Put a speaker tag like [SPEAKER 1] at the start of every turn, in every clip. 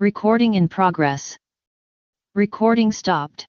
[SPEAKER 1] Recording in progress. Recording stopped.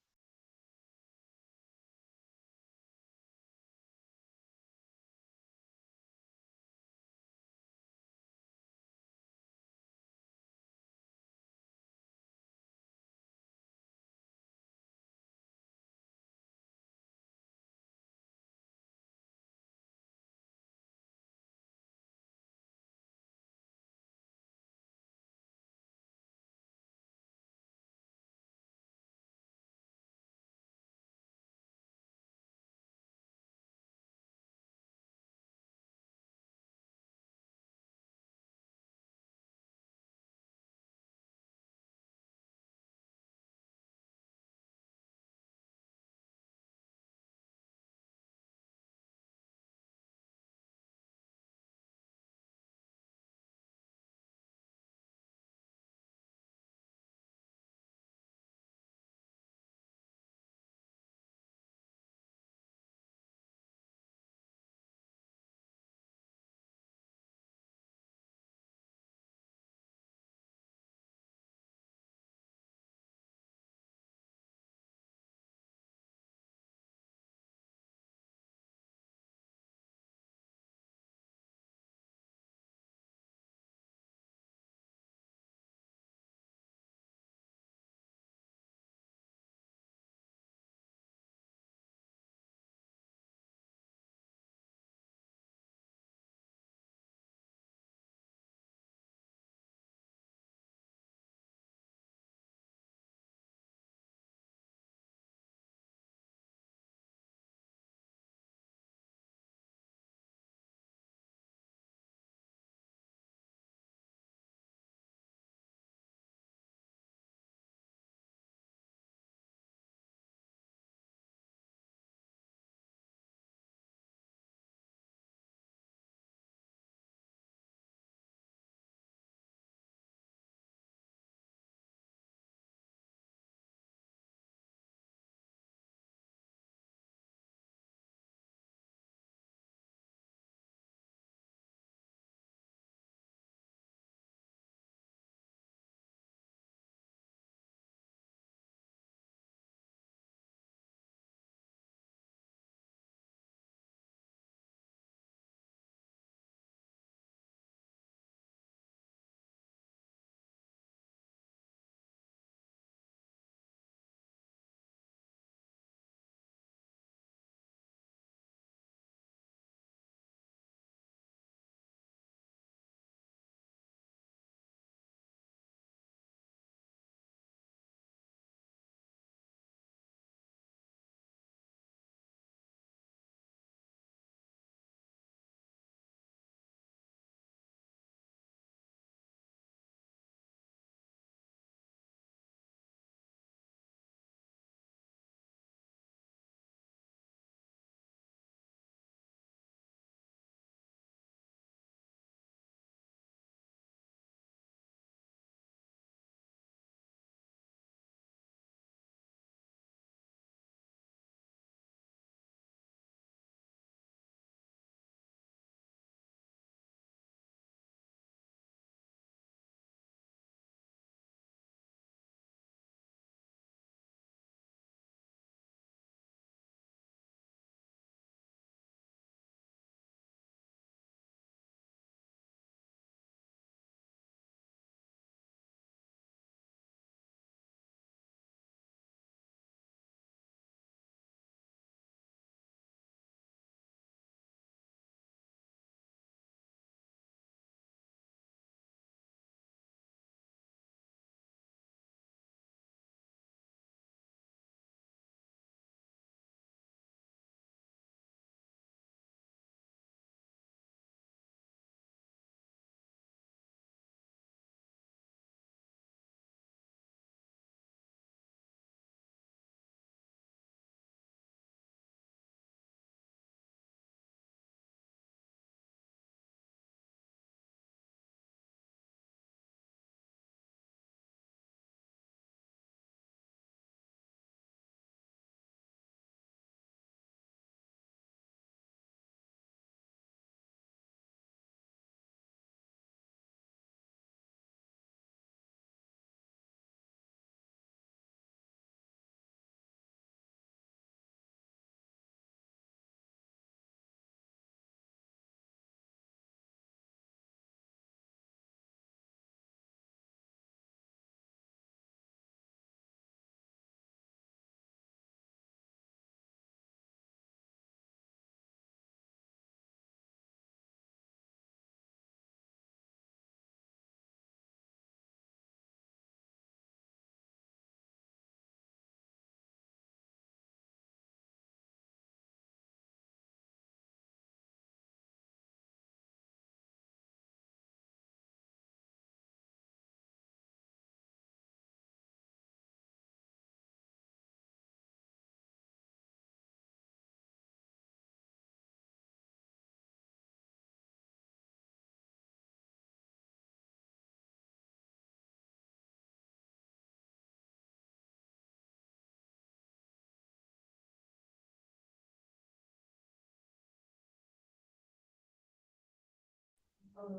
[SPEAKER 2] Good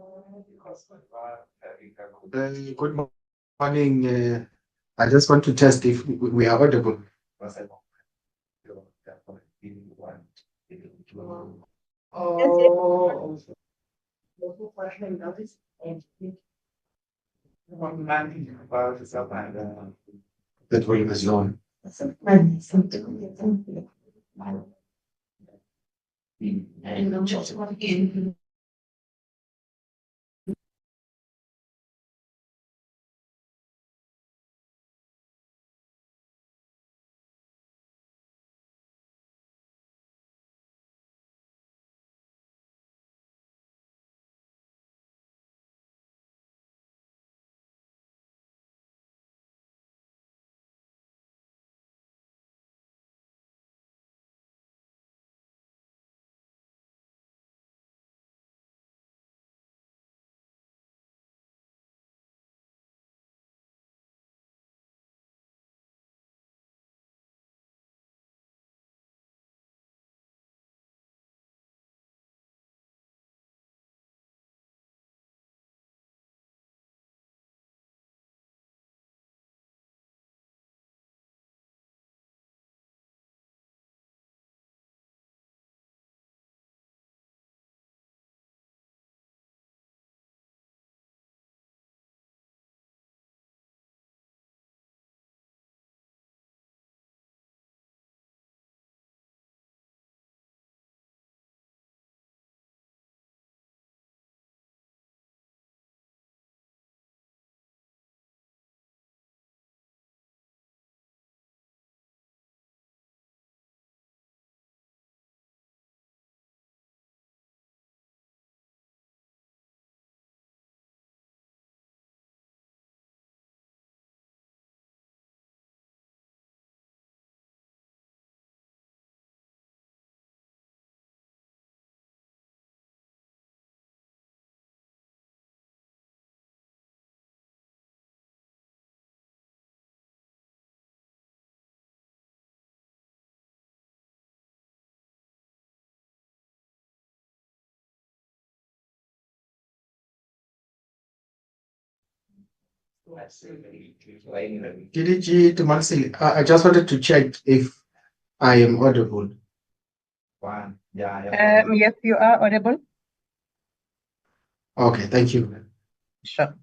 [SPEAKER 2] morning. I just want to test if we are audible.
[SPEAKER 3] Yes, yes.
[SPEAKER 2] Oh, that volume is on. Kilichi to Marcel, I just wanted to check if I am audible.
[SPEAKER 3] Yes, you are audible.
[SPEAKER 2] Okay, thank you.
[SPEAKER 3] Sure.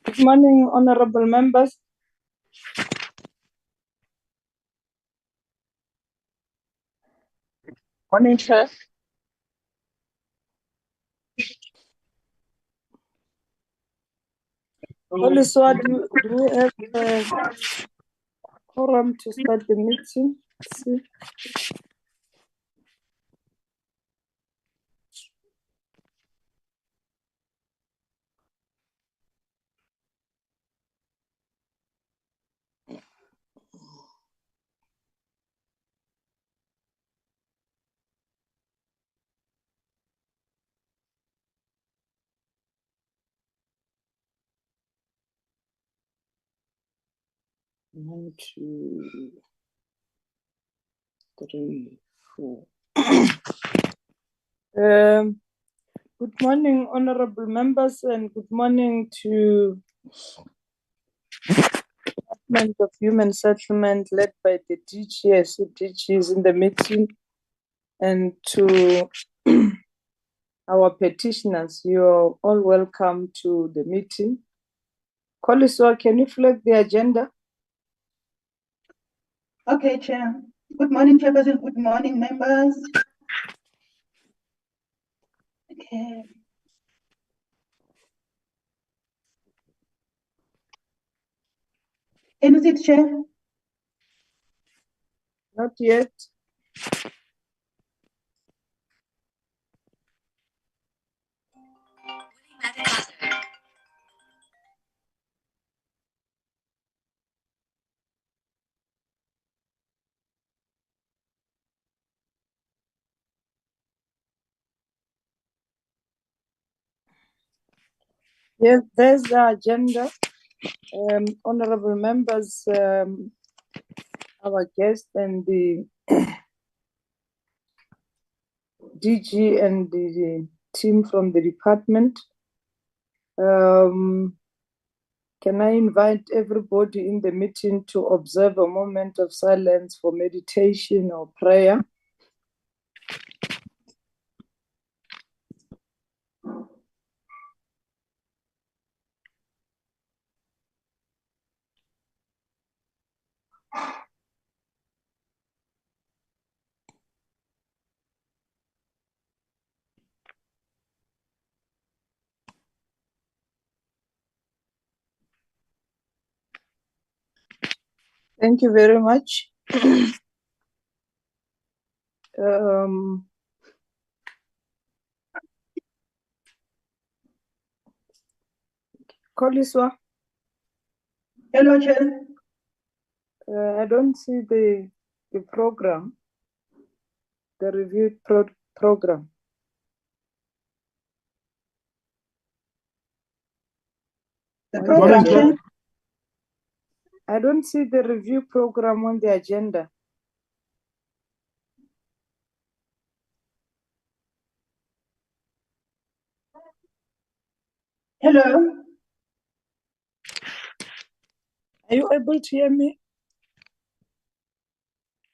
[SPEAKER 4] Good morning, honorable members. Morning, Chair. Holy Sword, do we have a quorum to start the meeting? See. 1, 2, 3, 4. Good morning, honorable members, and good morning to Department of Human Settlement led by the DG. I see DG is in the meeting, and to our petitioners, you're all welcome to the meeting. Koliswa, can you flag the agenda?
[SPEAKER 3] Okay, Chair. Good morning, Chairperson. Good morning, members. Okay. Can you see it, Chair?
[SPEAKER 4] Not yet. Yes, there's the agenda. Honorable members, our guest and the DG and the team from the department. Can I invite everybody in the meeting to observe a moment of silence for meditation or prayer? Thank you very much. Koliswa,
[SPEAKER 3] Hello, Chair.
[SPEAKER 4] I don't see the program, the reviewed program.
[SPEAKER 3] The
[SPEAKER 4] on
[SPEAKER 3] program,
[SPEAKER 4] agenda.
[SPEAKER 3] Chair.
[SPEAKER 4] I don't see the review program on the agenda.
[SPEAKER 3] Hello.
[SPEAKER 4] Are you able to hear me?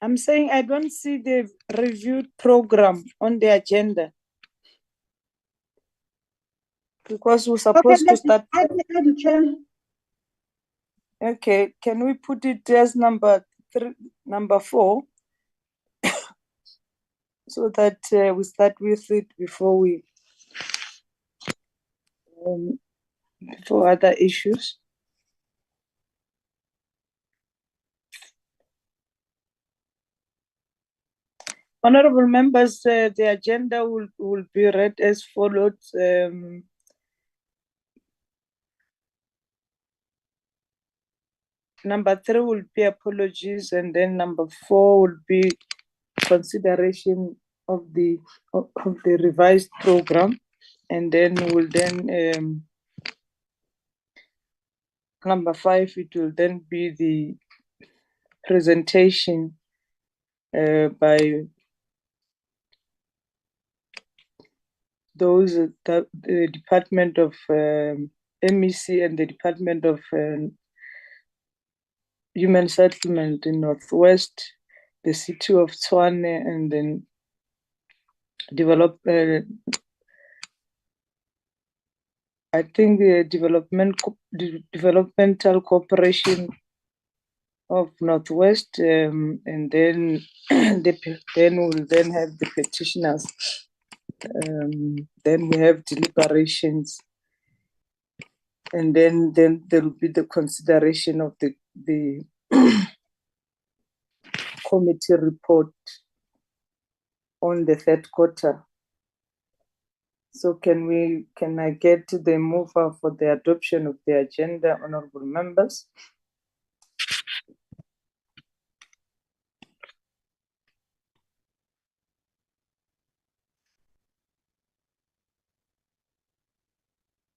[SPEAKER 4] I'm saying I don't see the reviewed program on the agenda. Because we're supposed to start.
[SPEAKER 3] Add it, Chair.
[SPEAKER 4] Okay, can we put it as number 4? So that we start with it before other issues. Honorable members, the agenda will be read as follows. Number 3 will be apologies, and then number 4 will be consideration of the revised program, and then number 5 it will then be the presentation by those the Department of MEC and the Department of Human Settlement in Northwest, the city of Tshwane, and then I think the developmental cooperation of Northwest, and then we'll then have the petitioners. Then we have deliberations, and then there will be the consideration of the committee report on the 3rd quarter. So can I get the mover for the adoption of the agenda, honorable members?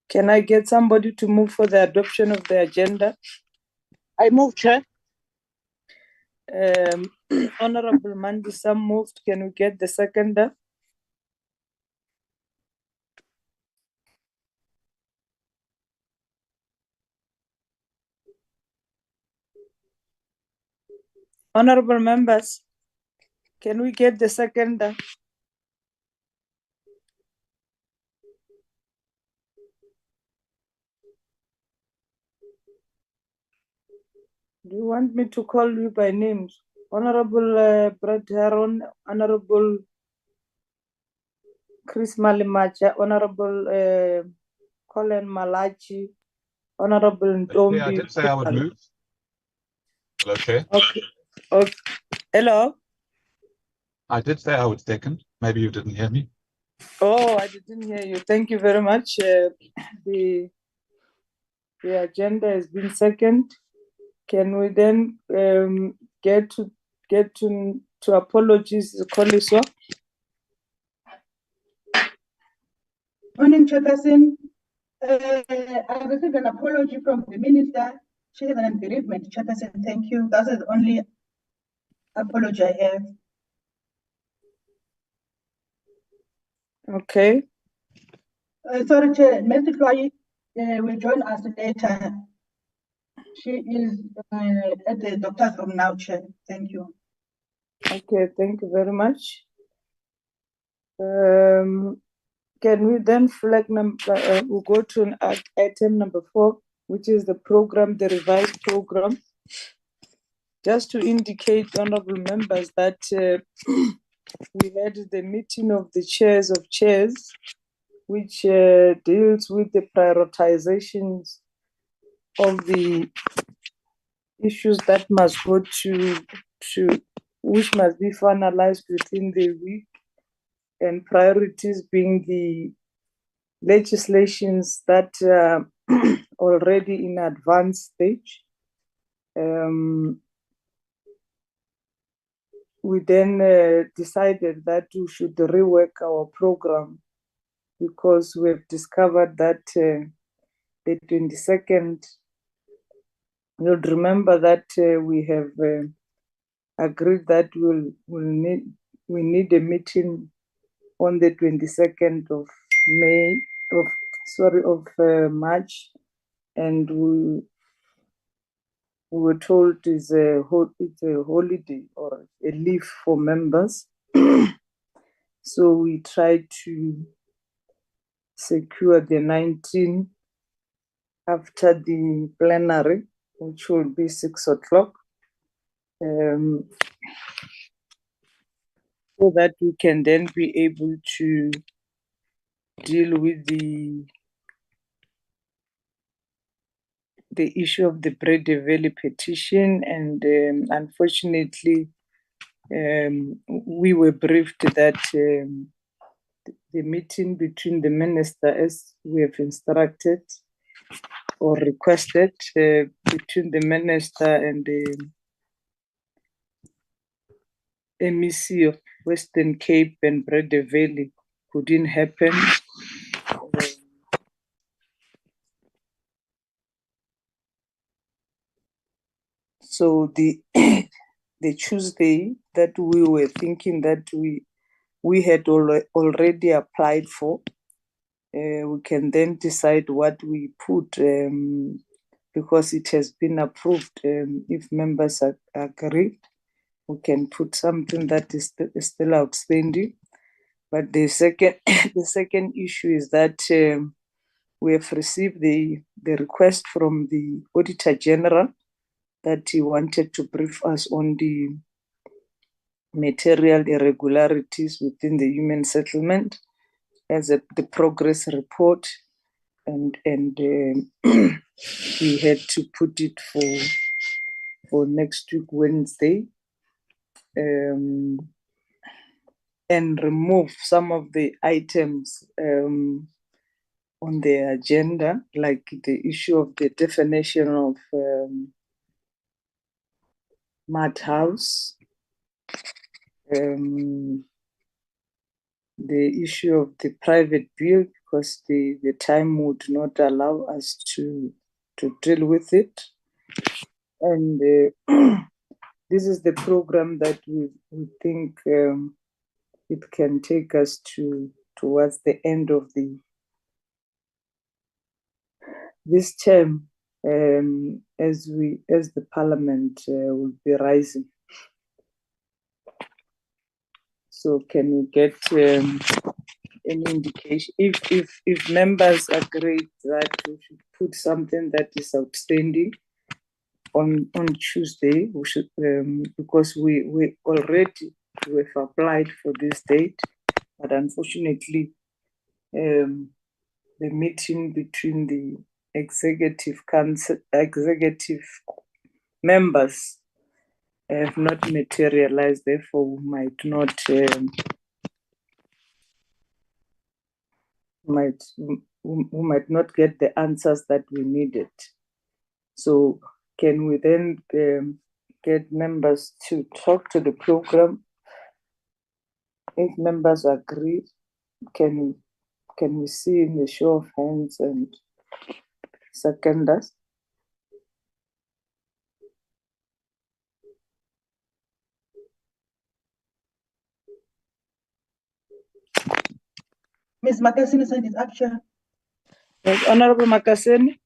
[SPEAKER 4] Can I get somebody to move for the adoption of the agenda?
[SPEAKER 5] I move, Chair.
[SPEAKER 4] Honorable Mandisa moved. Can we get the seconder? Honorable members, can we get the seconder? Do you want me to call you by names? Honorable Brad Haron, Honorable Chris Malimacha, Honorable Colin Malachi, Honorable Ntombi.
[SPEAKER 5] Yeah, I did say I would move. Hello, Chair.
[SPEAKER 4] Okay. Okay. Hello.
[SPEAKER 5] I did say I would second. Maybe you didn't hear me.
[SPEAKER 4] Oh, I didn't hear you. Thank you very much. The agenda has been second. Can we then get to apologies, Koliswa?
[SPEAKER 3] Morning, Chairperson. I received an apology from the minister. She has an bereavement, Chairperson. Thank you. That's the only apology I have.
[SPEAKER 4] Okay.
[SPEAKER 3] Sorry, Chair. Mr. Tshwane will join us later. She is at the doctor's room now, Chair. Thank you.
[SPEAKER 4] Okay, thank you very much. Can we then flag number, we'll go to item number 4, which is the program, the revised program. Just to indicate, honorable members, that we had the meeting of the chairs of chairs, which deals with the prioritizations of the issues that must go to which must be finalized within the week, and priorities being the legislations that are already in advanced stage. We then decided that we should rework our program, because we've discovered that the 22nd, you'll remember that we have agreed that we need a meeting on the 22nd of March, and we were told it's a holiday or a leave for members. So we tried to secure the 19th after the plenary, which will be 6 o'clock, so that we can then be able to deal with the issue of the Brede Valley petition. And unfortunately, we were briefed that the meeting between the minister, as we have instructed or requested, between the minister and the MEC of Western Cape and Brede Valley couldn't happen. So the Tuesday that we were thinking that we had already applied for, we can then decide what we put, because it has been approved. If members agree, we can put something that is still outstanding. But the second issue is that we have received the request from the Auditor General that he wanted to brief us on the material irregularities within the human settlement as the progress report, and we had to put it for next week, Wednesday, and remove some of the items on the agenda, like the issue of the definition of mud house, the issue of the private bill, because the time would not allow us to deal with it, and the this is the program that we think it can take us towards the end of this term, as the parliament will be rising. So can we get any indication if members agree that we should put something that is outstanding on Tuesday? We should, because we already have applied for this date, but unfortunately, the meeting between the executive members have not materialized. Therefore, we might not we might not get the answers that we needed. So can we then get members to talk to the program? If members agree, can we see in the show of hands and second us?
[SPEAKER 3] Ms. Makasini said is up, Chair.
[SPEAKER 4] Yes, Honorable Makaseni.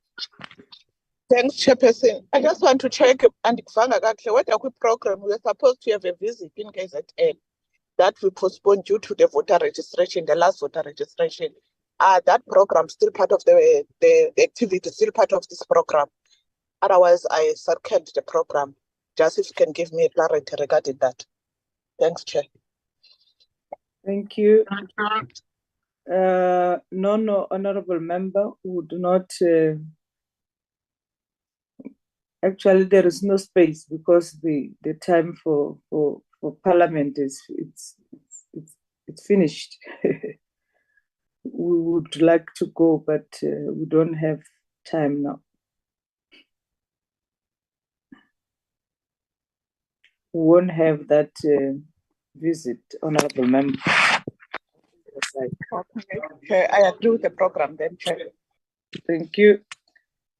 [SPEAKER 6] Thanks, Chairperson. I just want to check and whether we program we are supposed to have a visit in KZN that we postponed due to the voter registration, the last voter registration. That program still part of the activity, still part of this program. Otherwise, I circled the program. Just if you can give me clarity regarding that. Thanks, Chair.
[SPEAKER 4] Thank you. No honorable member would not. Actually, there is no space because the time for Parliament is it's finished. We would like to go, but we don't have time now. We won't have that visit, honorable member.
[SPEAKER 6] Okay, I agree with the program then, Chair.
[SPEAKER 4] Thank you.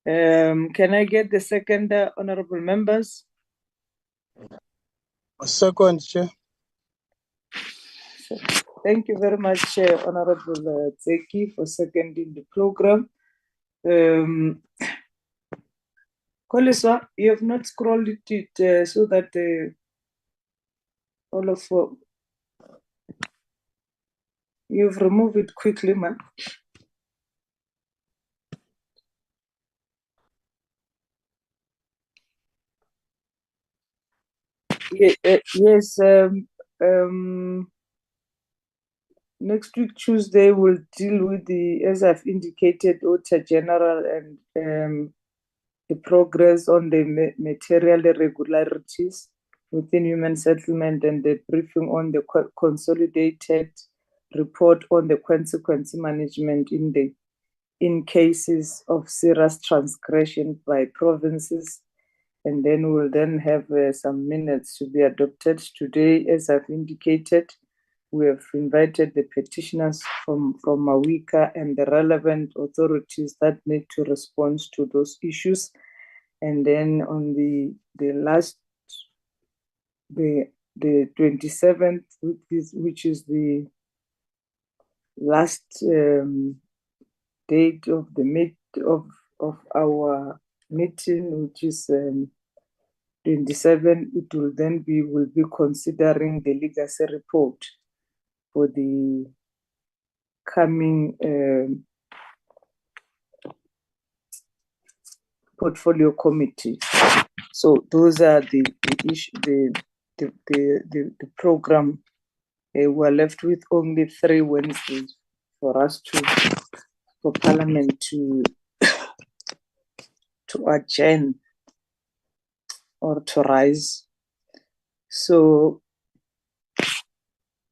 [SPEAKER 4] Can I get the second, honorable members?
[SPEAKER 7] Second, Chair.
[SPEAKER 4] Thank you very much, Honorable Tseki, for seconding the program. Kolisa, you have not scrolled it so that all of you've removed it quickly, ma'am. Yes. Next week, Tuesday, we'll deal with the, as I've indicated, Auditor General and the progress on the material irregularities within human settlement and the briefing on the consolidated report on the consequence management in cases of serious transgression by provinces. And then we'll then have some minutes to be adopted. Today, as I've indicated, we have invited the petitioners from Mawika and the relevant authorities that need to respond to those issues. And then on the 27th, which is the last date of the of our meeting, which is 27, it will then will be considering the legacy report for the coming portfolio committee. So those are the program. We're left with only 3 Wednesdays for Parliament to adjourn or to rise. So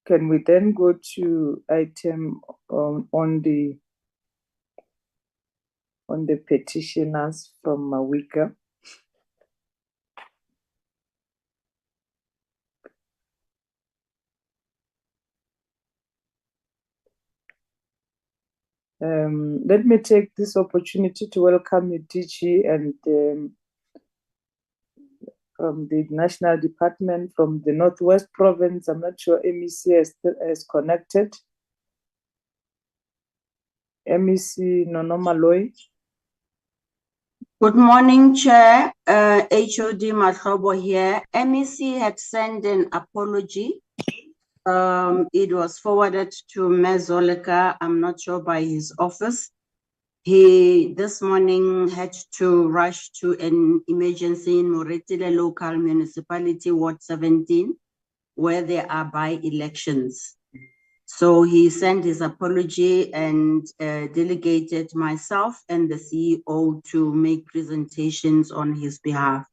[SPEAKER 4] can we then go to item on the petitioners from Mawika? Let me take this opportunity to welcome you, DG, and from the National Department, from the Northwest Province. I'm not sure MEC has connected. MEC Nonomaloy.
[SPEAKER 7] Good morning, Chair. HOD Mahlobo here. MEC had sent an apology. It was forwarded to Mezoleka, I'm not sure by his office. He this morning had to rush to an emergency in Moretile local municipality, Ward 17, where there are by-elections. So he sent his apology and delegated myself and the CEO to make presentations on his behalf.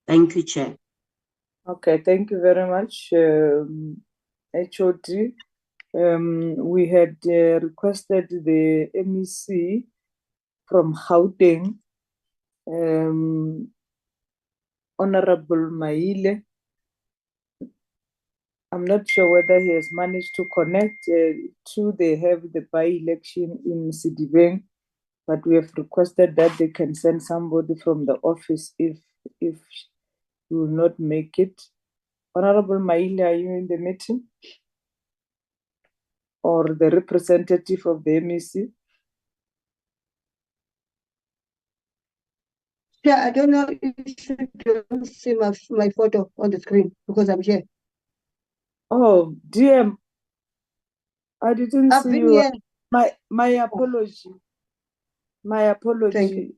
[SPEAKER 7] Thank you, Chair.
[SPEAKER 4] Okay, thank you very much, HOD. We had requested the MEC from Gauteng, Honorable Maile. I'm not sure whether he has managed to connect to they have the by-election in Sidibeng, but we have requested that they can send somebody from the office if you will not make it. Honorable Maile, are you in the meeting? Or the representative of the MEC?
[SPEAKER 8] Yeah, I don't know if you don't see my photo on the screen because I'm here.
[SPEAKER 4] Oh, DM, I didn't
[SPEAKER 8] I've
[SPEAKER 4] see
[SPEAKER 8] been
[SPEAKER 4] you.
[SPEAKER 8] here.
[SPEAKER 4] My apology. My apology.
[SPEAKER 8] Thank you.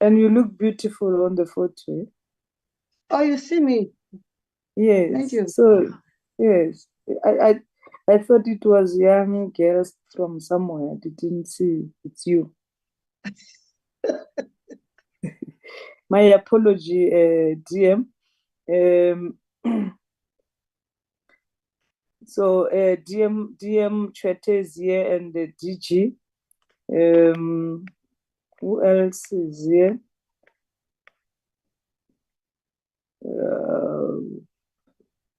[SPEAKER 4] And you look beautiful on the photo.
[SPEAKER 8] Oh, you see me?
[SPEAKER 4] Yes.
[SPEAKER 8] Thank you.
[SPEAKER 4] So, yes. I thought it was young girls from somewhere. I didn't see it's you. My apology, DM. So DM Tshwane is here and the DG. Who else is here?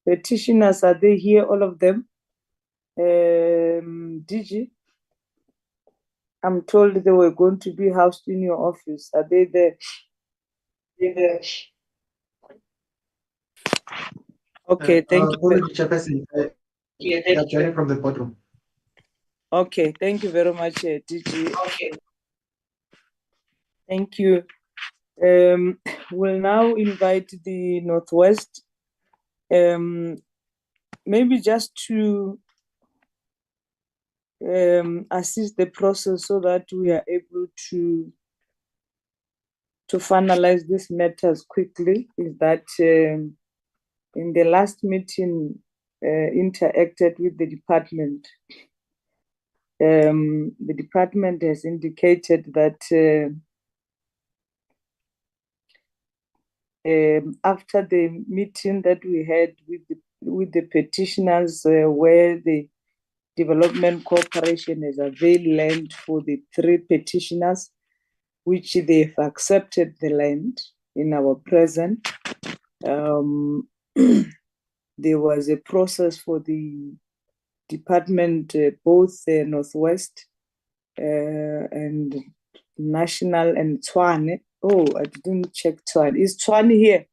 [SPEAKER 4] Petitioners, are they here, all of them? DG, I'm told they were going to be housed in your office. Are they there? Okay, thank you.
[SPEAKER 2] Apology, Chairperson. They are joining from the bottom.
[SPEAKER 4] Okay, thank you very much, DG. Okay. Thank you. We'll now invite the Northwest, maybe just to assist the process so that we are able to finalize these matters quickly, is that in the last meeting interacted with the department. The department has indicated that after the meeting that we had with the petitioners, where the Development Corporation has availed land for the 3 petitioners, which they've accepted the land in our present. There was a process for the department, both Northwest and National and Tshwane. Oh, I didn't check Tshwane. Is Tshwane here?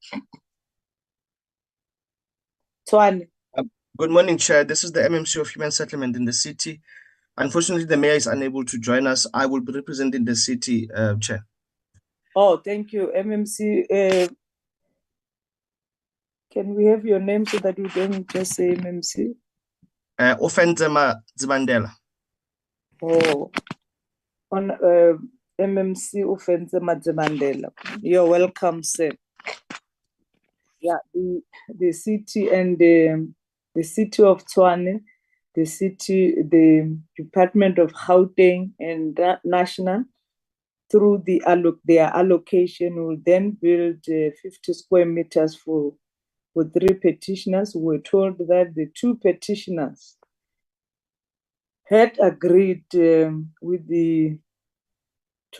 [SPEAKER 4] Tshwane.
[SPEAKER 9] Good morning, Chair. This is the MMC of Human Settlement in the city. Unfortunately, the mayor is unable to join us. I will be representing the city, Chair.
[SPEAKER 4] Oh, thank you, MMC. Can we have your name so that we don't just say MMC?
[SPEAKER 9] Ofenzema Dzibandela.
[SPEAKER 4] Oh, on MMC Ofenzema Dzibandela. You're welcome, sir. Yeah, the city and the city of Tshwane, the Department of Gauteng and National, through their allocation, will then build 50 square meters for 3 petitioners. We were told that the 2 petitioners had agreed to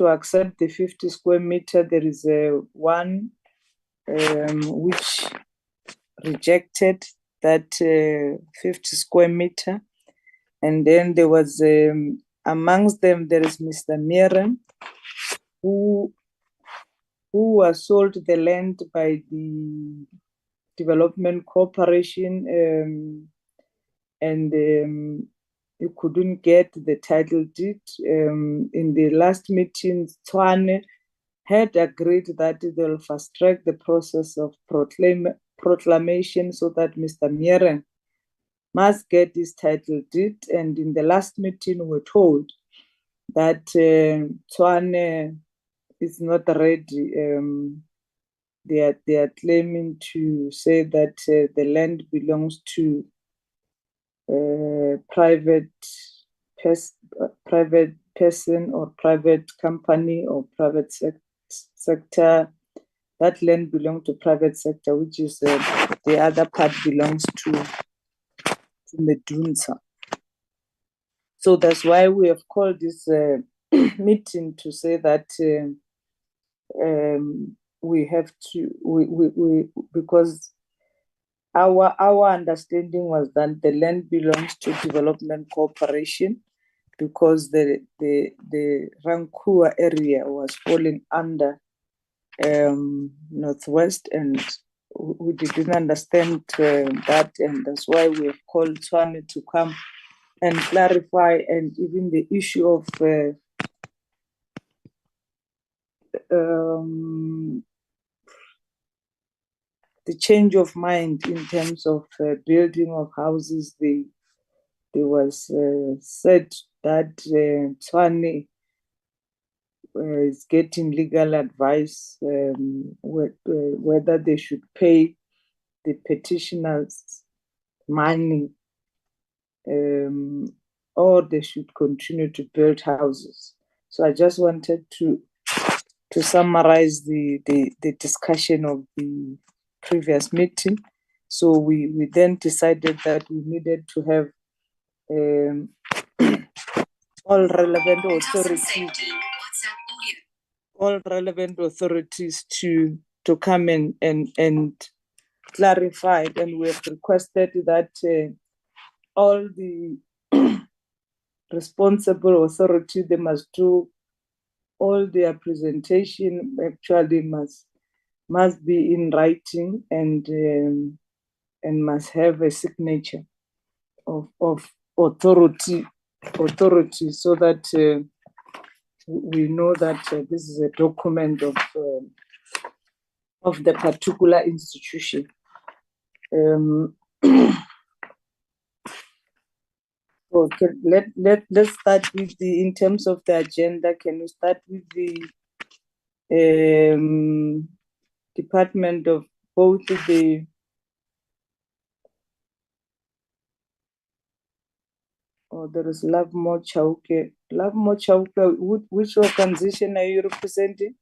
[SPEAKER 4] accept the 50 square meter. There is one which rejected that 50 square meter. And then there was, amongst them, there is Mr. Miram, who who was sold the land by the Development Corporation, and you couldn't get the title deed. In the last meeting, Tshwane had agreed that they'll fast track the process of proclamation so that Mr. Miereng must get his title deed. And in the last meeting, we're told that Tshwane is not ready. They are claiming to say that the land belongs to private person or private company or private sector. That land belongs to private sector, which is the other part belongs to Medunsa. So that's why we have called this meeting to say that we have to, because our understanding was that the land belongs to Development Corporation, because the Ga-Rankuwa area was falling under Northwest, and we didn't understand that, and that's why we have called Tshwane to come and clarify, and even the issue of the change of mind in terms of building of houses. There was said that Tshwane is getting legal advice whether they should pay the petitioners money or they should continue to build houses. So I just wanted to summarize the discussion of the previous meeting. So we then decided that we needed to have all relevant authorities to come in and clarify, and we have requested that all the responsible authorities, they must do all their presentation actually must be in writing, and must have a signature of authority, so that we know that this is a document of the particular institution. Okay, let's start with in terms of the agenda. Can you start with the department of both the there is Love More Chauke. Love More Chauke, which organization are you representing?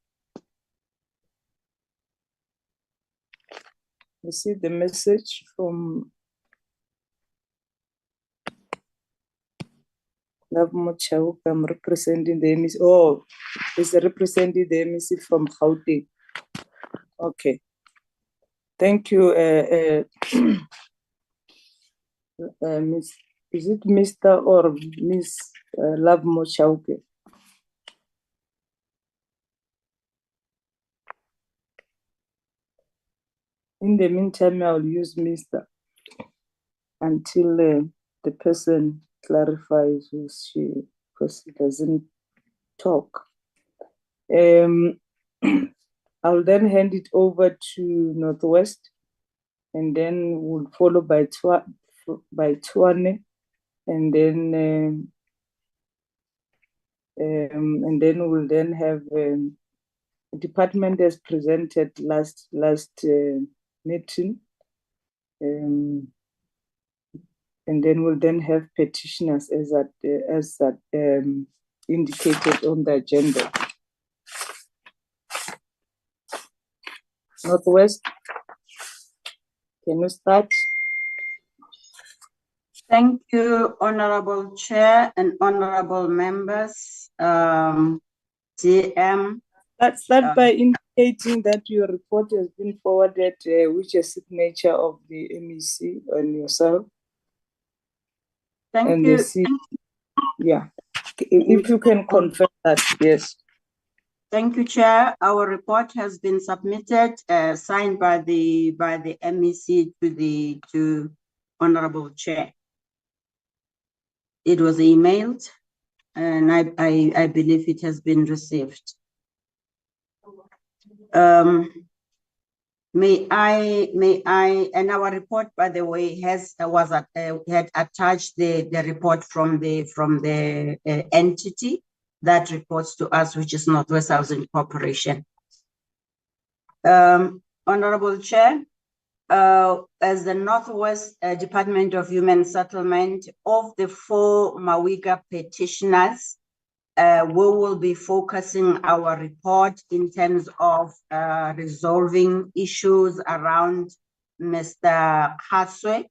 [SPEAKER 4] You see the message from Love More Chauke. I'm representing the MEC. Oh, it's representing the MEC from Gauteng. Okay. Thank you, Miss. Is it Mr. or Miss Love More Chauke? In the meantime, I'll use Mr. until the person clarifies who she, because he doesn't talk. I'll then hand it over to Northwest, and then we'll follow by Tshwane, and then we'll then have department as presented last meeting, and then we'll then have petitioners as that indicated on the agenda. Northwest, can you start?
[SPEAKER 7] Thank you, Honorable Chair and honorable members. GM.
[SPEAKER 4] Start by indicating that your report has been forwarded, which is signature of the MEC and yourself.
[SPEAKER 7] Thank you.
[SPEAKER 4] Yeah, if you can confirm that, yes.
[SPEAKER 7] Thank you, Chair. Our report has been submitted, signed by the MEC to Honorable Chair. It was emailed, and I believe it has been received. May I, and our report, by the way, had attached the report from the entity that reports to us, which is Northwest Housing Corporation. Honorable Chair, as the Northwest Department of Human Settlement, of the 4 Mawiga petitioners, we will be focusing our report in terms of resolving issues around Mr. Khaswe,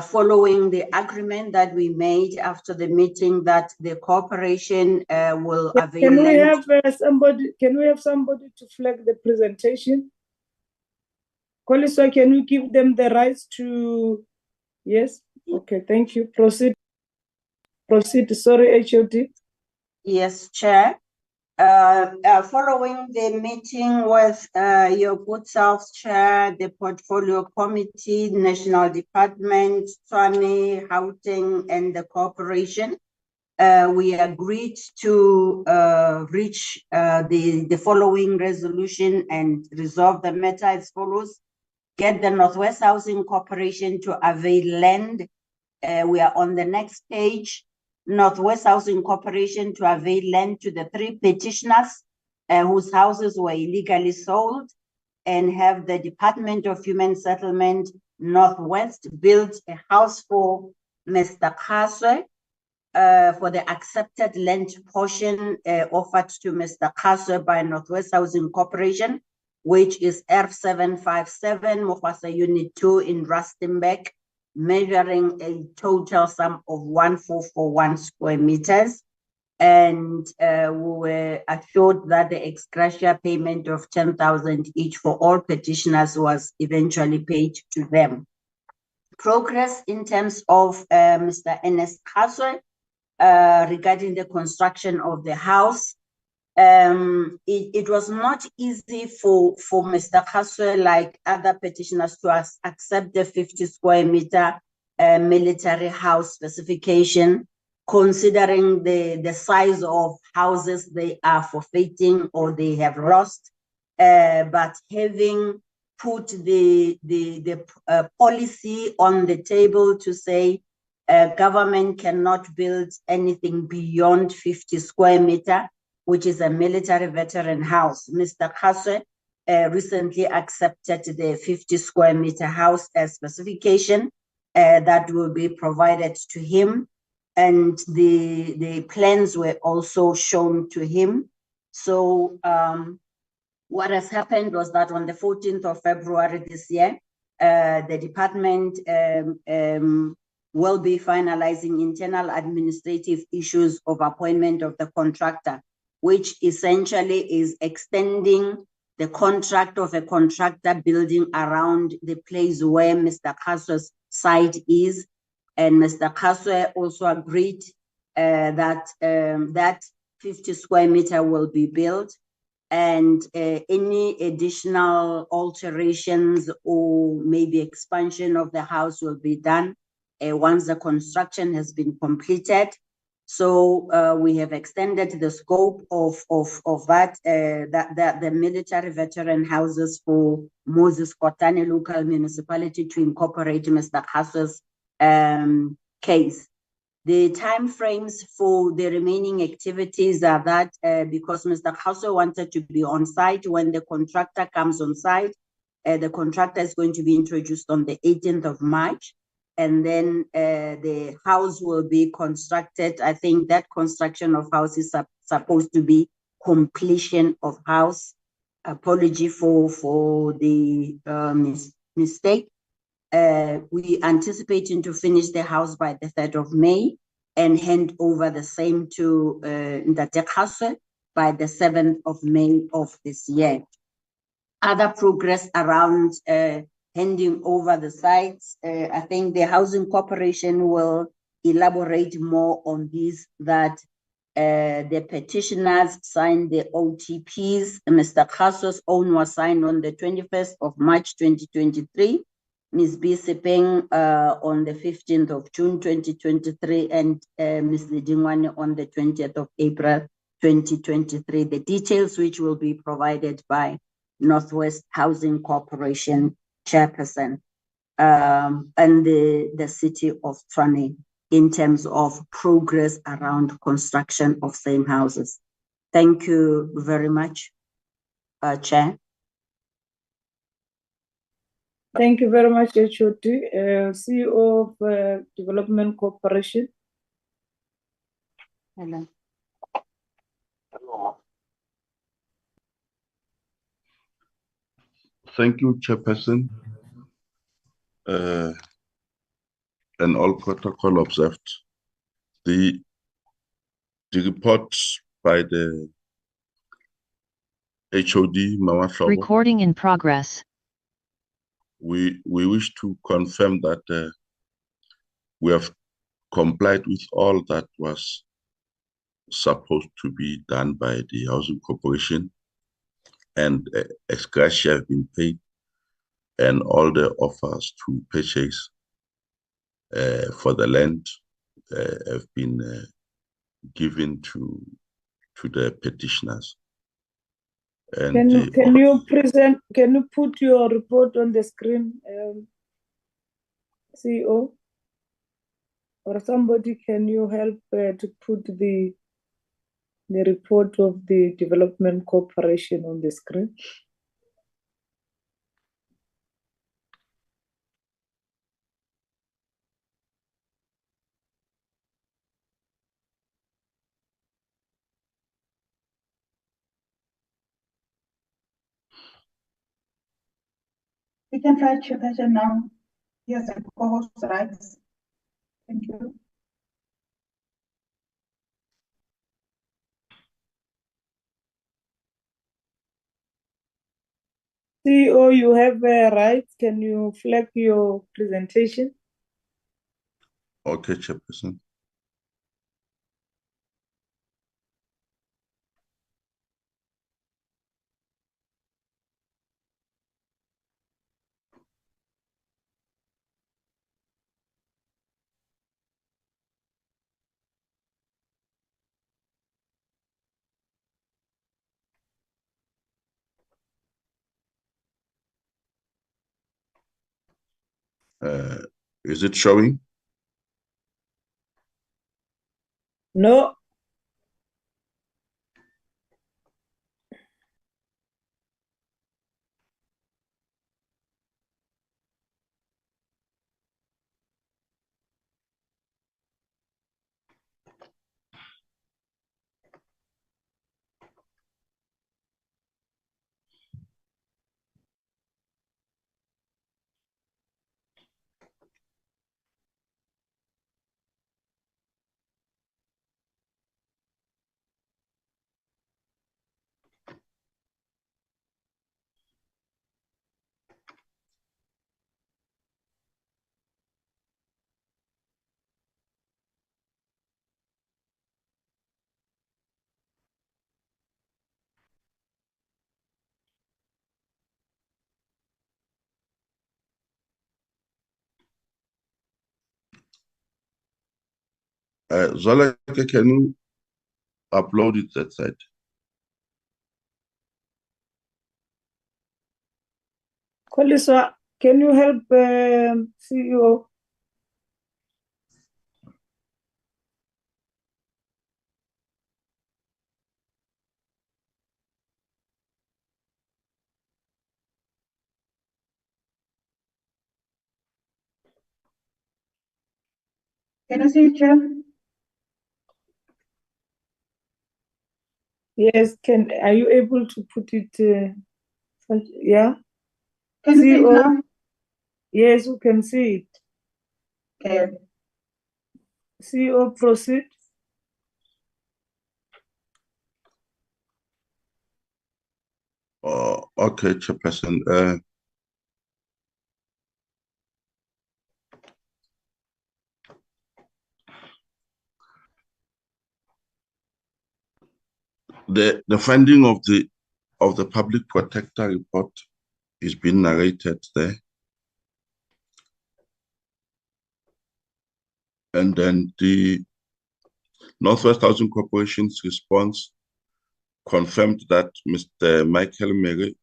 [SPEAKER 7] following the agreement that we made after the meeting that the corporation will avail.
[SPEAKER 4] Can we have somebody? Can we have somebody to flag the presentation? Koliswa, can we give them the rights to? Yes. Okay. Thank you. Proceed. Proceed. Sorry, HOD.
[SPEAKER 7] Yes, Chair. Following the meeting with your good self, Chair, the Portfolio Committee, National Department, Tshwane, Gauteng, and the corporation, we agreed to reach the following resolution and resolve the matter as follows. Get the Northwest Housing Corporation to avail land. We are on the next page. Northwest Housing Corporation to avail land to the 3 petitioners whose houses were illegally sold, and have the Department of Human Settlement Northwest build a house for Mr. Khaswe for the accepted land portion offered to Mr. Khaswe by Northwest Housing Corporation, which is R757 Mufasa Unit 2 in Rustenburg, measuring a total sum of 1,441 square meters. And we were assured that the ex gratia payment of 10,000 each for all petitioners was eventually paid to them. Progress in terms of Mr. Ernest Khaswe regarding the construction of the house. It was not easy for Mr. Khaswe, like other petitioners, to accept the 50 square meter military house specification, considering the size of houses they are forfeiting or they have lost. But having put the policy on the table to say government cannot build anything beyond 50 square meter, which is a military veteran house. Mr. Khaswe recently accepted the 50 square meter house as specification that will be provided to him. And the plans were also shown to him. So what has happened was that on the 14th of February this year, the department will be finalizing internal administrative issues of appointment of the contractor, which essentially is extending the contract of a contractor building around the place where Mr. Khaswe's site is. And Mr. Khaswe also agreed that that 50 square meter will be built, and any additional alterations or maybe expansion of the house will be done once the construction has been completed. So we have extended the scope of that, the military veteran houses for Moses Kotane local municipality to incorporate Mr. Khaswe's case. The time frames for the remaining activities are that because Mr. Khaswe wanted to be on site when the contractor comes on site, the contractor is going to be introduced on the 18th of March. And then the house will be constructed. I think that construction of house is supposed to be completion of house. Apology for the mistake. We anticipating to finish the house by the 3rd of May and hand over the same to Ndate Khaswe by the 7th of May of this year. Other progress around handing over the sites, I think the Housing Corporation will elaborate more on this, that The petitioners signed the OTPs. Mr. Khaso's own was signed on the 21st of March 2023. Ms. B. Sepeng on the 15th of June 2023, and Ms. Lidingwane on the 20th of April 2023. The details which will be provided by Northwest Housing Corporation Chairperson and the city of Tshwane in terms of progress around construction of same houses. Thank you very much, Chair.
[SPEAKER 4] Thank you very much, HOD. CEO of Development Corporation.
[SPEAKER 7] Hello.
[SPEAKER 10] Thank you, Chairperson, and all protocol observed. The report by the HOD, Mama Shobo,
[SPEAKER 1] Recording in progress.
[SPEAKER 10] we wish to confirm that we have complied with all that was supposed to be done by the Housing Corporation, and ex gratia have been paid, and all the offers to purchase for the land have been given to the petitioners. And
[SPEAKER 4] Can you present? Can you put your report on the screen, CEO? Or somebody, can you help to put the report of the Development Corporation on the screen?
[SPEAKER 3] We can try Chairperson now. Yes, the co-host rights. Thank you.
[SPEAKER 4] CEO, you have rights. Can you flag your presentation?
[SPEAKER 10] okay, Chairperson. Is it showing?
[SPEAKER 4] No.
[SPEAKER 10] Zoleke, can you upload it that side?
[SPEAKER 4] Koliswa, can you help CEO?
[SPEAKER 3] Can you see, Chair?
[SPEAKER 4] Yes, are you able to put it? Yeah.
[SPEAKER 3] Can you see it now?
[SPEAKER 4] Yes, we can see it.
[SPEAKER 3] Okay.
[SPEAKER 4] CEO, proceed.
[SPEAKER 10] Okay, Chairperson. The finding of the public protector report is being narrated there. And then the Northwest Housing Corporation's response confirmed that Mr. Michael Mary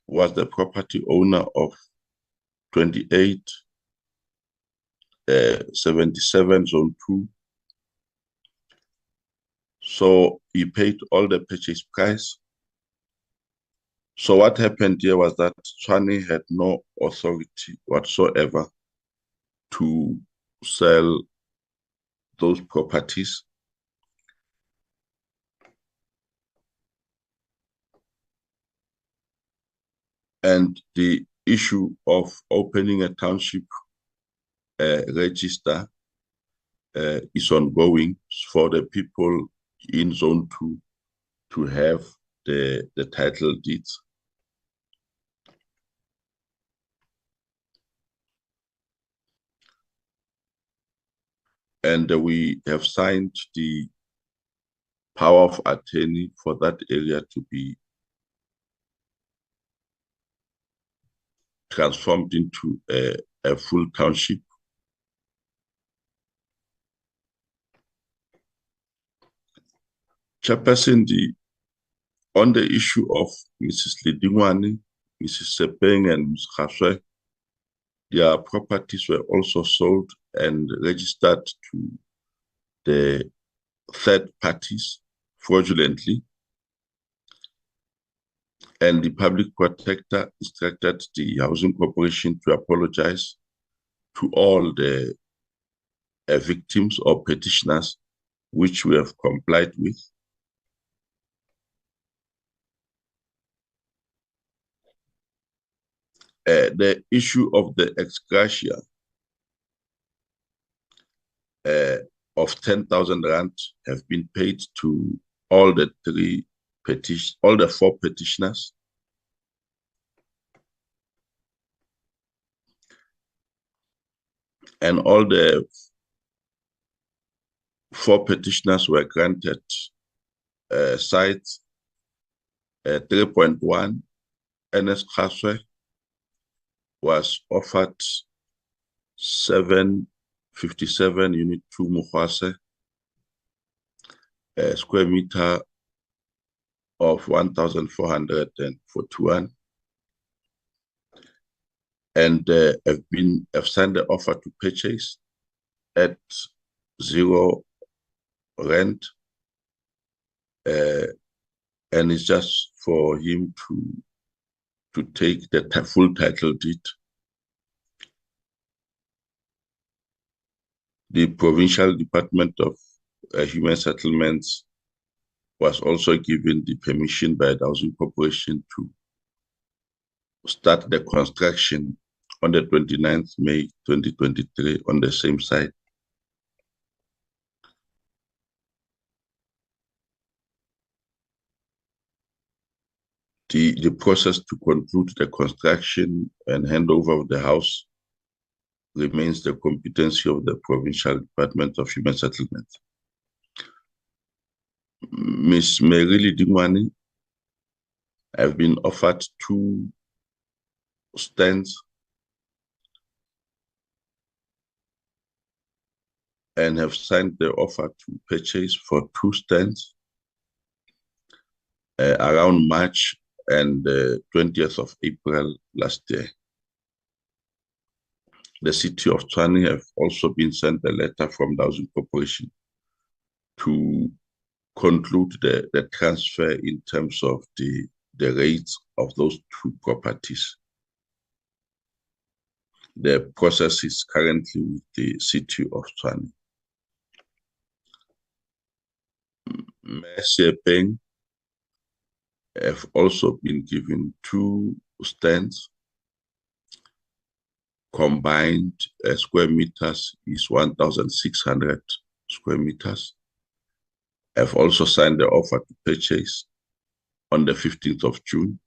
[SPEAKER 10] was the property owner of 2877 Zone 2. So he paid all the purchase price. So what happened here was that Tshwane had no authority whatsoever to sell those properties. And the issue of opening a township register is ongoing for the people in Zone 2 to have the title deeds. And we have signed the power of attorney for that area to be transformed into a full township. Chairperson, on the issue of Mrs. Lidingwane, Mrs. Sepeng, and Ms. Khaswe, their properties were also sold and registered to the third parties fraudulently. And the public protector instructed the Housing Corporation to apologize to all the victims or petitioners, which we have complied with. The issue of the ex gratia of 10,000 rand have been paid to all the four petitioners. And all the four petitioners were granted sites. 3.1, Ernest Khaswe was offered 757 Unit 2 Mukhwase, a square meter of 1,441, and have signed the offer to purchase at 0 rent, and it's just for him to take the full title deed. The Provincial Department of Human Settlements was also given the permission by the Housing Corporation to start the construction on the 29th May 2023 on the same site. The process to conclude the construction and handover of the house remains the competency of the Provincial Department of Human Settlements. Ms. Mary Lidingwane have been offered 2 stands and have signed the offer to purchase for 2 stands around March and 20th of April last year. The city of Tshwane have also been sent a letter from the Housing Corporation to conclude the transfer in terms of the rates of those 2 properties. The process is currently with the city of Tshwane. Sepeng have also been given 2 stands. Combined square meters is 1,600 square meters. Have also signed the offer to purchase on the 15th of June.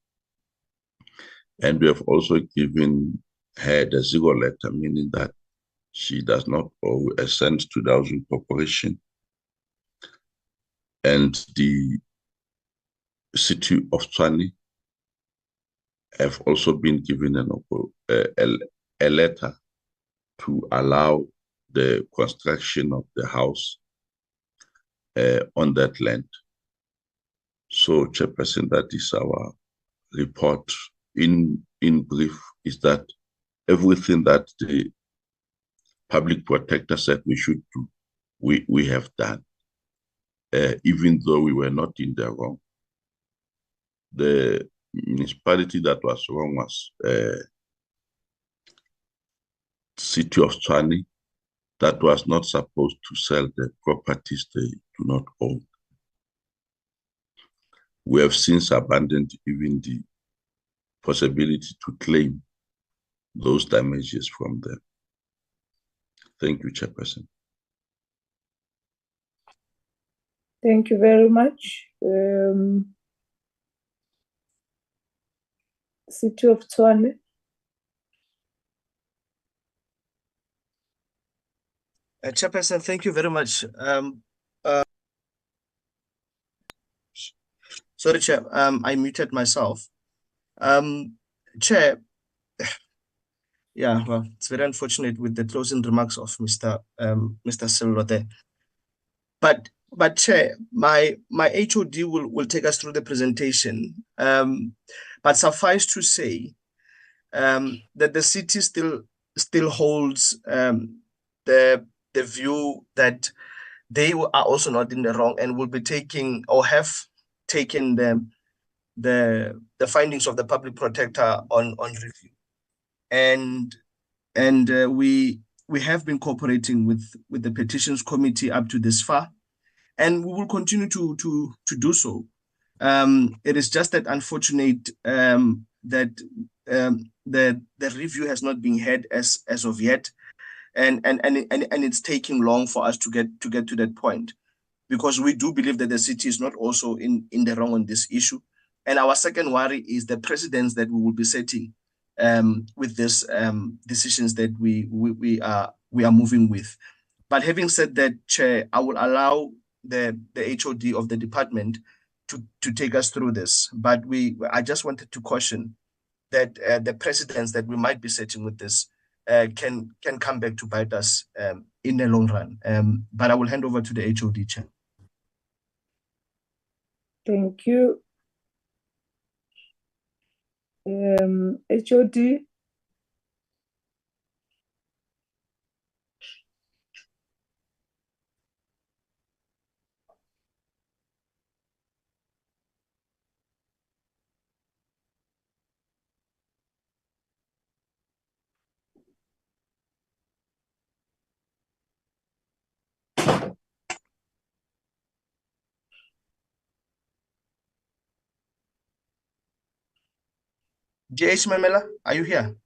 [SPEAKER 10] And we have also given her the 0 letter, meaning that she does not owe a cent to the Housing Corporation. And the City of Tshwane have also been given a letter to allow the construction of the house on that land. So, Chairperson, that is our report. In brief, is that everything that the public protector said we should do, we have done, even though we were not in the wrong. The municipality that was wrong was City of Tshwane, that was not supposed to sell the properties they do not own. We have since abandoned even the possibility to claim those damages from them. Thank you, Chairperson.
[SPEAKER 4] Thank you very much. City of Tshwane.
[SPEAKER 9] Chairperson, thank you very much. Sorry, Chair, I muted myself. Chair, yeah, well, it's very unfortunate with the closing remarks of Mr. Sello there. But Chair, my HOD will take us through the presentation. But suffice to say that the city still holds the view that they are also not in the wrong and will be taking or have taken the findings of the public protector on review. And we have been cooperating with the petitions committee up to this far, and we will continue to do so. It is just that unfortunate that the review has not been had as of yet, and it's taking long for us to get to that point, because we do believe that the city is not also in the wrong on this issue. And our second worry is the precedents that we will be setting with these decisions that we are moving with. But having said that, Chair, I will allow the HOD of the department to take us through this. But I just wanted to caution that the precedents that we might be setting with this can come back to bite us in the long run. But I will hand over to the HOD, Chair.
[SPEAKER 4] Thank you. HOD.
[SPEAKER 9] J.H. Mamela, are you here?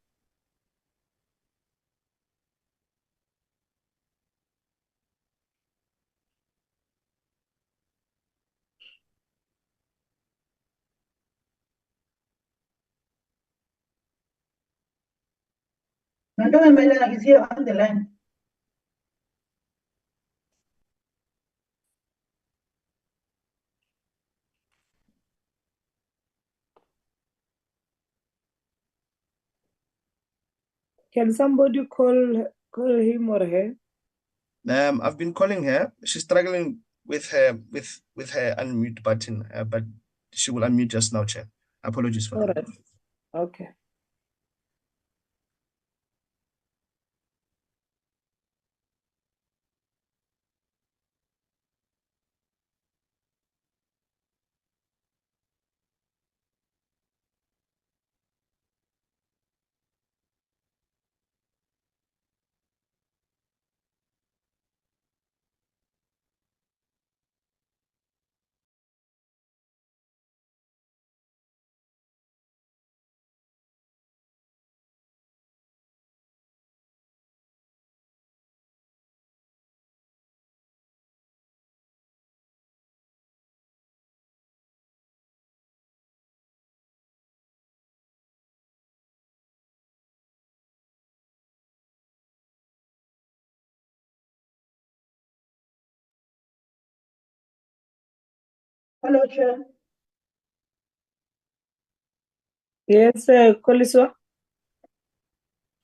[SPEAKER 3] Madam Mela is here on the line.
[SPEAKER 4] Can somebody call him or her?
[SPEAKER 9] I've been calling her. She's struggling with her unmute button, but she will unmute just now, Chair. Apologies for that.
[SPEAKER 4] All right. Okay.
[SPEAKER 3] Hello, Chair.
[SPEAKER 4] Yes, Koliswa.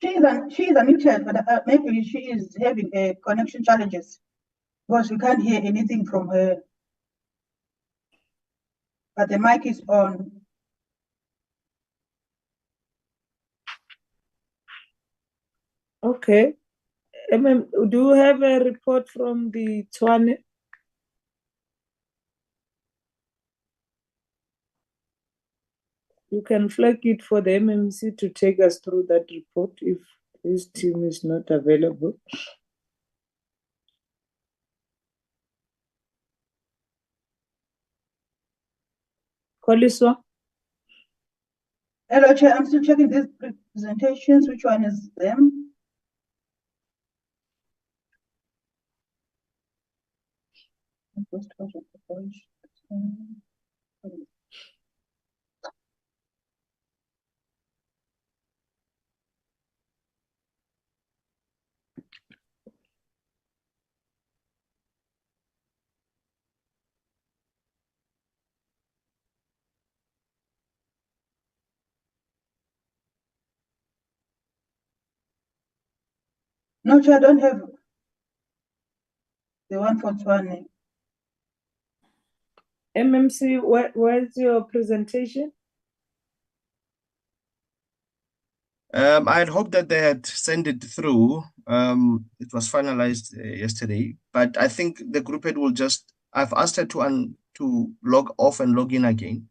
[SPEAKER 3] She is unmuted, but maybe she is having connection challenges because we can't hear anything from her. But the mic is on.
[SPEAKER 4] Okay. Do you have a report from the Tshwane? You can flag it for the MMC to take us through that report if his team is not available. Koliswa?
[SPEAKER 3] Hello, Chair. I'm still checking these presentations. Which one is them? No, Chair, I don't have the one for Tshwane.
[SPEAKER 4] MMC, where's your presentation?
[SPEAKER 9] I had hoped that they had sent it through. It was finalized yesterday, but I think the group head will just. I've asked her to log off and log in again.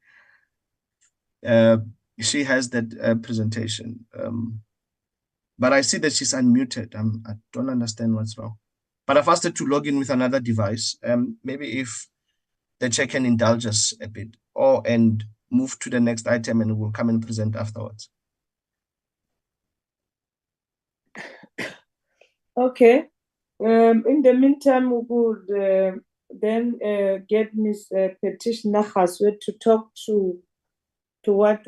[SPEAKER 9] She has that presentation, but I see that she's unmuted. I don't understand what's wrong. But I've asked her to log in with another device. Maybe if the chair can indulge us a bit, and move to the next item, and we'll come and present afterwards.
[SPEAKER 4] Okay. In the meantime, we would then get Ms. Petition Ga-Rankuwa to talk to what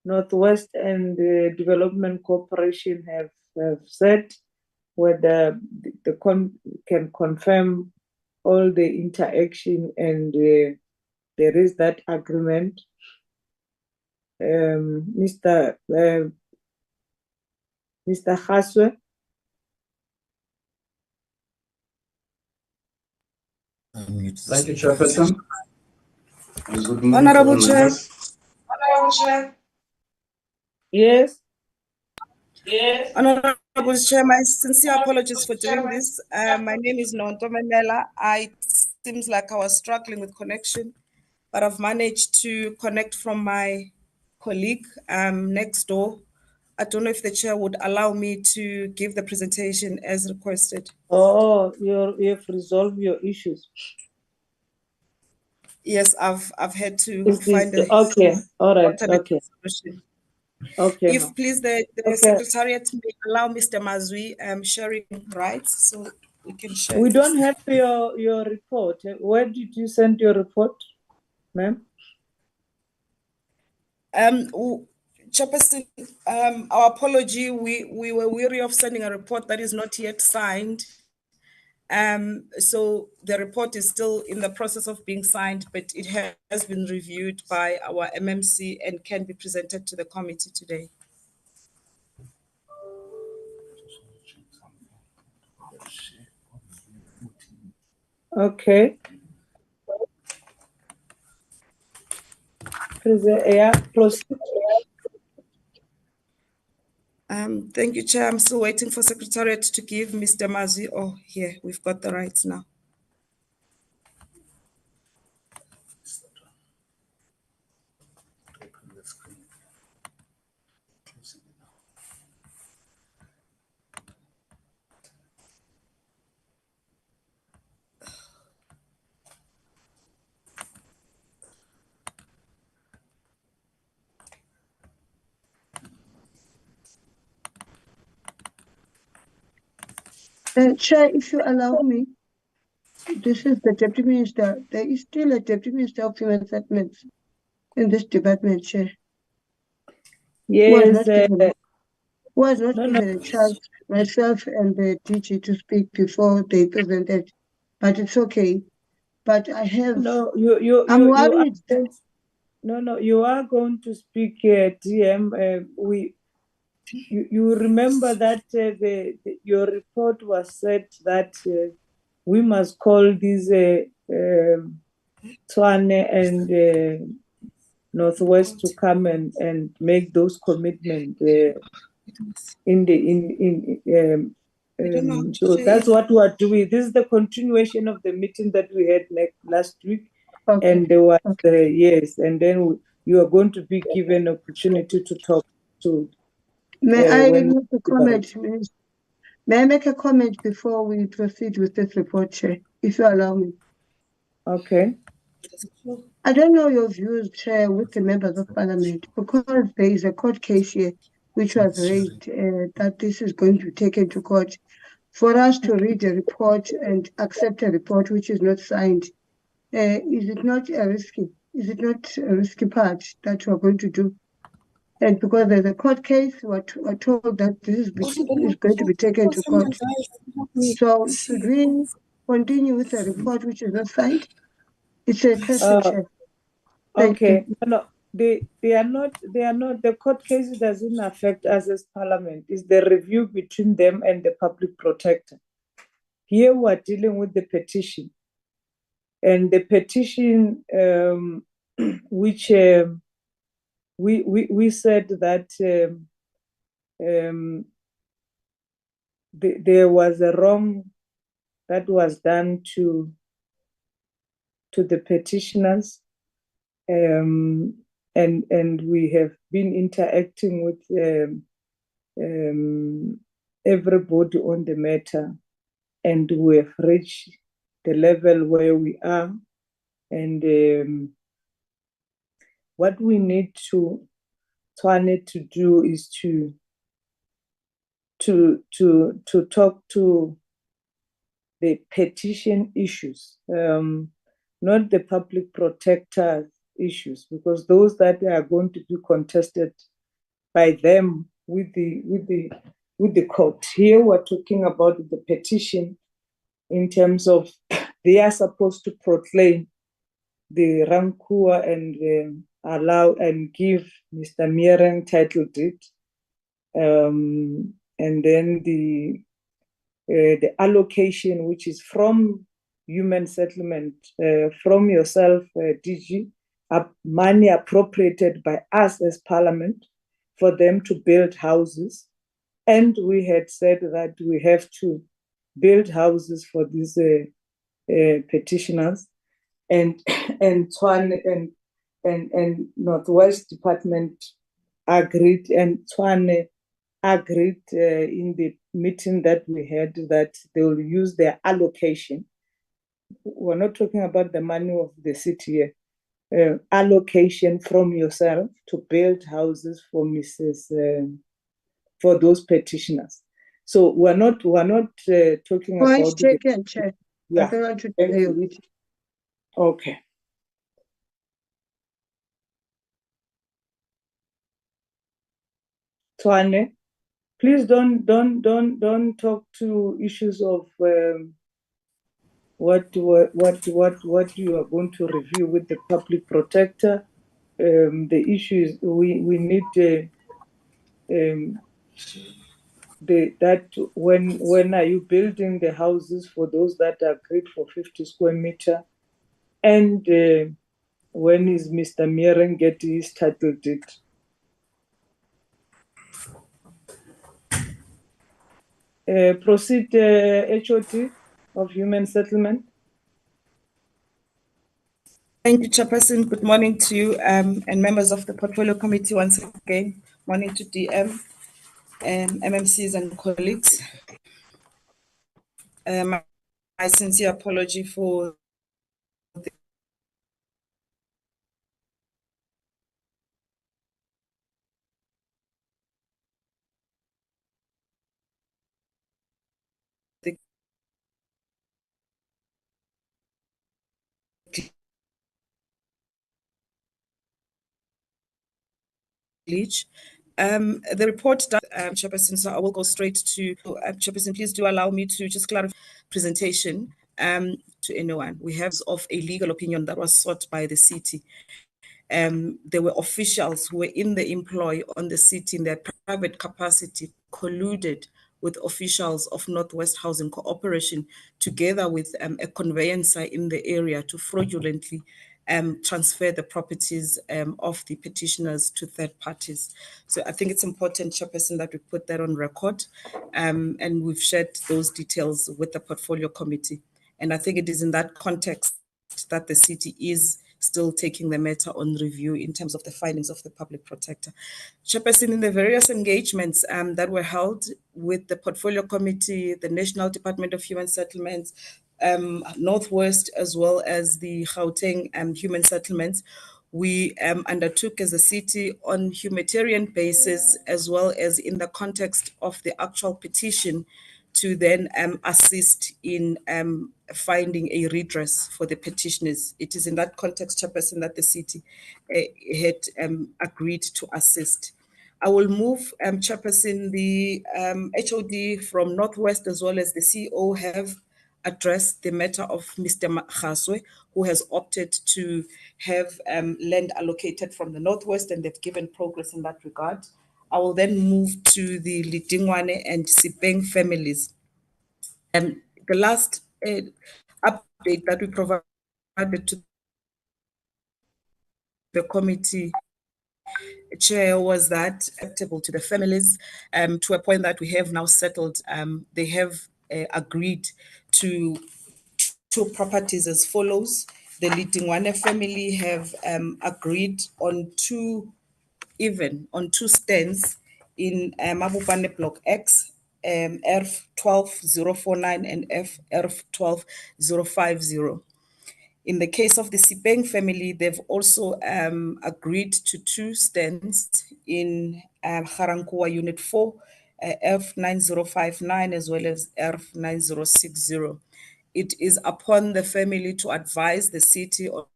[SPEAKER 4] Northwest and Development Corporation have said, whether can confirm all the interaction and there is that agreement. Mr. Ga-Rankuwa.
[SPEAKER 2] Thank you, Chairperson. And good morning,
[SPEAKER 11] Honorable Chair.
[SPEAKER 4] Honorable Chair. Yes.
[SPEAKER 11] Yes. Honorable Chair, my sincere apologies for doing this. My name is Nonto Menela. It seems like I was struggling with connection, but I've managed to connect from my colleague next door. I don't know if the chair would allow me to give the presentation as requested.
[SPEAKER 4] Oh, you have resolved your issues.
[SPEAKER 11] Yes, I've had to find
[SPEAKER 4] a okay. All right. Okay.
[SPEAKER 11] Solution.
[SPEAKER 4] Okay.
[SPEAKER 11] If please the Secretariat may allow Mr. Mazwi sharing rights so we can share.
[SPEAKER 4] We don't have your report. Where did you send your report, ma'am?
[SPEAKER 11] Chairperson, our apology, we were weary of sending a report that is not yet signed. So the report is still in the process of being signed, but it has been reviewed by our MMC and can be presented to the committee today.
[SPEAKER 4] Okay. Proceed.
[SPEAKER 11] Thank you, Chair. I'm still waiting for Secretariat to give Mr. Mazwi. Oh, here, we've got the rights now.
[SPEAKER 8] Chair, if you allow me, this is the Deputy Minister. There is still a Deputy Minister of Human Settlements in this department, Chair.
[SPEAKER 4] Yes.
[SPEAKER 8] Was not given a chance, myself and the DG, to speak before they presented, but it's okay. But I have.
[SPEAKER 4] No,
[SPEAKER 8] I'm worried.
[SPEAKER 4] No, you are going to speak, DM. You remember that your report was said that we must call these Tshwane and Northwest to come and make those commitments so that's what we are doing. This is the continuation of the meeting that we had last week.
[SPEAKER 8] Okay.
[SPEAKER 4] And there was yes, and then you are going to be given opportunity to talk to.
[SPEAKER 8] May I make a comment? May I make a comment before we proceed with this report, Chair, if you allow me?
[SPEAKER 4] Okay.
[SPEAKER 8] I don't know your views, Chair, with the members of Parliament, because there is a court case here which was raised that this is going to be taken to court. For us to read a report and accept a report which is not signed, is it not a risky? Is it not a risky part that we're going to do? And because there's a court case, we're told that this is going to be taken to court. So should we continue with a report which is not signed? It's a question, Chair.
[SPEAKER 4] Okay. No, they are not. The court case doesn't affect us as Parliament. It's the review between them and the public protector. Here we're dealing with the petition, and the petition, which we said that there was a wrong that was done to the petitioners, and we have been interacting with everybody on the matter, and we have reached the level where we are, and what we need to Tshwane to do is to talk to the petition issues, not the public protector issues, because those that are going to be contested by them with the court. Here we're talking about the petition in terms of they are supposed to proclaim the Ga-Rankuwa and allow and give Mr. Miereng title deed, and then the allocation, which is from human settlement, from yourself, DG, money appropriated by us as Parliament for them to build houses. And we had said that we have to build houses for these petitioners, and Tshwane and Northwest Department agreed, and Tshwane agreed in the meeting that we had that they will use their allocation. We're not talking about the money of the city here. Allocation from yourself to build houses for for those petitioners. So we're not talking about
[SPEAKER 8] taken, Chair.
[SPEAKER 4] Yeah.
[SPEAKER 8] I don't want to delay with it.
[SPEAKER 4] Okay. Tshwane, please don't talk to issues of what you are going to review with the public protector. The issue is we need that when are you building the houses for those that are agreed for 50 square meter, and when is Mr. Miereng getting his title deed? Proceed, HOD of Human Settlement.
[SPEAKER 11] Thank you, Chairperson. Good morning to you and members of the Portfolio Committee once again. Morning to DM, MMCs and colleagues. My sincere apology for the glitch. The report that Chairperson, so I will go straight to Chairperson. Please do allow me to just clarify presentation to anyone. We have of a legal opinion that was sought by the city. there were officials who were in the employ on the city in their private capacity, colluded with officials of Northwest Housing Corporation, together with a conveyancer in the area, to fraudulently transfer the properties of the petitioners to third parties. So I think it's important, Chairperson, that we put that on record, and we've shared those details with the portfolio committee. And I think it is in that context that the city is still taking the matter on review in terms of the findings of the public protector. Chairperson, in the various engagements that were held with the portfolio committee, the National Department of Human Settlements, Northwest, as well as the Gauteng Human Settlements, we undertook as a city on humanitarian basis, as well as in the context of the actual petition, to then assist in finding a redress for the petitioners. It is in that context, Chairperson, that the city had agreed to assist. I will move, Chairperson, the HOD from Northwest as well as the CEO have addressed the matter of Mr. Gaswe, who has opted to have land allocated from the Northwest, and they've given progress in that regard. I will then move to the Tshwane and Sipeng families. The last update that we provided to the committee chair was that acceptable to the families, to a point that we have now settled. They have agreed to two properties as follows. The Tshwane family have agreed on two stands in Mabopane Block X, ERF 12049 and ERF 12050. In the case of the Sipeng family, they've also agreed to two stands in Ga-Rankuwa Unit 4, ERF 9059 as well as ERF 9060. It is upon the family to advise the city on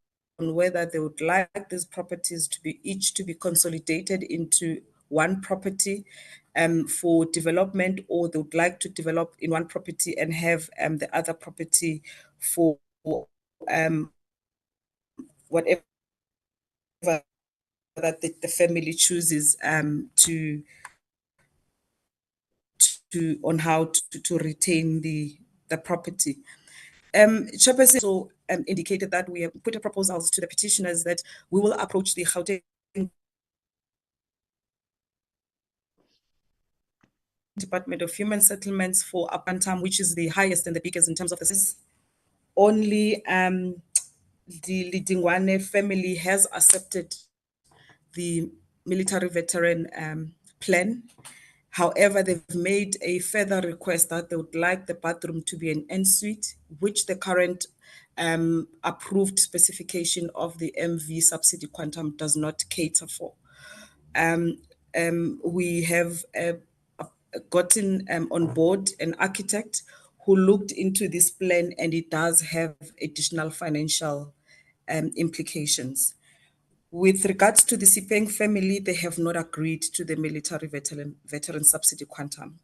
[SPEAKER 11] whether they would like these properties to be consolidated into one property for development, or they would like to develop in one property and have the other property for whatever that the family chooses on how to retain the property. Chairperson also indicated that we have put a proposals to the petitioners that we will approach the Gauteng Department of Human Settlements for a quantum which is the highest and the biggest in terms of this. Only the Tshwane family has accepted the military veteran plan. However, they've made a further request that they would like the bathroom to be an ensuite, which the current approved specification of the MV subsidy quantum does not cater for. We have gotten on board an architect who looked into this plan, and it does have additional financial implications. With regards to the Sipeng family, they have not agreed to the military veteran subsidy quantum.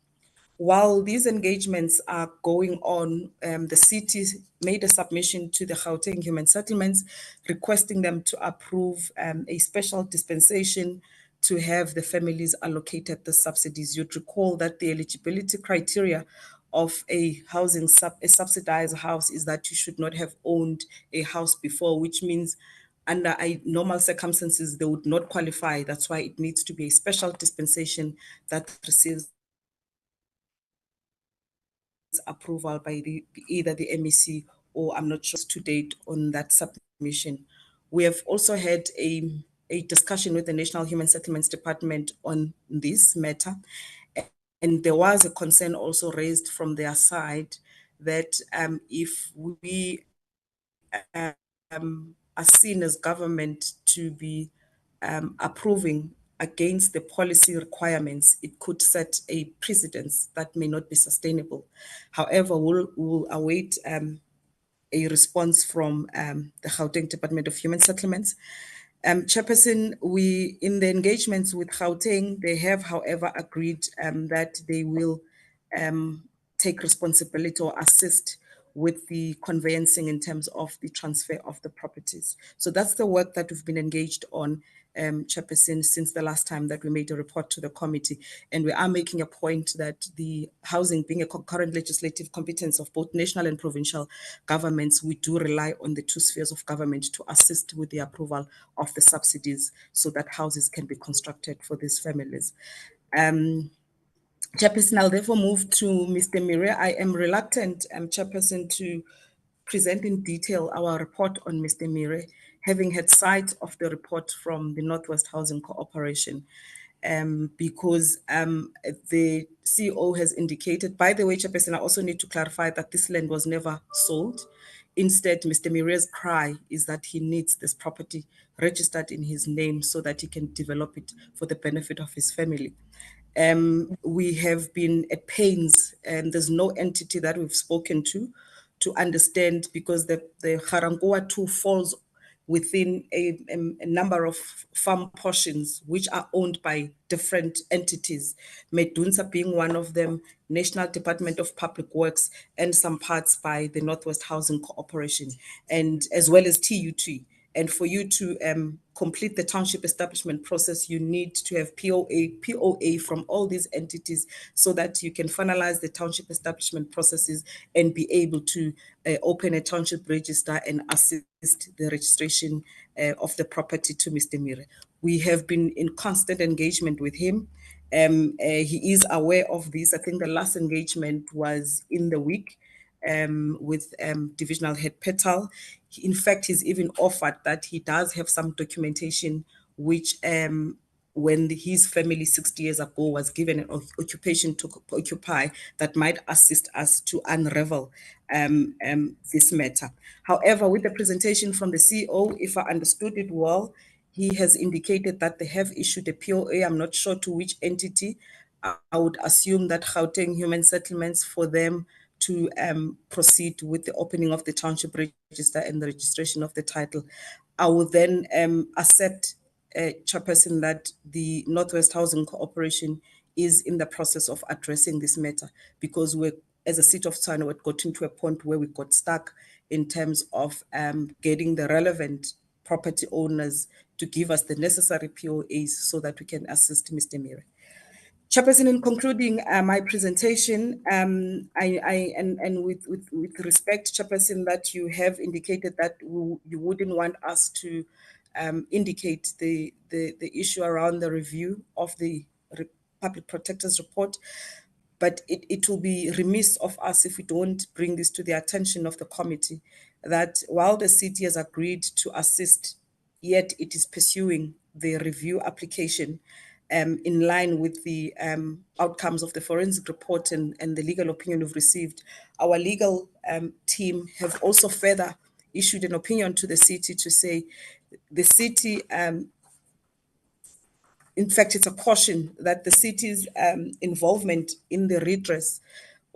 [SPEAKER 11] While these engagements are going on, the city made a submission to the Gauteng Human Settlements requesting them to approve a special dispensation to have the families allocated the subsidies. You'd recall that the eligibility criteria of a subsidized house is that you should not have owned a house before, which means under normal circumstances, they would not qualify. That's why it needs to be a special dispensation that receives approval by either the MEC or I'm not sure to date on that submission. We have also had a discussion with the National Human Settlements Department on this matter. And there was a concern also raised from their side that if we are seen as government to be approving against the policy requirements, it could set a precedence that may not be sustainable. However, we'll await a response from the Gauteng Department of Human Settlements. Chairperson, in the engagements with Gauteng, they have, however, agreed that they will take responsibility or assist with the conveyancing in terms of the transfer of the properties. So that's the work that we've been engaged on, Chairperson, since the last time that we made a report to the committee. And we are making a point that the housing being a concurrent legislative competence of both national and provincial governments, we do rely on the two spheres of government to assist with the approval of the subsidies so that houses can be constructed for these families. Chairperson, I'll therefore move to Mr. Mire. I am reluctant, Chairperson, to present in detail our report on Mr. Mire, having had sight of the report from the Northwest Housing Corporation, because the CEO has indicated, by the way, Chairperson, I also need to clarify that this land was never sold. Instead, Mr. Mire's cry is that he needs this property registered in his name so that he can develop it for the benefit of his family. We have been at pains, and there's no entity that we've spoken to understand, because the Ga-Rankuwa 2 falls within a number of farm portions which are owned by different entities, Medunsa being one of them, National Department of Public Works, and some parts by the Northwest Housing Corporation, and as well as TUT. And for you to complete the township establishment process, you need to have POA from all these entities so that you can finalize the township establishment processes and be able to open a township register and assist the registration of the property to Mr. Mire. We have been in constant engagement with him. He is aware of this. I think the last engagement was in the week with Divisional Head Petal. In fact, he's even offered that he does have some documentation which when his family 60 years ago was given an occupation to occupy, that might assist us to unravel this matter. However, with the presentation from the CEO, if I understood it well, he has indicated that they have issued a POA. I'm not sure to which entity. I would assume that Gauteng Human Settlements, for them to proceed with the opening of the township register and the registration of the title. I will then accept, Chairperson, that the Northwest Housing Corporation is in the process of addressing this matter, because we're, as a seat of Tshwane, we've gotten to a point where we got stuck in terms of getting the relevant property owners to give us the necessary POAs so that we can assist Mr. Mire. Chairperson, in concluding my presentation, and with respect, Chairperson, that you have indicated that you wouldn't want us to indicate the issue around the review of the Public Protector's report, but it will be remiss of us if we don't bring this to the attention of the committee, that while the city has agreed to assist, yet it is pursuing the review application in line with the outcomes of the forensic report and the legal opinion we've received. Our legal team have also further issued an opinion to the city to say the city, in fact, it's a caution that the city's involvement in the redress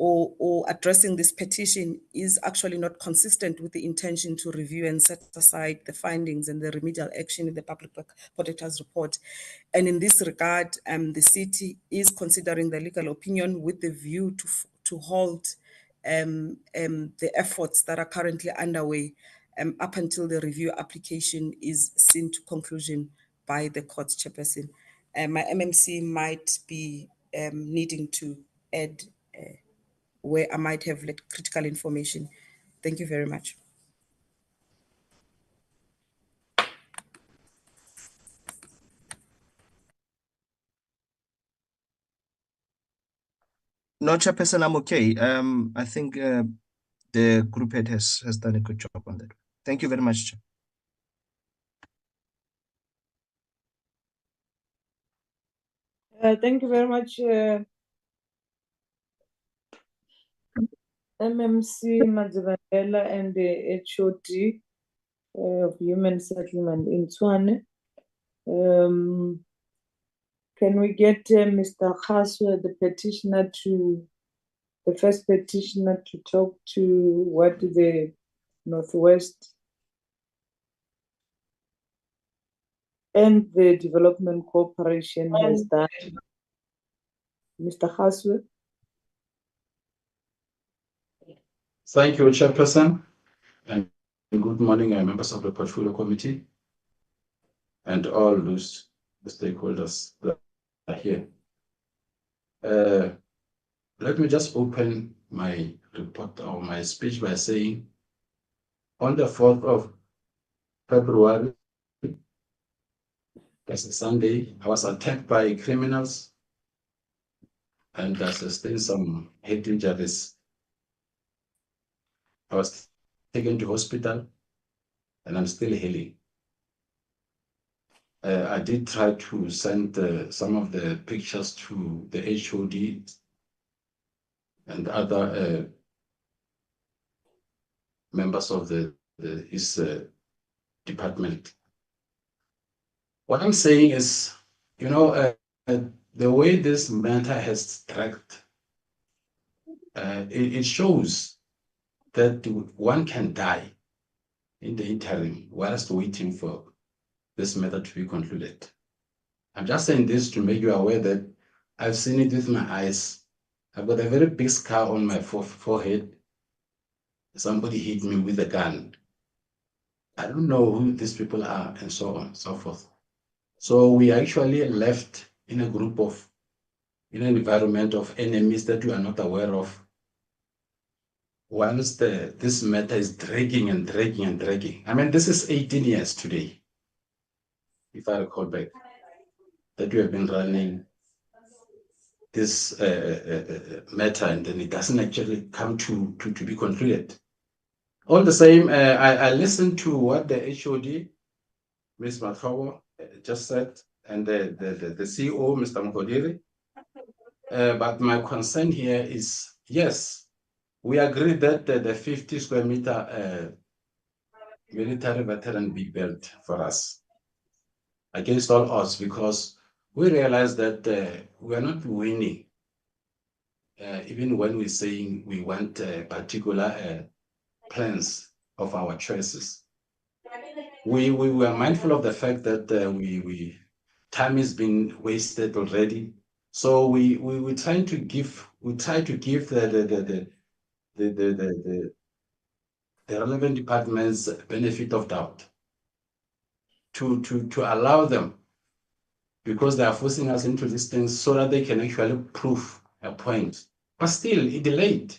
[SPEAKER 11] or addressing this petition is actually not consistent with the intention to review and set aside the findings and the remedial action in the Public Protector's report. And in this regard, the city is considering the legal opinion with the view to halt the efforts that are currently underway up until the review application is seen to conclusion by the court, Chairperson. My MMC might be needing to add where I might have critical information. Thank you very much.
[SPEAKER 9] No, Chairperson, I'm okay. I think the group head has done a good job on that. Thank you very much, Chair.
[SPEAKER 4] Thank you very much, MMC Madzivandela and the HOD of Human Settlement in Tshwane. Can we get Mr. Khaswe, the petitioner, the first petitioner, to talk to what the Northwest and the Development Corporation has done? Mr. Khaswe.
[SPEAKER 12] Thank you, Chairperson, and good morning, members of the Portfolio Committee, and all those stakeholders that are here. Let me just open my report or my speech by saying, on the 4th of February, that's a Sunday, I was attacked by criminals and I sustained some head injuries. I was taken to hospital and I'm still healing. I did try to send some of the pictures to the HOD and other members of his department. What I'm saying is, you know, the way this matter has tracked, it shows that one can die in the interim whilst waiting for this matter to be concluded. I'm just saying this to make you aware that I've seen it with my eyes. I've got a very big scar on my forehead. Somebody hit me with a gun. I don't know who these people are and so on and so forth. So we actually left in a group of, in an environment of enemies that we are not aware of. Once this matter is dragging and dragging and dragging. I mean, this is 18 years today, if I recall back, that we have been running this matter, and then it doesn't actually come to be concluded. All the same, I listened to what the HOD, Ms. Mathawa, just said, and the CEO, Mr. Mkodiri. But my concern here is, yes, we agree that the 50 square meter military veteran be built for us against all odds, because we realize that we are not winning. Even when we're saying we want particular plans of our choices. We were mindful of the fact that time has been wasted already. So we try to give the relevant departments benefit of doubt to allow them, because they are forcing us into these things so that they can actually prove a point. But still, it delayed.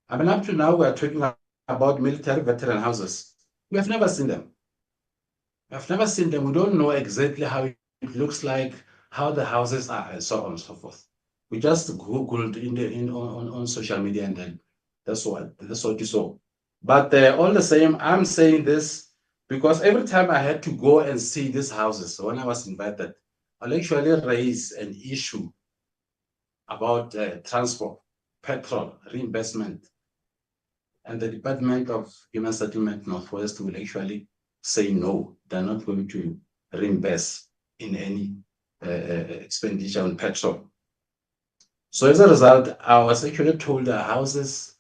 [SPEAKER 12] I mean, up to now, we are talking about military veteran houses. We have never seen them. I've never seen them. We don't know exactly how it looks like, how the houses are, and so on and so forth. We just Googled on social media, and then that's what you saw. But all the same, I'm saying this because every time I had to go and see these houses, when I was invited, I'll actually raise an issue about transport, petrol, reinvestment. And the Department of Human Settlement Northwest will actually say no, they're not going to reinvest in any expenditure on petrol. So as a result, I was actually told the houses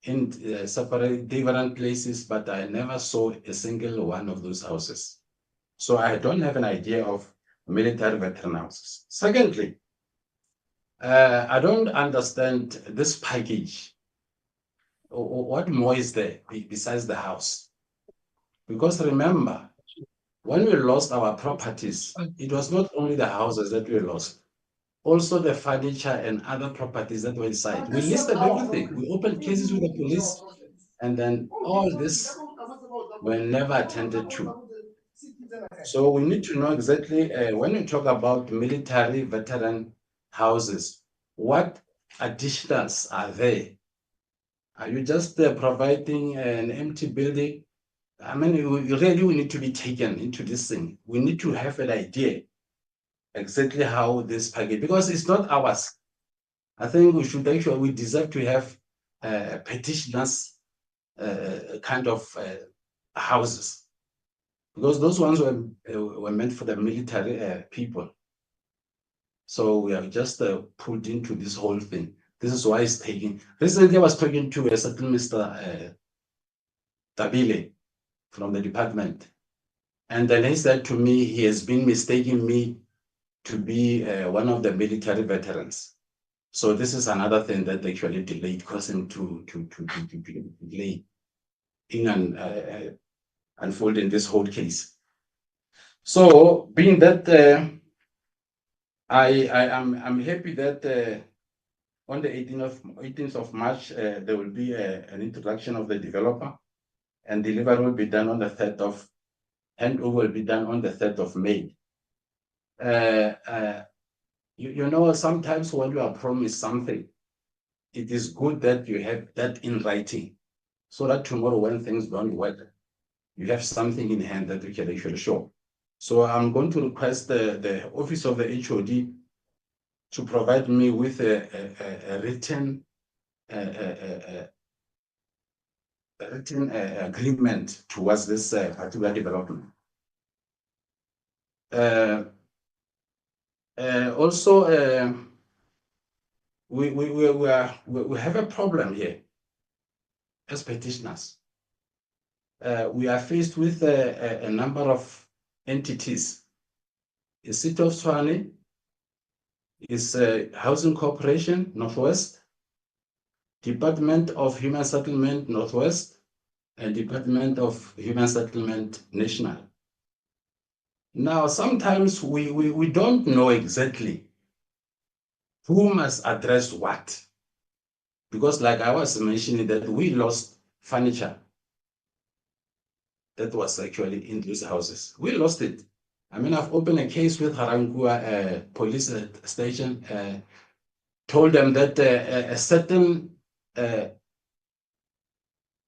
[SPEAKER 12] in separate different places, but I never saw a single one of those houses. So I don't have an idea of military veteran houses. Secondly, I don't understand this package. What more is there besides the house? Because remember, when we lost our properties, it was not only the houses that we lost, also the furniture and other properties that were inside. We listed everything. We opened cases with the police, and then all this were never attended to. So we need to know exactly, when we talk about military veteran houses, what additionals are there? Are you just providing an empty building? I mean, we need to be taken into this thing. We need to have an idea exactly how this package, because it's not ours. I think we deserve to have petitioners kind of houses, because those ones were meant for the military people. So we are just pulled into this whole thing. This is why it's taking. Recently, I was talking to a certain Mr. Tabile from the department. And then he said to me, he has been mistaking me to be one of the military veterans. So this is another thing that actually delayed, causing to delay in unfolding this whole case. So being that I'm happy that on the 18th of March there will be an introduction of the developer, and delivery will be done on the 3rd of handover will be done on the 3rd of May. You know, sometimes when you are promised something, it is good that you have that in writing, so that tomorrow when things don't work, you have something in hand that you can actually show. So I'm going to request the office of the HOD to provide me with a written agreement towards this particular development. Also, we have a problem here as petitioners. We are faced with a number of entities. The City of Tshwane is Housing Corporation Northwest, Department of Human Settlement Northwest, and Department of Human Settlement National. Now, sometimes we don't know exactly who must address what, because like I was mentioning that we lost furniture that was actually in these houses. We lost it. I mean, I've opened a case with Ga-Rankuwa police station, told them that a certain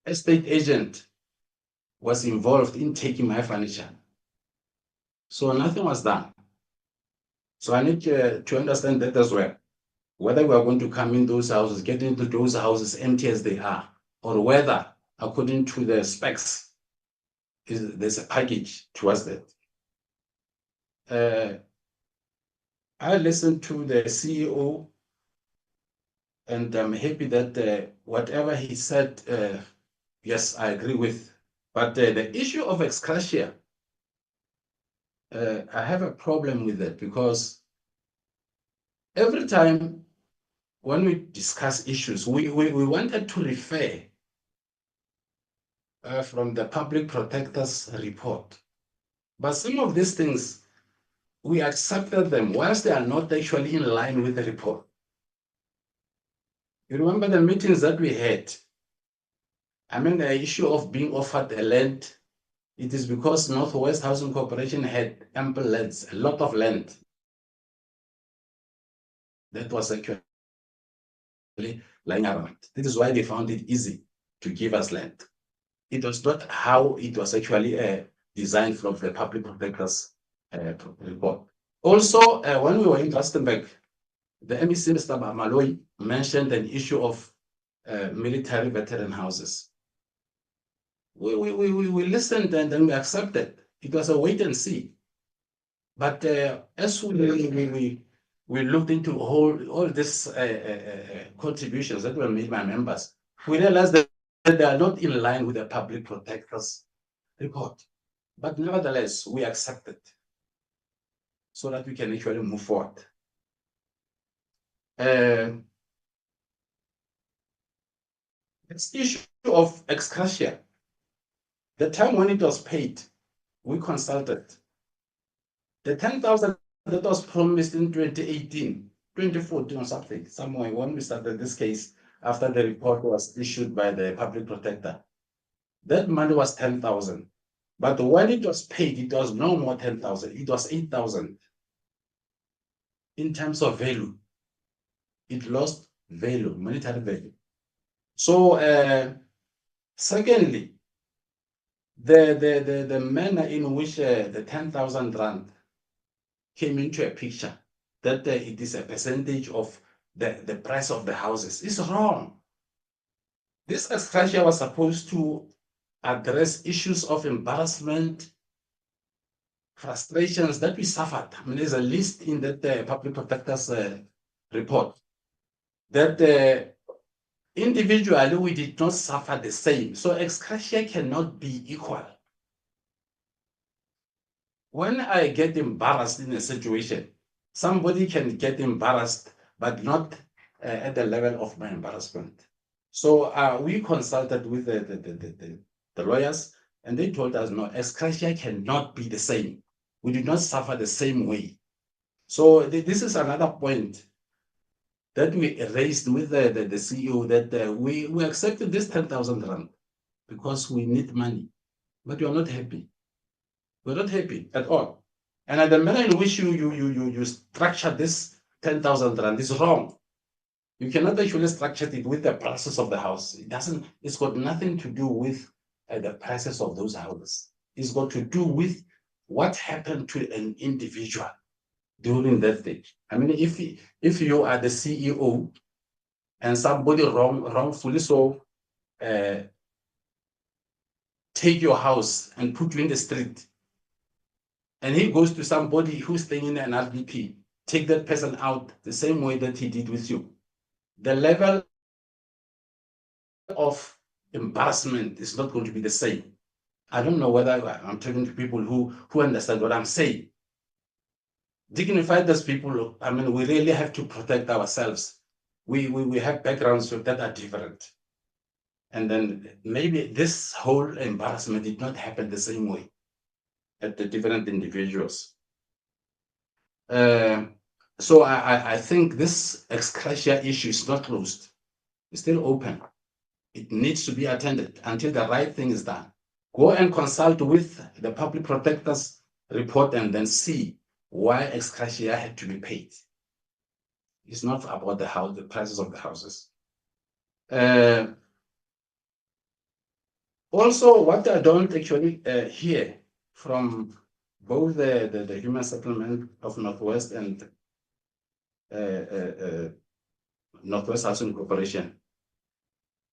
[SPEAKER 12] estate agent was involved in taking my furniture. So nothing was done. So I need to understand that as well, whether we are going to come in those houses, get into those houses empty as they are, or whether, according to the specs, there's a package towards that. I listened to the CEO, and I'm happy that whatever he said, yes, I agree with. But the issue of ex gratia, I have a problem with that, because every time when we discuss issues, we wanted to refer from the public protector's report. But some of these things, we accepted them whilst they are not actually in line with the report. You remember the meetings that we had? I mean, the issue of being offered a land, it is because Northwest Housing Corporation had ample lands, a lot of land that was actually lying around. This is why they found it easy to give us land. It was not how it was actually designed from the public protector's report. Also, when we were in Rustenburg, the MEC, Mr. Malloy, mentioned an issue of military veteran houses. We listened and then we accepted. It was a wait and see. But as we looked into all these contributions that were made by members, we realized that they are not in line with the public protector's report. But nevertheless, we accept it so that we can actually move forward. This issue of ex gratia, the time when it was paid, we consulted. The 10,000 that was promised in 2018, 2014 or something, somewhere when we started this case, after the report was issued by the public protector, that money was 10,000. But when it was paid, it was no more 10,000, it was 8,000. In terms of value, it lost value, monetary value. So, secondly, the manner in which the 10,000 rand came into a picture, that it is a percentage of the price of the houses, is wrong. This ex gratia was supposed to address issues of embarrassment, frustrations that we suffered. I mean, there's a list in that public protector's report that individually we did not suffer the same. So ex gratia cannot be equal. When I get embarrassed in a situation, somebody can get embarrassed, but not at the level of my embarrassment. So we consulted with the lawyers, and they told us, no, ex-gratia cannot be the same. We did not suffer the same way. So this is another point that we raised with the CEO, that we accepted this 10,000 rand because we need money, but we are not happy. We're not happy at all. And the manner in which you structure this 10,000 rand is wrong. You cannot actually structure it with the prices of the house. It's got nothing to do with the prices of those houses. It's got to do with what happened to an individual during that stage. I mean, if you are the CEO and somebody wrongfully so take your house and put you in the street, and he goes to somebody who's staying in an RDP, take that person out the same way that he did with you. The level of embarrassment is not going to be the same. I don't know whether I'm talking to people who understand what I'm saying. Dignified as people, I mean, we really have to protect ourselves. We have backgrounds that are different. And then maybe this whole embarrassment did not happen the same way at the different individuals. So I think this ex-gratia issue is not closed. It's still open. It needs to be attended until the right thing is done. Go and consult with the public protector's report and then see why ex-gratia had to be paid. It's not about the prices of the houses. Also, what I don't actually hear from both the Human Settlement of Northwest and Northwest Housing Corporation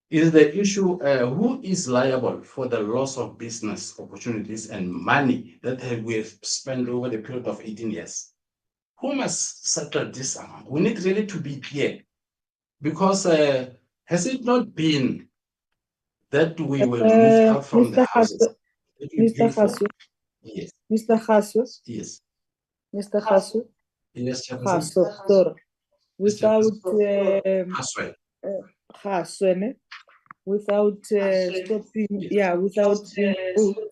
[SPEAKER 12] is the issue, who is liable for the loss of business opportunities and money that we have spent over the period of 18 years? Who must settle this amount? We need really to be clear, because has it not been that we were moved out from the houses?
[SPEAKER 4] Mr. Hasu.
[SPEAKER 12] Yes.
[SPEAKER 4] Mr. Hasu.
[SPEAKER 12] Yes.
[SPEAKER 4] Mr. Hasu.
[SPEAKER 12] Yes,
[SPEAKER 4] Hasu, sorry. Without Haswene, without stopping, without being rude.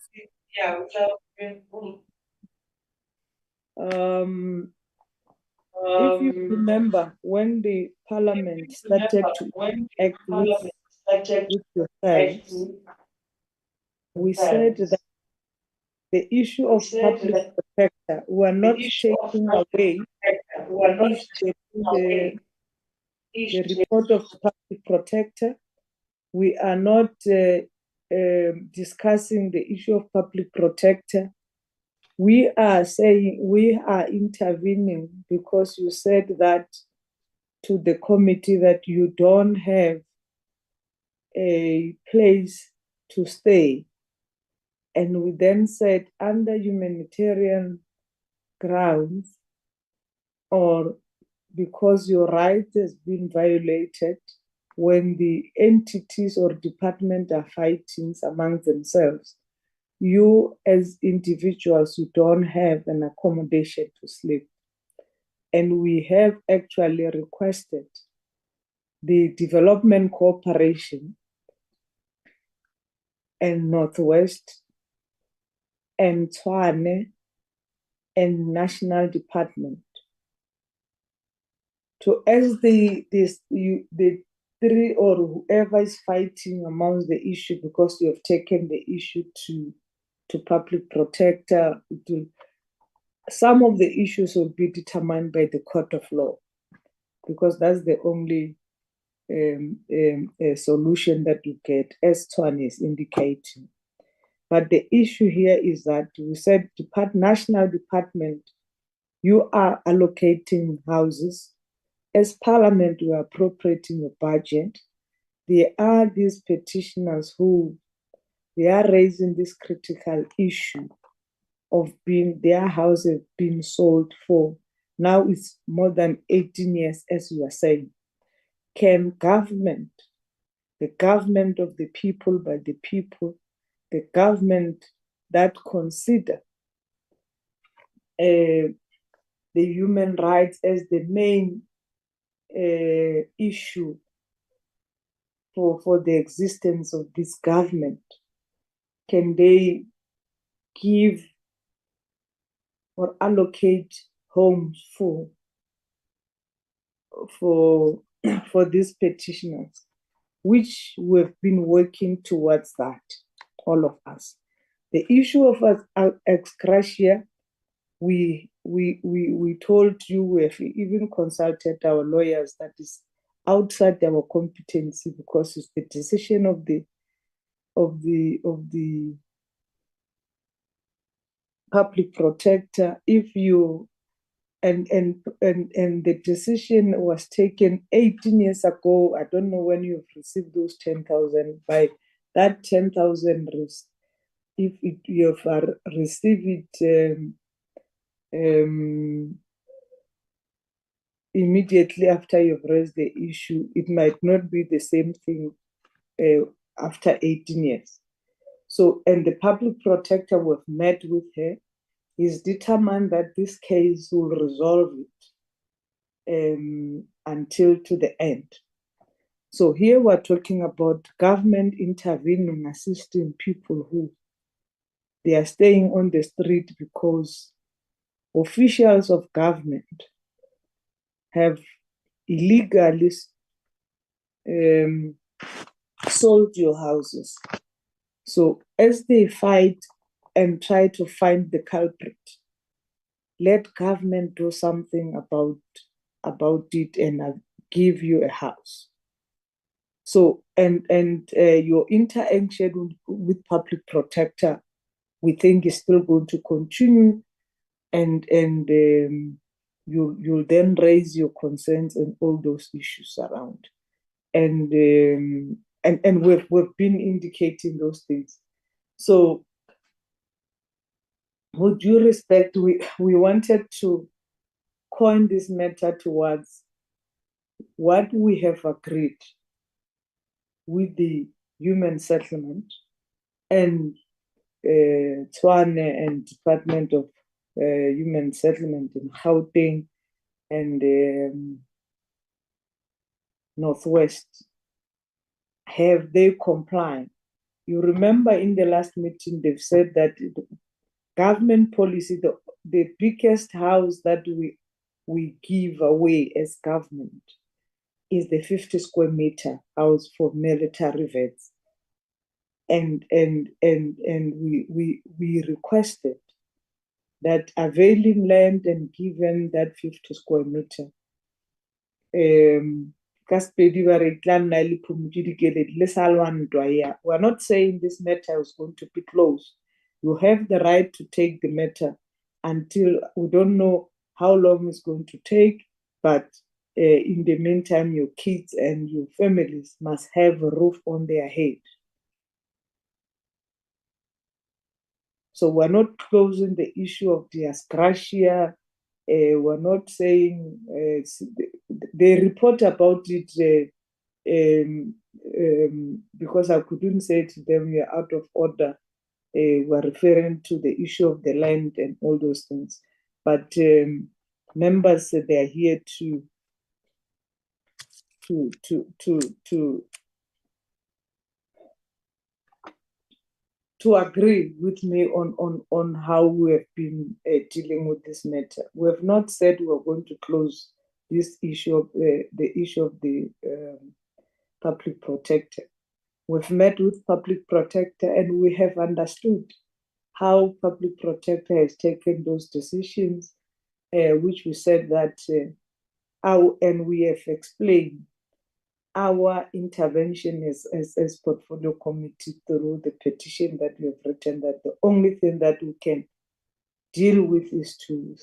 [SPEAKER 4] If you remember, when the parliament started to act with yourselves, we said that the issue of public protector, we are not taking away the report of the public protector. We are not discussing the issue of public protector. We are saying we are intervening because you said that to the committee that you don't have a place to stay. And we then said under humanitarian grounds, or because your right has been violated, when the entities or department are fighting among themselves, you as individuals, you don't have an accommodation to sleep. And we have actually requested the Development Corporation and Northwest and Tshwane and National Department to ask the three or whoever is fighting amongst the issue, because you have taken the issue to public protector. Some of the issues will be determined by the court of law, because that's the only solution that you get, as Tshwane is indicating. But the issue here is that we said national department, you are allocating houses. As parliament, we are appropriating a budget. There are these petitioners who they are raising this critical issue of their houses being sold for, now it's more than 18 years, as you are saying. Can government, the government of the people, by the people, the government that consider the human rights as the main issue for the existence of this government. Can they give or allocate homes for these petitioners, which we've been working towards that, all of us. The issue of ex gratia, we told you, we have even consulted our lawyers, that is outside our competency, because it's the decision of the public protector. If you and the decision was taken 18 years ago. I don't know when you've received those 10,000. By that 10,000, if you have received it immediately after you've raised the issue, it might not be the same thing after 18 years. So, and the public protector, we've met with her, is determined that this case will resolve it until to the end. So here we're talking about government intervening, assisting people who they are staying on the street because officials of government have illegally sold your houses. So as they fight and try to find the culprit, let government do something about it and give you a house. So and your interaction with public protector, we think, is still going to continue, and you'll then raise your concerns and all those issues around, and we've been indicating those things. So, with due respect, we wanted to coin this matter towards what we have agreed with the human settlement and Tshwane and Department of Human Settlement in Gauteng and Northwest. Have they complied? You remember in the last meeting, they've said that government policy, the biggest house that we give away as government is the 50 square meter house for military vets. And we requested that availing land and given that 50 square meter, we're not saying this matter is going to be closed. You have the right to take the matter until we don't know how long it's going to take, but in the meantime, your kids and your families must have a roof on their head. So we're not closing the issue of the ex gratia. We're not saying the report about it, because I couldn't say to them we are out of order. We're referring to the issue of the land and all those things. But members, they are here to agree with me on how we have been dealing with this matter. We have not said we are going to close this issue of the issue of the public protector. We've met with public protector and we have understood how public protector has taken those decisions, which we said that and we have explained our intervention as portfolio committee through the petition that we have written, that the only thing that we can deal with is to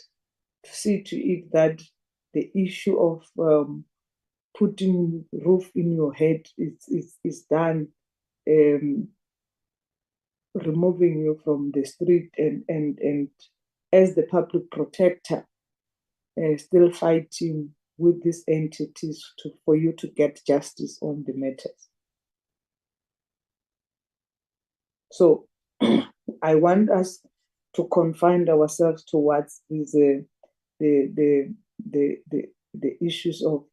[SPEAKER 4] see to it that the issue of putting roof in your head is done, removing you from the street, and as the public protector, still fighting with these entities for you to get justice on the matters. So I want us to confine ourselves towards these the issues of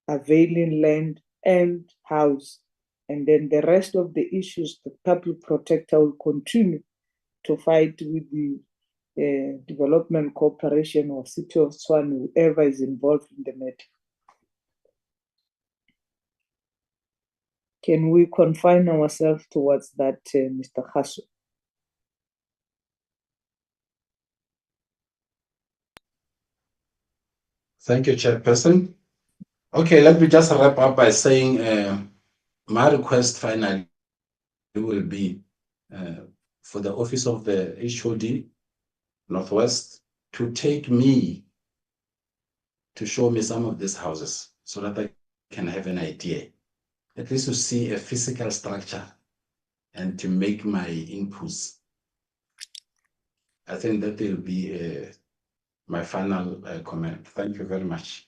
[SPEAKER 4] availing land and house. And then the rest of the issues, the public protector will continue to fight with the Development Corporation or City of Tshwane, whoever is involved in the matter. Can we confine ourselves towards that, Mr. Hasso?
[SPEAKER 12] Thank you, Chairperson. Okay, let me just wrap up by saying my request finally will be for the Office of the HOD Northwest to take me to show me some of these houses so that I can have an idea, at least to see a physical structure and to make my inputs. I think that will be my final comment. Thank you very much.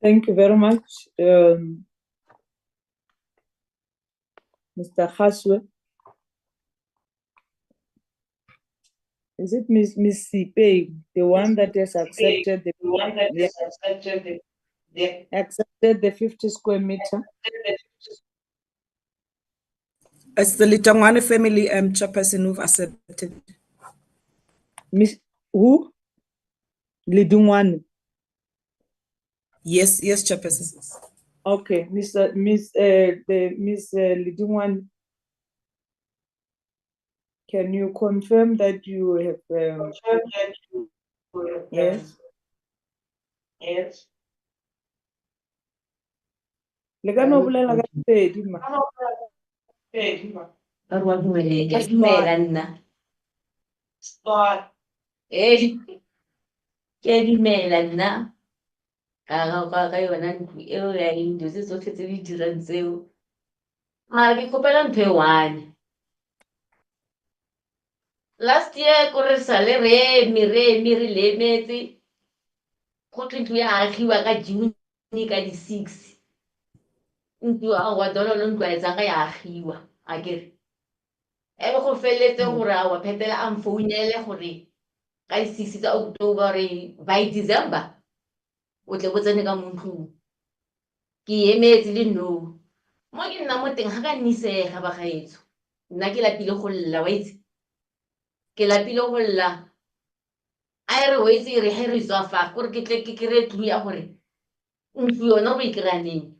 [SPEAKER 4] Thank you very much, Mr. Hasso. Is it Miss Sipe, the one that has accepted accepted the 50 square meter?
[SPEAKER 11] It's the Litangwane family chairperson who've accepted.
[SPEAKER 4] Miss who? Lidungwane.
[SPEAKER 11] Yes, chairperson.
[SPEAKER 4] Okay, Miss Lidungwane. Can you confirm that you have yes?
[SPEAKER 13] Yes.
[SPEAKER 4] Le ka no bolela ka Pedi ma.
[SPEAKER 13] Spot. Ke dumela nna ka yona ntlo eo ya Indo tse tsotlhe tse di dirang tseo. Mara ke kgopela ntho e one. Last year ko re sale re eme re lemetse go twe ntlo ya agiwa ka June ka di 6. Ntlo ya wa dololo ntlo ya tsanga ya agiwa akere. Ebe go feletse gore a wa phetela a mfounele gore ka di 6 tsa October re by December o tle go tsene ka mo ntlong. Ke emetse le no. Mo ke nna mo teng ga ka nnisega ba gaetso. Nna ke lapile go lla wa itse. Ke lapile go lla. A re wa itse re he re tswa fa gore ke tle ke kry clue ya gore ntlo yona go ikraneng.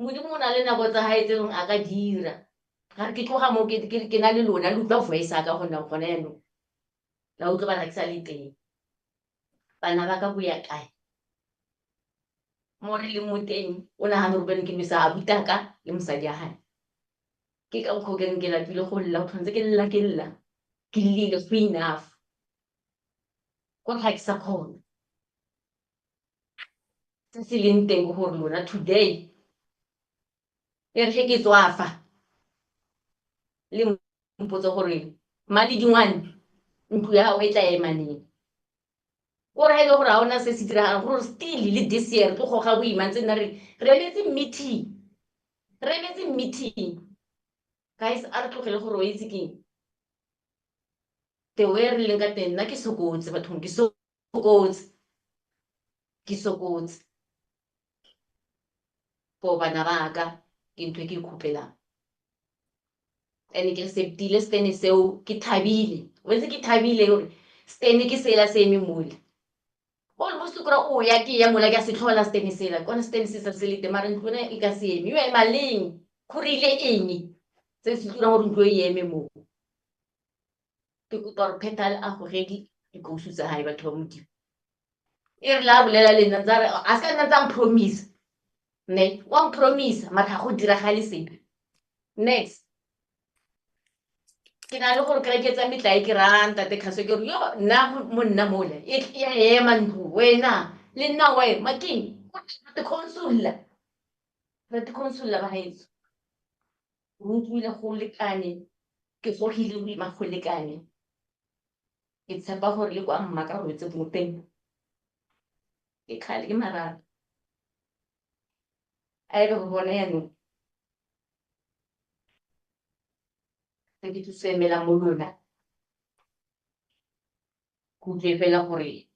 [SPEAKER 13] Modimo o na le nako tsa gaetse leng a ka dira. Ga ke tloga mo ke na le lona le utlwa voice ka gona gona yanong. La utlwa ba ke sa le teng. Bana ba ka boya kae? Mo re le mo teng o nagana gore bene ke mesa abutaka le mosadi ya gae. Ke ka mokgwa ke reng ke lapile go lla o tshwanetse ke lla ke llele go enough gore ga ke sa kgona. Se se leng teng ke gore lona today e re ke tswa fa le mpotsa gore Madidingwane ntlo ya gago e tla ema neng. Gore ga e le gore ga ona se se diragalang gore still le this year re tlo goga boima ntse nna re emetse meeting. Guys, a re tlogele gore o itse keng. The way re leng ka teng nna ke sokotse bathong ke sokotse for bana ba ka ke ntho e ke ikgopelang. And ke acceptile stand seo ke thabile. Wetse ke thabile gore stand ke sela se eme mole. Almost kora o ya ke ya mola ke se tlhola stand sela. Kona stand se se le mara ntlona e ka se eme. Yo e maleng khorile eng. Se se tlona gore ntlo e eme mo. Ke kopa re phethale a go redi ke go sutsa hae batho ba modimo. E re la bolela le nna tsa re a ska nna tsa promise. Ne, wa promise mara go diragale sepe. Next. Ke na le gore ke reketsa metlae ke ranta te khaso ke re yo nna mo nna mole e ema ntlo wena le nna we making te consulla ba gaetso o utlwile go lekane ke gogile boima go lekane ke tshepa gore le kwa mma ka rwetse mo teng ke khale ke marara a ere go bona yanong ke tsusemela mo lona. Kutlwe fela gore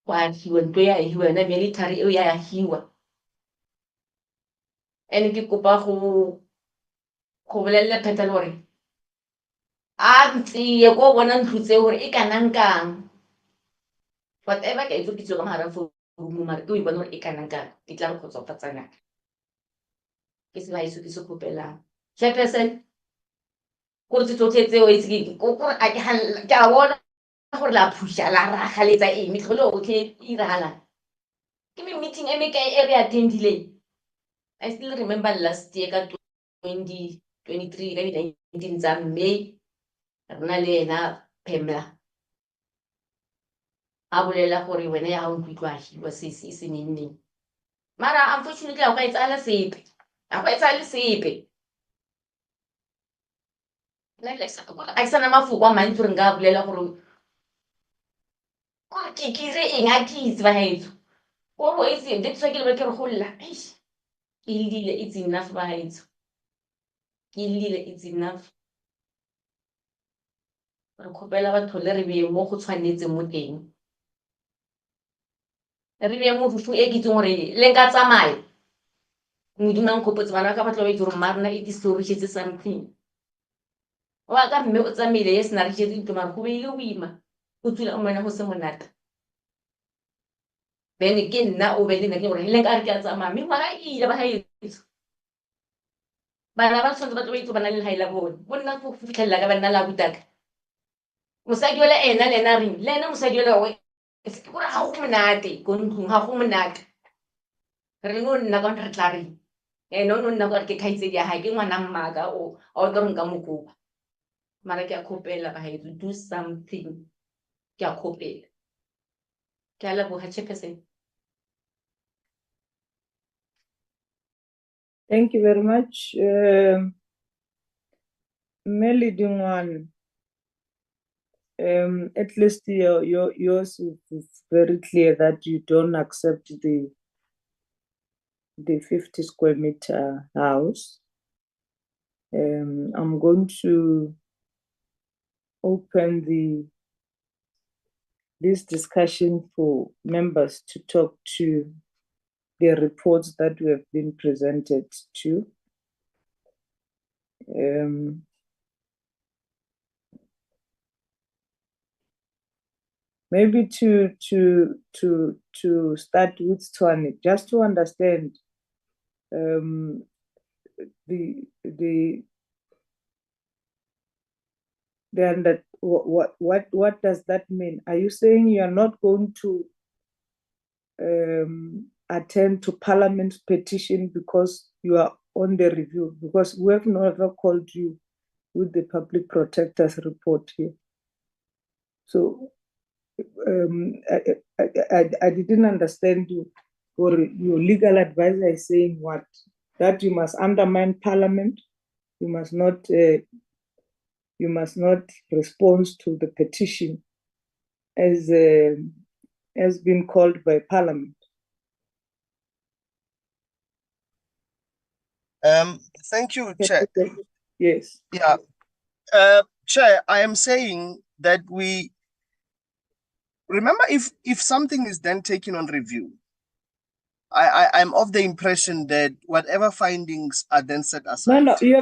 [SPEAKER 13] Wa hiwa ntlo ya hiwa na military eo ya hiwa. Ene ke kopa go bolella pheta le gore a ntse go bona ntlo tse gore e kanang kang. Whatever ka itse ke tso ka mahara fo mo mara ke o bona gore e kanang kang ke tla re khotsofatsana. Ke se ba iso ke se kopela. Chairperson go tse tsotlhe tse o itse go a ke a bona gore la phusha la raga letsa eng tlhole o tle irala. Ke meeting e me ka e re attendile. I still remember last year ka 2023 ka di-19 tsa May rena le ena Pamela a bolela gore wena ya go ntlo a hiwa se neng mara unfortunately a go etsala sepe a go etsala sepe a sana mafoko a mantsi gore nka bolela gore ke re eng a ke itse ba gaetso gore o itse di tswa ke le ke re go lla ke lile it's enough ba gaetso ke lile it's enough re khopela batho le re beye mo go tshwanetse mo teng re beye mo fufu e ke tseng gore le nka tsamaya modimo nkgopotse bana ka batlo ba itse gore marena it is so rich something wa ka mme o tsamaile ye sena re tshetse ntlo mara go beile o ima o tsula o mona go se monata then ke nna o be le nna ke gore le nka re ke a tsamaya mme ngwaga ile ba gaetso bana ba tshwanetse ba tlo ba itse bana le legae la bone bo nna go fitlhelela ka banna la butaka mosadi ola ena le ena reng le ena mosadi ola gore ga go monate ko ntlong ga go monate re no nna ka re tla reng ene o no nna gore ke kgaitsedi ya gae ke ngwana mmaka o a tlo reng ka mokopa mara ke a khopela ba gaetso do something ke a khopela ke a leboga Chairperson.
[SPEAKER 4] Thank you very much. Melly Dingwan, at least yours is very clear that you don't accept the 50 square meter house. I'm going to open this discussion for members to talk to the reports that we have been presented to. Maybe to start with Tshwane, just to understand what does that mean? Are you saying you are not going to attend to Parliament's petition because you are on the review? Because we have never called you with the Public Protector's report here. So I didn't understand you, or your legal advisor is saying what? That you must undermine Parliament, you must not respond to the petition as been called by Parliament.
[SPEAKER 9] Thank you, Chair.
[SPEAKER 4] Yes.
[SPEAKER 9] Yeah. Chair, I am saying that we remember if something is then taken on review, I'm of the impression that whatever findings are then set aside.
[SPEAKER 4] No, you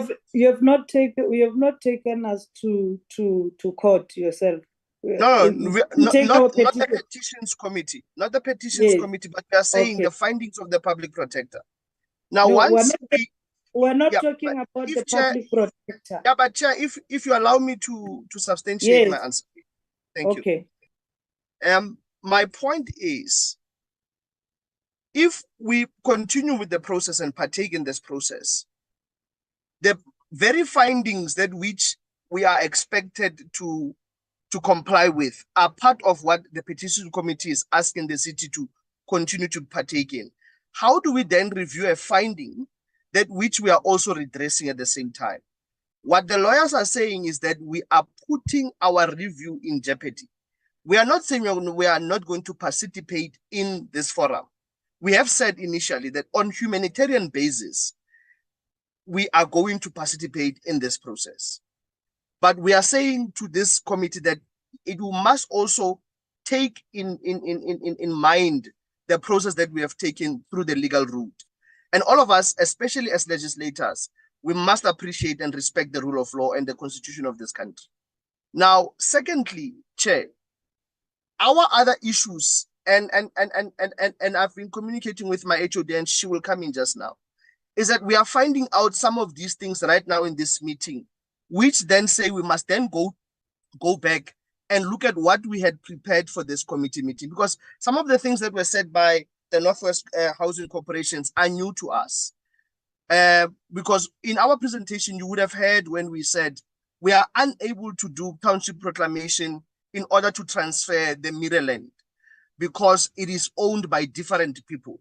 [SPEAKER 4] have not taken us to court yourself.
[SPEAKER 9] No, not the petitions committee, not the petitions committee, but we are saying the findings of the public protector. Now,
[SPEAKER 4] we're not talking about the public protector.
[SPEAKER 9] Yeah, but Chair, if you allow me to substantiate my answer, thank you. My point is, if we continue with the process and partake in this process, the very findings that which we are expected to comply with are part of what the petition committee is asking the city to continue to partake in. How do we then review a finding that which we are also redressing at the same time? What the lawyers are saying is that we are putting our review in jeopardy. We are not saying we are not going to participate in this forum. We have said initially that on humanitarian basis, we are going to participate in this process. But we are saying to this committee that it must also take in mind the process that we have taken through the legal route. And all of us, especially as legislators, we must appreciate and respect the rule of law and the constitution of this country. Now, secondly, Chair, our other issues, and I've been communicating with my HOD and she will come in just now, is that we are finding out some of these things right now in this meeting, which then say we must then go back and look at what we had prepared for this committee meeting, because some of the things that were said by the Northwest Housing Corporations are new to us. Because in our presentation, you would have heard when we said we are unable to do township proclamation in order to transfer the Maryland because it is owned by different people.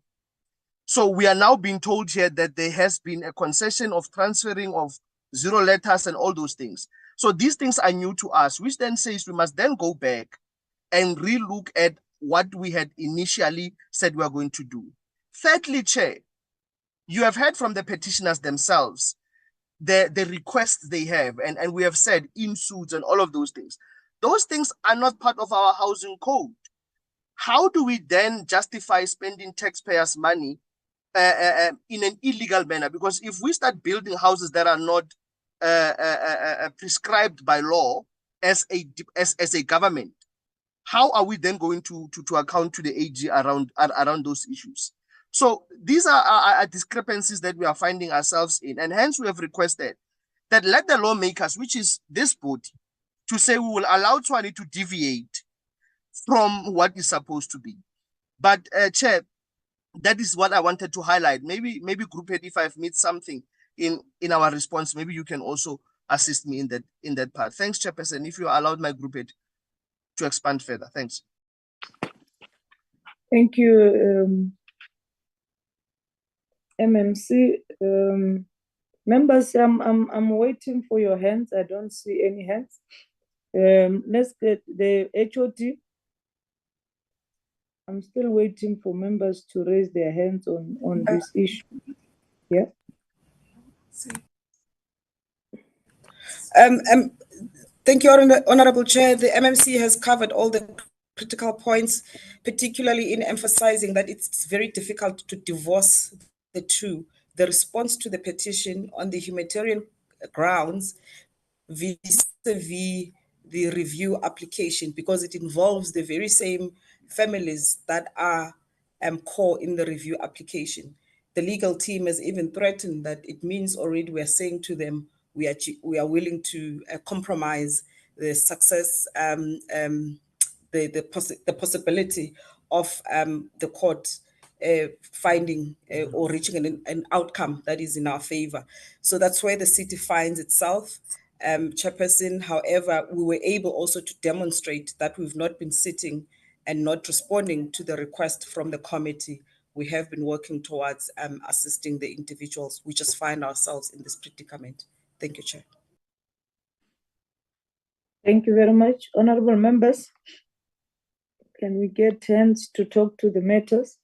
[SPEAKER 9] So we are now being told here that there has been a concession of transferring of 0 letters and all those things. So these things are new to us, which then says we must then go back and relook at what we had initially said we are going to do. Thirdly, Chair, you have heard from the petitioners themselves the requests they have, and we have said in suits and all of those things. Those things are not part of our housing code. How do we then justify spending taxpayers' money in an illegal manner? Because if we start building houses that are not prescribed by law as a government, how are we then going to account to the AG around those issues? So these are discrepancies that we are finding ourselves in, and hence we have requested that let the lawmakers, which is this body, to say we will allow Tshwane to deviate from what is supposed to be. But Chair, that is what I wanted to highlight. Maybe Group Head, if I've missed something in our response, maybe you can also assist me in that part. Thanks, Chairperson. If you allowed my Group Head to expand further. Thanks.
[SPEAKER 4] Thank you, MMC. Members, I'm waiting for your hands. I don't see any hands. Let's get the HOD. I'm still waiting for members to raise their hands on this issue. Yeah.
[SPEAKER 11] Thank you, Honorable Chair. The MMC has covered all the critical points, particularly in emphasizing that it's very difficult to divorce the two. The response to the petition on the humanitarian grounds vis-a-vis the review application, because it involves the very same families that are core in the review application. The legal team has even threatened that it means already we are saying to them, we are willing to compromise the success, the possibility of the court finding or reaching an outcome that is in our favor. So that's where the city finds itself. Chairperson, however, we were able also to demonstrate that we've not been sitting and not responding to the request from the committee. We have been working towards assisting the individuals. We just find ourselves in this predicament. Thank you, Chair.
[SPEAKER 4] Thank you very much. Honorable members, can we get hands to talk to the matters?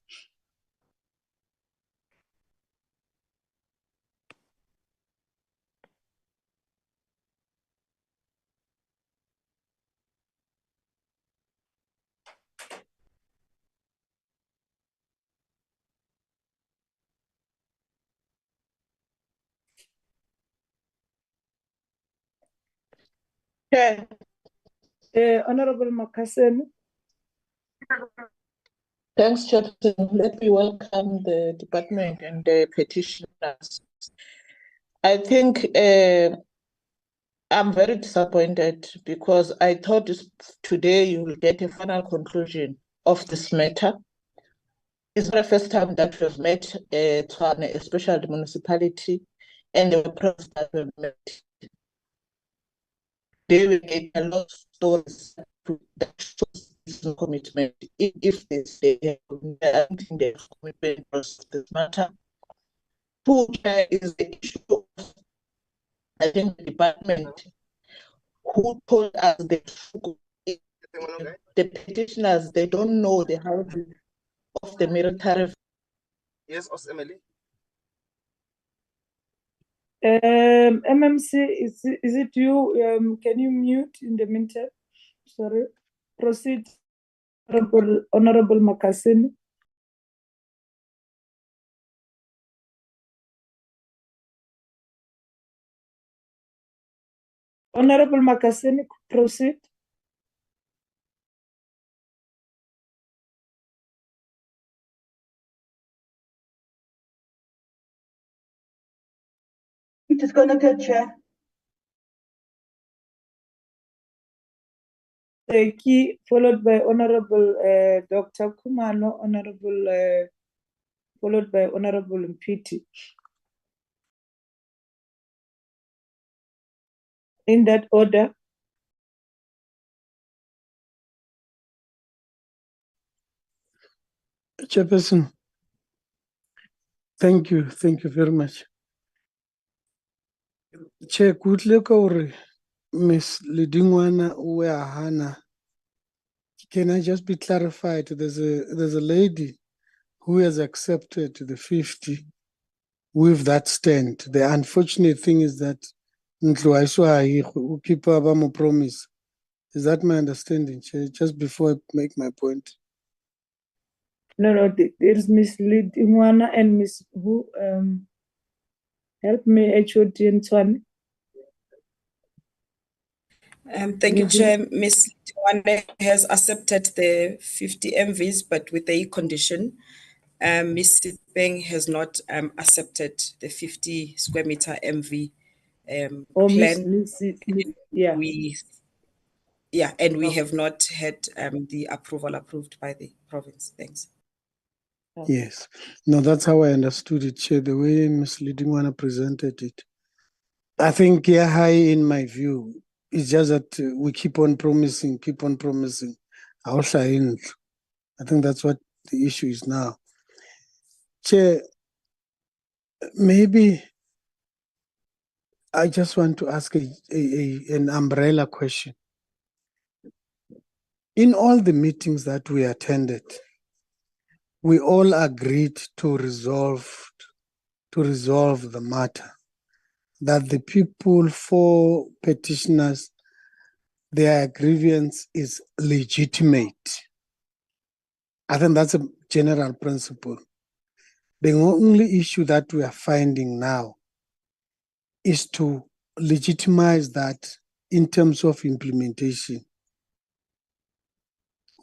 [SPEAKER 6] Chair.
[SPEAKER 4] Honorable Makaseni.
[SPEAKER 6] Thanks, Chairperson. Let me welcome the department and the petitioners. I think I'm very disappointed because I thought today you will get a final conclusion of this matter. It's not the first time that we've met Tshwane, especially the municipality, and the process that we've met. They will get a lot of stories that shows this commitment. If they say they have commitment to this matter. Two is the issue of, I think, the department who told us the petitioners, they don't know the houses of the military.
[SPEAKER 9] Yes, Emily.
[SPEAKER 4] MMC, is it you? Can you mute in the meantime? Sorry. Proceed. Honorable Makasini. Honorable Makasini, proceed.
[SPEAKER 3] Disconnected, Chair.
[SPEAKER 4] Teki, followed by Honorable Dr. Kumalo, followed by Honorable Mpiti. In that order.
[SPEAKER 14] Chairperson, thank you very much. Chair, kutle ka hore Miss Ledingwana Uehana, can I just be clarified? There's a lady who has accepted the 50 with that stand. The unfortunate thing is that Ndlu keep a promise. Is that my understanding, Chair? Just before I make my point.
[SPEAKER 4] No, there's Miss Ledingwana and Miss who help me, HOD and Tshwane.
[SPEAKER 11] Thank you, Chair. Ms. Tshwane has accepted the 50 MVs, but with a condition. Ms. Sipeng has not accepted the 50 square meter MV plan. And we have not had the approval approved by the province. Thanks.
[SPEAKER 14] Yes. No, that's how I understood it, Chair, the way Ms. Ledingwana presented it. I think high in my view. It's just that we keep on promising. I think that's what the issue is now. Chair, maybe I just want to ask an umbrella question. In all the meetings that we attended, we all agreed to resolve the matter, that the people for petitioners, their grievance is legitimate. I think that's a general principle. The only issue that we are finding now is to legitimize that in terms of implementation,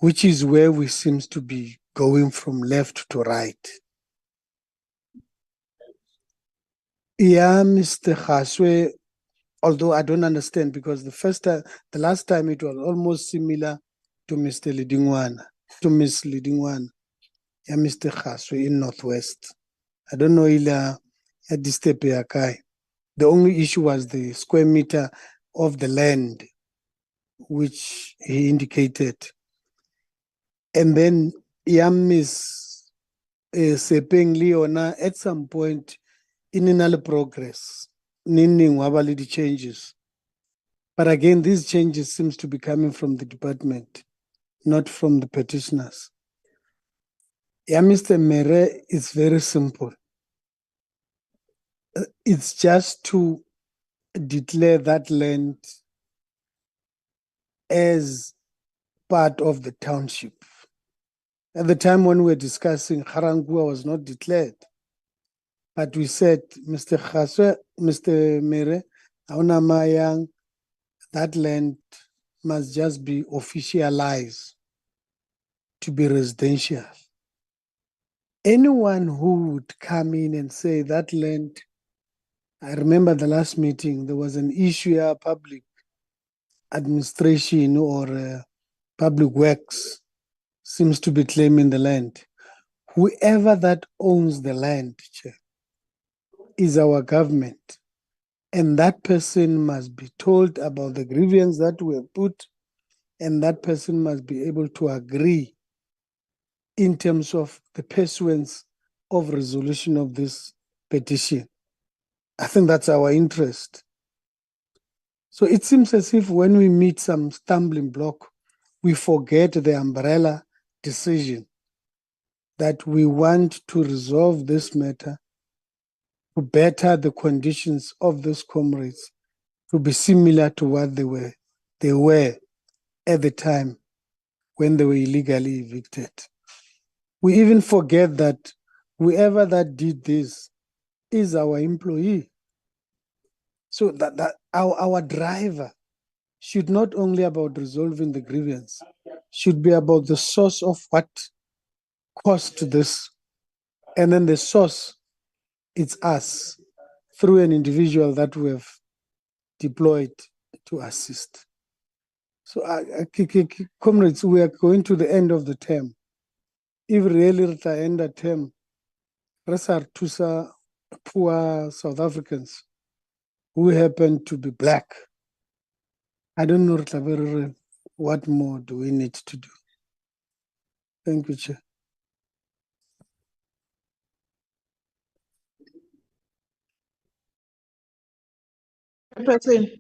[SPEAKER 14] which is where we seem to be going from left to right. Yeah, Mr. Khaswe, although I don't understand, because the last time it was almost similar to Mr. Ledingwana, to Miss Ledingwana. Yeah, Mr. Khaswe in Northwest. I don't know at this step Kai. The only issue was the square meter of the land, which he indicated. And then Miss Sepeng Leona at some point in another progress, Nining Wabalidi changes. But again, these changes seems to be coming from the department, not from the petitioners. Yeah, Mr. Mere, it's very simple. It's just to declare that land as part of the township. At the time when we were discussing, Ga-Rankuwa was not declared. But we said, Mr. Khaswe, Mr. Mere, Aonamayang, that land must just be officialized to be residential. Anyone who would come in and say that land, I remember the last meeting, there was an issue here, public administration or public works seems to be claiming the land. Whoever that owns the land, Chair, is our government. And that person must be told about the grievance that we have put, and that person must be able to agree in terms of the pursuance of resolution of this petition. I think that's our interest. So it seems as if when we meet some stumbling block, we forget the umbrella decision that we want to resolve this matter to better the conditions of those comrades to be similar to what they were at the time when they were illegally evicted. We even forget that whoever that did this is our employee. So that our driver should not only about resolving the grievance, should be about the source of what caused this. And then the source, it's us, through an individual that we have deployed to assist. So, comrades, we are going to the end of the term. If really at the end of the term, rest are to poor South Africans who happen to be black, I don't know what more do we need to do. Thank you, Chair.
[SPEAKER 6] Person.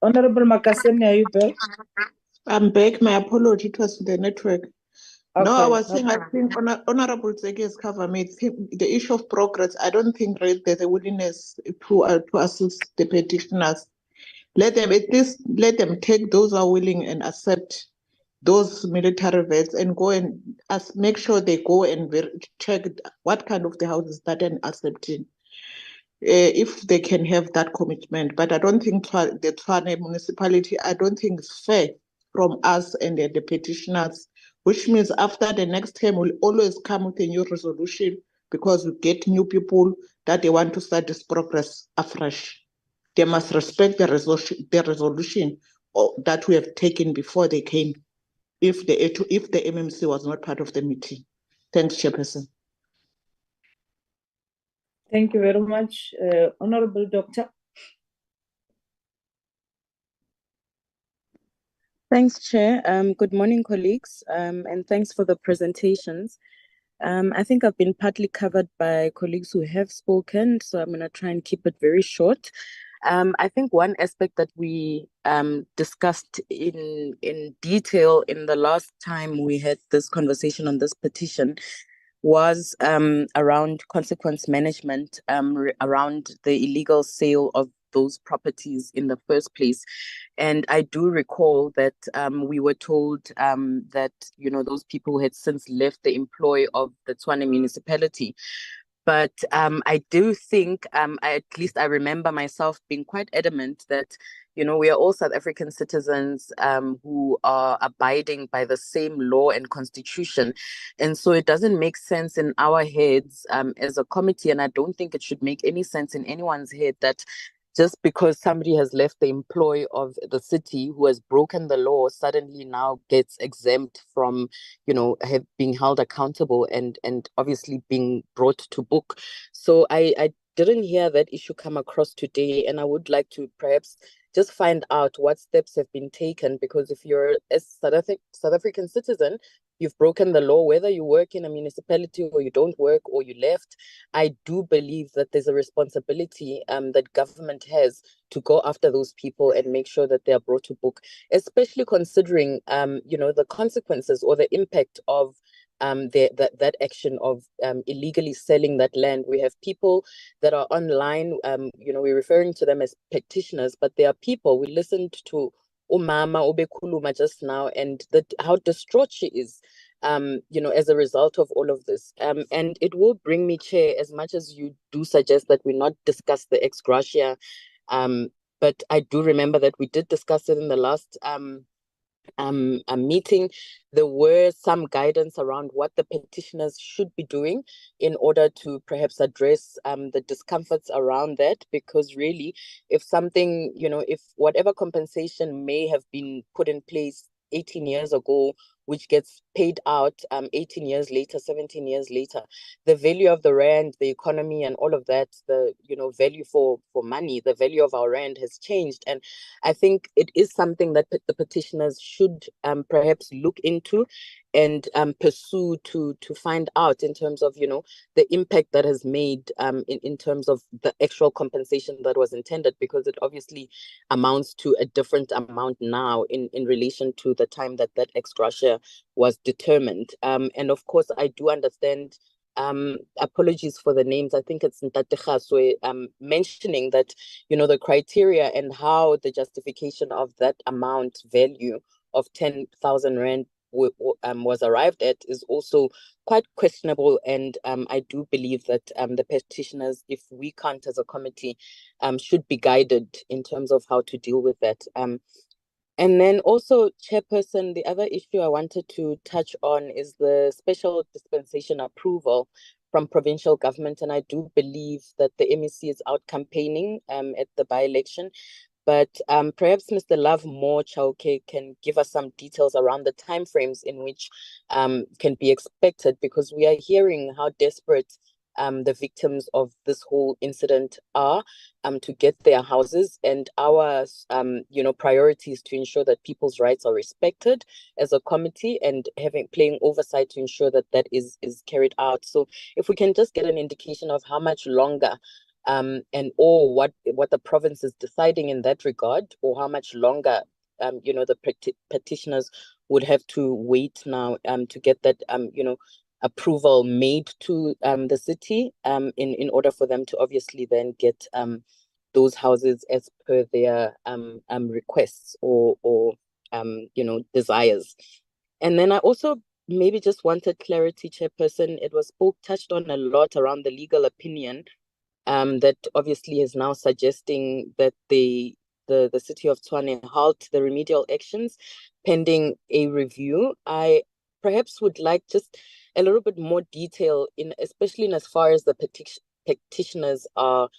[SPEAKER 4] Honorable Makaseni, are you back?
[SPEAKER 6] I'm back. My apology, it was the network. No, I
[SPEAKER 4] Okay,
[SPEAKER 6] was saying, I think Honorable Zeki has covered me. The issue of progress, I don't think there's a willingness to assist the petitioners. Let them take those who are willing and accept those military vets and go and make sure they go and check what kind of the houses that are accepting. If they can have that commitment. But I don't think the Tshwane municipality, I don't think it's fair from us and the petitioners, which means after the next term, we'll always come with a new resolution because we get new people that they want to start this progress afresh. They must respect the resolution that we have taken before they came, if the MMC was not part of the meeting. Thanks, Chairperson.
[SPEAKER 4] Thank you very much, Honorable Doctor.
[SPEAKER 15] Thanks, Chair. Good morning, colleagues, and thanks for the presentations. I think I've been partly covered by colleagues who have spoken, so I'm going to try and keep it very short. I think one aspect that we discussed in detail in the last time we had this conversation on this petition was around consequence management, around the illegal sale of those properties in the first place. And I do recall that we were told that, those people who had since left the employ of the Tshwane municipality. But I do think, at least I remember myself being quite adamant that, we are all South African citizens who are abiding by the same law and constitution. And so it doesn't make sense in our heads as a committee, and I don't think it should make any sense in anyone's head that just because somebody has left the employ of the city who has broken the law suddenly now gets exempt from, being held accountable and obviously being brought to book. So I didn't hear that issue come across today, and I would like to perhaps just find out what steps have been taken, because if you're a South African citizen, you've broken the law, whether you work in a municipality or you don't work or you left. I do believe that there's a responsibility that government has to go after those people and make sure that they are brought to book, especially considering, the consequences or the impact of that action of illegally selling that land. We have people that are online, we're referring to them as petitioners, but they are people. We listened to Umama Obekuluma just now, and how distraught she is, as a result of all of this. And it will bring me, Chair, as much as you do suggest that we not discuss the ex gratia, but I do remember that we did discuss it in the last a meeting. There were some guidance around what the petitioners should be doing in order to perhaps address the discomforts around that, because really, if something, if whatever compensation may have been put in place 18 years ago, which gets paid out 18 years later, 17 years later, the value of the rand, the economy and all of that, the value for money, the value of our rand has changed. And I think it is something that the petitioners should perhaps look into and pursue to find out in terms of, the impact that has made in terms of the actual compensation that was intended, because it obviously amounts to a different amount now in relation to the time that ex gratia was determined. And of course, I do understand apologies for the names. I think it's Ntate Gaswe, mentioning that, the criteria and how the justification of that amount value of 10,000 Rand was arrived at is also quite questionable. And I do believe that the petitioners, if we can't as a committee, should be guided in terms of how to deal with that. And then also, Chairperson, the other issue I wanted to touch on is the special dispensation approval from provincial government. And I do believe that the MEC is out campaigning at the by-election. But perhaps Mr. Love Moore Chauke can give us some details around the timeframes in which can be expected, because we are hearing how desperate the victims of this whole incident are to get their houses, and our priorities to ensure that people's rights are respected as a committee, and playing oversight to ensure that that is carried out. So if we can just get an indication of how much longer or what the province is deciding in that regard, or how much longer the petitioners would have to wait now to get that approval made to the city in order for them to obviously then get those houses as per their requests or desires. And then I also maybe just wanted clarity, Chairperson. It was touched on a lot around the legal opinion that obviously is now suggesting that the city of Tshwane halt the remedial actions pending a review. I perhaps would like just a little bit more detail, especially in as far as the petitioners are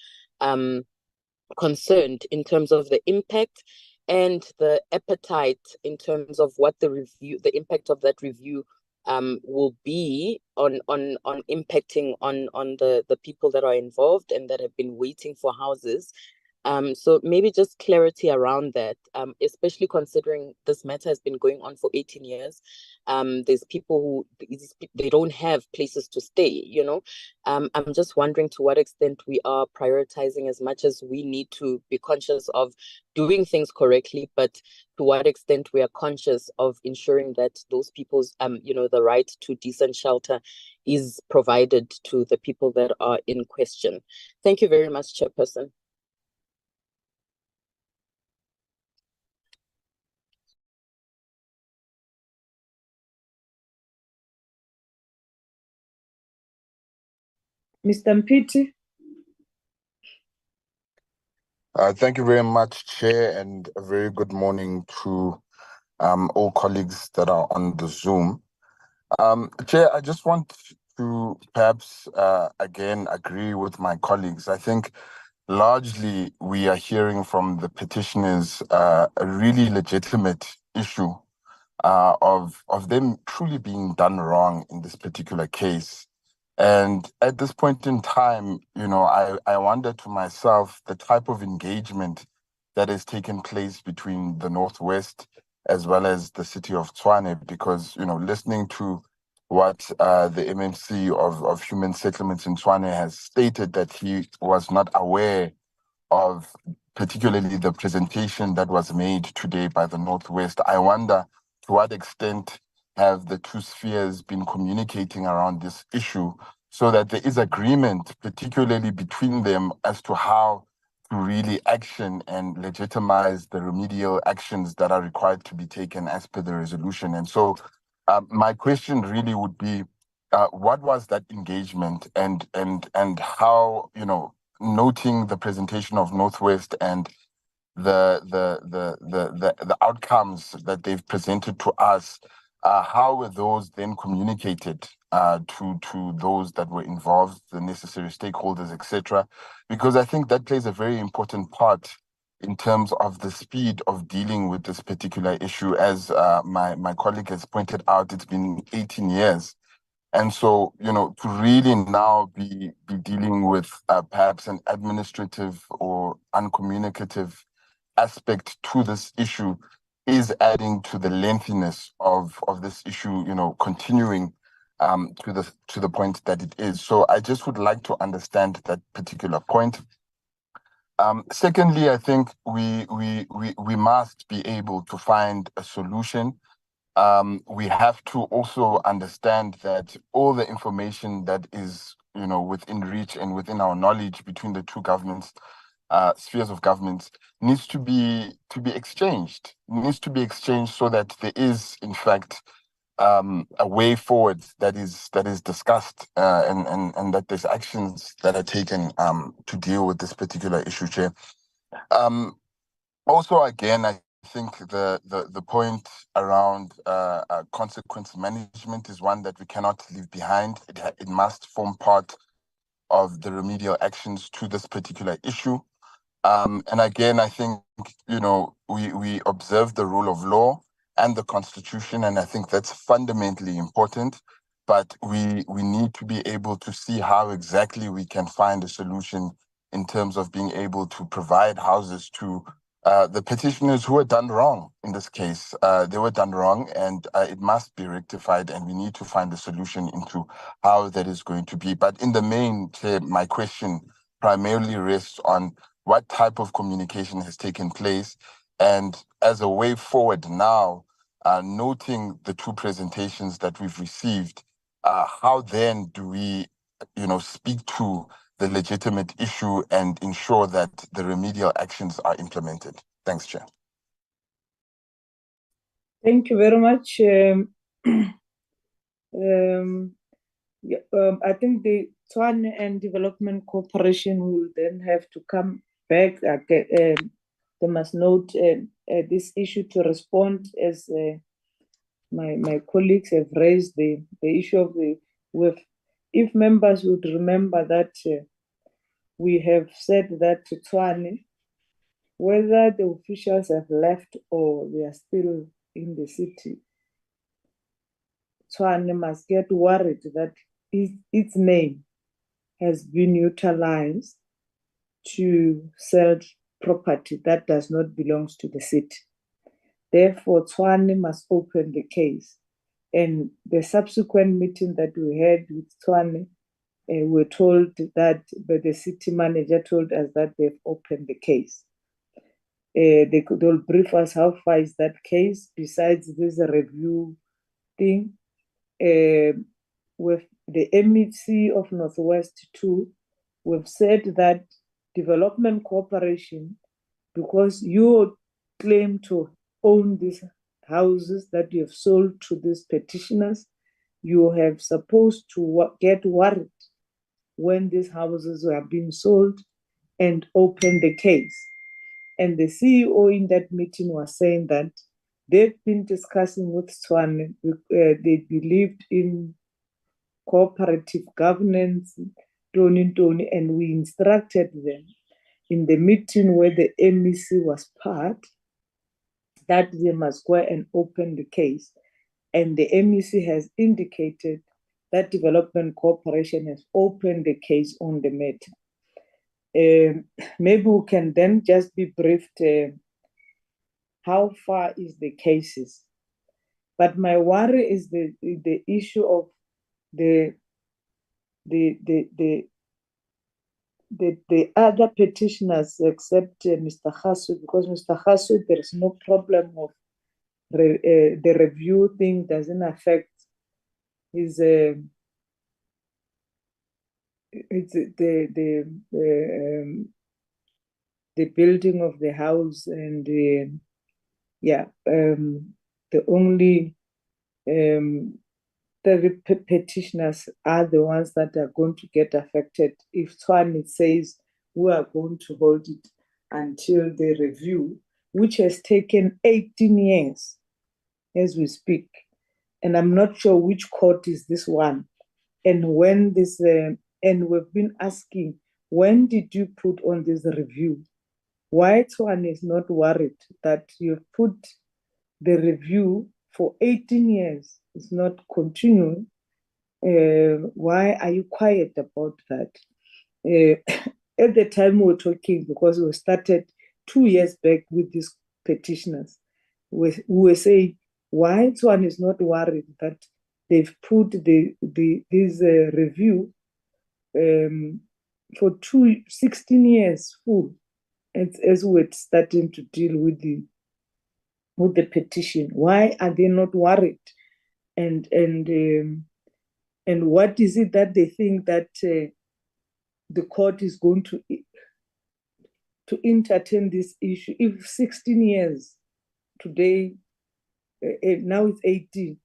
[SPEAKER 15] concerned, in terms of the impact and the appetite in terms of what the impact of that review will be on impacting on the people that are involved and that have been waiting for houses. So maybe just clarity around that, especially considering this matter has been going on for 18 years. There's people who they don't have places to stay, I'm just wondering to what extent we are prioritizing, as much as we need to be conscious of doing things correctly, but to what extent we are conscious of ensuring that those people's, the right to decent shelter is provided to the people that are in question. Thank you very much, Chairperson.
[SPEAKER 4] Mr. Mpiti.
[SPEAKER 16] Thank you very much, Chair, and a very good morning to all colleagues that are on the Zoom. Chair, I just want to perhaps again agree with my colleagues. I think largely we are hearing from the petitioners a really legitimate issue of them truly being done wrong in this particular case. And at this point in time, I wonder to myself the type of engagement that has taken place between the Northwest as well as the city of Tshwane, because, listening to what the MMC of Human Settlements in Tshwane has stated, that he was not aware of particularly the presentation that was made today by the Northwest. I wonder to what extent have the two spheres been communicating around this issue so that there is agreement, particularly between them, as to how to really action and legitimize the remedial actions that are required to be taken as per the resolution. And so my question really would be, what was that engagement, and how, noting the presentation of Northwest and the outcomes that they've presented to us, how were those then communicated to those that were involved, the necessary stakeholders, etc.? Because I think that plays a very important part in terms of the speed of dealing with this particular issue. As my colleague has pointed out, it's been 18 years. And so, to really now be dealing with perhaps an administrative or uncommunicative aspect to this issue is adding to the lengthiness of this issue, continuing to the point that it is. So I just would like to understand that particular point. Secondly, I think we must be able to find a solution we have to also understand that all the information that is, within reach and within our knowledge between the two governments, spheres of governments, needs to be exchanged. Needs to be exchanged so that there is, in fact, a way forward that is discussed, and that there's actions that are taken to deal with this particular issue, Chair. Also, again, I think the point around consequence management is one that we cannot leave behind. It must form part of the remedial actions to this particular issue. And again, I think, we observe the rule of law and the Constitution, and I think that's fundamentally important. But we need to be able to see how exactly we can find a solution in terms of being able to provide houses to the petitioners who were done wrong in this case. They were done wrong, and it must be rectified, and we need to find a solution into how that is going to be. But in the main, Chair, my question primarily rests on what type of communication has taken place, and as a way forward now, noting the two presentations that we've received, how then do we, speak to the legitimate issue and ensure that the remedial actions are implemented? Thanks, Chair.
[SPEAKER 4] Thank you very much. I think the Tshwane and Development Corporation will then have to come back. They must note this issue to respond, as my colleagues have raised the issue of if members would remember that we have said that to Tshwane, whether the officials have left or they are still in the city, Tshwane must get worried that its name has been utilized to sell property that does not belong to the city. Therefore, Tshwane must open the case. And the subsequent meeting that we had with Tshwane, we were told that, but the city manager told us that they've opened the case. They'll brief us how far is that case, besides this review thing. With the MEC of Northwest too, we've said that Development Corporation, because you claim to own these houses that you have sold to these petitioners, you have supposed to get worried when these houses were being sold and open the case. And the CEO in that meeting was saying that they've been discussing with Tshwane. They believed in cooperative governance, and we instructed them in the meeting where the MEC was part that they must go and open the case. And the MEC has indicated that Development Corporation has opened the case on the matter. Maybe we can then just be briefed how far is the cases. But my worry is the issue of the other petitioners, except Mr. Khaswe, because Mr. Khaswe, there is no problem of the review thing doesn't affect his the building of the house, and the only the petitioners are the ones that are going to get affected if Tshwane says we are going to hold it until the review, which has taken 18 years as we speak. And I'm not sure which court is this one. And when this, and we've been asking, when did you put on this review? Why Tshwane is not worried that you've put the review for 18 years, it's not continuing. Why are you quiet about that? At the time we were talking, because we started 2 years back with these petitioners, we were saying, why Tshwane is not worried that they've put this review for 16 years full, as we're starting to deal with with the petition? Why are they not worried? And what is it that they think that the court is going to entertain this issue? If 16 years today, now it's 18,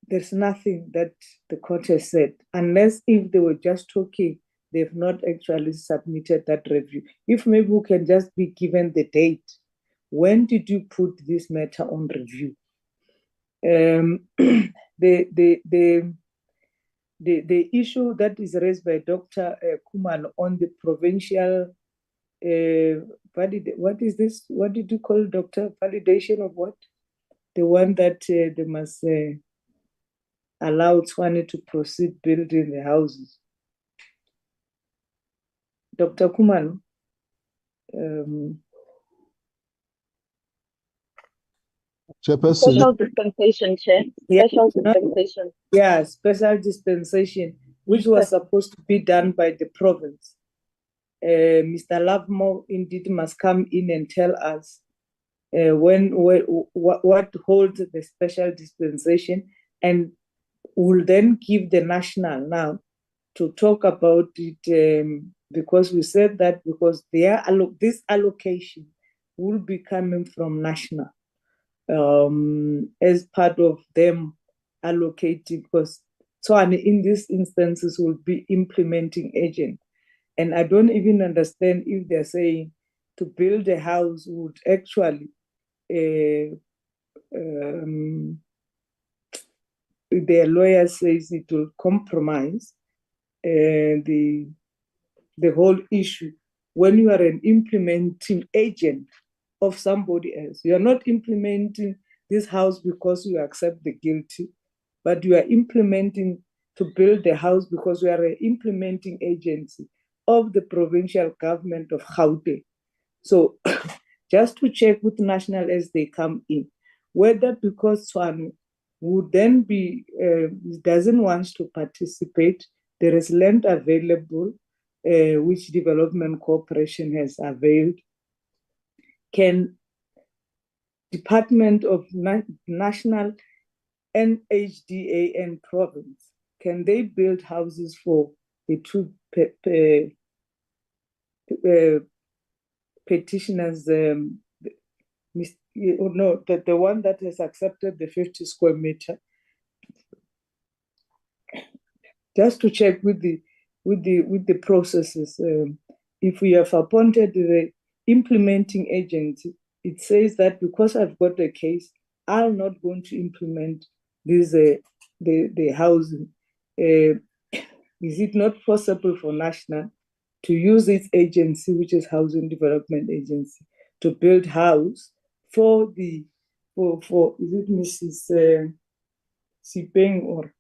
[SPEAKER 4] there's nothing that the court has said, unless if they were just talking, they've not actually submitted that review. If maybe we can just be given the date, when did you put this matter on review? The issue that is raised by Dr. Kumal on the provincial, what is this? What did you call, Doctor? Validation of what? The one that they must allow Tshwane to proceed building the houses. Dr. Kumal.
[SPEAKER 15] Special dispensation, Chair. Special dispensation.
[SPEAKER 4] Yeah, special dispensation, which was supposed to be done by the province. Mr. Lovemore indeed must come in and tell us what holds the special dispensation, and will then give the national now to talk about it, because we said that because this allocation will be coming from national as part of them allocating, because Tshwane in these instances will be implementing agent. And I don't even understand if they're saying to build a house would actually their lawyer says it will compromise the whole issue. When you are an implementing agent of somebody else, you are not implementing this house because you accept the guilty, but you are implementing to build the house because you are an implementing agency of the provincial government of Gauteng. So just to check with national as they come in, whether because Tshwane would then be, doesn't want to participate, there is land available, which Development Corporation has availed. Can Department of National, NHDA and province, can they build houses for the two petitioners, no, the one that has accepted the 50 square meter, just to check with the processes. If we have appointed the implementing agency, it says that because I've got a case, I'm not going to implement this the housing. Is it not possible for national to use its agency, which is Housing Development Agency, to build house for is it Mrs. Sipeng, or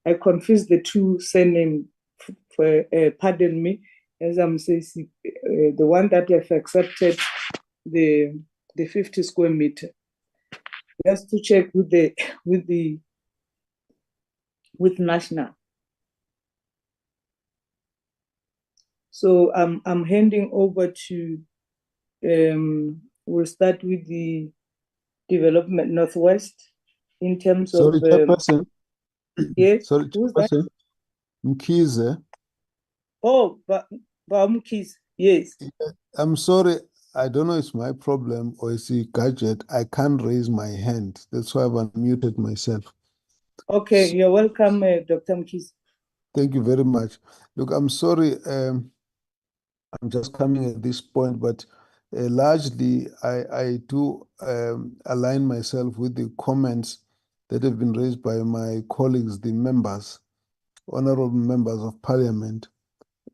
[SPEAKER 4] I confuse the two surname, pardon me, as I'm saying, the one that have accepted the 50 square meter. Just to check with national. So I'm handing over to, we'll start with the Development Northwest in terms
[SPEAKER 17] Sorry,
[SPEAKER 4] of.
[SPEAKER 17] Chairperson.
[SPEAKER 4] Yes.
[SPEAKER 17] Sorry,
[SPEAKER 4] Who's that?
[SPEAKER 17] Chairperson. Mkhize.
[SPEAKER 4] Oh, Mkhize. Yes.
[SPEAKER 17] I'm sorry. I don't know if it's my problem or it's a gadget. I can't raise my hand. That's why I've unmuted myself.
[SPEAKER 4] Okay, you're welcome, Dr. Mkhize.
[SPEAKER 17] Thank you very much. Look, I'm sorry. I'm just coming at this point, but largely I do align myself with the comments that have been raised by my colleagues, the members, honorable members of parliament.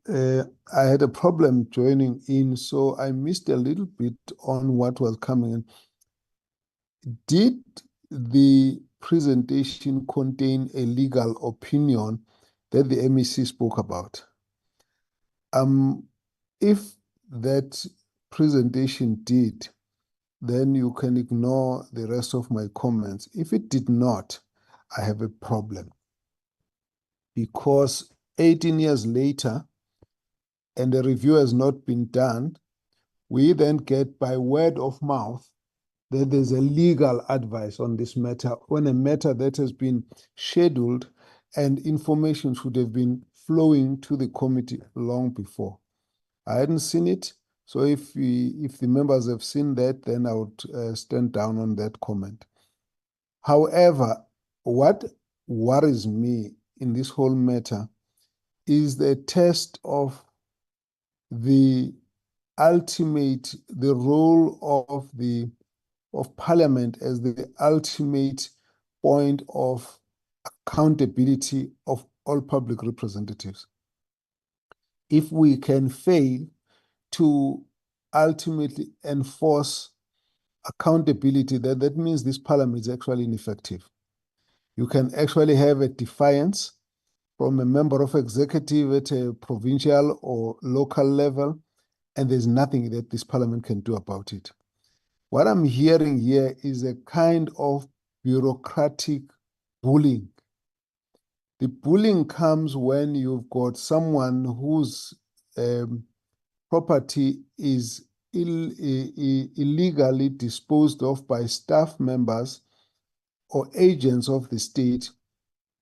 [SPEAKER 17] I had a problem joining in, so I missed a little bit on what was coming in. Did the presentation contain a legal opinion that the MEC spoke about? If that presentation did, then you can ignore the rest of my comments. If it did not, I have a problem. Because 18 years later, and the review has not been done, we then get by word of mouth that there's a legal advice on this matter when a matter that has been scheduled and information should have been flowing to the committee long before. I hadn't seen it, so if the members have seen that, then I would stand down on that comment. However, what worries me in this whole matter is the test of the role of Parliament as the ultimate point of accountability of all public representatives. If we can fail to ultimately enforce accountability, that means this Parliament is actually ineffective. You can actually have a defiance from a member of executive at a provincial or local level, and there's nothing that this Parliament can do about it. What I'm hearing here is a kind of bureaucratic bullying. The bullying comes when you've got someone whose property is illegally disposed of by staff members or agents of the state.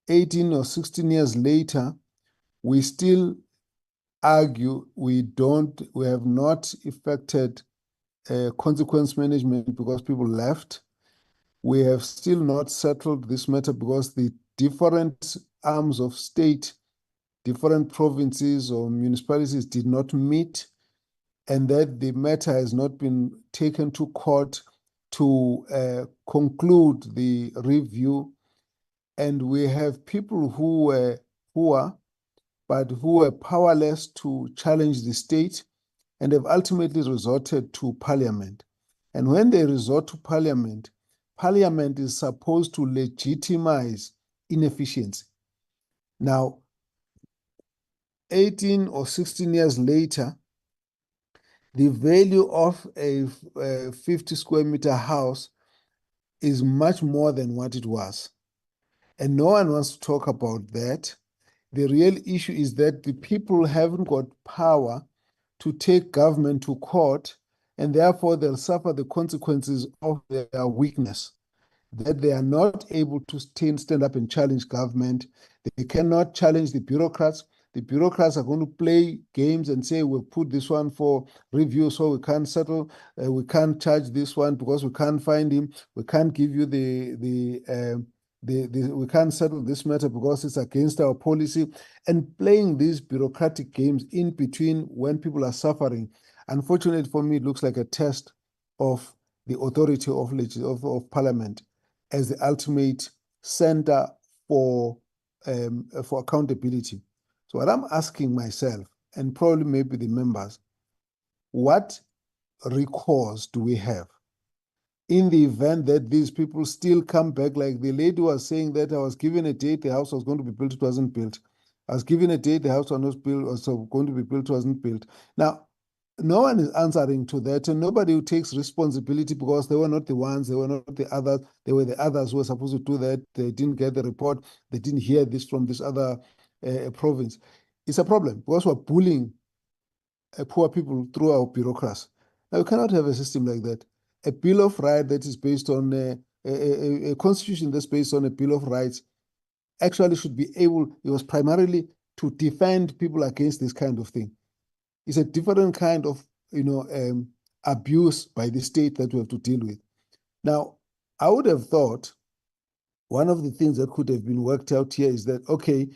[SPEAKER 17] 18 or 16 years later, we still argue we have not effected consequence management because people left. We have still not settled this matter because the different arms of state, different provinces or municipalities did not meet, and that the matter has not been taken to court to conclude the review. And we have people who were poor, but who were powerless to challenge the state and have ultimately resorted to Parliament. And when they resort to Parliament, Parliament is supposed to legitimize inefficiency. Now, 18 or 16 years later, the value of a 50 square meter house is much more than what it was. And no one wants to talk about that. The real issue is that the people haven't got power to take government to court, and therefore they'll suffer the consequences of their weakness, that they are not able to stand up and challenge government. They cannot challenge the bureaucrats. The bureaucrats are going to play games and say, we'll put this one for review, so we can't settle. We can't charge this one because we can't find him. We can't give you we can't settle this matter because it's against our policy, and playing these bureaucratic games in between when people are suffering. Unfortunately for me, it looks like a test of the authority of Parliament as the ultimate center for accountability. So what I'm asking myself, and probably maybe the members, what recourse do we have in the event that these people still come back? Like the lady was saying that I was given a date, the house was going to be built, it wasn't built. I was given a date, the house was not built, was going to be built, it wasn't built. Now, no one is answering to that, and nobody who takes responsibility because they were not the ones, they were not the others, they were the others who were supposed to do that. They didn't get the report, they didn't hear this from this other province. It's a problem because we're bullying poor people through our bureaucracy. Now, we cannot have a system like that. A Bill of Rights that is based on a constitution that's based on a Bill of Rights actually should be able, it was primarily to defend people against this kind of thing. It's a different kind of, abuse by the state that we have to deal with. Now, I would have thought one of the things that could have been worked out here is that, okay,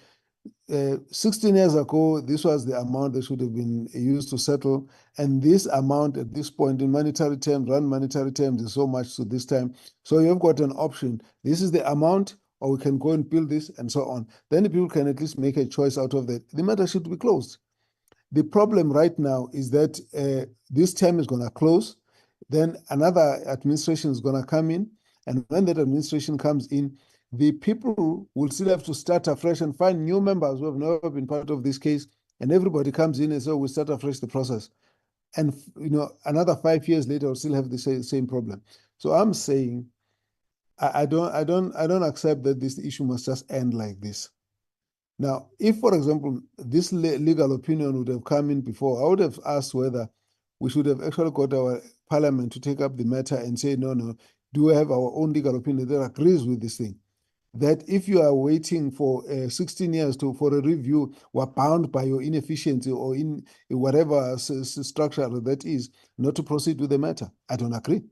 [SPEAKER 17] 16 years ago, this was the amount that should have been used to settle. And this amount at this point in monetary terms, is so much to this time. So you've got an option. This is the amount, or we can go and build this and so on. Then the people can at least make a choice out of that. The matter should be closed. The problem right now is that this term is going to close. Then another administration is going to come in. And when that administration comes in, the people will still have to start afresh and find new members who have never been part of this case. And everybody comes in and so we start afresh the process. And another 5 years later, we'll still have the same problem. So I'm saying, I don't accept that this issue must just end like this. Now, if, for example, this legal opinion would have come in before, I would have asked whether we should have actually got our parliament to take up the matter and say, no, do we have our own legal opinion that agrees with this thing? That if you are waiting for 16 years for a review, we're bound by your inefficiency or in whatever structure that is, not to proceed with the matter. I don't agree.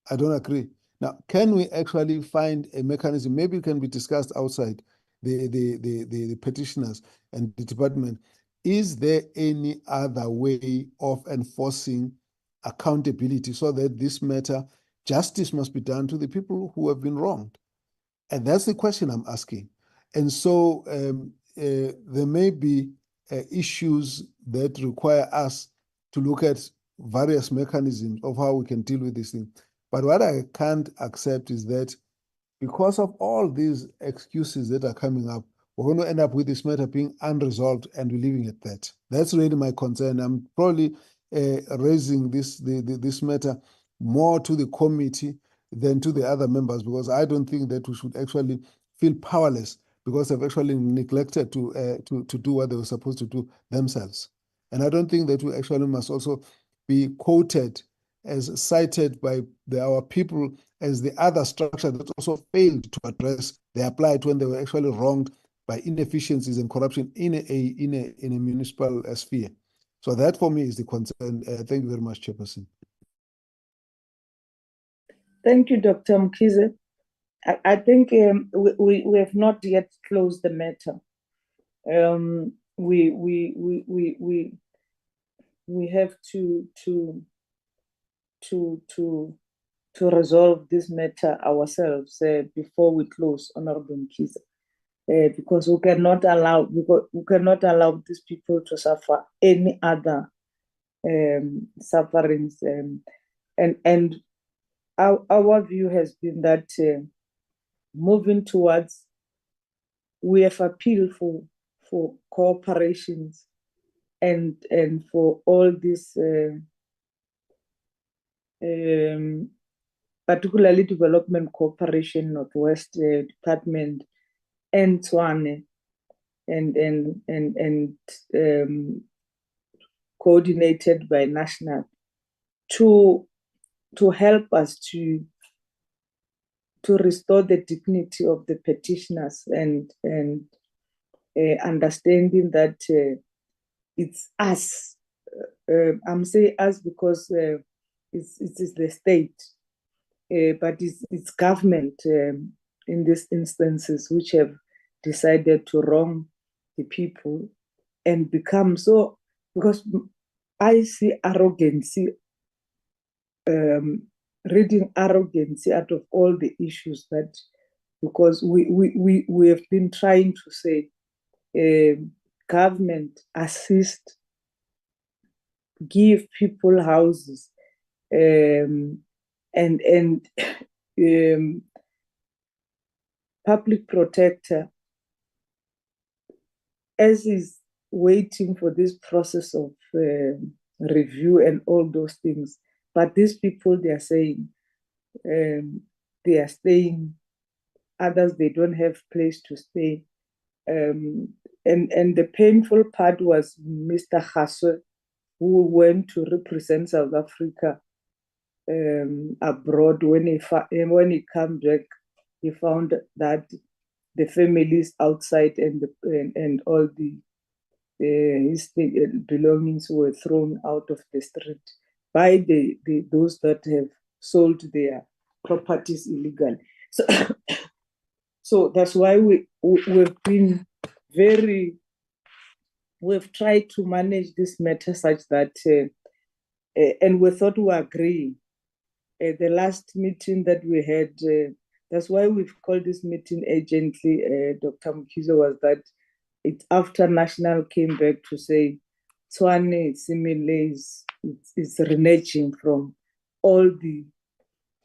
[SPEAKER 17] I don't agree. Now, can we actually find a mechanism? Maybe it can be discussed outside the petitioners and the department. Is there any other way of enforcing accountability so that this matter, justice must be done to the people who have been wronged? And that's the question I'm asking. And so there may be issues that require us to look at various mechanisms of how we can deal with this thing. But what I can't accept is that because of all these excuses that are coming up, we're going to end up with this matter being unresolved and we're leaving it at that. That's really my concern. I'm probably raising this matter more to the committee than to the other members, because I don't think that we should actually feel powerless because they've actually neglected to do what they were supposed to do themselves. And I don't think that we actually must also be quoted as cited by our people as the other structure that also failed to address their plight when they were actually wronged by inefficiencies and corruption in a municipal sphere. So that for me is the concern. Thank you very much, Chairperson.
[SPEAKER 4] Thank you, Dr. Mkhize. I think we have not yet closed the matter. We have to resolve this matter ourselves before we close, Honorable Mkhize, because we cannot allow these people to suffer any other sufferings, and our view has been that moving towards, we have appealed for cooperations and for all this, particularly development cooperation, Northwest Department, and Tshwane, and coordinated by national, to help us to restore the dignity of the petitioners and understanding that it's us. I'm saying us because it's the state, but it's government in these instances which have decided to wrong the people and become so, because I see arrogancy, reading arrogancy out of all the issues, that because we have been trying to say government assist, give people houses, and public protector, as is waiting for this process of review and all those things. But these people, they are saying they are staying, others, they don't have place to stay. And the painful part was Mr. Khaswe, who went to represent South Africa abroad. When he came back, he found that the families outside and all his belongings were thrown out of the street by those that have sold their properties illegally. So that's why we've been we've tried to manage this matter such that, and we thought we agree. The last meeting that we had, that's why we've called this meeting urgently, Dr. Mkhize, was that it's after National came back to say Tshwane similarly is reneging from all the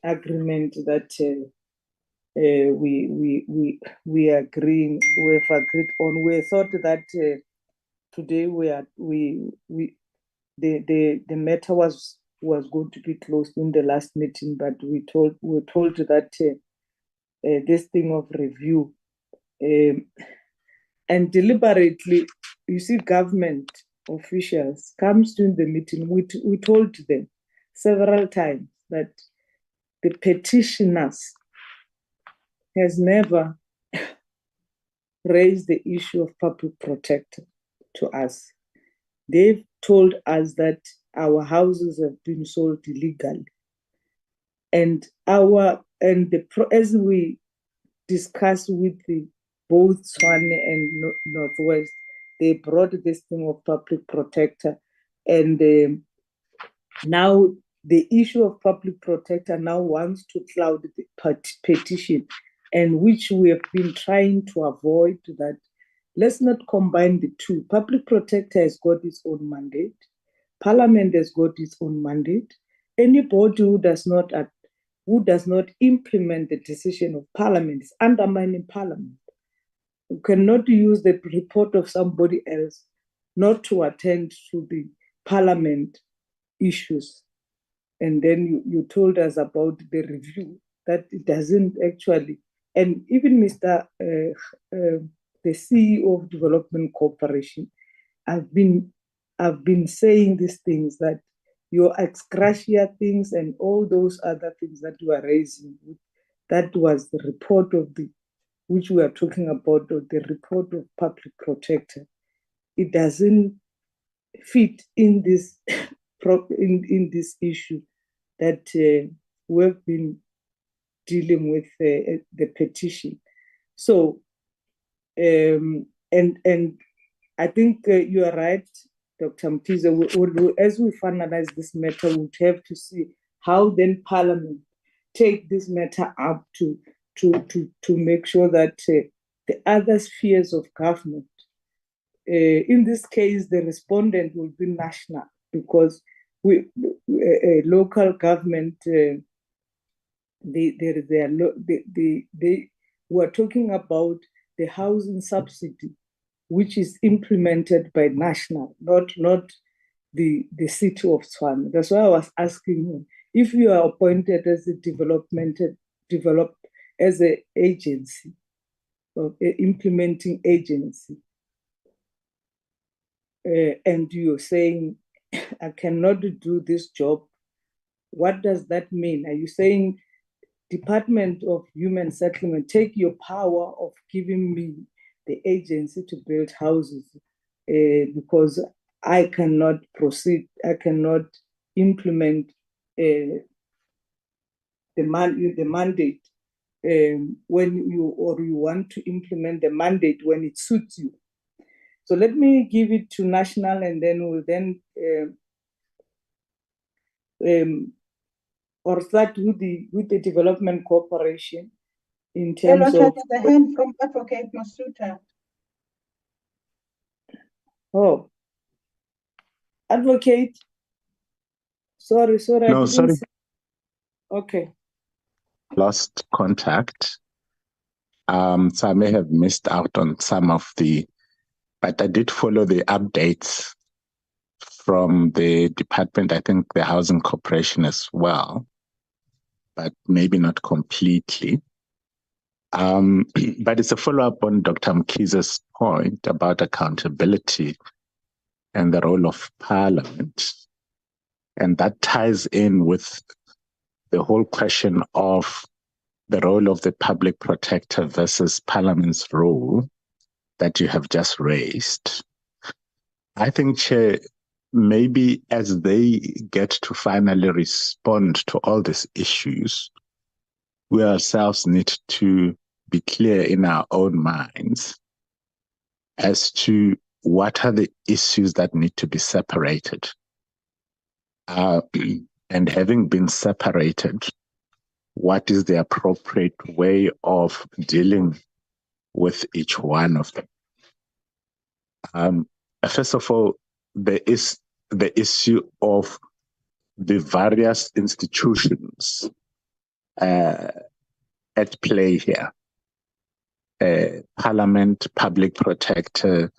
[SPEAKER 4] agreement that we have agreed on. We thought that today the matter was going to be closed in the last meeting, but we were told that this thing of review, and deliberately, you see, government officials comes to the meeting, we told them several times that the petitioners has never raised the issue of public protector to us. They've told us that our houses have been sold illegally. And as we discussed with both Tshwane and Northwest, they brought this thing of public protector. And now the issue of public protector now wants to cloud the petition, and which we have been trying to avoid that. Let's not combine the two. Public protector has got its own mandate. Parliament has got its own mandate. Anybody who does not implement the decision of Parliament is undermining Parliament. You cannot use the report of somebody else not to attend to the Parliament issues. And then you told us about the review, that it doesn't actually, and even Mr. The CEO of Development Corporation, I've been saying these things, that your ex gratia things and all those other things that you are raising, that was the report of which we are talking about, the report of public protector. It doesn't fit in this in this issue that we've been dealing with the petition. So, and I think you are right, Dr. Mtiza. As we finalize this matter, we would have to see how then Parliament take this matter up to make sure that the other spheres of government, in this case, the respondent will be national, because local government, they were talking about the housing subsidy, which is implemented by national, not the city of Tshwane. That's why I was asking him, if you are appointed as a developed as an agency, or implementing agency, and you're saying, I cannot do this job, what does that mean? Are you saying, Department of Human Settlement, take your power of giving me the agency to build houses, because I cannot proceed, I cannot implement the mandate when you want to implement the mandate when it suits you. So let me give it to national, and then we'll or start with the Development Corporation in terms of
[SPEAKER 3] the hand from Advocate Masuta.
[SPEAKER 4] Oh, Advocate. Sorry.
[SPEAKER 18] No, sorry.
[SPEAKER 4] Okay.
[SPEAKER 18] Lost contact. So I may have missed out on some of but I did follow the updates from the department, I think the Housing Corporation as well, but maybe not completely. But it's a follow-up on Dr. Mkhize's point about accountability and the role of Parliament. And that ties in with the whole question of the role of the public protector versus Parliament's role that you have just raised. I think, Chair, maybe as they get to finally respond to all these issues, we ourselves need to be clear in our own minds as to what are the issues that need to be separated. And having been separated, what is the appropriate way of dealing with each one of them? First of all, there is the issue of the various institutions at play here. Parliament, public protector,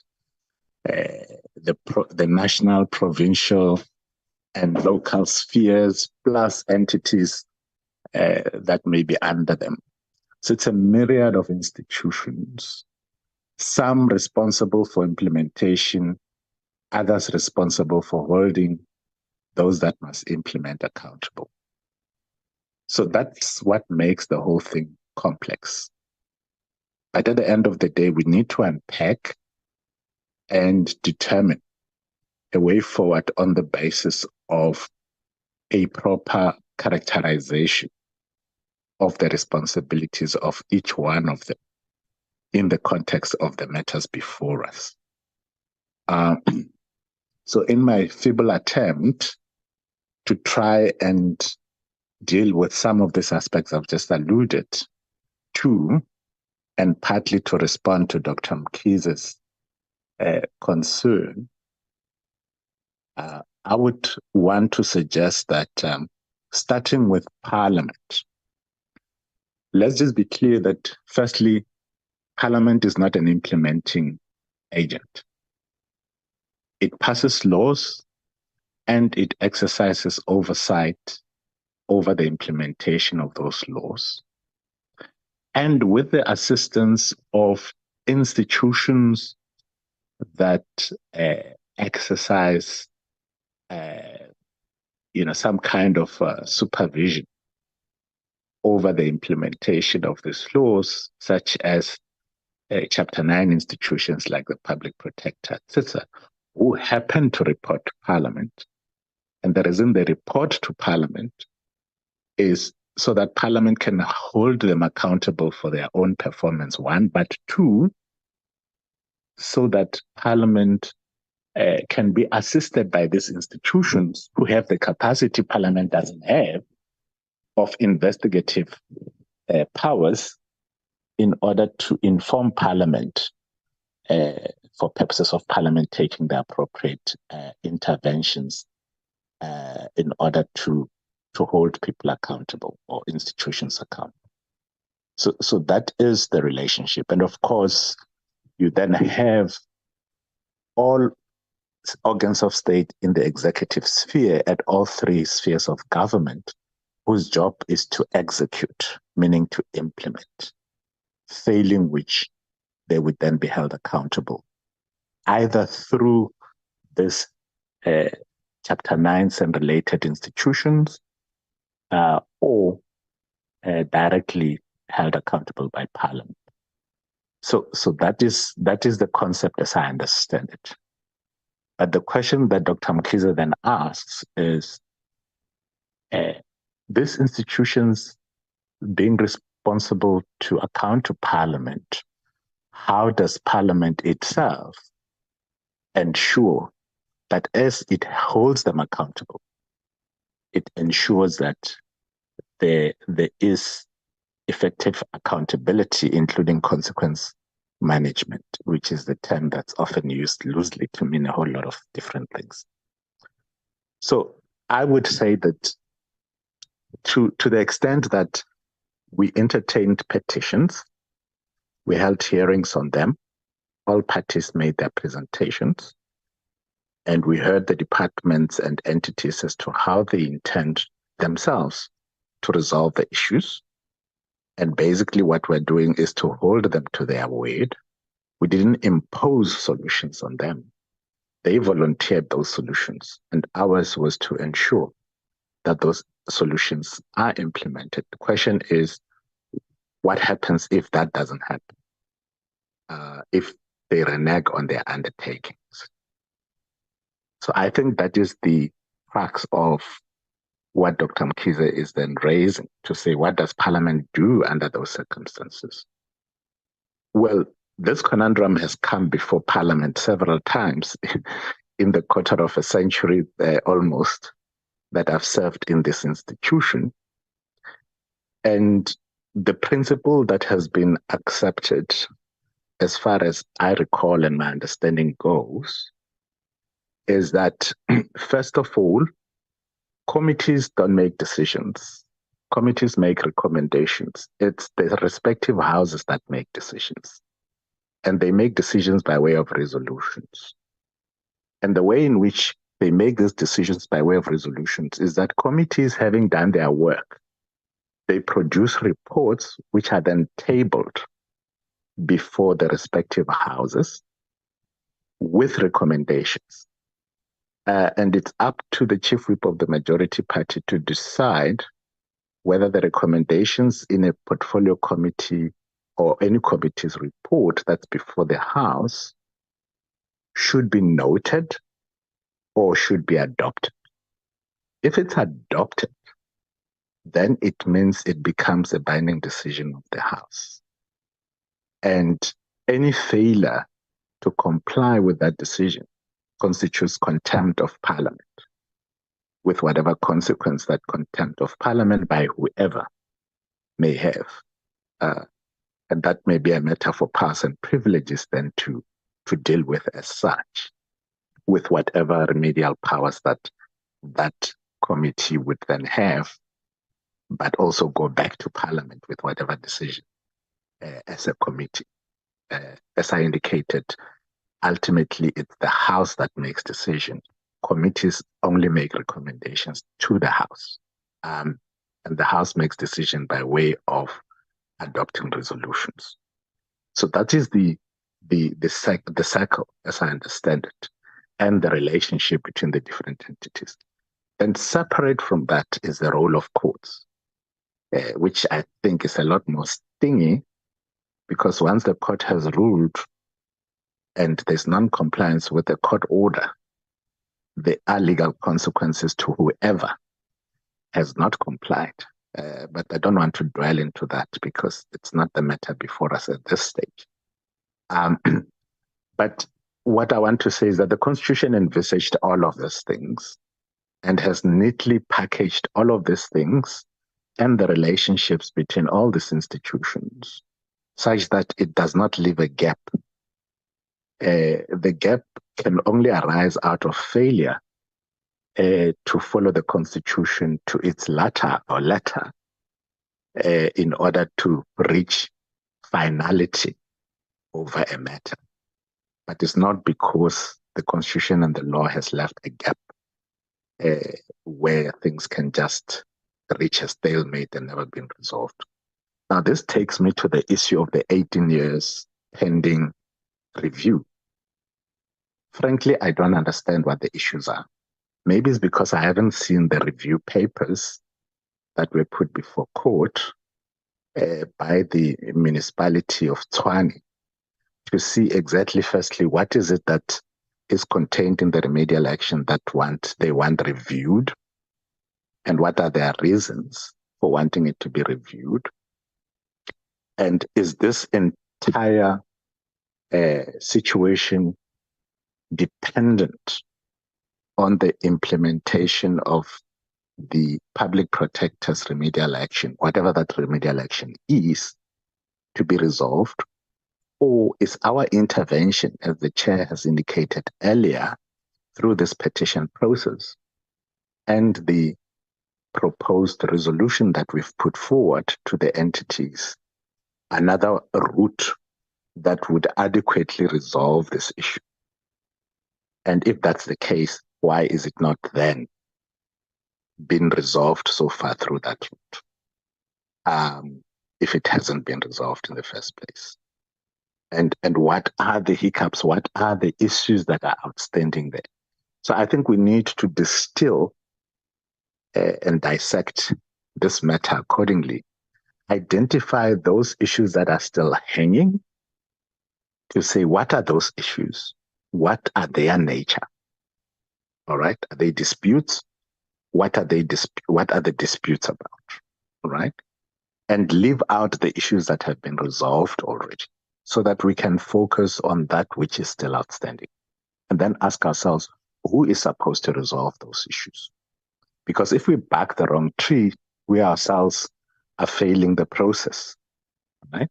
[SPEAKER 18] the national, provincial, and local spheres, plus entities that may be under them. So it's a myriad of institutions, some responsible for implementation, others responsible for holding those that must implement accountable. So that's what makes the whole thing complex. But at the end of the day, we need to unpack and determine a way forward on the basis of a proper characterization of the responsibilities of each one of them in the context of the matters before us. So in my feeble attempt to try and deal with some of these aspects I've just alluded to, and partly to respond to Dr. Mkhize's concern, I would want to suggest that starting with Parliament, let's just be clear that firstly, Parliament is not an implementing agent. It passes laws and it exercises oversight over the implementation of those laws. And with the assistance of institutions that exercise some kind of supervision over the implementation of these laws, such as Chapter 9 institutions like the Public Protector, etc., who happen to report to Parliament. And the reason they report to Parliament is so that Parliament can hold them accountable for their own performance, one, but two, so that Parliament can be assisted by these institutions who have the capacity Parliament doesn't have of investigative powers in order to inform Parliament for purposes of Parliament taking the appropriate interventions in order to hold people accountable or institutions accountable. So that is the relationship. And of course, you then have all organs of state in the executive sphere at all three spheres of government, whose job is to execute, meaning to implement, failing which they would then be held accountable, either through this Chapter 9s and related institutions, or directly held accountable by Parliament. So that is the concept as I understand it. But the question that Dr. Mkhize then asks is, these institutions being responsible to account to Parliament, how does Parliament itself ensure that as it holds them accountable, it ensures that there is effective accountability, including consequence management, which is the term that's often used loosely to mean a whole lot of different things. So I would say that to the extent that we entertained petitions, we held hearings on them, all parties made their presentations, and we heard the departments and entities as to how they intend themselves to resolve the issues. And basically what we're doing is to hold them to their word. We didn't impose solutions on them. They volunteered those solutions, and ours was to ensure that those solutions are implemented. The question is, what happens if that doesn't happen? If they renege on their undertakings? So I think that is the crux of what Dr. Mkhize is then raising, to say, what does Parliament do under those circumstances? Well, this conundrum has come before Parliament several times in the quarter of a century almost that I've served in this institution. And the principle that has been accepted, as far as I recall and my understanding goes, is that first of all, committees don't make decisions. Committees make recommendations. It's the respective houses that make decisions. And they make decisions by way of resolutions. And the way in which they make these decisions by way of resolutions is that committees, having done their work, they produce reports which are then tabled before the respective houses with recommendations. And it's up to the chief whip of the majority party to decide whether the recommendations in a portfolio committee or any committee's report that's before the House should be noted or should be adopted. If it's adopted, then it means it becomes a binding decision of the House. And any failure to comply with that decision constitutes contempt of Parliament, with whatever consequence that contempt of Parliament by whoever may have. And that may be a matter for powers and privileges then to deal with as such, with whatever remedial powers that that committee would then have, but also go back to Parliament with whatever decision as a committee. As I indicated, ultimately it's the House that makes decisions. Committees only make recommendations to the House. And the House makes decision by way of adopting resolutions. So that is the cycle, as I understand it, and the relationship between the different entities. And separate from that is the role of courts, which I think is a lot more stingy, because once the court has ruled and there's non-compliance with the court order, there are legal consequences to whoever has not complied. But I don't want to dwell into that because it's not the matter before us at this stage. But what I want to say is that the Constitution envisaged all of these things and has neatly packaged all of these things and the relationships between all these institutions such that it does not leave a gap. The gap can only arise out of failure to follow the Constitution to its letter in order to reach finality over a matter. But it's not because the Constitution and the law has left a gap where things can just reach a stalemate and never been resolved. Now, this takes me to the issue of the 18 years pending review. Frankly, I don't understand what the issues are. Maybe it's because I haven't seen the review papers that were put before court by the municipality of Tshwane to see exactly, firstly, what is it that is contained in the remedial action that they want reviewed, and what are their reasons for wanting it to be reviewed, and is this entire situation dependent on the implementation of the public protector's remedial action, whatever that remedial action is, to be resolved? Or is our intervention, as the chair has indicated earlier, through this petition process and the proposed resolution that we've put forward to the entities, another route that would adequately resolve this issue? And if that's the case, why is it not then been resolved so far through that route, if it hasn't been resolved in the first place? And what are the hiccups? What are the issues that are outstanding there? So I think we need to distill and dissect this matter accordingly, identify those issues that are still hanging, to say, what are those issues? What are their nature? All right, are they disputes? What are the disputes about? All right, and leave out the issues that have been resolved already, so that we can focus on that which is still outstanding, and then ask ourselves, who is supposed to resolve those issues? Because if we back the wrong tree, we ourselves are failing the process, right?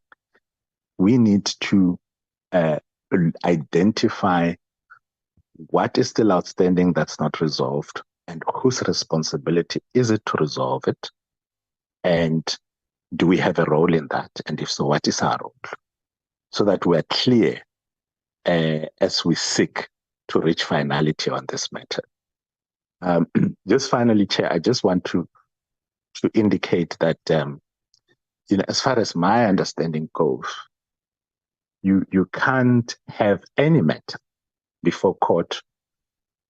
[SPEAKER 18] We need to identify what is still outstanding that's not resolved, and whose responsibility is it to resolve it, and do we have a role in that? And if so, what is our role? So that we're clear as we seek to reach finality on this matter. Just finally, Chair, I just want to indicate that, as far as my understanding goes, you can't have any matter before court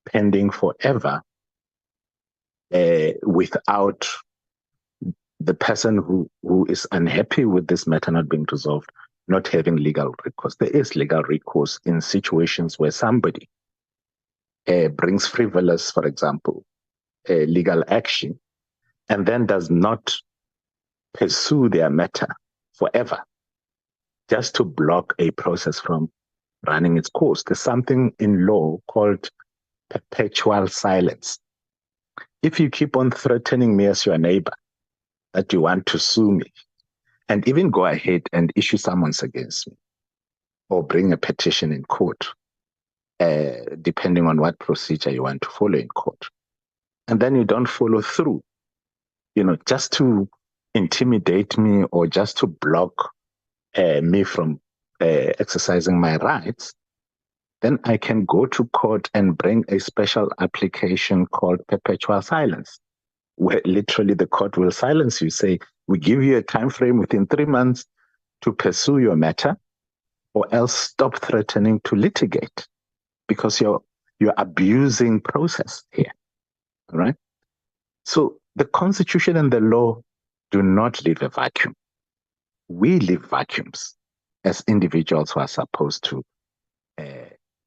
[SPEAKER 18] pending forever without the person who is unhappy with this matter not being resolved, not having legal recourse. There is legal recourse in situations where somebody brings frivolous, for example, legal action, and then does not pursue their matter forever, just to block a process from running its course. There's something in law called perpetual silence. If you keep on threatening me as your neighbor that you want to sue me, and even go ahead and issue summons against me, or bring a petition in court, depending on what procedure you want to follow in court, and then you don't follow through, just to intimidate me or just to block me from exercising my rights, then I can go to court and bring a special application called perpetual silence, where literally the court will silence you, say, we give you a time frame within 3 months to pursue your matter, or else stop threatening to litigate, because you're abusing process here, all right? So the Constitution and the law do not leave a vacuum. We leave vacuums as individuals who are supposed to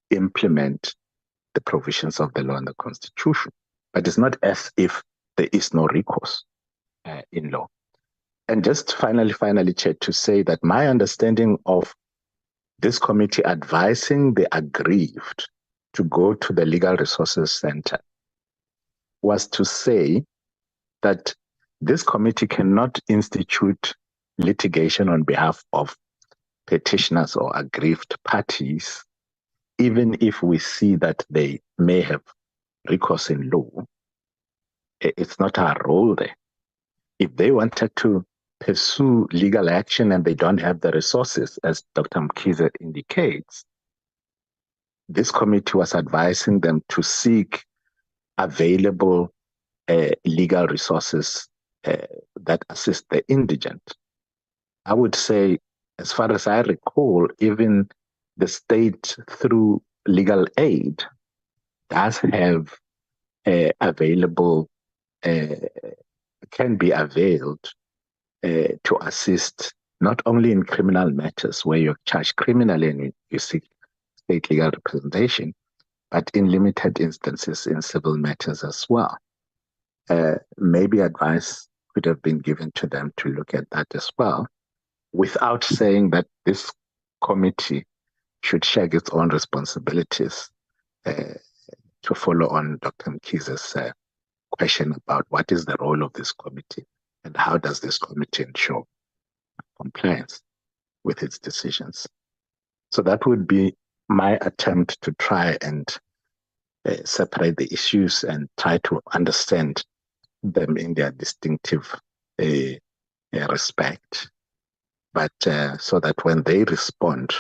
[SPEAKER 18] implement the provisions of the law and the Constitution. But it's not as if there is no recourse in law. And just finally, Chair, to say that my understanding of this committee advising the aggrieved to go to the Legal Resources Center was to say that this committee cannot institute litigation on behalf of petitioners or aggrieved parties, even if we see that they may have recourse in law. It's not our role there. If they wanted to pursue legal action and they don't have the resources, as Dr. Mkhize indicates, this committee was advising them to seek available legal resources that assist the indigent. I would say, as far as I recall, even the state through legal aid does have available, can be availed to assist not only in criminal matters where you're charged criminally and you seek state legal representation, but in limited instances in civil matters as well. Maybe advice could have been given to them to look at that as well, without saying that this committee should share its own responsibilities, to follow on Dr. Mkhize's question about what is the role of this committee and how does this committee ensure compliance with its decisions. So that would be my attempt to try and separate the issues and try to understand them in their distinctive respect, but so that when they respond,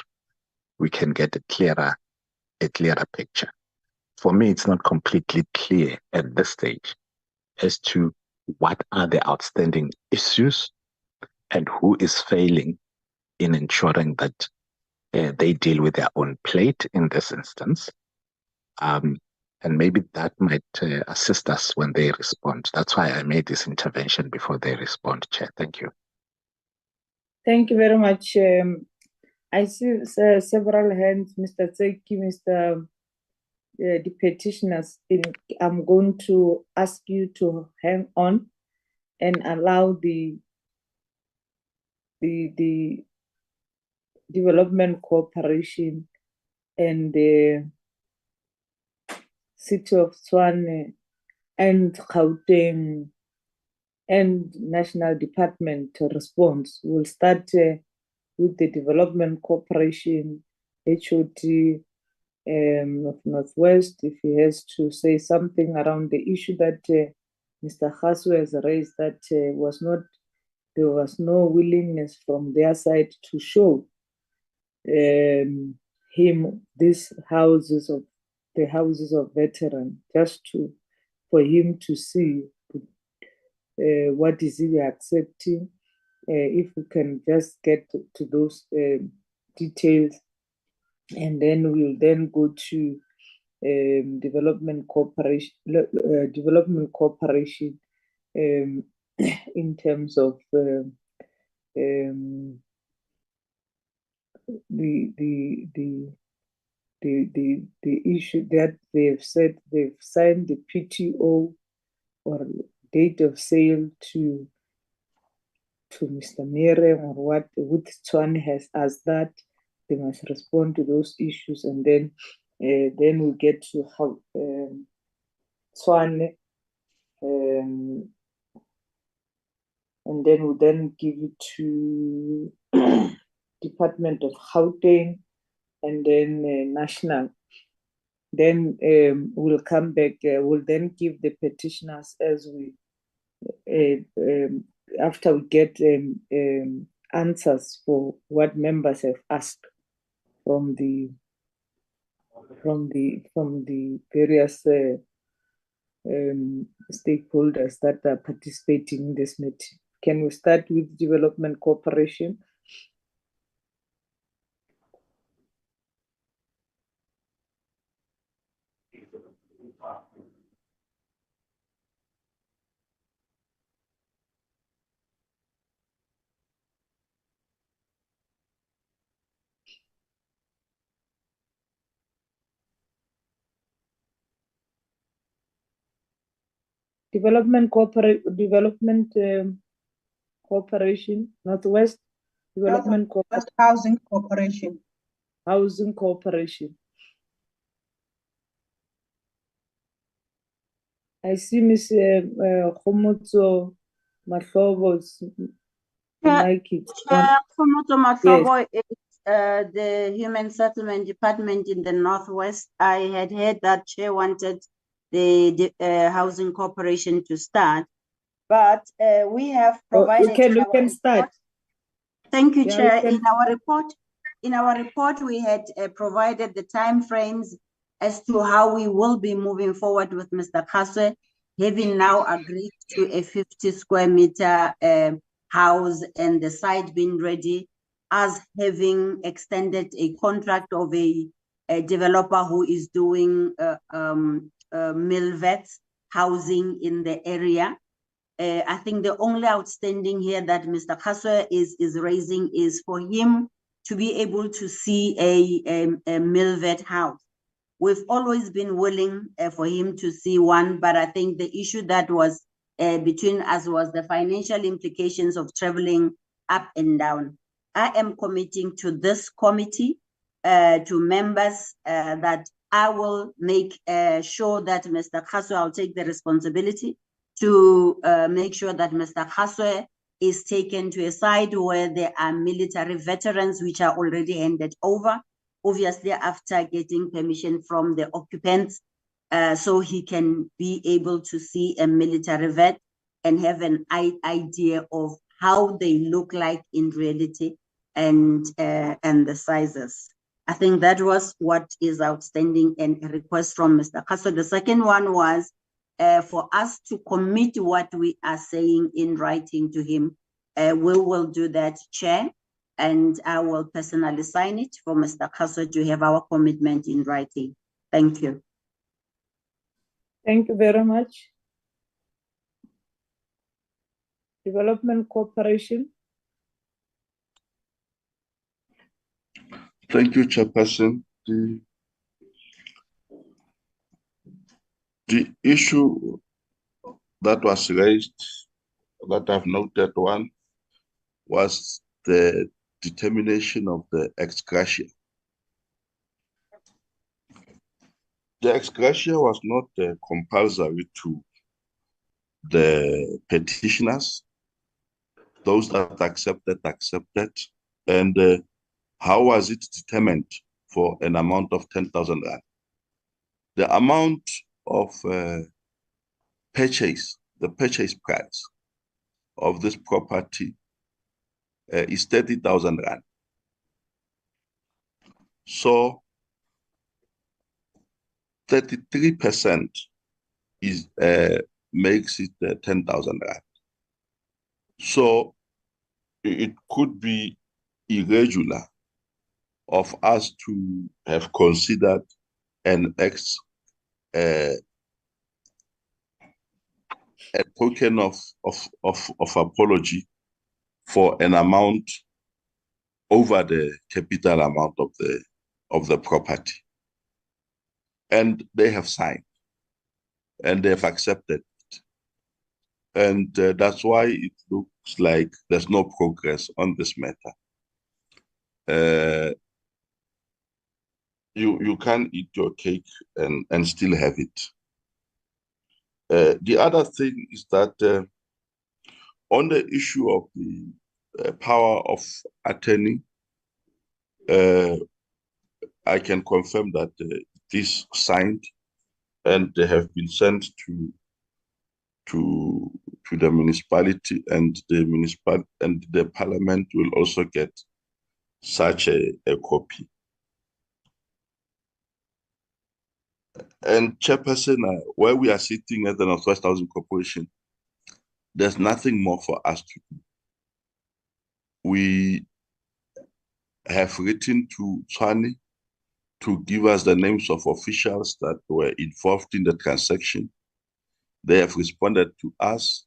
[SPEAKER 18] we can get a clearer picture. For me, it's not completely clear at this stage as to what are the outstanding issues and who is failing in ensuring that they deal with their own plate in this instance. And maybe that might assist us when they respond. That's why I made this intervention before they respond, Chair. Thank you.
[SPEAKER 4] Thank you very much. I see several hands, Mr. Tseki, Mr. The petitioners. I'm going to ask you to hang on and allow the Development Corporation and the City of Tshwane and Gauteng and National Department to respond. We'll start with the Development Corporation, HOD of Northwest, if he has to say something around the issue that Mr. Khaswe has raised, that there was no willingness from their side to show him these houses of veterans, just for him to see what is he accepting. If we can just get to those details, and then we'll then go to development cooperation, in terms of the issue that they've said they've signed the PTO or date of sale to Mr. Mere or what, with Tshwane has asked that they must respond to those issues, and then we get to how Tshwane, and then we'll then give it to Department of Gauteng, and then national. Then we'll come back. We'll then give the petitioners as we after we get answers for what members have asked from the various stakeholders that are participating in this meeting. Can we start with development cooperation? Development cooperation, Northwest Development
[SPEAKER 3] Northwest Housing Corporation.
[SPEAKER 4] Housing Corporation. I see Ms. Khomotso Mahlobo's mic.
[SPEAKER 7] Khomotso Mahlobo is the Human Settlement Department in the Northwest. I had heard that Chair wanted the Housing Corporation to start, but we have provided.
[SPEAKER 4] You can start.
[SPEAKER 7] Thank you, Chair. In our report, we had provided the timeframes as to how we will be moving forward with Mr. Khaswe, having now agreed to a 50 square meter house and the site being ready, as having extended a contract of a developer who is doing Milvet housing in the area. I think the only outstanding here that Mr. Khaswe is raising is for him to be able to see a Milvet house. We've always been willing for him to see one, but I think the issue that was between us was the financial implications of traveling up and down. I am committing to this committee, to members, that I will make sure that Mr. Khaswe, I'll take the responsibility to make sure that Mr. Khaswe is taken to a site where there are military veterans which are already handed over, obviously after getting permission from the occupants, so he can be able to see a military vet and have an idea of how they look like in reality and the sizes. I think that was what is outstanding and a request from Mr. Khaswe. The second one was for us to commit what we are saying in writing to him. We will do that, Chair, and I will personally sign it for Mr. Khaswe to have our commitment in writing. Thank you.
[SPEAKER 4] Thank you very much. Development Cooperation.
[SPEAKER 10] Thank you, Chairperson. The issue that was raised, that I've noted one, was the determination of the ex gratia. The ex gratia was not compulsory to the petitioners. Those that accepted. And how was it determined for an amount of 10,000 rand? The amount of purchase, the purchase price of this property is 30,000 rand. So 33% is makes it 10,000 rand. So it could be irregular of us to have considered an ex a token of apology for an amount over the capital amount of the property. And they have signed and they have accepted it. And that's why it looks like there's no progress on this matter. You can eat your cake and still have it. The other thing is that on the issue of the power of attorney, I can confirm that it is signed and they have been sent to the municipality, and the parliament will also get such a copy. And Chairperson, where we are sitting at the Northwest Housing Corporation, there's nothing more for us to do. We have written to Tshwane to give us the names of officials that were involved in the transaction. They have responded to us.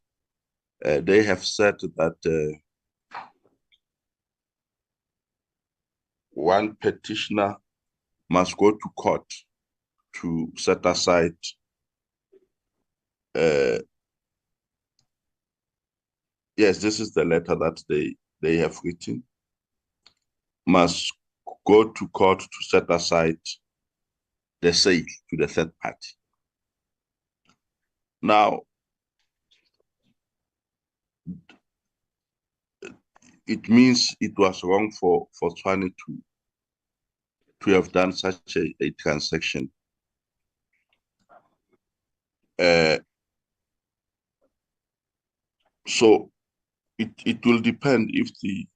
[SPEAKER 10] They have said that one petitioner must go to court to set aside yes, this is the letter that they have written. Must go to court to set aside the sale to the third party. Now, it means it was wrong for Tshwane to have done such a transaction. So it will depend if the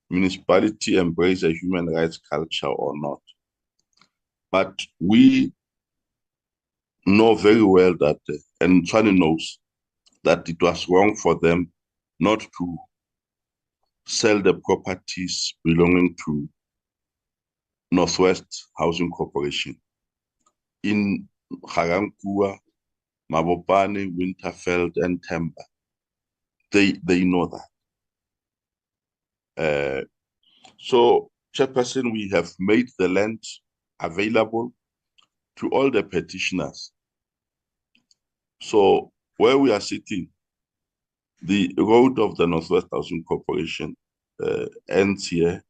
[SPEAKER 10] municipality embrace a human rights culture or not. But we know very well that, and Tshwane knows, that it was wrong for them not to sell the properties belonging to Northwest Housing Corporation. In Ga-Rankuwa, Mabopane, Winterfeld, and Temba, they know that. So, Chairperson, we have made the land available to all the petitioners. So, where we are sitting, the road of the Northwest Housing Corporation ends here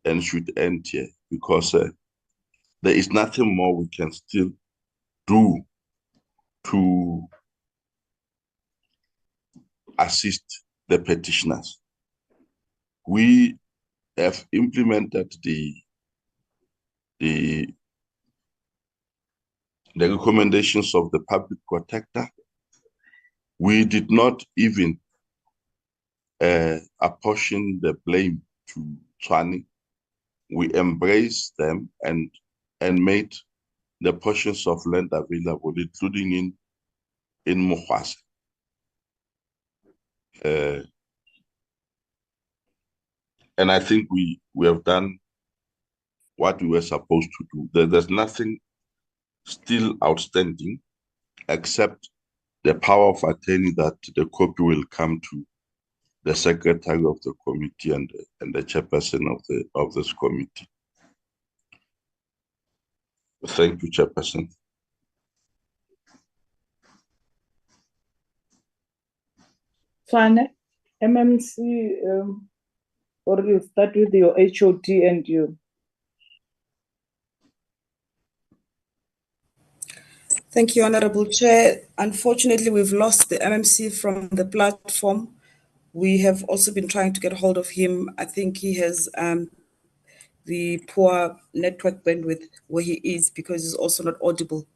[SPEAKER 10] and should end here, because there is nothing more we can still do to assist the petitioners. We have implemented the recommendations of the public protector. We did not even apportion the blame to Tshwane. We embraced them and made the portions of land available, including in Mokwase. And I think we have done what we were supposed to do. There's nothing still outstanding except the power of attorney that the copy will come to the secretary of the committee and the chairperson of this committee. Thank you, Chairperson.
[SPEAKER 4] Tshwane, MMC, or you start with your HOD and you.
[SPEAKER 11] Thank you, Honorable Chair. Unfortunately, we've lost the MMC from the platform. We have also been trying to get hold of him. I think he has the poor network bandwidth where he is, because he's also not audible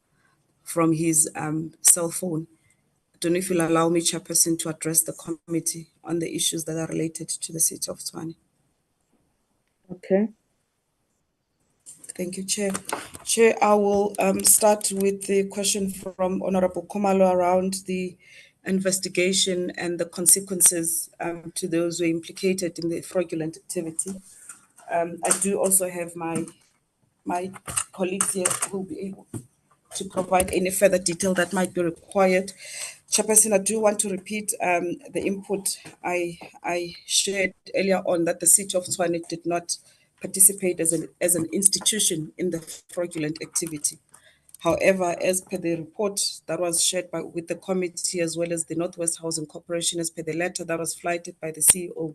[SPEAKER 11] from his cell phone. I don't know if you'll allow me, Chairperson, to address the committee on the issues that are related to the city of Tshwane.
[SPEAKER 4] Okay.
[SPEAKER 11] Thank you, Chair. Chair, I will start with the question from Honorable Khumalo around the investigation and the consequences to those who are implicated in the fraudulent activity. I do also have my colleagues here who will be able to provide any further detail that might be required. Chairperson, I do want to repeat the input I shared earlier on, that the City of Tshwane did not participate as an institution in the fraudulent activity. However, as per the report that was shared with the committee, as well as the Northwest Housing Corporation, as per the letter that was flighted by the CEO,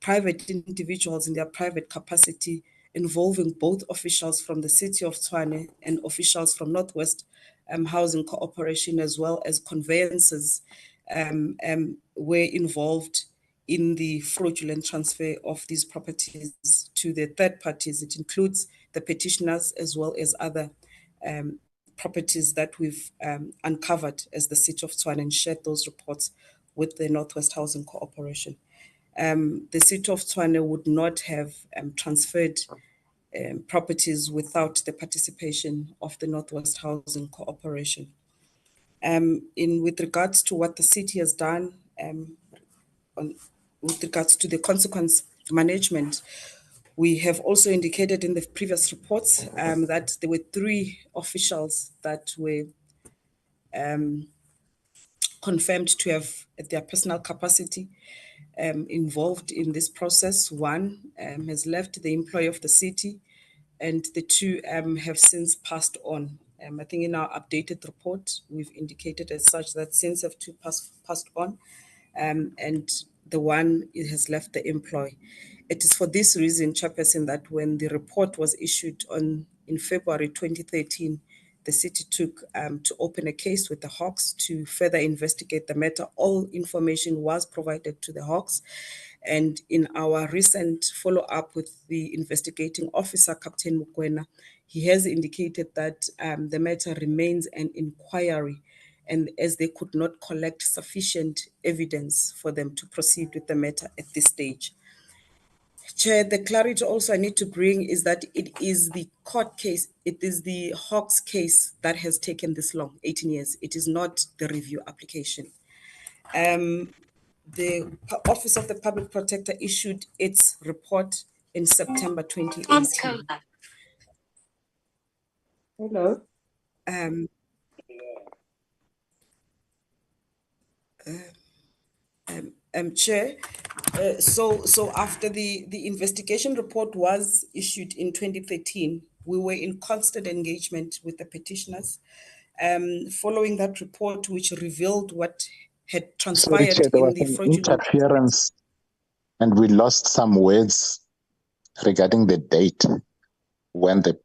[SPEAKER 11] private individuals in their private capacity, involving both officials from the City of Tshwane and officials from Northwest Housing Corporation, as well as conveyancers, were involved in the fraudulent transfer of these properties to the third parties. It includes the petitioners as well as other properties that we've uncovered as the City of Tshwane and shared those reports with the Northwest Housing Corporation. The City of Tshwane would not have transferred properties without the participation of the Northwest Housing Corporation. With regards to what the city has done with regards to the consequence management, we have also indicated in the previous reports that there were 3 officials that were confirmed to have, at their personal capacity, involved in this process. 1 has left, the employee of the city, and the 2 have since passed on. I think in our updated report, we've indicated as such that since have 2 passed on, and the 1 has left the employee. It is for this reason, Chairperson, that when the report was issued in February 2013, the city took to open a case with the Hawks to further investigate the matter. All information was provided to the Hawks. And in our recent follow-up with the investigating officer, Captain Mukwena, he has indicated that the matter remains an inquiry, and as they could not collect sufficient evidence for them to proceed with the matter at this stage. Chair, the clarity also I need to bring is that it is the court case, it is the Hawks case that has taken this long, 18 years. It is not the review application. The Office of the Public Protector issued its report in September 2018.
[SPEAKER 4] Hello.
[SPEAKER 11] Chair, so after the investigation report was issued in 2013, we were in constant engagement with the petitioners. Following that report, which revealed what had transpired
[SPEAKER 18] Sorry, Chair, there
[SPEAKER 11] in
[SPEAKER 18] was
[SPEAKER 11] the
[SPEAKER 18] an
[SPEAKER 11] fraudulent
[SPEAKER 18] interference and we lost some words regarding the date when the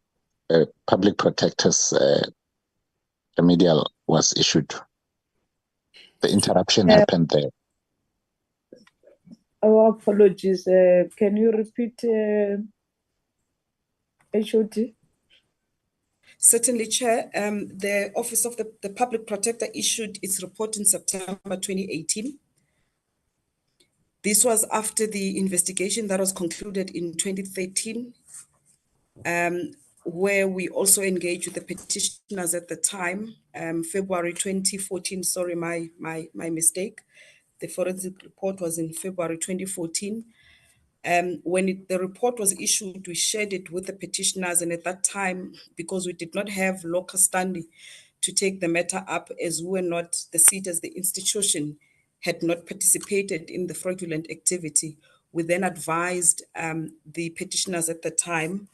[SPEAKER 18] public protector's remedial was issued. The interruption happened there.
[SPEAKER 4] Our apologies. Can you repeat HOD?
[SPEAKER 11] Certainly, Chair. The Office of the Public Protector issued its report in September 2018. This was after the investigation that was concluded in 2013, where we also engaged with the petitioners at the time, February 2014, sorry, my mistake. The forensic report was in February 2014. When the report was issued, we shared it with the petitioners, and at that time, because we did not have locus standi to take the matter up, as we were not, the seat as the institution had not participated in the fraudulent activity, we then advised the petitioners at the time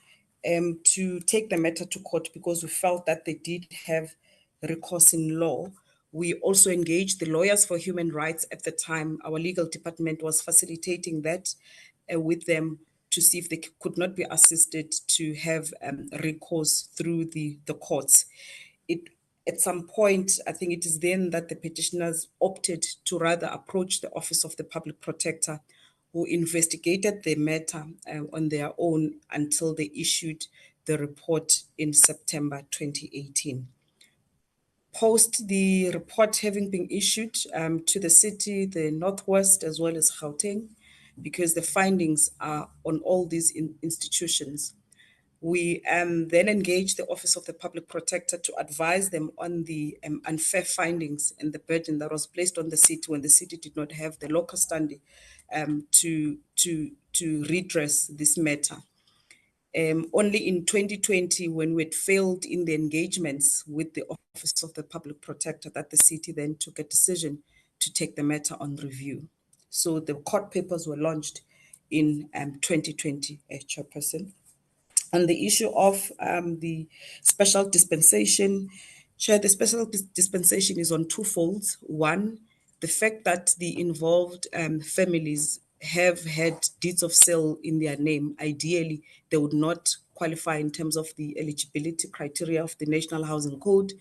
[SPEAKER 11] to take the matter to court because we felt that they did have recourse in law. We also engaged the Lawyers for Human Rights at the time. Our legal department was facilitating that with them to see if they could not be assisted to have recourse through the courts. At some point, I think it is then that the petitioners opted to rather approach the Office of the Public Protector, who investigated the matter on their own until they issued the report in September 2018. Post the report having been issued to the city, the Northwest, as well as Gauteng, because the findings are on all these institutions, we then engaged the Office of the Public Protector to advise them on the unfair findings and the burden that was placed on the city when the city did not have the locus standi to redress this matter. Only in 2020, when we had failed in the engagements with the Office of the Public Protector, that the city then took a decision to take the matter on review. So the court papers were launched in 2020, Chairperson. On the issue of the special dispensation, Chair, the special dispensation is on two folds. One, the fact that the involved families have had deeds of sale in their name. Ideally, they would not qualify in terms of the eligibility criteria of the National Housing Code.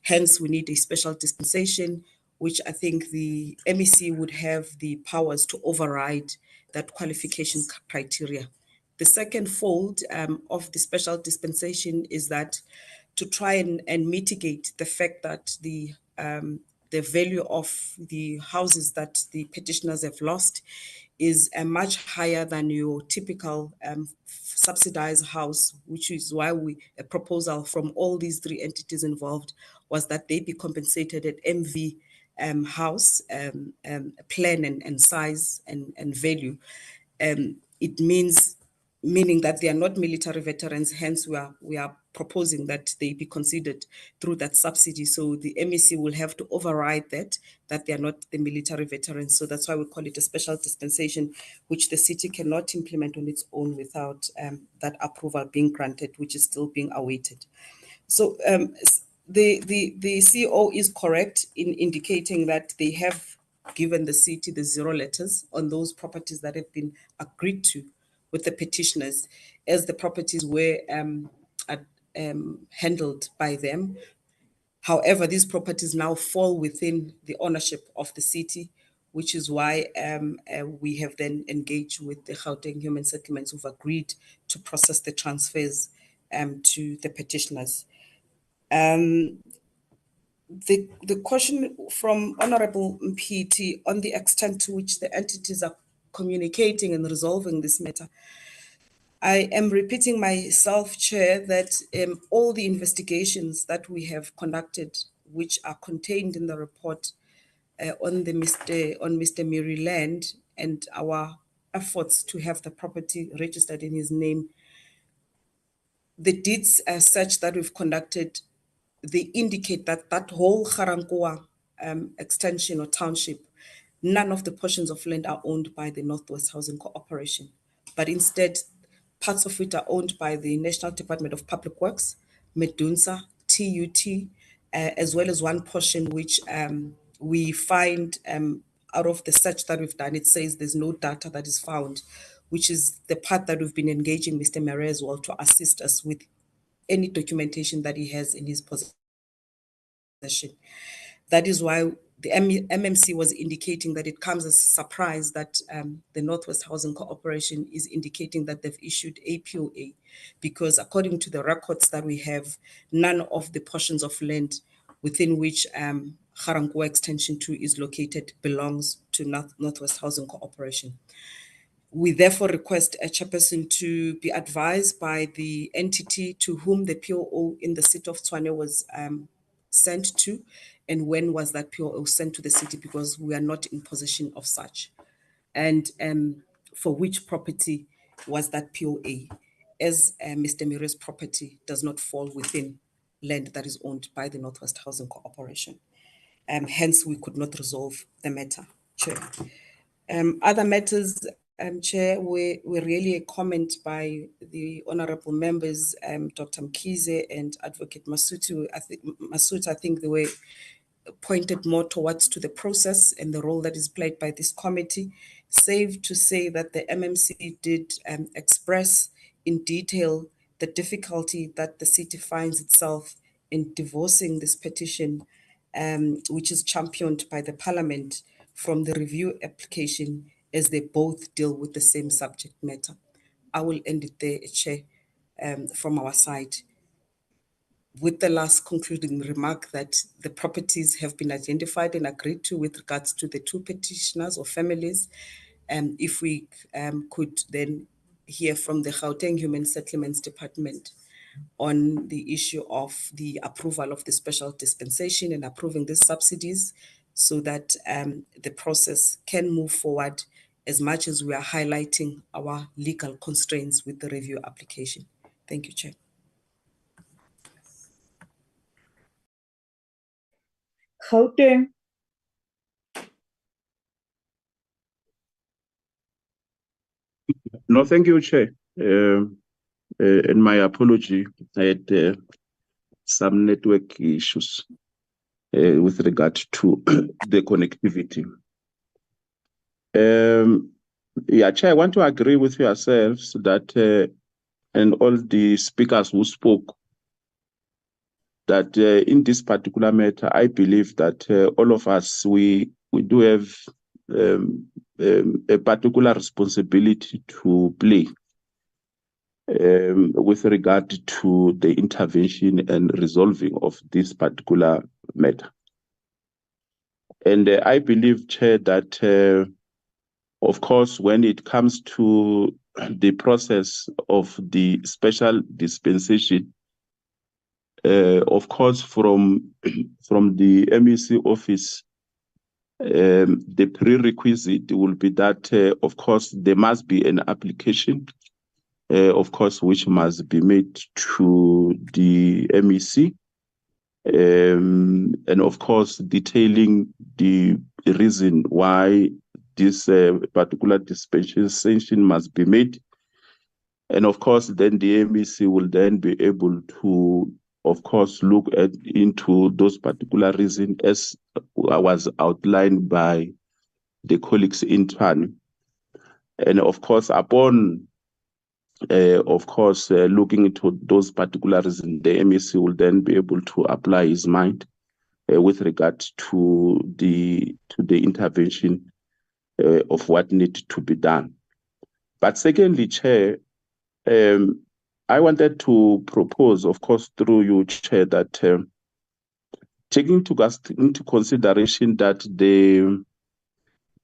[SPEAKER 11] Hence, we need a special dispensation, which I think the MEC would have the powers to override that qualification criteria. The second fold of the special dispensation is that to try and mitigate the fact that the value of the houses that the petitioners have lost is much higher than your typical subsidized house, which is why a proposal from all these three entities involved was that they be compensated at MV house plan and size and value. It meaning that they are not military veterans, hence we are proposing that they be considered through that subsidy. So the MEC will have to override that they are not the military veterans. So that's why we call it a special dispensation, which the city cannot implement on its own without that approval being granted, which is still being awaited. So the CEO is correct in indicating that they have given the city the zero letters on those properties that have been agreed to with the petitioners, as the properties were handled by them. However, these properties now fall within the ownership of the city, which is why we have then engaged with the Gauteng Human Settlements who've agreed to process the transfers to the petitioners. The question from Honorable Mpiti on the extent to which the entities are communicating and resolving this matter. I am repeating myself, Chair, that all the investigations that we have conducted, which are contained in the report on Mr. Maryland and our efforts to have the property registered in his name, the deeds as such that we've conducted, they indicate that that whole Ga-Rankuwa extension or township, none of the portions of land are owned by the Northwest Housing Corporation, but instead parts of it are owned by the National Department of Public Works, Medunsa, TUT, as well as one portion which we find out of the search that we've done, it says there's no data that is found, which is the part that we've been engaging Mr. Mare as well to assist us with any documentation that he has in his possession. That is why the MMC was indicating that it comes as a surprise that the Northwest Housing Corporation is indicating that they've issued a POA, because according to the records that we have, none of the portions of land within which Ga-Rankuwa Extension 2 is located belongs to Northwest Housing Corporation. We therefore request a chairperson to be advised by the entity to whom the POO in the city of Tshwane was sent to, and when was that POO sent to the city, because we are not in possession of such. And for which property was that POA, as Mr. Mire's property does not fall within land that is owned by the Northwest Housing Corporation. Hence, we could not resolve the matter, Chair. Other matters, Chair, were really a comment by the honorable members, Dr. Mkhize and Advocate Masutu. I think they were pointed more towards to the process and the role that is played by this committee, save to say that the MMC did express in detail the difficulty that the city finds itself in divorcing this petition, which is championed by the Parliament, from the review application, as they both deal with the same subject matter. I will end it there, Chair, from our side, with the last concluding remark that the properties have been identified and agreed to with regards to the two petitioners or families. If we could then hear from the Gauteng Human Settlements Department on the issue of the approval of the special dispensation and approving these subsidies, so that the process can move forward as much as we are highlighting our legal constraints with the review application. Thank you, Chair.
[SPEAKER 4] Gauteng.
[SPEAKER 10] No, thank you, Chair. And my apology, I had some network issues with regard to the connectivity. Yeah, Chair, I want to agree with yourselves that, and all the speakers who spoke, that in this particular matter, I believe that all of us, we do have a particular responsibility to play with regard to the intervention and resolving of this particular matter. And I believe, Chair, that of course, when it comes to the process of the special dispensation, of course, from the MEC office, the prerequisite will be that, of course, there must be an application, of course, which must be made to the MEC, and of course, detailing the reason why this particular dispensation must be made. And of course, then the MEC will then be able to, of course, look into those particular reasons as was outlined by the colleagues in Tshwane. And of course, upon, looking into those particular reasons, the MEC will then be able to apply his mind with regard to the intervention of what needs to be done. But secondly, Chair, I wanted to propose, of course, through you, Chair, that taking into consideration that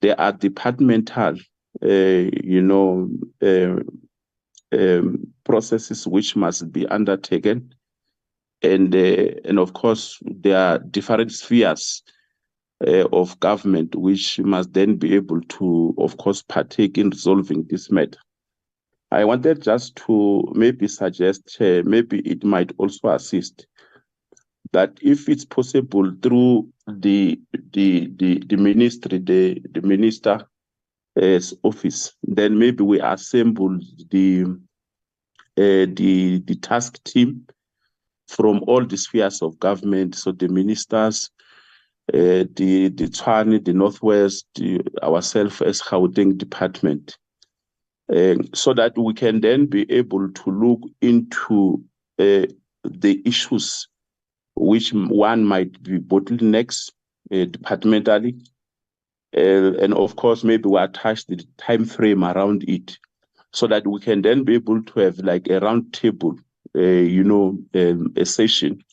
[SPEAKER 10] there are departmental, processes which must be undertaken, and of course there are different spheres of government which must then be able to, of course, partake in resolving this matter. I wanted just to maybe suggest, Chair, maybe it might also assist that if it's possible through the ministry, the minister's office, then maybe we assemble the task team from all the spheres of government, so the ministers, the Tshwane, the Northwest, ourselves as Gauteng department, so that we can then be able to look into the issues which one might be bottlenecks departmentally, and of course maybe we attach the time frame around it, so that we can then be able to have like a round table, a session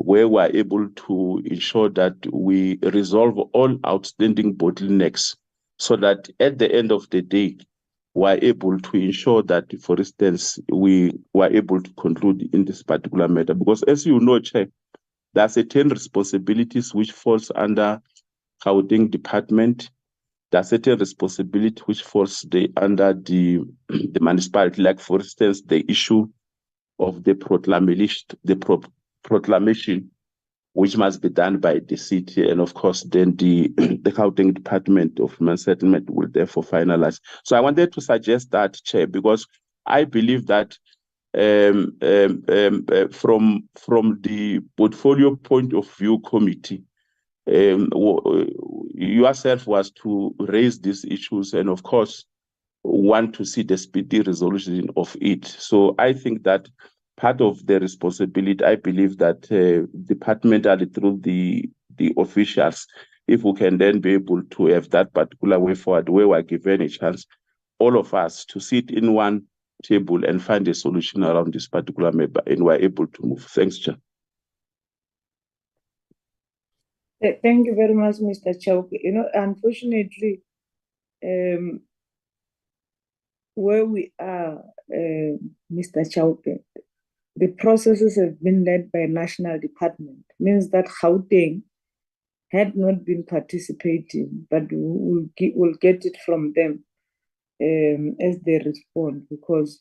[SPEAKER 10] where we're able to ensure that we resolve all outstanding bottlenecks, so that at the end of the day, we're able to ensure that, for instance, we were able to conclude in this particular matter. Because as you know, Chair, there are certain responsibilities which falls under Gauteng department. There are certain responsibilities which falls under the municipality, like for instance, the issue of the proclamation, which must be done by the city, and of course then the Gauteng Department of Human Settlement will therefore finalize. So I wanted to suggest that, Chair, because I believe that from the portfolio point of view committee, yourself was to raise these issues and of course want to see the speedy resolution of it. So I think that part of the responsibility, I believe that departmentally through the officials, if we can then be able to have that particular way forward where we're given a chance, all of us to sit in one table and find a solution around this particular matter, and we're able to move. Thanks, Chair.
[SPEAKER 4] Thank you very much, Mr. Chauke. Unfortunately, where we are, Mr. Chauke, the processes have been led by a national department. Means that Gauteng had not been participating, but we'll get it from them as they respond, because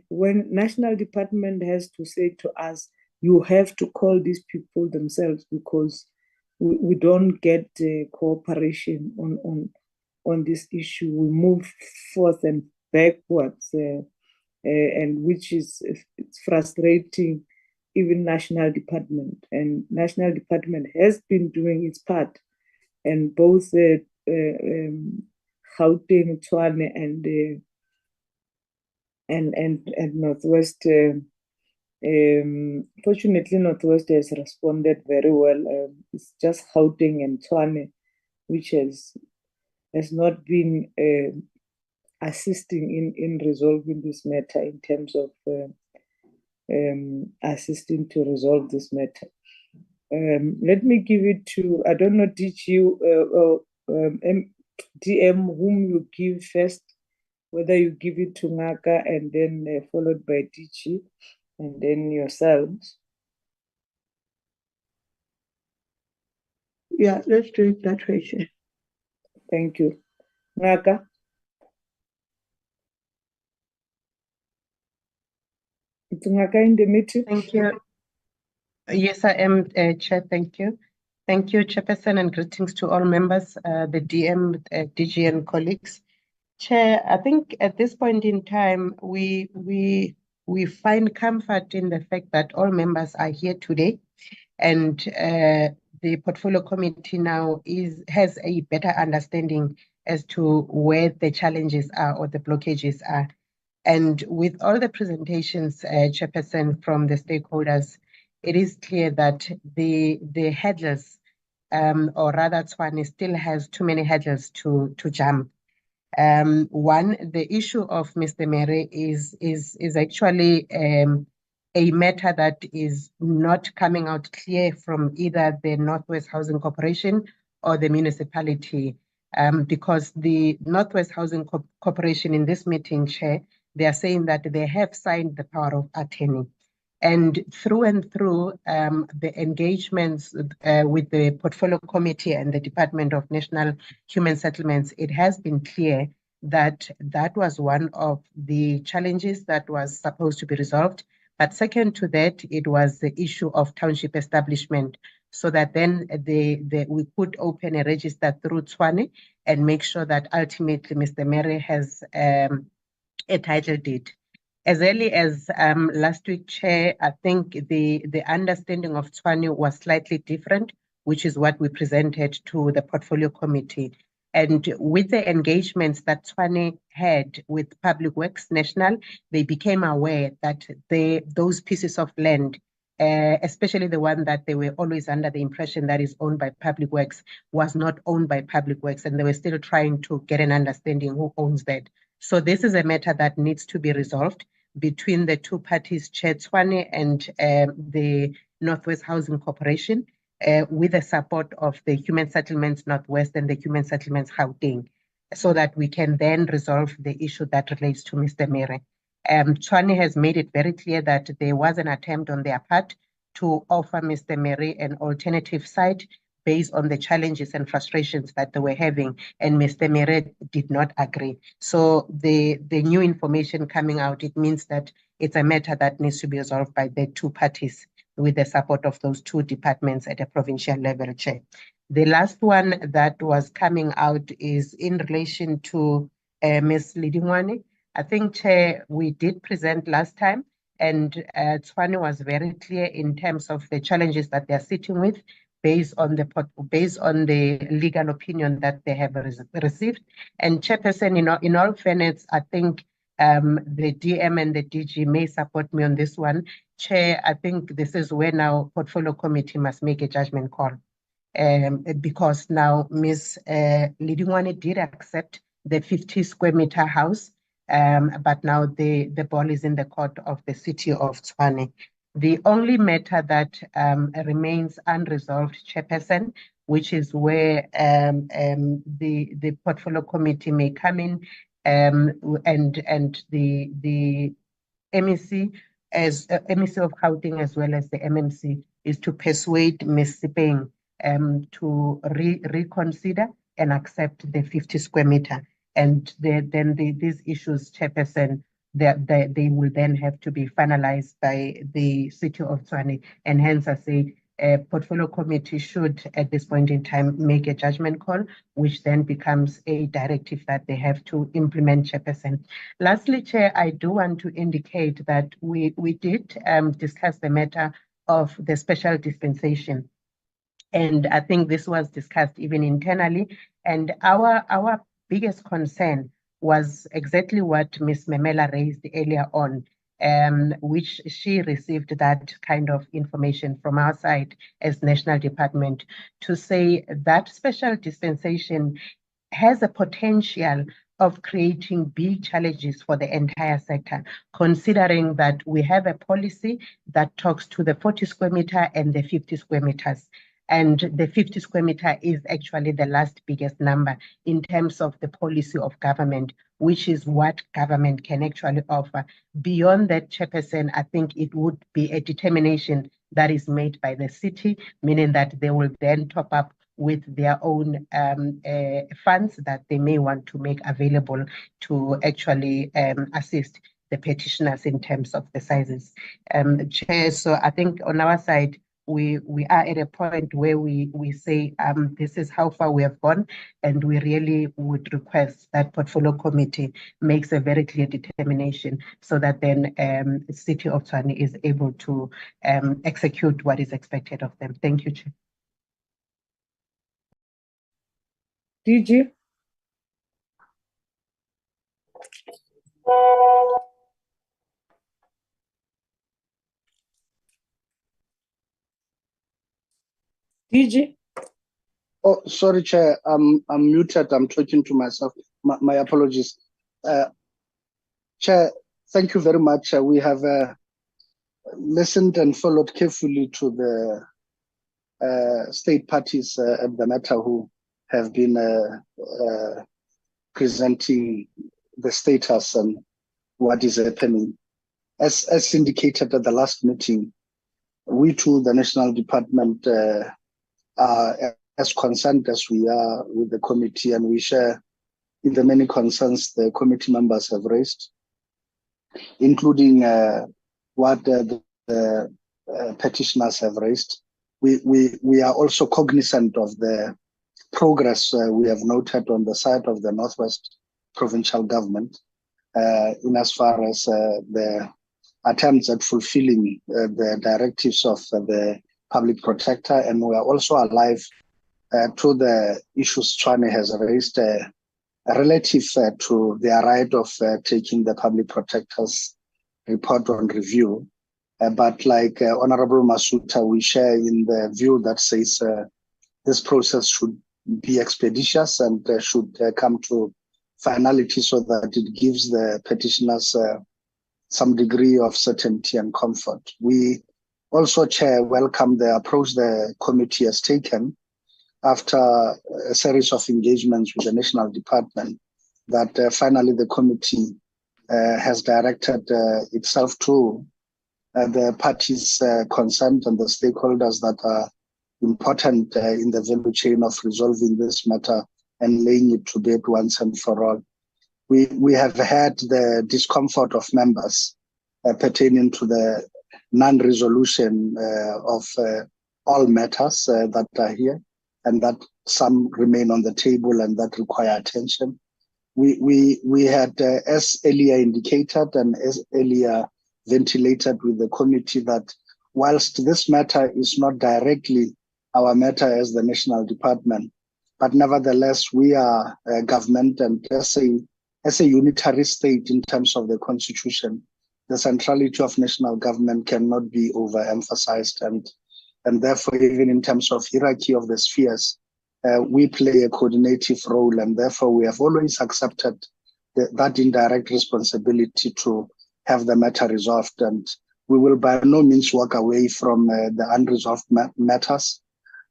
[SPEAKER 4] when national department has to say to us, you have to call these people themselves, because we don't get cooperation on this issue. We move forth and backwards, and which is it's frustrating even national department. And national department has been doing its part, and both Gauteng, Tshwane, and Northwest. Fortunately, Northwest has responded very well. It's just Gauteng and Tshwane which has not been assisting in resolving this matter, in terms of assisting to resolve this matter. Let me give it to, I don't know, DM, whom you give first, whether you give it to Ngaka and then followed by DG and then yourselves.
[SPEAKER 8] Yeah, let's do it that way, Chair.
[SPEAKER 4] Thank you. Ngaka? It's Ngaka in the meeting?
[SPEAKER 19] Thank you. Yes, I am, Chair. Thank you. Thank you, Chairperson, and greetings to all members, the DM, DG, and colleagues. Chair, I think at this point in time, we find comfort in the fact that all members are here today, and the portfolio committee now has a better understanding as to where the challenges are or the blockages are. And with all the presentations, Chairperson, from the stakeholders, it is clear that the hurdles, or rather Tshwane still has too many hurdles to jump. One, the issue of Mr. Mere is actually a matter that is not coming out clear from either the Northwest Housing Corporation or the municipality, because the Northwest Housing Corporation in this meeting, Chair, they are saying that they have signed the power of attorney. And through, the engagements with the Portfolio Committee and the Department of National Human Settlements, it has been clear that that was one of the challenges that was supposed to be resolved. But second to that, it was the issue of township establishment, so that then we could open a register through Tshwane and make sure that ultimately Mr. Mere has a title deed. As early as last week, Chair, I think the understanding of Tshwane was slightly different, which is what we presented to the Portfolio Committee. And with the engagements that Tshwane had with Public Works National, they became aware that those pieces of land, especially the one that they were always under the impression that is owned by Public Works, was not owned by Public Works, and they were still trying to get an understanding who owns that. So this is a matter that needs to be resolved between the two parties, Chair Tshwane and the Northwest Housing Corporation, with the support of the Human Settlements Northwest and the Human Settlements Gauteng, so that we can then resolve the issue that relates to Mr. Mere. Tshwane has made it very clear that there was an attempt on their part to offer Mr. Mere an alternative site based on the challenges and frustrations that they were having, and Mr. Mere did not agree. So the new information coming out, it means that it's a matter that needs to be resolved by the two parties with the support of those two departments at a provincial level, Chair. The last one that was coming out is in relation to Ms. Lidingwane. I think, Chair, we did present last time, and Tshwane was very clear in terms of the challenges that they're sitting with, based on the legal opinion that they have received. And Chairperson, in all fairness, I think the DM and the DG may support me on this one. Chair, I think this is where now Portfolio Committee must make a judgment call, because now Ms. Lidingwane did accept the 50 square meter house, but now the ball is in the court of the city of Tshwane. The only matter that remains unresolved, Chairperson, which is where the Portfolio Committee may come in, and the MEC, as MEC of Gauteng as well as the MMC, is to persuade Ms. Sipeng to reconsider and accept the 50 square meter. And these issues, Chairperson, they will then have to be finalized by the City of Tshwane. And hence I say a portfolio committee should at this point in time make a judgment call, which then becomes a directive that they have to implement, Chairperson. Lastly, Chair, I do want to indicate that we did discuss the matter of the special dispensation. And I think this was discussed even internally. And our biggest concern was exactly what Ms. Memela raised earlier on, which she received that kind of information from our side as National Department to say that special dispensation has a potential of creating big challenges for the entire sector, considering that we have a policy that talks to the 40 square meter and the 50 square meters. And the 50 square meter is actually the last biggest number in terms of the policy of government, which is what government can actually offer. Beyond that, Chairperson, I think it would be a determination that is made by the city, meaning that they will then top up with their own funds that they may want to make available to actually assist the petitioners in terms of the sizes. Chair, so I think on our side, we are at a point where we say this is how far we have gone, and we really would request that portfolio committee makes a very clear determination so that then the City of Tshwane is able to execute what is expected of them. Thank you, Chair.
[SPEAKER 4] DG. DG.
[SPEAKER 2] Oh, sorry, Chair. I'm muted. I'm talking to myself. My apologies. Chair, thank you very much. We have listened and followed carefully to the state parties at the matter who have been presenting the status and what is happening. As indicated at the last meeting, we too, the National Department, are as concerned as we are with the committee, and we share in the many concerns the committee members have raised, including what the petitioners have raised. We are also cognizant of the progress we have noted on the side of the Northwest Provincial Government in as far as the attempts at fulfilling the directives of the public protector, and we are also alive to the issues Tshwane has raised relative to their right of taking the public protector's report on review. But like Honorable Masuta, we share in the view that says this process should be expeditious and should come to finality so that it gives the petitioners some degree of certainty and comfort. We also, Chair, welcome the approach the committee has taken after a series of engagements with the National Department, that finally the committee has directed itself to the parties concerned and the stakeholders that are important in the value chain of resolving this matter and laying it to bed once and for all. We have had the discomfort of members pertaining to the non-resolution of all matters that are here, and that some remain on the table and that require attention. We had, as earlier indicated and as earlier ventilated with the committee, that whilst this matter is not directly our matter as the National Department, but nevertheless we are a government, and as a unitary state in terms of the Constitution, the centrality of national government cannot be overemphasized, and therefore even in terms of hierarchy of the spheres, we play a coordinative role, and therefore we have always accepted that indirect responsibility to have the matter resolved, and we will by no means walk away from the unresolved matters.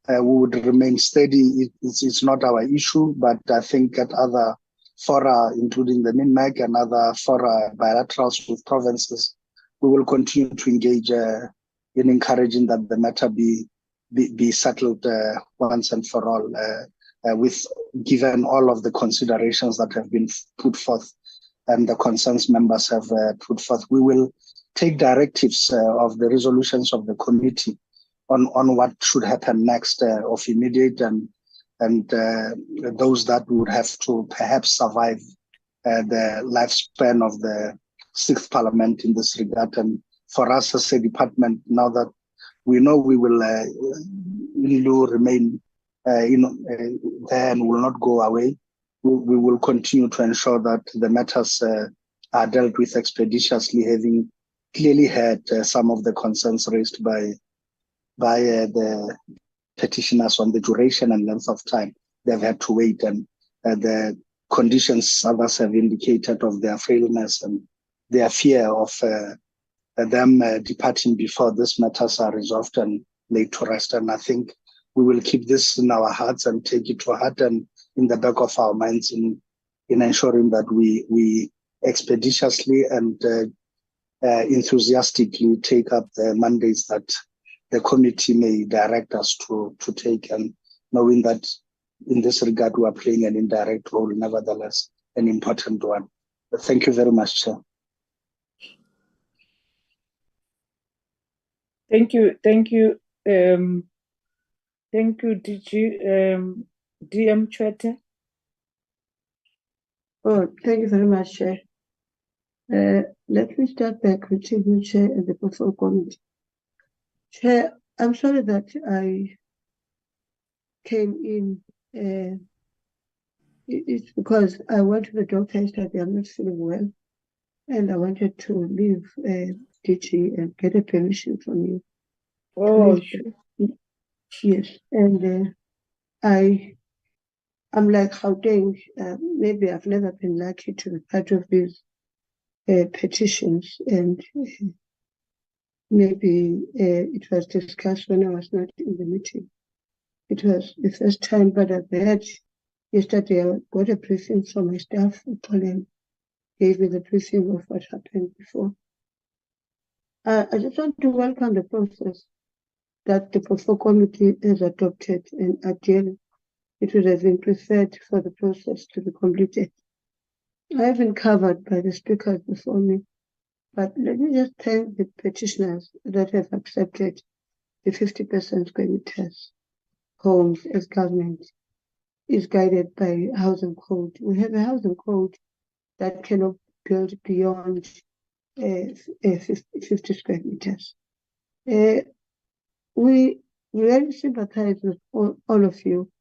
[SPEAKER 2] We would remain steady. It's not our issue, but I think at other fora, including the MINMAG and other fora bilaterals with provinces, we will continue to engage in encouraging that the matter be settled once and for all, with given all of the considerations that have been put forth and the concerns members have put forth. We will take directives of the resolutions of the committee on what should happen next of immediate and those that would have to perhaps survive the lifespan of the 6th Parliament in this regard. And for us as a department, now that we know we will remain there and will not go away, we will continue to ensure that the matters are dealt with expeditiously, having clearly heard some of the concerns raised by the petitioners on the duration and length of time they've had to wait, and the conditions others have indicated of their frailness and their fear of them departing before these matters are resolved and laid to rest. And I think we will keep this in our hearts and take it to heart and in the back of our minds in ensuring that we expeditiously and enthusiastically take up the mandates that the committee may direct us to take, and knowing that in this regard we are playing an indirect role, nevertheless an important one. But thank you very much, Chair.
[SPEAKER 4] Thank you. Thank you, DG. DM Tshwane.
[SPEAKER 8] Oh, thank you very much, Chair. Let me start by greeting Chair and the Portfolio Committee. Chair, I'm sorry that I came in. It's because I went to the doctor yesterday. I'm not feeling well, and I wanted to leave DG and get a permission from you.
[SPEAKER 4] Oh,
[SPEAKER 8] yes, and I'm like Gauteng. Maybe I've never been lucky to be part of these petitions, and maybe it was discussed when I was not in the meeting. It was the first time, but I've heard yesterday I got a briefing from my staff. Colin gave me the briefing of what happened before. I just want to welcome the process that the Portfolio Committee has adopted, and ideally it would have been preferred for the process to be completed. I have been covered by the speakers before me, but let me just thank the petitioners that have accepted the 50% square meters homes as government is guided by housing code. We have a housing code that cannot build beyond 50 square meters. We really sympathize with all of you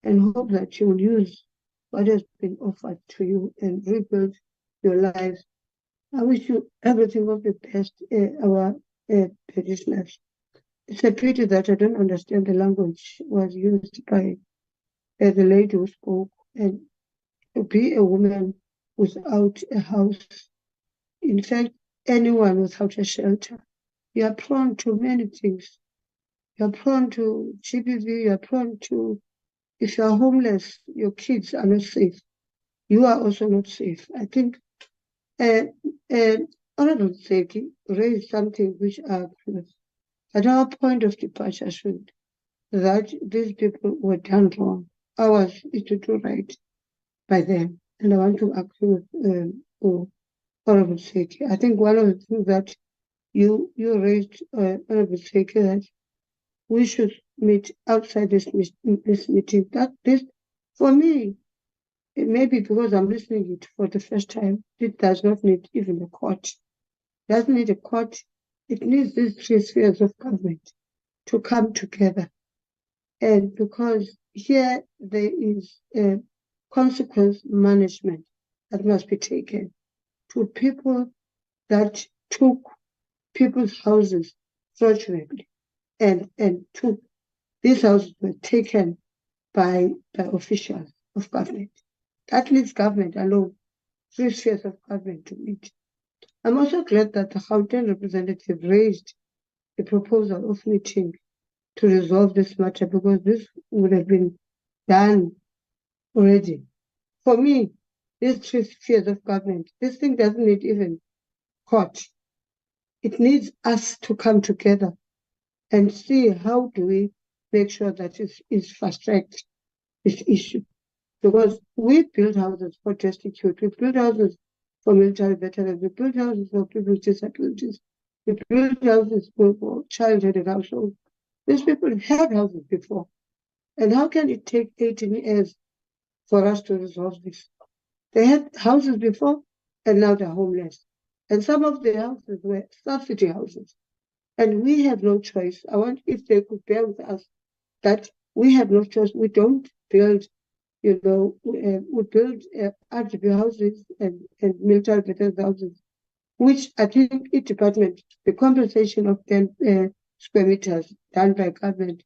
[SPEAKER 8] and hope that you will use what has been offered to you and rebuild your lives. I wish you everything of the best, our petitioners. It's a pity that I don't understand the language was used by the lady who spoke, and to be a woman without a house, in fact, anyone without a shelter, you are prone to many things. You are prone to GBV, you are prone to, if you are homeless, your kids are not safe. You are also not safe. I think Honorable Seki raised something which I agree with. At our point of departure should that these people were done wrong. Ours is to do right by them. And I want to agree with Honorable Seki. I think one of the things that you raised, Honorable Seki, that we should meet outside this meeting. That this, for me, it may be because I'm listening it for the first time. It does not need even a court. It doesn't need a court. It needs these three spheres of government to come together. And because here there is a consequence management that must be taken to people that took people's houses fraudulently and took these houses were taken by officials of government. That leaves government alone, three spheres of government to meet. I'm also glad that the Gauteng representative raised the proposal of meeting to resolve this matter, because this would have been done already. For me, these three spheres of government, this thing doesn't need even court. It needs us to come together and see how do we make sure that it's fast-tracked, this issue. Because we build houses for destitute, we build houses for military veterans, we build houses for people with disabilities, we build houses for child-headed households. These people had houses before. And how can it take 18 years for us to resolve this? They had houses before, and now they're homeless. And some of the houses were subsidy houses. And we have no choice. I want if they could bear with us that we have no choice. We don't build, we build RGB houses and military veterans houses, which I think each department, the compensation of 10 square meters done by government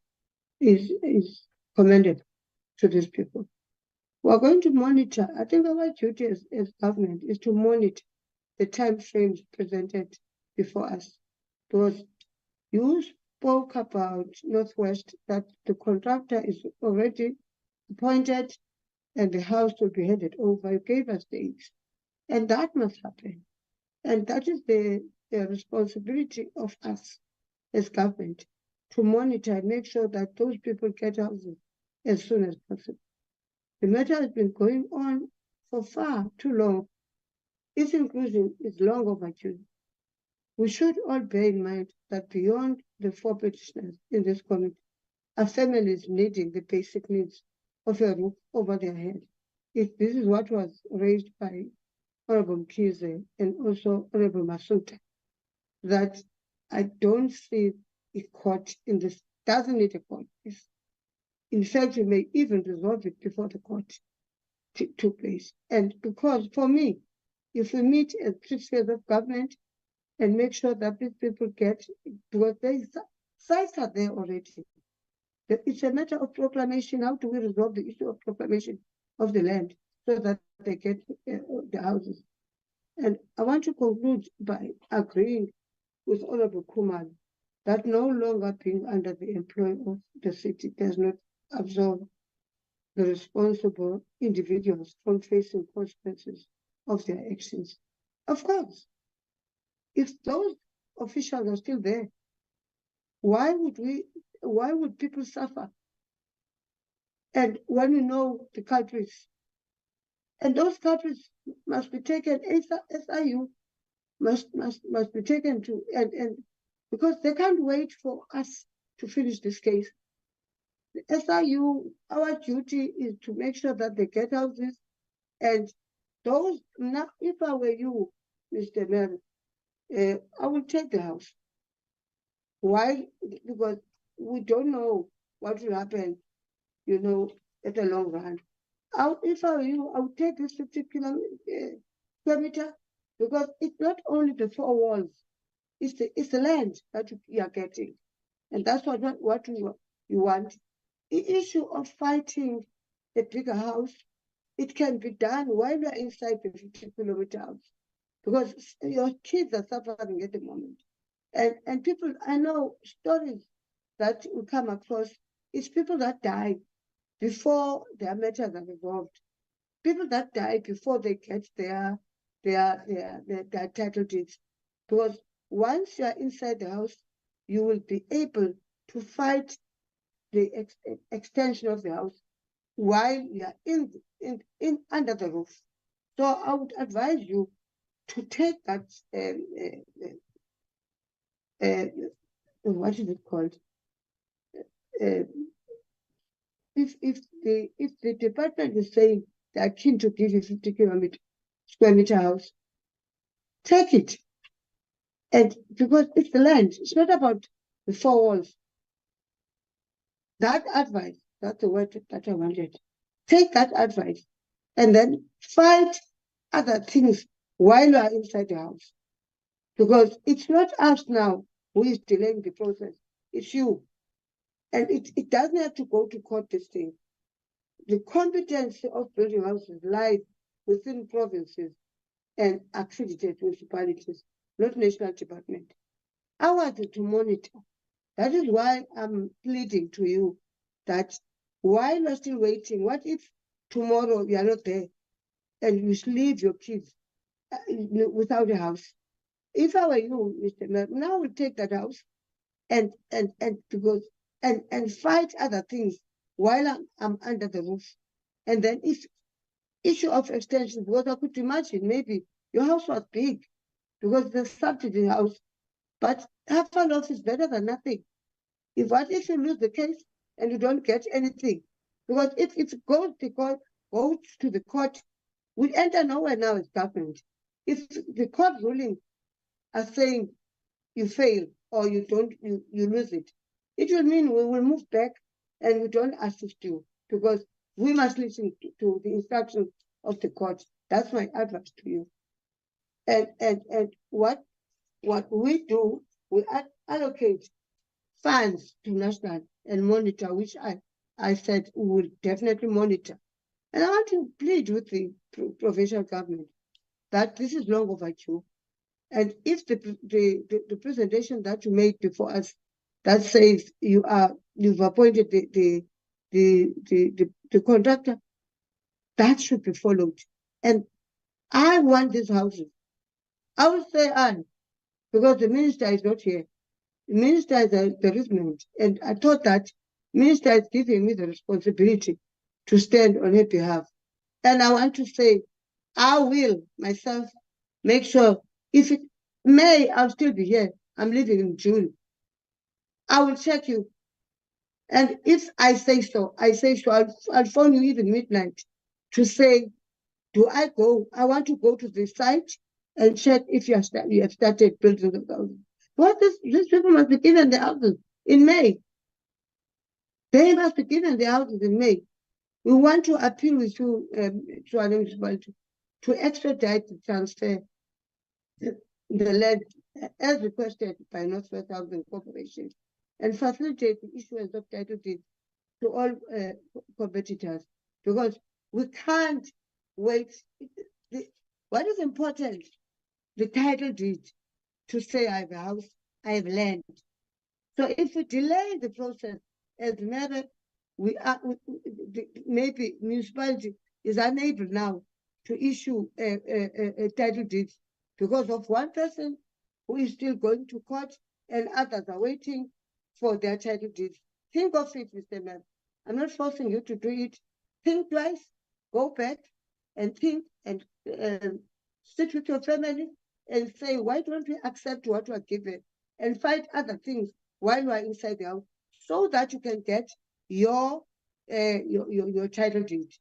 [SPEAKER 8] is commended to these people. We're going to monitor. I think our duty as government is to monitor the time frames presented before us. Because you spoke about Northwest, that the contractor is already appointed and the house will be handed over. You gave us dates. And that must happen. And that is the responsibility of us as government, to monitor and make sure that those people get houses as soon as possible. The matter has been going on for far too long. Its inclusion is long overdue. We should all bear in mind that beyond the 4 petitioners in this committee are families needing the basic needs of a roof over their head. If this is what was raised by Honorable Mkhize and also Honorable Masuta, that I don't see a court in this, doesn't need a court. In fact, we may even resolve it before the court took place. And because for me, if we meet as 6 years of government and make sure that these people get, because sites are there already. It's a matter of proclamation. How do we resolve the issue of proclamation of the land so that they get the houses? And I want to conclude by agreeing with Honorable Kuman that no longer being under the employ of the city does not absolve the responsible individuals from facing consequences of their actions. Of course, if those officials are still there, why would people suffer? And when you know the culprits, and those culprits must be taken, SIU must be taken to, and because they can't wait for us to finish this case. The SIU, our duty is to make sure that they get houses, and those, now, if I were you, Mr. Mayor, I will take the house. Why? Because we don't know what will happen, at the long run. If I were you, I would take this 50 square meter, because it's not only the 4 walls, it's the land that you are getting. And that's what you want. The issue of fighting a bigger house, it can be done while you're inside the 50-kilometer house, because your kids are suffering at the moment. And people, I know stories that we come across, it's people that die before their matters are resolved. People that die before they get their title deeds. Because once you are inside the house, you will be able to fight the extension of the house while you are in under the roof. So I would advise you to take that what is it called? If the department is saying they are keen to give you 50 square meter house, take it. And because it's the land, it's not about the 4 walls. That advice, that's the word that I wanted. Take that advice and then fight other things while you are inside the house. Because it's not us now who is delaying the process, it's you. And it doesn't have to go to court, this thing. The competence of building houses lies within provinces and accredited municipalities, not national department. I wanted to monitor. That is why I'm pleading to you that while you're still waiting, what if tomorrow you are not there and you leave your kids without a house? If I were you, Mr. Mayor, now we'll take that house and because and fight other things while I'm under the roof. And then if issue of extension, because I could imagine maybe your house was big because it's a subsidy house, but half a loss is better than nothing. What if you lose the case and you don't get anything? Because if it goes to the court, we enter nowhere now as government. If the court ruling are saying you fail or you lose it, it will mean we will move back and we don't assist you because we must listen to the instructions of the court. That's my advice to you. And what we do, we allocate funds to national and monitor, which I said we will definitely monitor. And I want to plead with the provincial government that this is long overdue. And if the presentation that you made before us that says you've appointed the contractor, that should be followed. And I want these houses. I will say because the minister is not here. The minister is a bereavement, and I thought that minister is giving me the responsibility to stand on her behalf. And I want to say, I will myself make sure if it may, I'll still be here. I'm leaving in June. I will check you. And if I say so, I'll phone you even midnight to say, do I go? I want to go to the site and check if you have started building the houses. What these people must be given the houses in May. They must be given the houses in May. We want to appeal with you, Tshwane municipality, to expedite the transfer the land as requested by Northwest Housing Corporation and facilitate the issuance of title deeds to all competitors, because we can't wait. What is important? The title deed to say I have a house, I have land. So if we delay the process, as matter, maybe municipality is unable now to issue a title deed because of one person who is still going to court and others are waiting for their title deeds. Think of it, Mr. Mayor. I'm not forcing you to do it. Think twice, go back and think and sit with your family and say, why don't we accept what we're given and fight other things while we're inside the house so that you can get your title deed.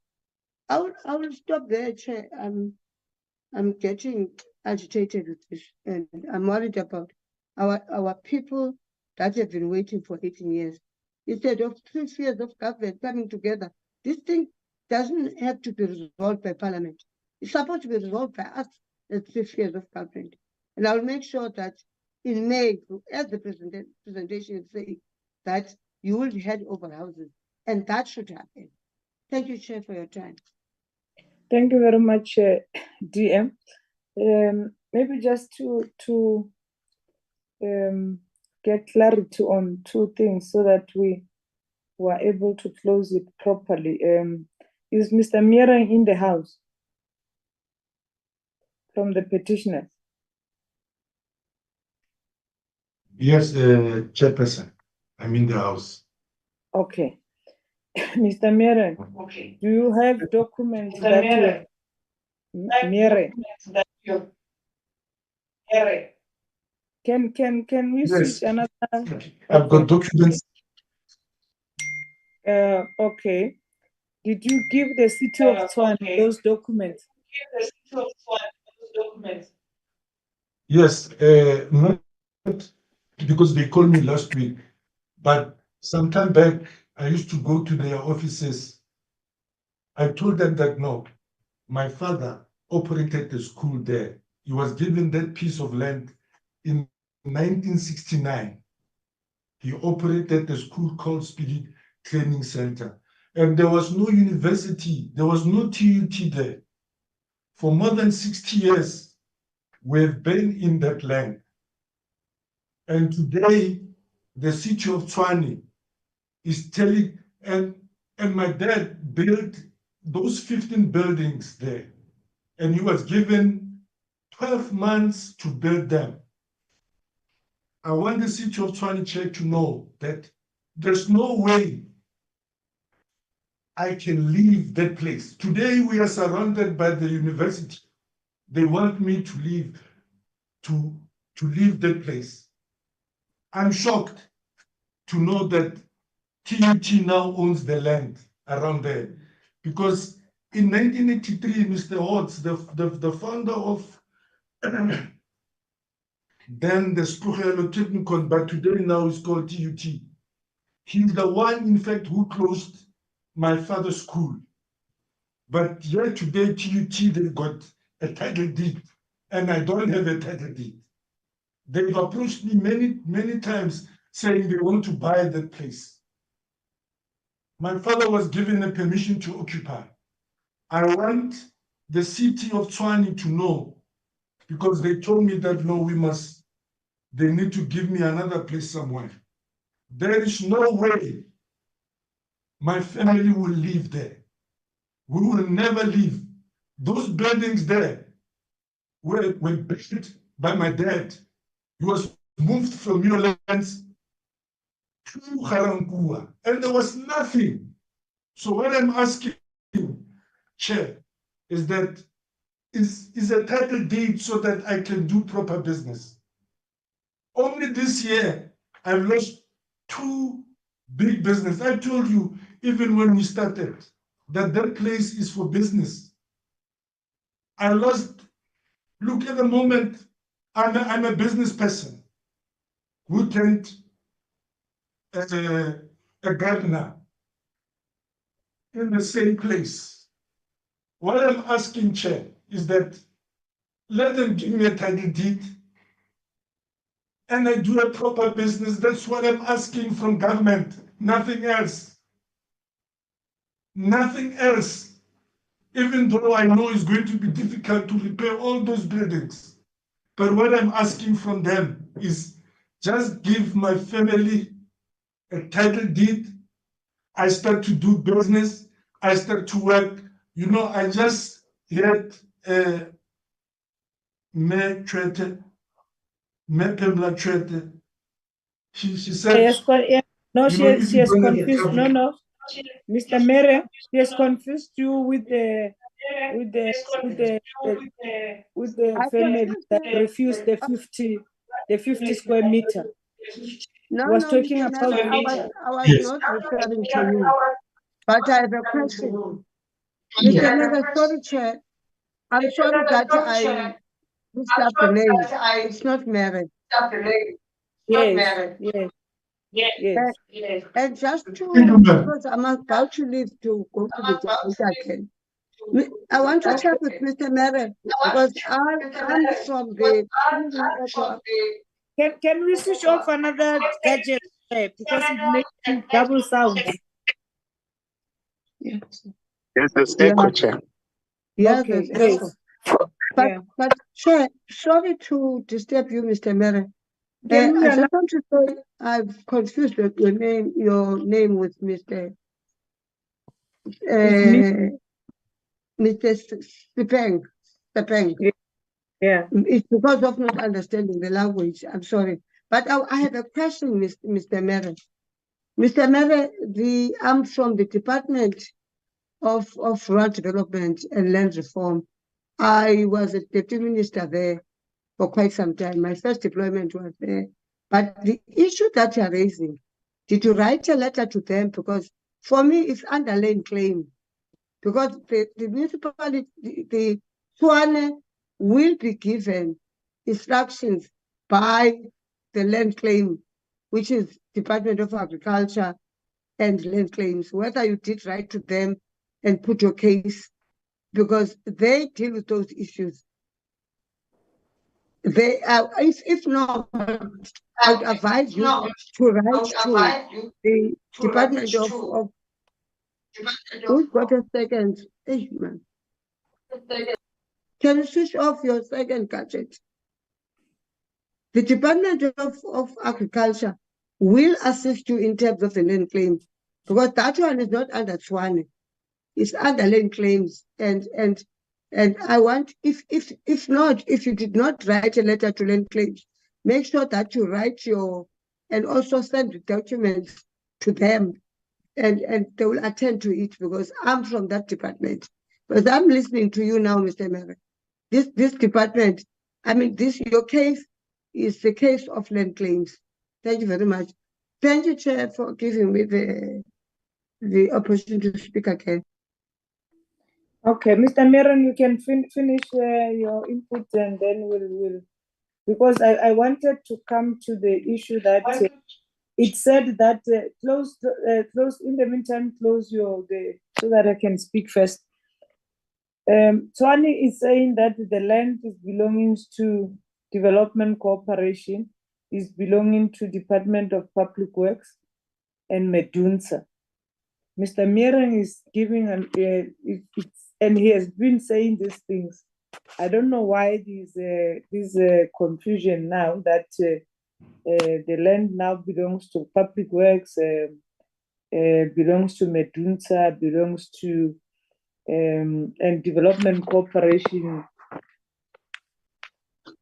[SPEAKER 8] I will stop there, Chair. I'm getting agitated with this, and I'm worried about our people that have been waiting for 18 years. Instead of 3 years of government coming together, this thing doesn't have to be resolved by Parliament. It's supposed to be resolved by us as 3 years of government. And I'll make sure that in May, as the presentation says, that you will head over houses, and that should happen. Thank you, Chair, for your time.
[SPEAKER 4] Thank you very much, DM. Maybe just to get clarity on 2 things so that we were able to close it properly. Is Mr. Mierang in the house from the petitioners?
[SPEAKER 20] Yes, Chairperson, I'm in the house.
[SPEAKER 4] Okay. Mr. Mierang,
[SPEAKER 20] Okay.
[SPEAKER 4] do you have documents that you... Mierang. Can we
[SPEAKER 20] Yes.
[SPEAKER 4] switch another?
[SPEAKER 20] I've got documents.
[SPEAKER 4] Okay. Did you give the city of Tshwane those documents?
[SPEAKER 20] Yes, not because they called me last week, but some time back, I used to go to their offices. I told them that no, my father operated the school there. He was given that piece of land in 1969. He operated the school called Spirit Training Center. And there was no university, there was no TUT there. For more than 60 years, we've been in that land. And today, the city of Tshwane is telling, and my dad built those 15 buildings there. And he was given 12 months to build them. I want the city of Tshwane Chair to know that there's no way I can leave that place. Today we are surrounded by the university. They want me to leave, to leave that place. I'm shocked to know that TUT now owns the land around there. Because in 1983, Mr. Hodds, the founder of then the Spruchelo Technikon, but today now is called TUT. He's the one, in fact, who closed my father's school. But yet today, TUT, they've got a title deed, and I don't have a title deed. They've approached me many times saying they want to buy that place. My father was given a permission to occupy. I want the city of Tshwane to know, because they told me that, no, they need to give me another place somewhere. There is no way my family will live there. We will never leave. Those buildings there were built by my dad. He was moved from Newlands to Ga-Rankuwa, and there was nothing. So what I'm asking, Chair, is that is a title deed so that I can do proper business. Only this year, I've lost 2 big business. I told you, even when we started, that place is for business. I lost, look at the moment, I'm a business person who turned a gardener in the same place. What I'm asking, Chair, is that let them give me a title deed and I do a proper business. That's what I'm asking from government, nothing else. Nothing else. Even though I know it's going to be difficult to repair all those buildings. But what I'm asking from them is just give my family a title deed. I start to do business. I start to work. You know, I just had Mayor Tshwane, she said,
[SPEAKER 4] Yes, no,
[SPEAKER 20] you know,
[SPEAKER 4] she has confused. No, Mr. Mere, she has confused you with the family that refused the 50 square meter.
[SPEAKER 8] No,
[SPEAKER 4] Was
[SPEAKER 8] no,
[SPEAKER 4] talking
[SPEAKER 8] Mr.
[SPEAKER 4] about
[SPEAKER 8] Mera, I was not referring to you, but I have a question. Mr. Mera, sorry, Chair. I'm sorry that I mixed up the name. It's not married.
[SPEAKER 4] Yes.
[SPEAKER 8] And just to, because I'm about to leave to go to the Jamaica, I want to check with Mr. Mere because I'm from the.
[SPEAKER 4] Can we switch off another gadget because it makes double sound?
[SPEAKER 8] Yes.
[SPEAKER 18] Yes, there's echo, Chair.
[SPEAKER 8] Yeah,
[SPEAKER 4] Okay,
[SPEAKER 8] there's echo. But Chair, sorry to disturb you, Mr. Mere. I just want to say I've confused your name with Mr. Mr. Stepeng.
[SPEAKER 4] Yeah.
[SPEAKER 8] It's because of not understanding the language. I'm sorry. But I have a question, Mr. Mere. Mr. Mere, I'm from the Department of Rural Development and Land Reform. I was a deputy minister there for quite some time. My first deployment was there. But the issue that you're raising, did you write a letter to them? Because for me, it's underlying claim. Because the municipality, the Tshwane will be given instructions by the land claim, which is Department of Agriculture and Land Claims, whether you did write to them and put your case, because they deal with those issues. They if not, I would advise you to write to the Department of who's got a second? Hey, man. Can you switch off your second gadget? The Department of Agriculture will assist you in terms of the land claim, because that one is not under Tshwane. It's under land claims. And I want, if you did not write a letter to land claims, make sure that you write and also send the documents to them, and they will attend to it, because I'm from that department. But I'm listening to you now, Mr. Mayor. This department, I mean, your case is the case of land claims. Thank you very much. Thank you, Chair, for giving me the opportunity to speak again.
[SPEAKER 4] Okay, Mr. Miran, you can finish your input, and then we'll because I wanted to come to the issue that it said that close in the meantime, close so that I can speak first. Tshwane is saying that the land is belonging to Development Corporation, is belonging to Department of Public Works and Medunsa. Mr. Miran is giving and he has been saying these things. I don't know why this confusion now that the land now belongs to Public Works, belongs to Medunsa, belongs to and Development Corporation.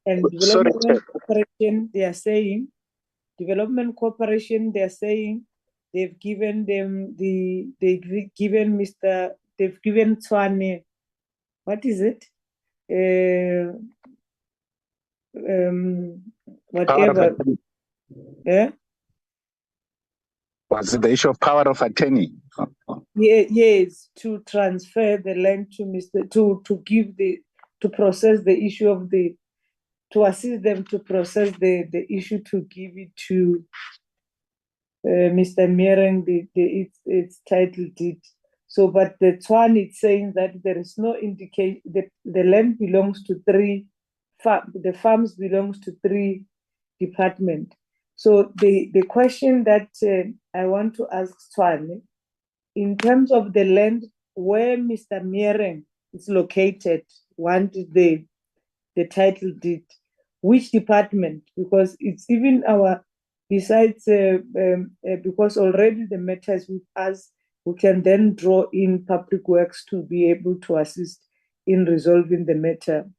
[SPEAKER 4] And Development Corporation, they are saying, Development Corporation, they are saying they've given them they've given Tshwane, what is it? Whatever. Yeah.
[SPEAKER 18] Was it the issue of power of attorney?
[SPEAKER 4] Yeah, yes, to transfer the land to process the issue of to assist them to process the issue, to give it to Mr. Miran, its title deed. So, but the Tshwane is saying that there is no indication the land belongs to the farms belongs to 3 departments. So the question that I want to ask Tshwane, in terms of the land where Mr. Miran is located, the title deed, which department? Because it's even besides, because already the matter is with us, we can then draw in Public Works to be able to assist in resolving the matter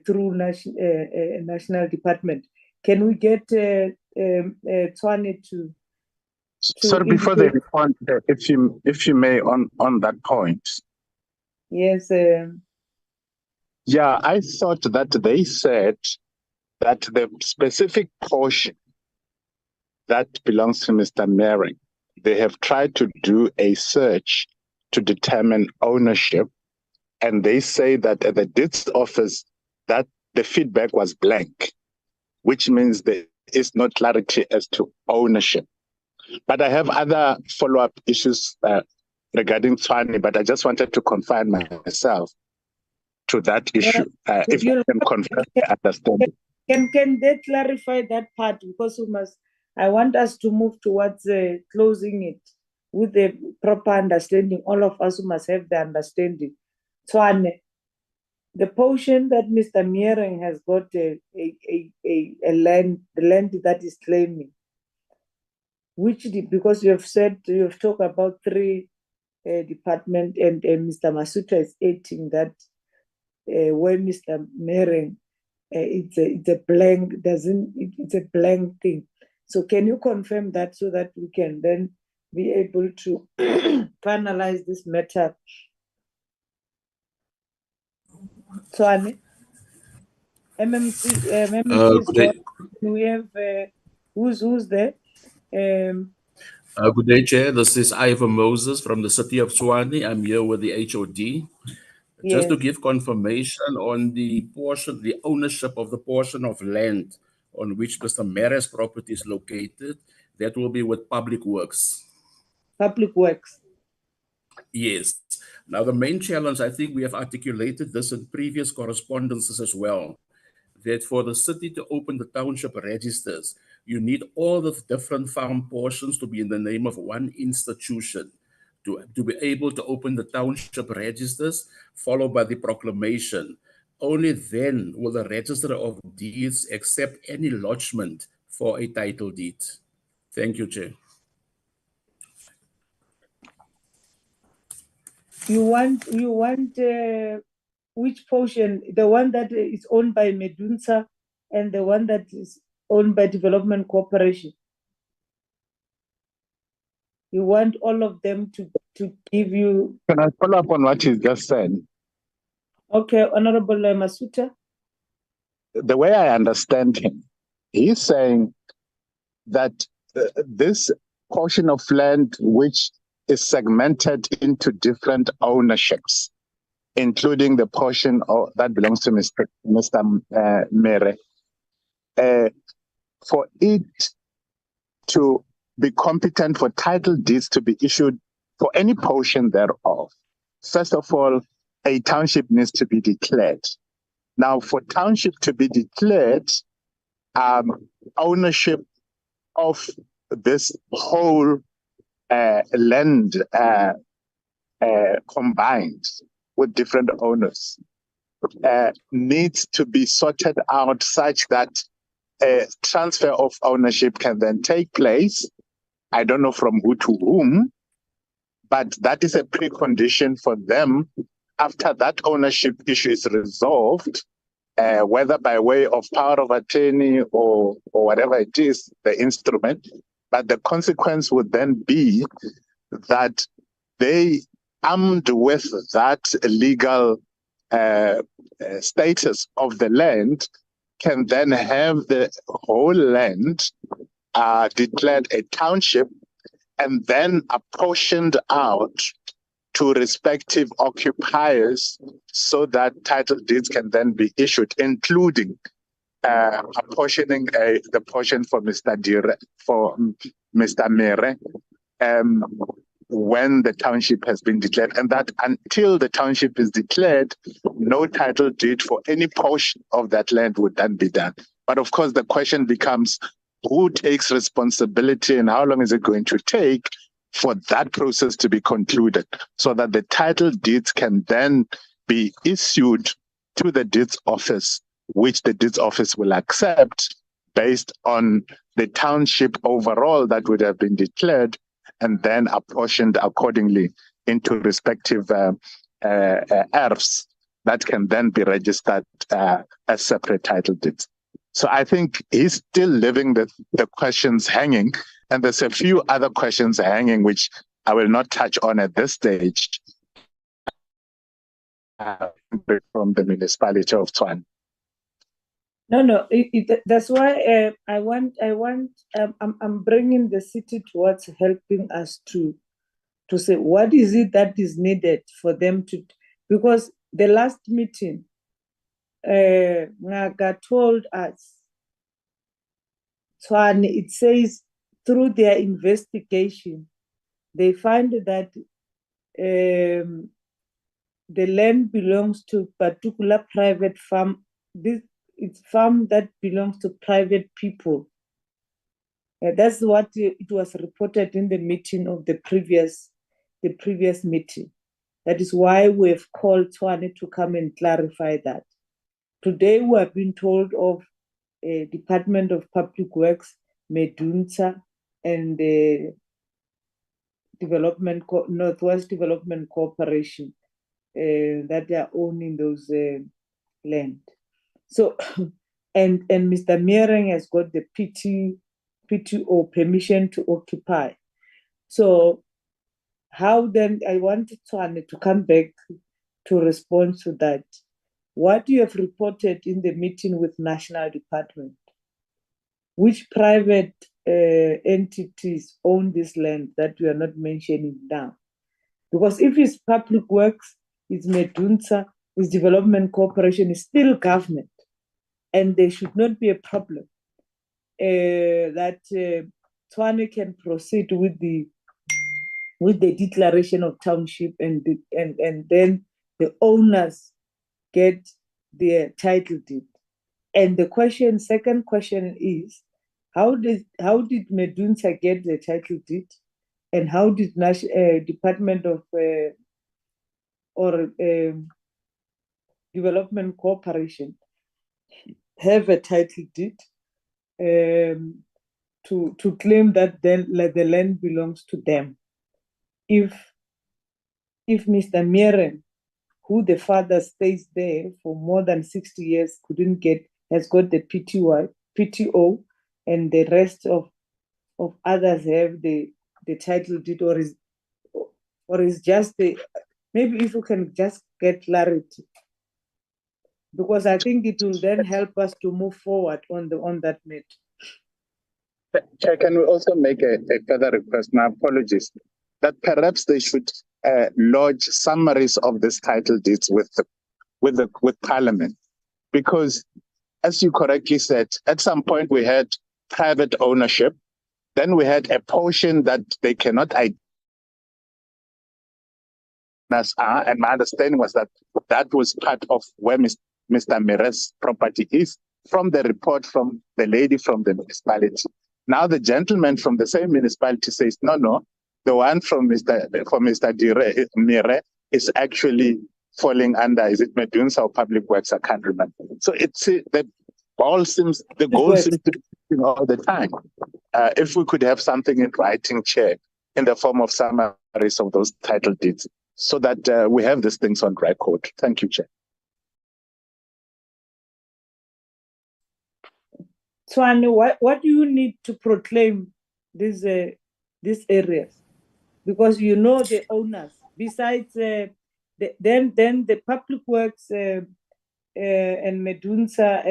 [SPEAKER 4] through national department. Can we get Tshwane to
[SPEAKER 18] Sorry, before they respond, if you may, on that point.
[SPEAKER 4] Yes.
[SPEAKER 18] Yeah, I thought that they said that the specific portion that belongs to Mr. Miran, they have tried to do a search to determine ownership, and they say that at the deeds office that the feedback was blank, which means there is no clarity as to ownership. But I have other follow-up issues regarding Tshwane, but I just wanted to confine myself to that issue. If you can confirm, I understand.
[SPEAKER 4] Can they clarify that part? Because I want us to move towards closing it with the proper understanding. All of us must have the understanding. Tshwane, the portion that Mr. Miran has got the land that is claiming, because you have talked about 3 departments, and Mr. Masuta is stating that where Mr. Miran, it's a blank, it's a blank thing. So can you confirm that so that we can then be able to finalize this matter? Tshwane, MMC is gone. We have who's there?
[SPEAKER 21] Good day, Chair. This is Ivan Moses from the city of Tshwane. I'm here with the HOD. Just to give confirmation on the ownership of the portion of land on which Mr. Miran's property is located, that will be with Public Works.
[SPEAKER 4] Public Works.
[SPEAKER 21] Yes. Now, the main challenge, I think we have articulated this in previous correspondences as well, that for the city to open the township registers, you need all the different farm portions to be in the name of one institution to be able to open the township registers, followed by the proclamation. Only then will the Register of Deeds accept any lodgement for a title deed. Thank you, Chair.
[SPEAKER 4] You want which portion? The one that is owned by Medunsa and the one that is owned by Development Corporation? You want all of them to give you?
[SPEAKER 18] Can I follow up on what you just said?
[SPEAKER 4] Okay, Honorable Masuta.
[SPEAKER 18] The way I understand him, he's saying that this portion of land which is segmented into different ownerships, including the portion that belongs to Mr. Mere, for it to be competent for title deeds to be issued for any portion thereof, first of all, a township needs to be declared. Now, for township to be declared, ownership of this whole land combined with different owners needs to be sorted out such that a transfer of ownership can then take place. I don't know from who to whom, but that is a precondition for them after that ownership issue is resolved, whether by way of power of attorney or whatever it is, the instrument. But the consequence would then be that they, armed with that legal status of the land, can then have the whole land declared a township and then apportioned out to respective occupiers so that title deeds can then be issued, including apportioning the portion for Mr. Mere when the township has been declared, and that until the township is declared, no title deed for any portion of that land would then be done. But of course, the question becomes, who takes responsibility and how long is it going to take for that process to be concluded so that the title deeds can then be issued to the deeds office, which the deeds office will accept based on the township overall that would have been declared and then apportioned accordingly into respective ERFs that can then be registered as separate title deeds. So I think he's still leaving the questions hanging, and there's a few other questions hanging which I will not touch on at this stage from the municipality of Tshwane.
[SPEAKER 4] No, that's why I'm bringing the city towards helping us to say what is it that is needed for them to, because the last meeting, Naga told us, Tshwane, it says through their investigation, they find that the land belongs to particular private farm. It's farm that belongs to private people. That's what it was reported in the meeting of the previous meeting. That is why we've called Tshwane to come and clarify that. Today we have been told of Department of Public Works, Medunsa, and the Northwest Development Corporation that they are owning those land. So, and Mr. Meering has got the PTO permission to occupy. So, how then? I wanted Tshwane to come back to respond to that. What you have reported in the meeting with National Department, which private entities own this land that we are not mentioning now? Because if it's Public Works, it's Medunsa, it's Development Corporation, it's still government. And there should not be a problem that Tshwane can proceed with the declaration of township, and then the owners get their title deed. And the second question is, how did Medunsa get the title deed, and how did Department of Development Corporation have a title deed to claim that then the land belongs to them? If Mr. Meeren, who the father stays there for more than 60 years, has got the PTO, and the rest of others have the title deed, or is just the, maybe if you can just get clarity, because I think it will then help us to move forward on that matter.
[SPEAKER 18] Chair, can we also make a further request? My apologies, that perhaps they should lodge summaries of these title deeds with Parliament, because as you correctly said, at some point we had private ownership, then we had a portion that they cannot identify, and my understanding was that was part of where Mr. Mire's property is, from the report from the lady from the municipality. Now the gentleman from the same municipality says, no, the one from Mr. Mire is actually falling under, is it Medunsa or Public Works? I can't remember. So the goal seems to be all the time. If we could have something in writing, Chair, in the form of summaries of those title deeds, so that we have these things on record. Thank you, Chair.
[SPEAKER 4] Tshwane, what do you need to proclaim these areas? Because you know the owners. Besides, then the Public Works and Medunsa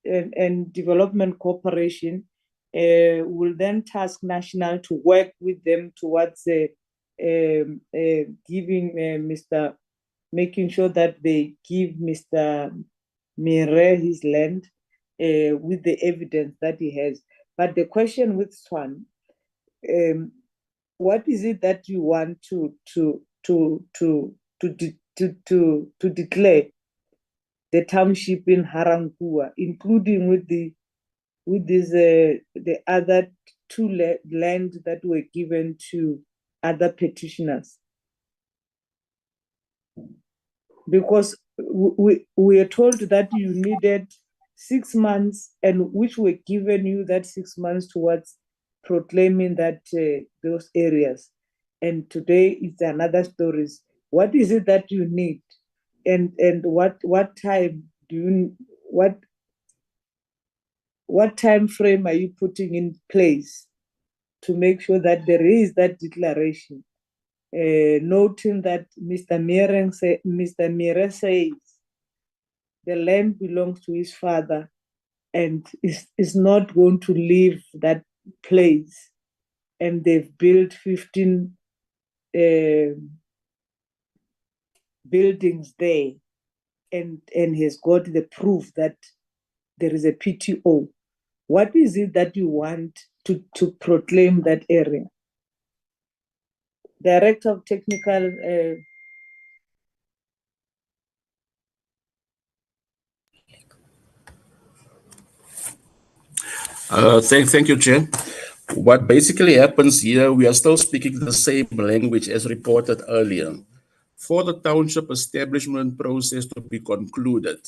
[SPEAKER 4] and Development Corporation will then task National to work with them towards making sure that they give Mr. Mire his land with the evidence that he has. But the question with Tshwane, what is it that you want to declare the township in Ga-Rankuwa, including with the other two land that were given to other petitioners? Because we are told that you needed 6 months, and which were given you that 6 months towards proclaiming that those areas. And today it's another story. What is it that you need, and what time do you what time frame are you putting in place to make sure that there is that declaration, noting that Mr. Mire says the land belongs to his father and is not going to leave that place, and they've built 15 buildings there, and has got the proof that there is a PTO. What is it that you want to proclaim that area? Director of Technical.
[SPEAKER 21] Thank you, Chair. What basically happens here, we are still speaking the same language as reported earlier. For the township establishment process to be concluded,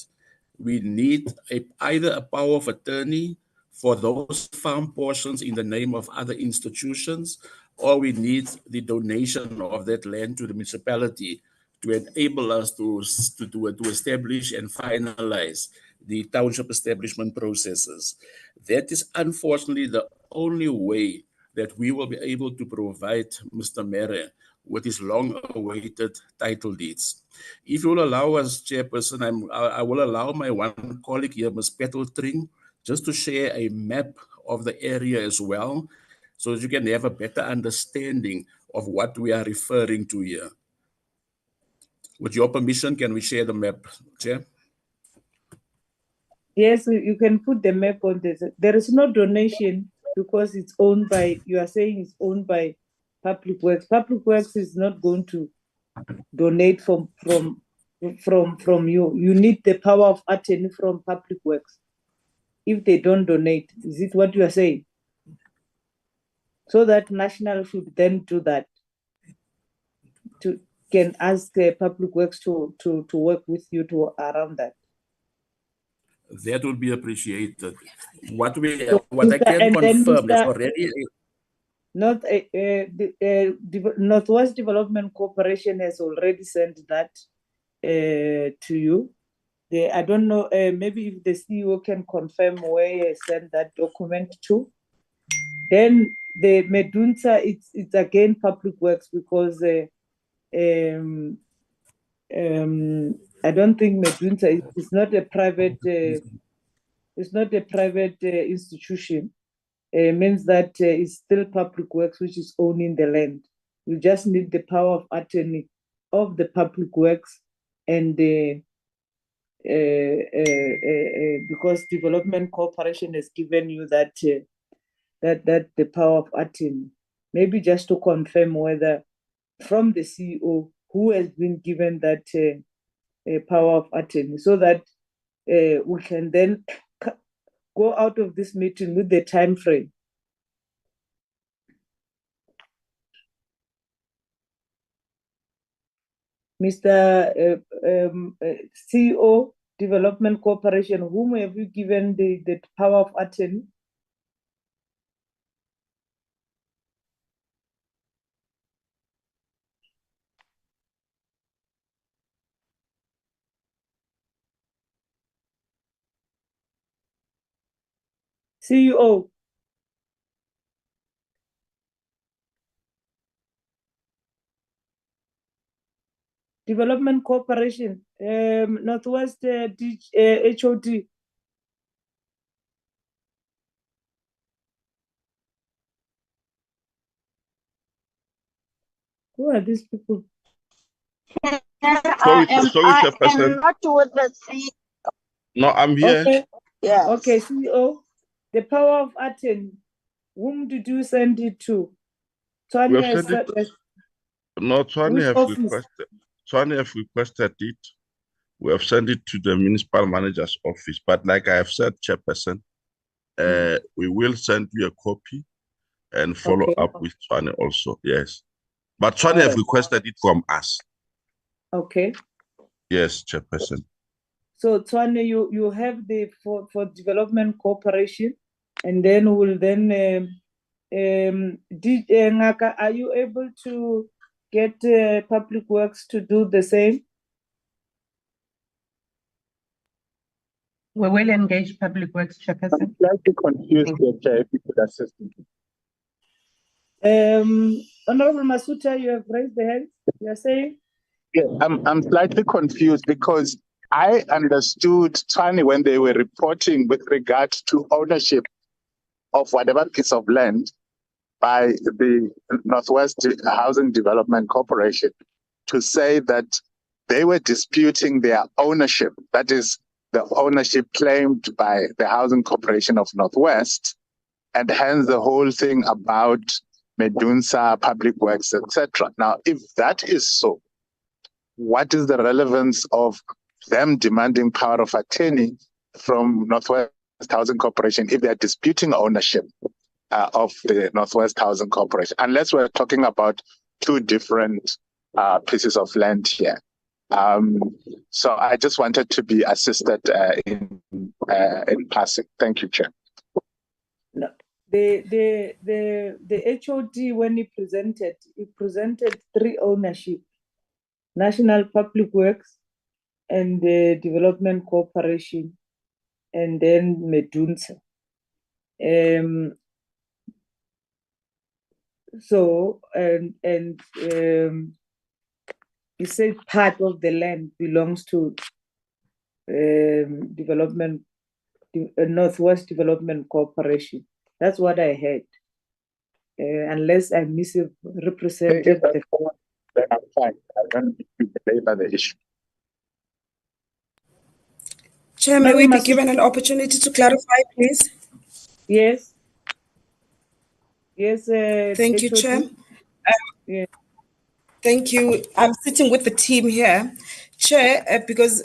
[SPEAKER 21] we need either a power of attorney for those farm portions in the name of other institutions, or we need the donation of that land to the municipality to enable us to establish and finalize the township establishment processes. That is unfortunately the only way that we will be able to provide Mr. Mire with his long-awaited title deeds. If you will allow us, Chairperson, I will allow my one colleague here, Ms. Petting, just to share a map of the area as well, so that you can have a better understanding of what we are referring to here. With your permission, can we share the map, Chair?
[SPEAKER 4] Yes, you can put the map on this. There is no donation because it's owned by, you are saying it's owned by Public Works. Public Works is not going to donate from you. You need the power of attorney from Public Works. If they don't donate, is it what you are saying? So that National should then do that. Can ask Public Works to work with you around that.
[SPEAKER 21] That would be appreciated. What I can confirm is already.
[SPEAKER 4] Northwest Development Corporation has already sent that to you. I don't know, maybe if the CEO can confirm where he sent that document to. Then the Medunsa, it's again public works because I don't think Medunsa is not a private. It's not a private institution. Means that it's still public works which is owning the land. You just need the power of attorney of the public works and the. Because Development Corporation has given you that that the power of attorney. Maybe just to confirm whether from the CEO who has been given that power of attorney, so that we can then go out of this meeting with the time frame. Mr. CEO, Development Corporation, whom have you given the power of attorney? CEO. Development Corporation, Northwest HOD. Who are these people?
[SPEAKER 10] Sorry, Chairperson.
[SPEAKER 7] Not with the CEO.
[SPEAKER 10] No, I'm here.
[SPEAKER 4] Okay.
[SPEAKER 7] Yes.
[SPEAKER 4] Okay, CEO. The power of attorney. Whom did you send it to?
[SPEAKER 10] We have sent it. No, Tshwane have requested it. We have sent it to the municipal manager's office. But like I have said, Chairperson, we will send you a copy and follow up with Tshwane also. Yes. But Tshwane have requested it from us.
[SPEAKER 4] Okay.
[SPEAKER 10] Yes, Chairperson.
[SPEAKER 4] So Tshwane, you have the for Development Corporation, and then we'll then Ngaka, are you able to get Public Works to do the same?
[SPEAKER 19] We will engage Public Works, Chairperson.
[SPEAKER 18] I'm slightly confused here, Chair, if you could assist me.
[SPEAKER 4] Honorable Masuta, you have raised the hand. You are saying?
[SPEAKER 18] Yeah, I'm slightly confused because I understood Tshwane when they were reporting with regard to ownership of whatever piece of land by the Northwest Housing Development Corporation to say that they were disputing their ownership, that is the ownership claimed by the Housing Corporation of Northwest, and hence the whole thing about Medunsa, Public Works, etc. Now, if that is so, what is the relevance of them demanding power of attorney from Northwest Housing Corporation if they're disputing ownership of the Northwest Housing Corporation? Unless we're talking about two different pieces of land here. So I just wanted to be assisted in passing. Thank you, Chair.
[SPEAKER 4] No, the HOD when he presented three ownership: National Public Works and the Development Corporation, and then Medunsa. He said part of the land belongs to Northwest Development Corporation. That's what I heard. Unless I misrepresented the form.
[SPEAKER 18] Then I'm fine. I don't need to belabor the issue.
[SPEAKER 11] Chair, may we be given an opportunity to clarify, please?
[SPEAKER 4] Yes. Yes.
[SPEAKER 11] Thank you, Chair.
[SPEAKER 4] Yeah.
[SPEAKER 11] Thank you. I'm sitting with the team here, Chair, because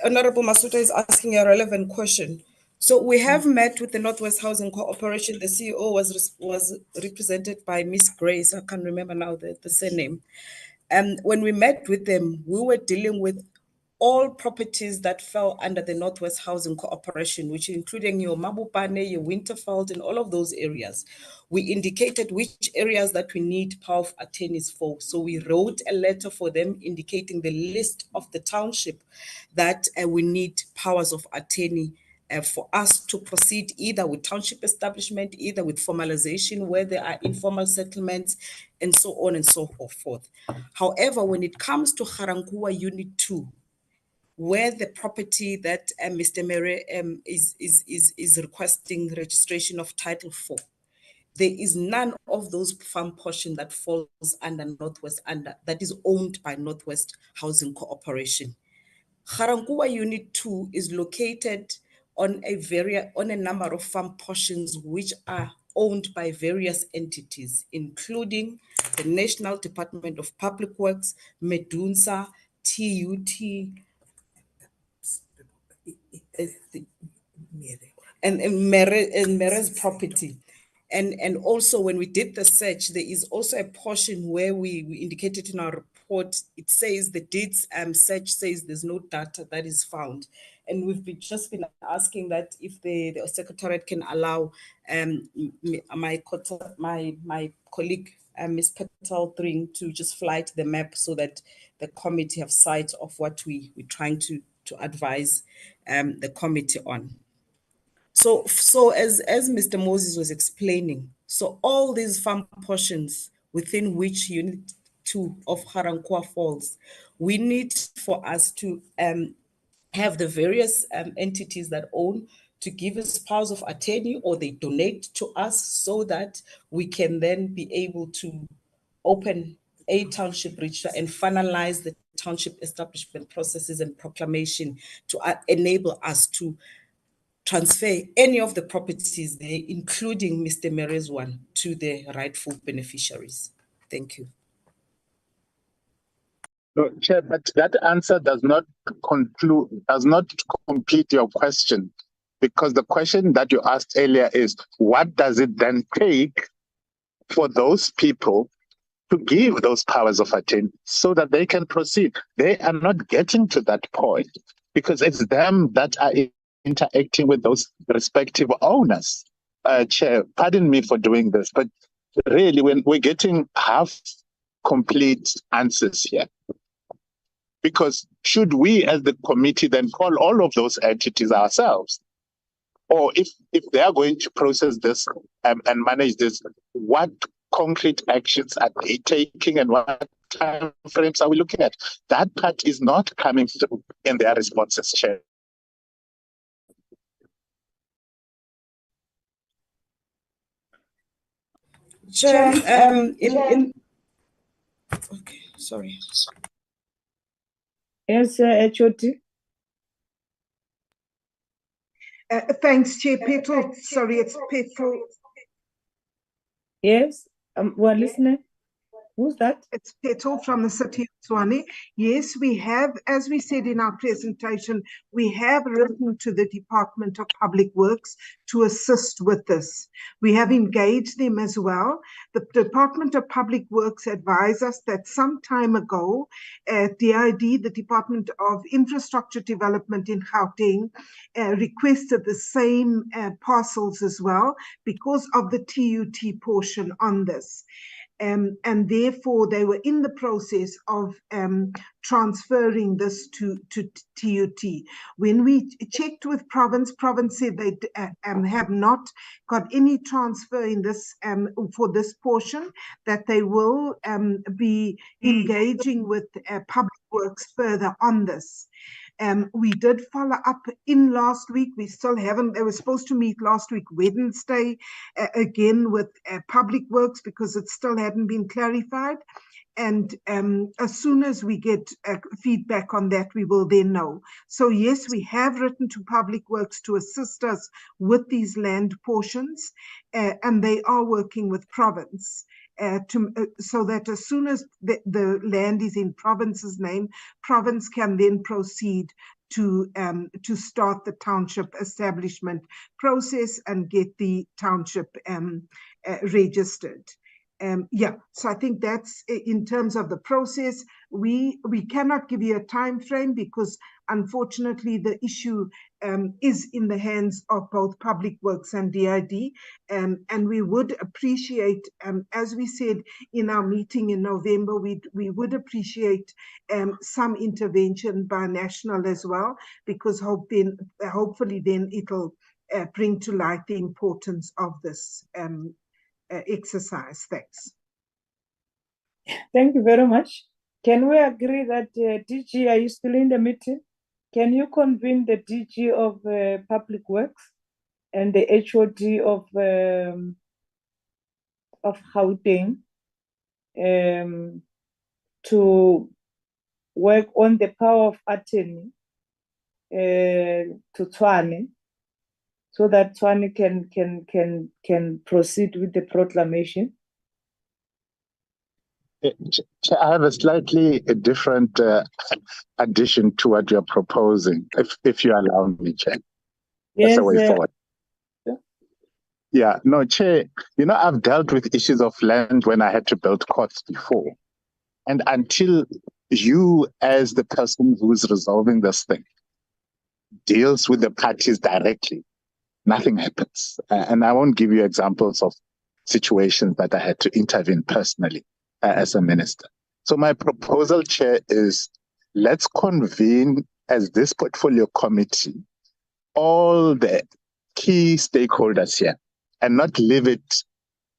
[SPEAKER 11] Honorable Masuta is asking a relevant question. So we have met with the Northwest Housing Corporation. The CEO was represented by Miss Grace. I can't remember now the surname. And when we met with them, we were dealing with all properties that fell under the Northwest Housing Corporation, which including your Mabopane, your Winterveld, and all of those areas. We indicated which areas that we need power of attorneys for. So we wrote a letter for them indicating the list of the township that we need powers of attorney for us to proceed either with township establishment, either with formalization where there are informal settlements, and so on and so forth. However, when it comes to Ga-Rankuwa Unit 2, where the property that Mr. Mere is requesting registration of title for, there is none of those farm portion that falls under that is owned by Northwest Housing Corporation. Ga-Rankuwa Unit 2 is located on a number of farm portions which are owned by various entities, including the National Department of Public Works, Medunsa, TUT, and Mere's property. And also when we did the search, there is also a portion where we indicated in our report, it says the deeds search says there's no data that is found. And we've just been asking that if the Secretariat can allow my colleague, Ms. Petal Thring, to just flight the map so that the committee have sight of what we're trying to advise the committee on. So as Mr. Moses was explaining, so all these farm portions within which Unit 2 of Ga-Rankuwa falls, we need for us to have the various entities that own to give us powers of attorney, or they donate to us so that we can then be able to open a township register and finalize the township establishment processes and proclamation to enable us to transfer any of the properties there, including Mr. Mere's one, to the rightful beneficiaries. Thank you.
[SPEAKER 18] No, Chair, but that answer does not complete your question, because the question that you asked earlier is, what does it then take for those people to give those powers of attorney so that they can proceed? They are not getting to that point because it's them that are interacting with those respective owners. Chair, pardon me for doing this, but really when we're getting half complete answers here. Because should we as the committee then call all of those entities ourselves? Or if they are going to process this and manage this, what concrete actions are they taking and what time frames are we looking at? That part is not coming through in their responses, Chair.
[SPEAKER 11] Chair, okay, sorry.
[SPEAKER 4] Yes, HOD.
[SPEAKER 5] Thanks, Chair. Petal, sorry, it's Petal.
[SPEAKER 4] Yes, we're listening. Who's that?
[SPEAKER 5] It's Petal from the city of Tshwane. Yes, we have, as we said in our presentation, we have written to the Department of Public Works to assist with this. We have engaged them as well. The Department of Public Works advised us that some time ago, DID, the Department of Infrastructure Development in Gauteng, requested the same parcels as well because of the TUT portion on this. And therefore they were in the process of transferring this to TUT. When we checked with province said they have not got any transfer in this for this portion, that they will be engaging with Public Works further on this. We did follow up in last week. We still haven't, they were supposed to meet last week, Wednesday, again with Public Works because it still hadn't been clarified. And as soon as we get feedback on that, we will then know. So yes, we have written to Public Works to assist us with these land portions, and they are working with province. So that as soon as the land is in province's name, province can then proceed to start the township establishment process and get the township registered. Yeah, so I think that's in terms of the process. We cannot give you a time frame because unfortunately the issue is in the hands of both Public Works and DID, and we would appreciate, as we said in our meeting in November, we would appreciate some intervention by National as well, because hopefully then it'll bring to light the importance of this exercise. Thanks.
[SPEAKER 4] Thank you very much. Can we agree that DG, are you still in the meeting? Can you convene the DG of Public Works and the HOD of Gauteng to work on the power of attorney to Tshwane, so that Tshwane can proceed with the proclamation?
[SPEAKER 18] I have a slightly different addition to what you're proposing, if you allow me, Chair. That's the way forward. Yeah, no, Chair, I've dealt with issues of land when I had to build courts before. And until you, as the person who's resolving this thing, deals with the parties directly, nothing happens. And I won't give you examples of situations that I had to intervene personally as a minister. So my proposal, Chair, is let's convene as this portfolio committee all the key stakeholders here and not leave it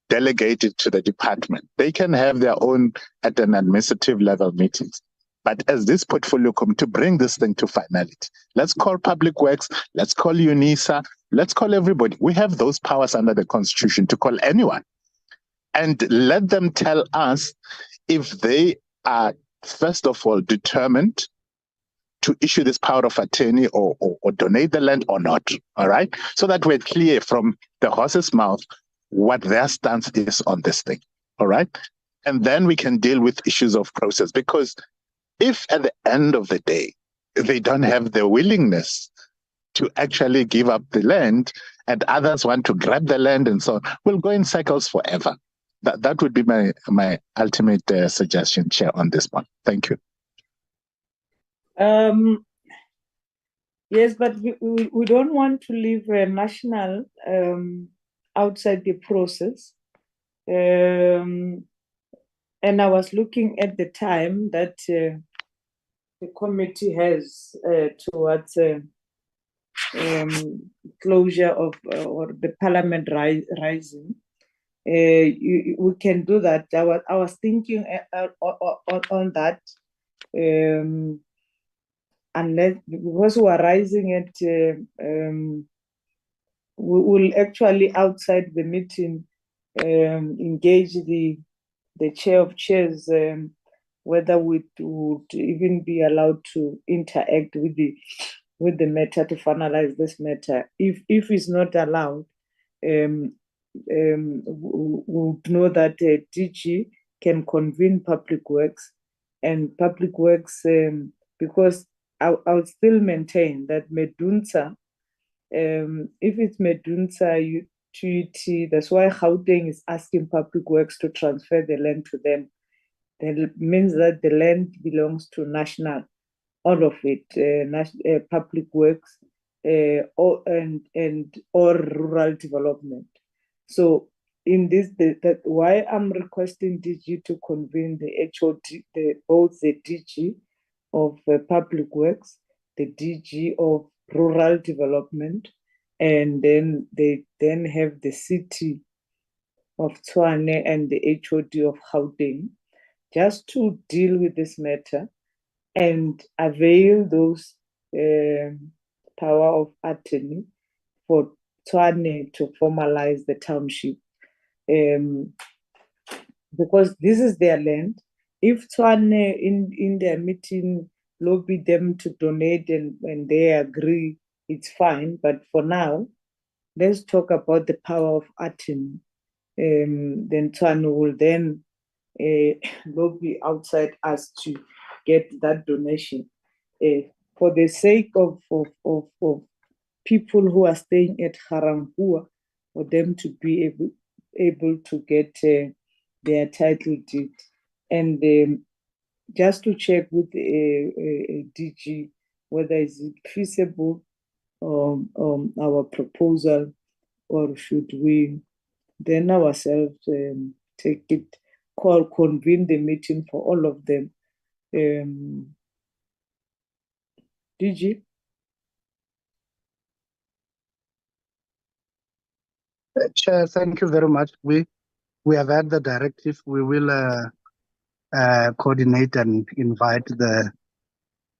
[SPEAKER 18] delegated to the department. They can have their own at an administrative level meetings. But as this portfolio committee, to bring this thing to finality, let's call Public Works, let's call UNISA, let's call everybody. We have those powers under the Constitution to call anyone. And let them tell us if they are, first of all, determined to issue this power of attorney or donate the land or not, all right? So that we're clear from the horse's mouth what their stance is on this thing, all right? And then we can deal with issues of process, because if at the end of the day, they don't have the willingness to actually give up the land and others want to grab the land and so on, we'll go in cycles forever. That would be my ultimate suggestion, Chair, on this one. Thank you.
[SPEAKER 4] Yes, but we don't want to leave national outside the process. And I was looking at the time that the committee has towards closure of or the parliament rising. We can do that. I was thinking on that, unless because we are rising at, we will actually outside the meeting engage the chair of chairs, whether we would even be allowed to interact with the matter to finalize this matter. If it's not allowed, we would know that DG can convene Public Works, and Public Works, because I would still maintain that Medunsa, if it's Medunsa UTT, that's why Gauteng is asking Public Works to transfer the land to them. That means that the land belongs to national, all of it, Public Works, or rural development. So in this, that why I'm requesting DG to convene the HOD, both the DG of Public Works, the DG of rural development, and then they then have the city of Tshwane and the HOD of Gauteng, just to deal with this matter and avail those power of attorney for Tshwane to formalize the township, because this is their land. If Tshwane in their meeting lobby them to donate and they agree, it's fine. But for now, let's talk about the power of attorney. Then Tshwane will then lobby outside us to get that donation, for the sake of people who are staying at Ga-Rankuwa, for them to be able to get their title deed. And just to check with DG whether is it feasible our proposal, or should we then ourselves take it, convene the meeting for all of them. DG?
[SPEAKER 2] Chair, thank you very much. We have had the directive. We will coordinate and invite the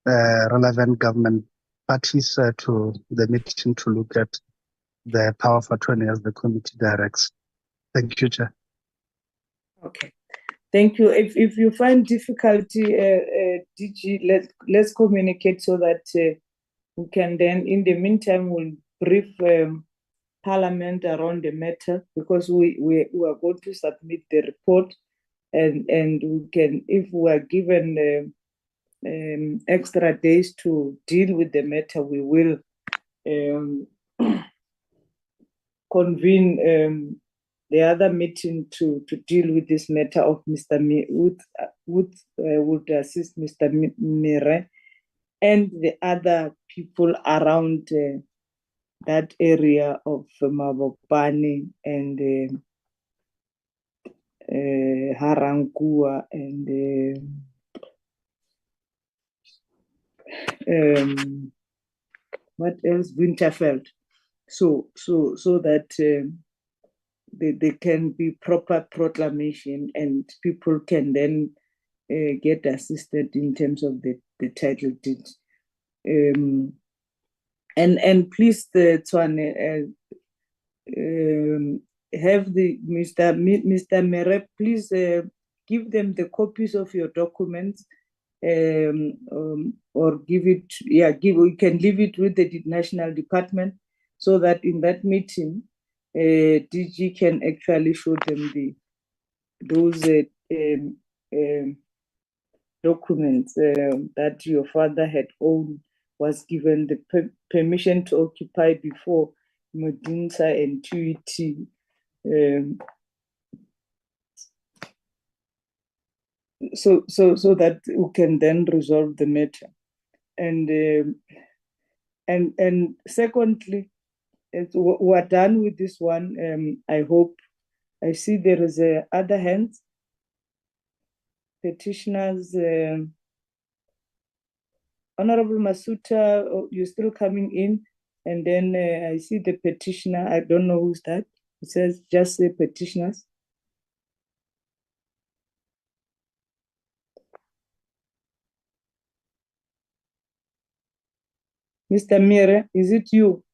[SPEAKER 2] relevant government parties to the meeting to look at the power for Tshwane as the committee directs. Thank you, Chair.
[SPEAKER 4] Okay, thank you. If you find difficulty, DG, let's communicate so that we can then, in the meantime, we'll brief Parliament around the matter, because we are going to submit the report, and we can, if we are given extra days to deal with the matter, we will convene the other meeting to deal with this matter of Mr. would assist Mr. Mire and the other people around that area of Mabopane and Ga-Rankuwa and what else? Winterfeld. So that there can be proper proclamation and people can then get assisted in terms of the title deed. And please, the Tshwane, have the Mr. Mere, please give them the copies of your documents, or give it. We can leave it with the national department, so that in that meeting, DG can actually show them those documents that your father had owned, was given the permission to occupy before Modinsa and TUT. So that we can then resolve the matter. And secondly, we're done with this one. I hope. I see there is other hands. Petitioners, Honorable Masuta, you're still coming in. And then I see the petitioner. I don't know who's that. It says just say petitioners. Mr. Mire, is it you?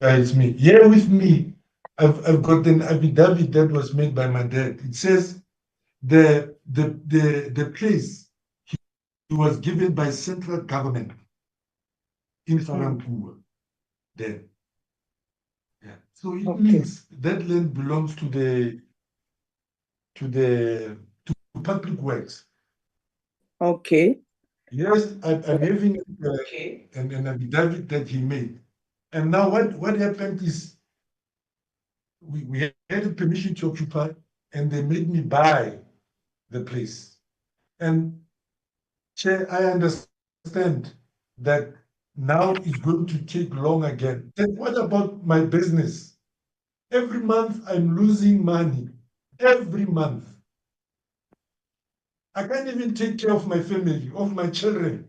[SPEAKER 20] It's me. Here with me, I've got an affidavit that was made by my dad. It says the place he was given by central government in Ga-Rankuwa. There. Yeah. So it means that land belongs to public works.
[SPEAKER 4] Okay.
[SPEAKER 20] Yes, I'm having an affidavit that he made. And now what happened is we had a permission to occupy, and they made me buy the place. And Chair, I understand that now it's going to take long again. And what about my business? Every month I'm losing money. Every month. I can't even take care of my family, of my children.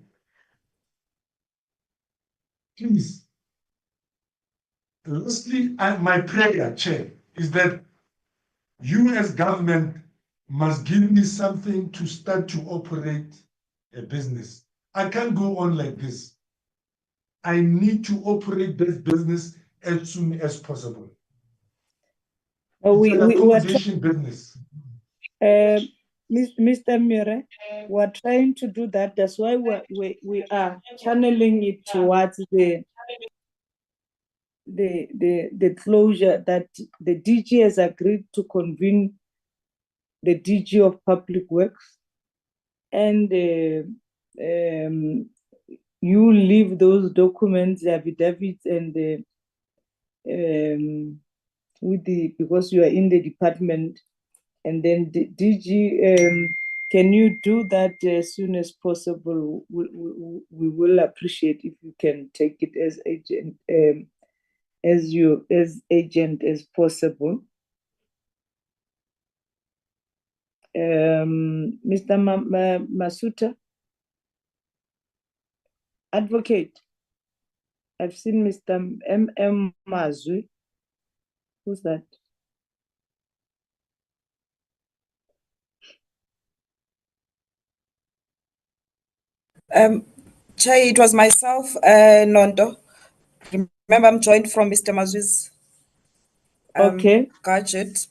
[SPEAKER 20] Please. Lastly, my prayer, Chair, is that you as government must give me something to start to operate a business. I can't go on like this. I need to operate this business as soon as possible. It's an accommodation business.
[SPEAKER 4] Mr. Mire, we're trying to do that. That's why we are channeling it towards the closure that the DG has agreed to convene the DG of Public Works, and you leave those documents, the affidavits, and the with the, because you are in the department, and then the DG, can you do that as soon as possible? We will appreciate if you can take it as agent, as agent as possible. Mr. Masuta, advocate. I've seen Mr. M.M. Mazui. Who's that?
[SPEAKER 11] Chair, it was myself, Nondo. Remember, I'm joined from Mr. Mazui's
[SPEAKER 4] Okay.
[SPEAKER 11] gadget.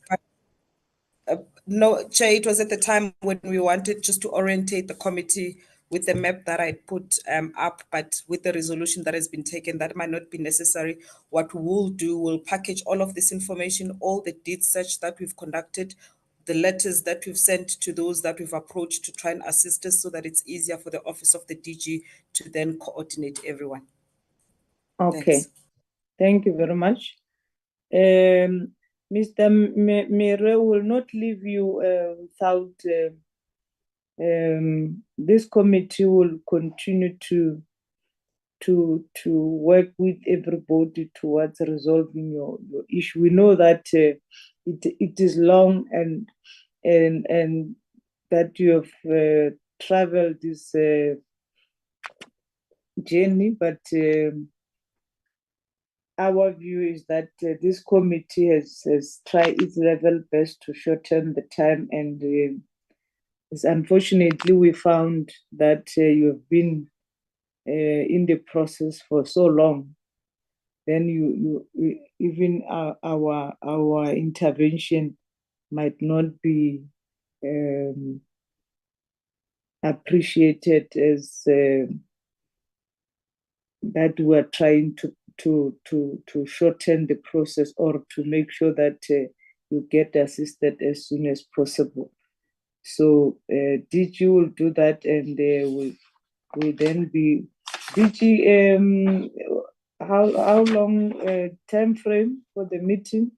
[SPEAKER 11] No, Chair, it was at the time when we wanted just to orientate the committee with the map that I put up, but with the resolution that has been taken, that might not be necessary. What we'll do, we'll package all of this information, all the deed search that we've conducted, the letters that we've sent to those that we've approached to try and assist us, so that it's easier for the office of the DG to then coordinate everyone.
[SPEAKER 4] Okay.
[SPEAKER 11] Thanks.
[SPEAKER 4] Thank you very much. Mr. Mere will not leave you without. This committee will continue to work with everybody towards resolving your issue. We know that it is long and that you have traveled this journey, but our view is that this committee has tried its level best to shorten the time, and unfortunately we found that you have been in the process for so long. Then even our intervention might not be appreciated as that we're trying to shorten the process, or to make sure that you get assisted as soon as possible. So DG will do that, and will then be DG. How long time frame for the meeting?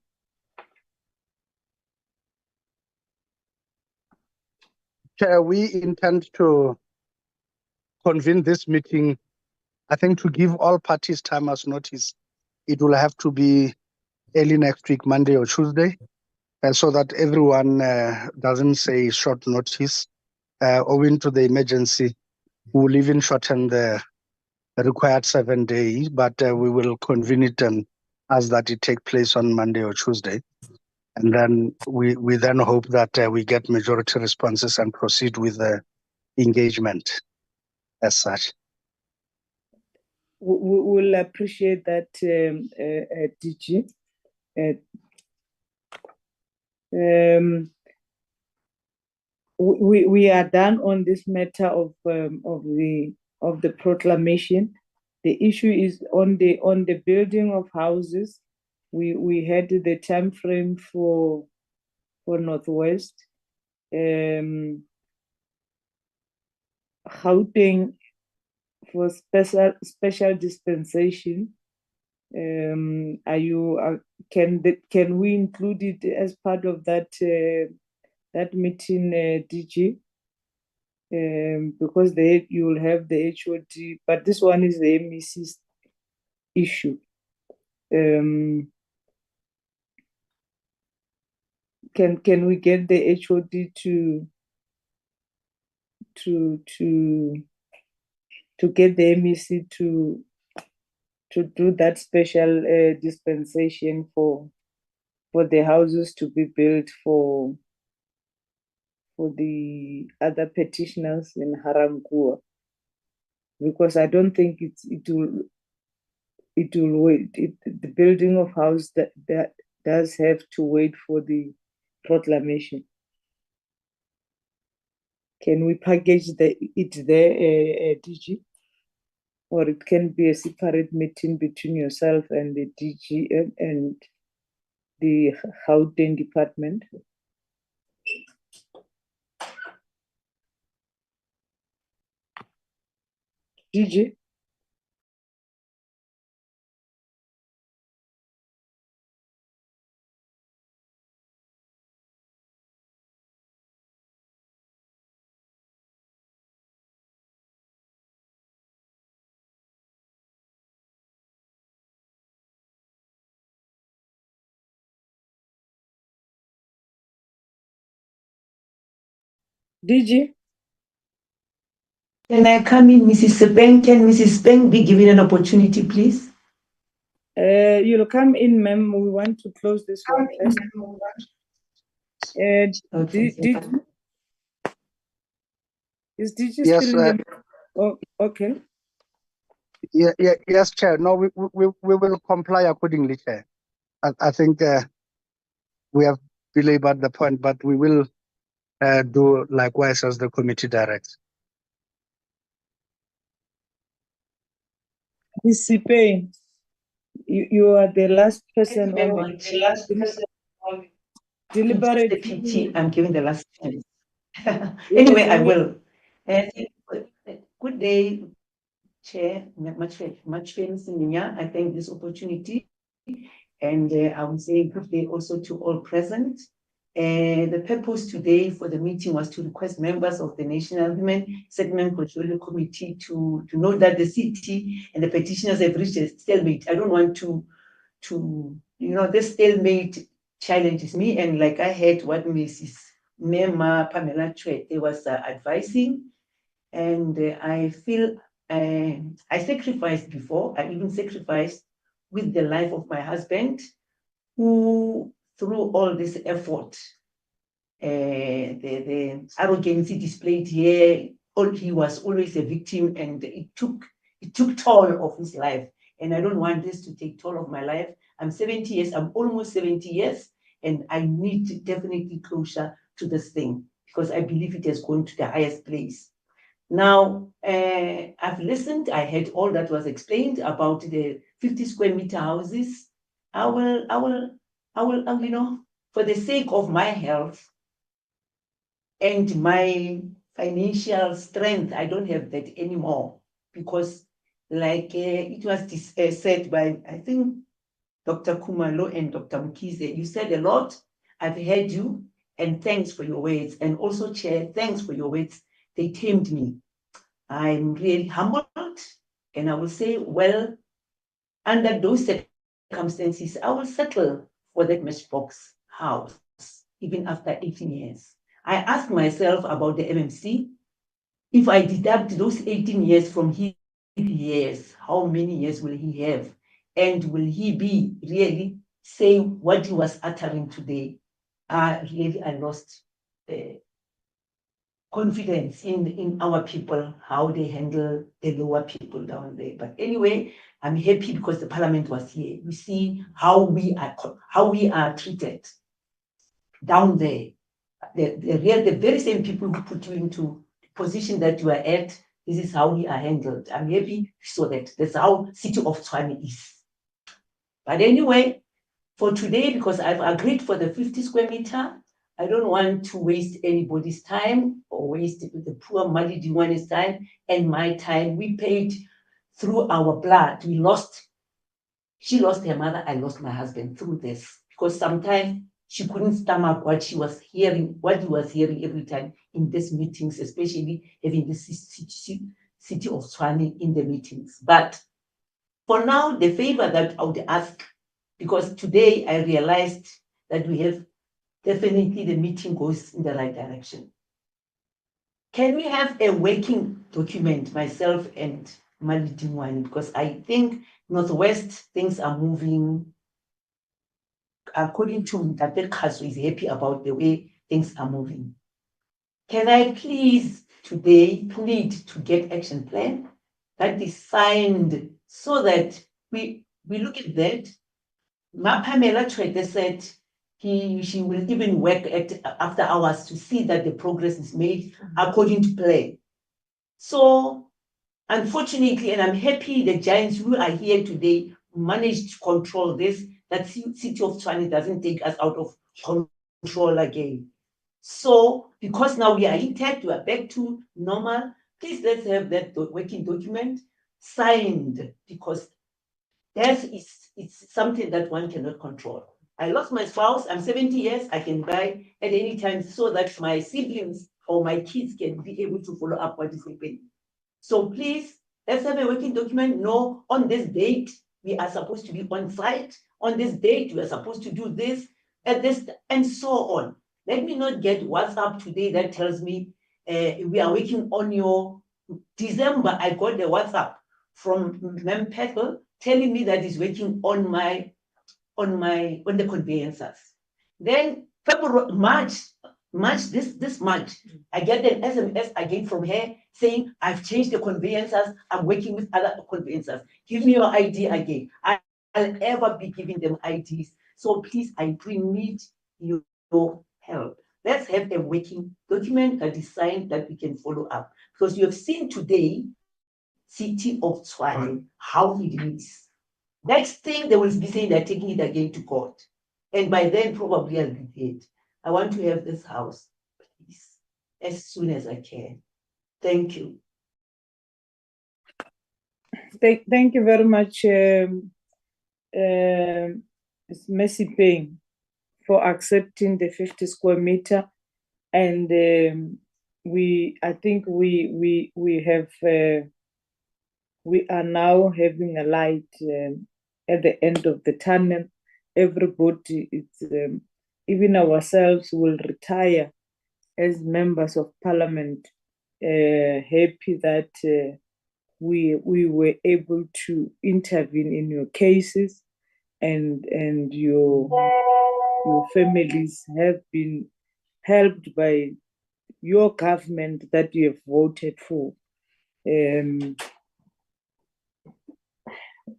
[SPEAKER 2] Chair, we intend to convene this meeting, I think, to give all parties time as notice. It will have to be early next week, Monday or Tuesday, so that everyone doesn't say short notice. Owing to the emergency, we will even shorten the required 7 days, but we will convene it and ask that it take place on Monday or Tuesday. And then we then hope that we get majority responses and proceed with the engagement as such.
[SPEAKER 4] We will appreciate that, DG. We are done on this matter of the proclamation. The issue is on the building of houses. We had the time frame for Northwest. Gauteng for special dispensation. Can we include it as part of that meeting, DG? Because you will have the HOD, but this one is the MEC's issue. Can we get the HOD to get the MEC to do that special dispensation for the houses to be built for the other petitioners in Ga-Rankuwa? Because I don't think it will wait. The building of house that does have to wait for the proclamation. Can we package it there, DG? Or it can be a separate meeting between yourself and the DG and the Gauteng department? DG? DG?
[SPEAKER 1] Can I come in, Mrs. Speng? Can Mrs. Speng be given an opportunity, please?
[SPEAKER 4] You'll come in, ma'am. We want to close this one first. DG? Is DG
[SPEAKER 2] Yes,
[SPEAKER 4] still in the... Oh, okay.
[SPEAKER 2] Yes, Chair. No, we will comply accordingly, Chair. I think we have belabored the point, but we will do likewise as the committee directs.
[SPEAKER 4] Ms. Sipe, you are the last person on the deliberate.
[SPEAKER 1] Deputy, I'm giving the last chance. Anyway, I will. Good day, Chair, much famous Ninya. I thank this opportunity. And I would say good day also to all present. The purpose today for the meeting was to request members of the National Women Settlement Control Committee to know that the city and the petitioners have reached a stalemate. I don't want to this stalemate challenges me. And like I heard what Mrs. Mema Pamela Tshwane was advising, and I feel I sacrificed before. I even sacrificed with the life of my husband, who through all this effort, the arrogance he displayed here, he was always a victim, and it took toll of his life. And I don't want this to take toll of my life. I'm 70 years, I'm almost 70 years, and I need definitely closure to this thing because I believe it has gone to the highest place. Now, I've listened, I heard all that was explained about the 50 square meter houses. I will, for the sake of my health and my financial strength, I don't have that anymore because like it was said by, I think, Dr. Kumalo and Dr. Mkize, you said a lot. I've heard you, and thanks for your words. And also, Chair, thanks for your words. They tamed me. I'm really humbled, and I will say, well, under those circumstances, I will settle for that matchbox house, even after 18 years. I ask myself about the MMC. If I deduct those 18 years from his years, how many years will he have? And will he be really saying what he was uttering today? I lost confidence in our people, how they handle the lower people down there. But anyway, I'm happy because the parliament was here. We see how we are treated down there. The very same people who put you into the position that you are at, this is how we are handled. I'm happy so that's how City of Tshwane is. But anyway, for today, because I've agreed for the 50 square meter, I don't want to waste anybody's time or waste the poor Malidi-Ngwane's time and my time. We paid through our blood. She lost her mother, I lost my husband through this. Because sometimes she couldn't stomach what he was hearing every time in these meetings, especially having the city of Tshwane in the meetings. But for now, the favor that I would ask, because today I realized that we have definitely the meeting goes in the right direction. Can we have a working document, myself and Malidi-Ngwane, because I think Northwest things are moving according to that Kaso is happy about the way things are moving. Can I please today plead to get action plan that is signed so that we look at that? Pamela Tshwane said she will even work after hours to see that the progress is made according to plan. So unfortunately, and I'm happy the giants who are here today managed to control this, that City of Tshwane doesn't take us out of control again. So because now we are intact, we are back to normal, please let's have that working document signed, because death it's something that one cannot control. I lost my spouse, I'm 70 years, I can die at any time so that my siblings or my kids can be able to follow up what is happening. So please, let's have a working document. No, on this date, we are supposed to be on site. On this date, we are supposed to do this, at this, and so on. Let me not get WhatsApp today that tells me we are working on your December. I got the WhatsApp from Mem Petal telling me that he's working on the conveyances. Then February, March, this March, I get an SMS again from her saying, I've changed the conveyances, I'm working with other conveyancers. Give me your ID again. I'll ever be giving them IDs. So please, I need your help. Let's have a working document that is signed that we can follow up. Because you have seen today, City of Tshwane, how it is. Next thing, they will be saying they're taking it again to court. And by then, probably I'll be dead. I want to have this house, please, as soon as I can. Thank you.
[SPEAKER 4] Thank you very much, Ms. Mercy Payne, for accepting the 50 square meter. And I think we are now having a light at the end of the tunnel. Everybody, even ourselves, will retire as members of parliament, happy that we were able to intervene in your cases, and your families have been helped by your government that you have voted for.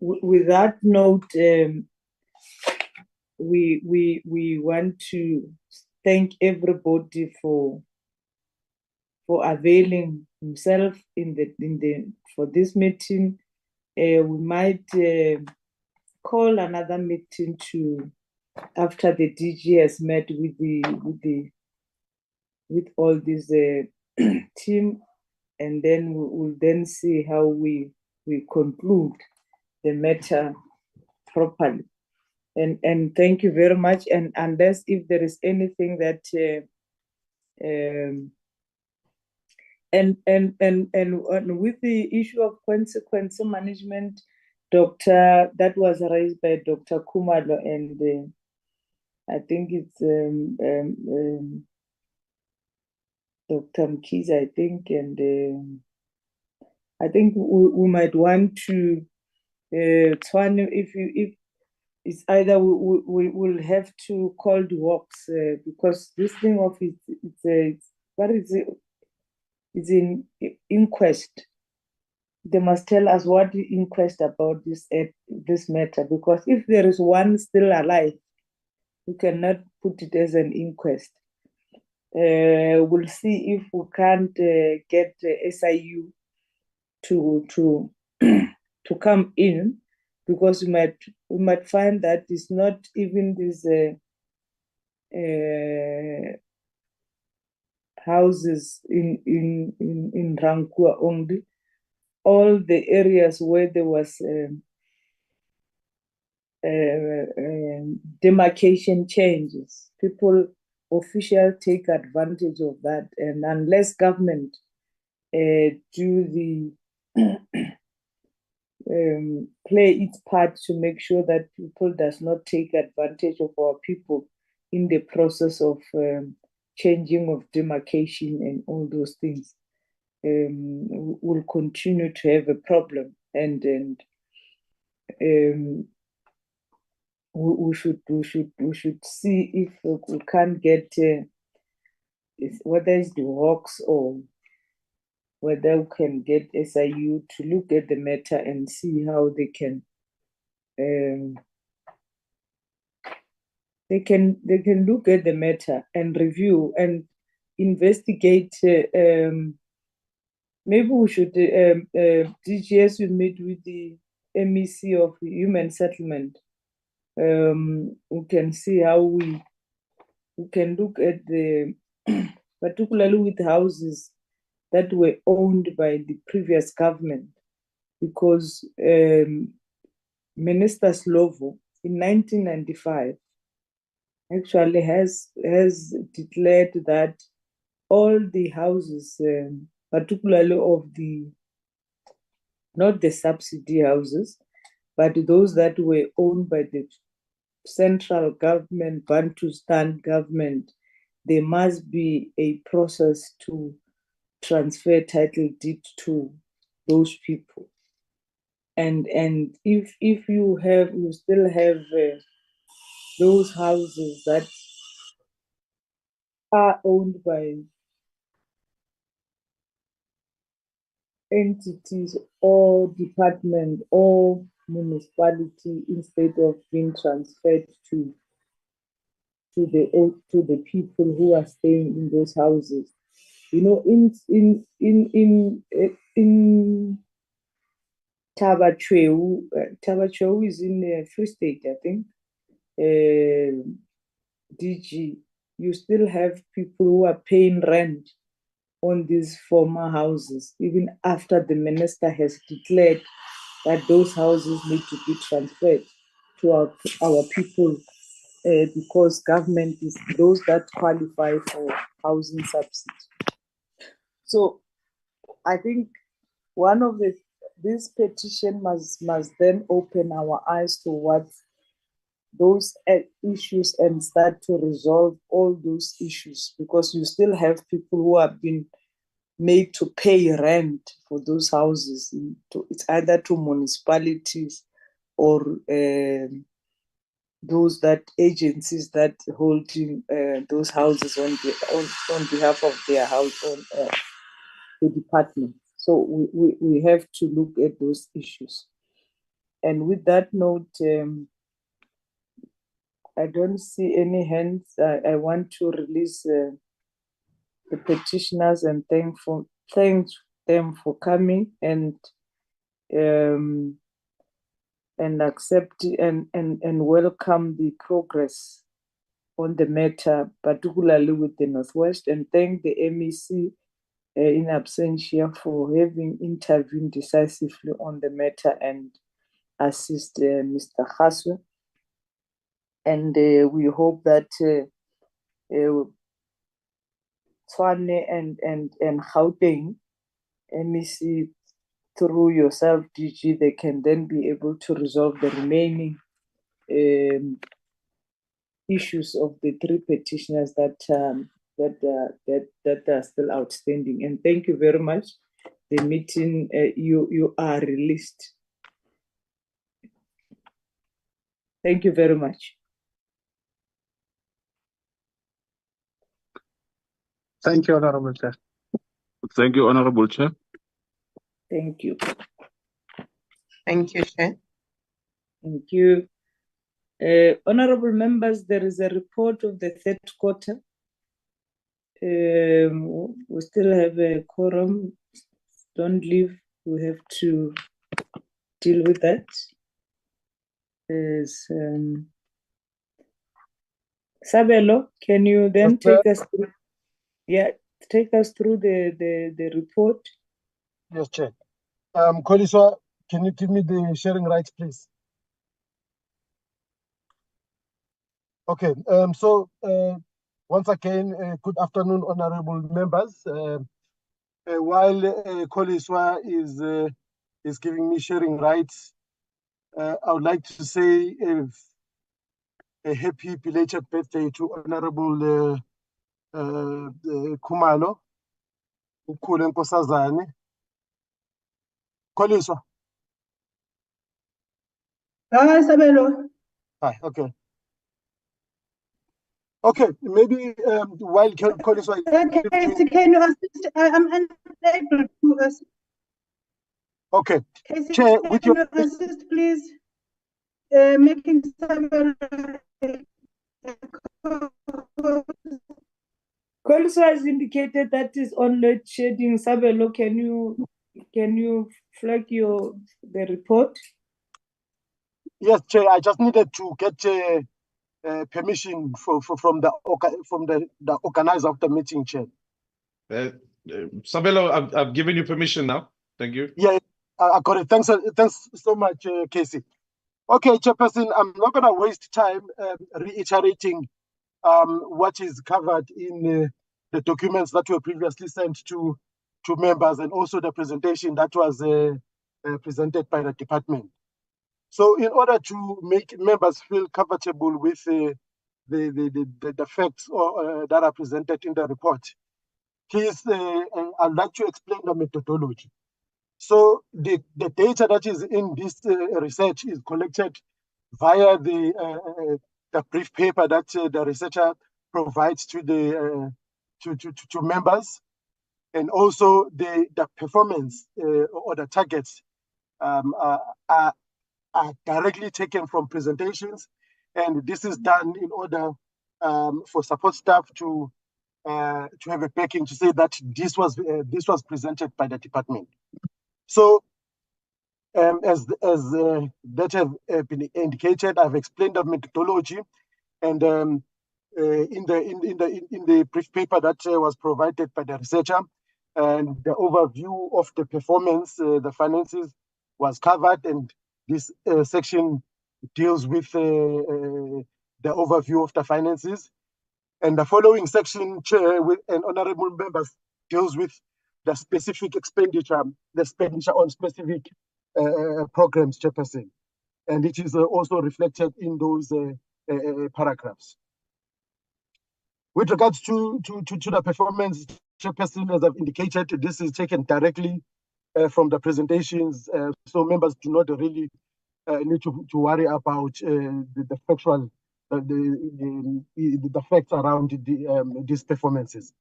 [SPEAKER 4] With that note, we want to thank everybody for availing himself for this meeting. We might call another meeting after the DG has met with all this team, and then we will then see how we conclude the matter properly. And thank you very much. And unless if there is anything that and with the issue of consequence management, that was raised by Dr. Kumalo, and I think it's Dr. Mkhize, I think, and I think we might want to Tshwane, if it's either we will have to call the works because this thing of it's what is it? It's in inquest. They must tell us what the inquest about this matter, because if there is one still alive, we cannot put it as an inquest. We'll see if we can't get SIU to come in, because we might find that it's not even this houses in Ga-Rankuwa only. All the areas where there was demarcation changes, officials take advantage of that, and unless government do the play its part to make sure that people does not take advantage of our people in the process of changing of demarcation and all those things, will continue to have a problem, and we should see if we can't get whether it's the Hawks or whether we can get SIU to look at the matter and see how they can look at the matter and review and investigate. Maybe we should DGS will meet with the MEC of Human Settlement. We can see how we can look at the particularly with houses that were owned by the previous government, because Minister Slovo in 1995 actually has declared that all the houses, particularly of not the subsidy houses, but those that were owned by the central government, Bantustan government, there must be a process to transfer title deed to those people. And if you still have those houses that are owned by entities or department or municipality instead of being transferred to the people who are staying in those houses. You know, in Tshwane, Tshwane is in Free State, I think. DG, you still have people who are paying rent on these former houses, even after the minister has declared that those houses need to be transferred to our people because government is those that qualify for housing subsidy. So I think one of this petition must then open our eyes to what those issues and start to resolve all those issues, because you still have people who have been made to pay rent for those houses. It's either to municipalities or those agencies that holding those houses on behalf of their the department. So we have to look at those issues. And with that note, I don't see any hands. I want to release the petitioners and thank them for coming and accept and welcome the progress on the matter, particularly with the Northwest, and thank the MEC in absentia for having intervened decisively on the matter and assist Mr. Khaswe. And we hope that Tshwane and Gauteng, MEC, through yourself, DG, they can then be able to resolve the remaining issues of the three petitioners that are still outstanding. And thank you very much. The meeting, you are released. Thank you very much.
[SPEAKER 2] Thank you, Honorable Chair.
[SPEAKER 12] Thank you, Honorable Chair.
[SPEAKER 4] Thank you.
[SPEAKER 19] Thank you, Chair.
[SPEAKER 4] Thank you. Honorable members, there is a report of the third quarter. We still have a quorum. Don't leave. We have to deal with that. There's Sabelo, can you then take us through? Yeah, take us through the report.
[SPEAKER 22] Yes, Chair. Koliswa, can you give me the sharing rights, please? Okay. Once again, good afternoon, honorable members. While Koliswa is giving me sharing rights, I would like to say a happy belated birthday to Honorable Khumalo, ukhule nkosazane. Koliswa.
[SPEAKER 3] Hi, Sabelo.
[SPEAKER 22] Hi, okay. Okay, maybe while Koliswa.
[SPEAKER 3] Casey, can you assist? I'm unable to assist.
[SPEAKER 22] Okay.
[SPEAKER 3] Casey,
[SPEAKER 22] Chair,
[SPEAKER 3] can
[SPEAKER 22] with your
[SPEAKER 3] you assist, please? Making Sabelo.
[SPEAKER 4] Koliswa has indicated that is on load shedding. Sabelo, can you flag the report?
[SPEAKER 22] Yes, Chair. I just needed to get permission from the organizer of the meeting, Chair.
[SPEAKER 12] Sabelo, I've given you permission now. Thank you.
[SPEAKER 22] Yeah, I got it. Thanks so much, Casey. Okay, Chairperson, I'm not going to waste time reiterating what is covered in the documents that were previously sent to members, and also the presentation that was presented by the department. So in order to make members feel comfortable with the facts that are presented in the report, please, I'd like to explain the methodology. So the data that is in this research is collected via the brief paper that the researcher provides to the to members, and also the performance or the targets are directly taken from presentations, and this is done in order for support staff to have a backing to say that this was presented by the department. So as that have been indicated, I've explained the methodology, and in the brief paper that was provided by the researcher, and the overview of the performance, the finances was covered, and this section deals with the overview of the finances. And the following section, Chair and honorable members, deals with the specific expenditure, the expenditure on specific programs, Chairperson. And it is also reflected in those paragraphs. With regards to the performance, Chairperson, as I've indicated, this is taken directly from the presentations, so members do not really need to worry about the factual, the facts around these performances.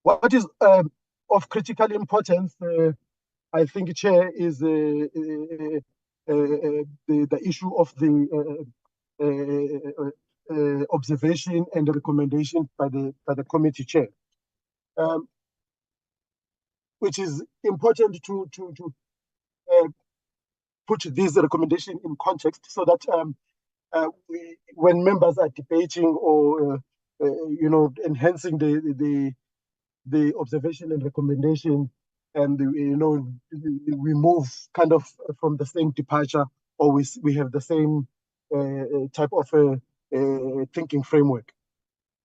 [SPEAKER 22] What is of critical importance, I think, Chair, is the issue of the observation and the recommendation by the committee chair, which is important to put this recommendation in context, so that when members are debating or enhancing the observation and recommendation, and we move kind of from the same departure, or we have the same type of thinking framework.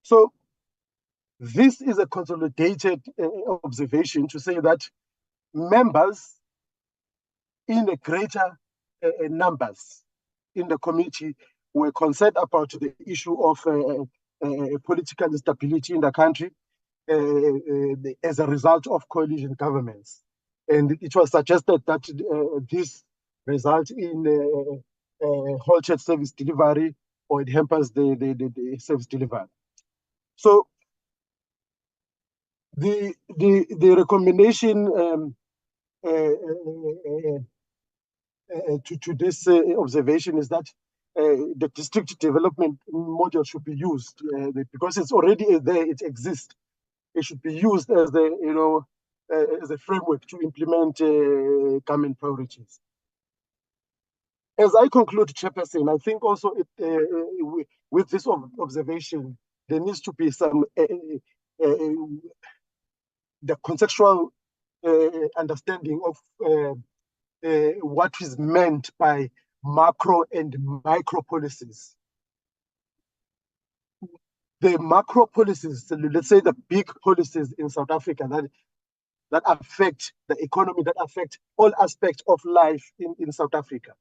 [SPEAKER 22] So this is a consolidated observation to say that members in a greater numbers in the committee were concerned about the issue of political instability in the country as a result of coalition governments. And it was suggested that this results in halted service delivery, or it hampers the service delivery. So the recommendation to this observation is that the district development model should be used because it's already there, it exists. It should be used as as a framework to implement government priorities. As I conclude, Chairperson, I think also with this observation, there needs to be some the conceptual understanding of what is meant by macro and micro policies. The macro policies, let's say the big policies in South Africa that affect the economy, that affect all aspects of life in South Africa.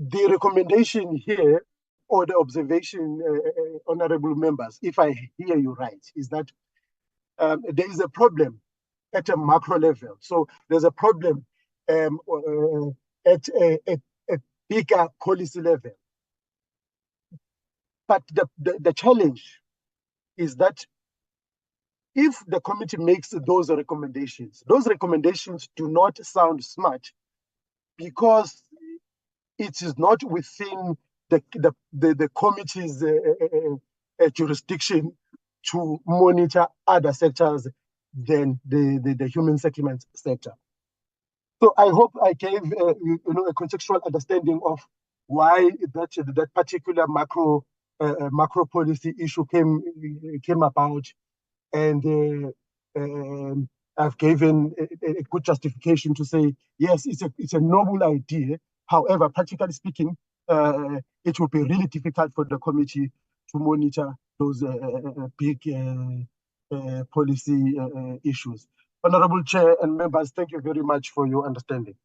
[SPEAKER 22] The recommendation here, or the observation, honorable members, if I hear you right, is that there is a problem at a macro level. So there's a problem at a bigger policy level. But the challenge is that if the committee makes those recommendations do not sound smart because it is not within the committee's jurisdiction to monitor other sectors than the human settlement sector. So I hope I gave a contextual understanding of why that particular macro policy issue came about, and I've given a good justification to say yes, it's a noble idea. However, practically speaking, it will be really difficult for the committee to monitor those big policy issues. Honorable Chair and members, thank you very much for your understanding.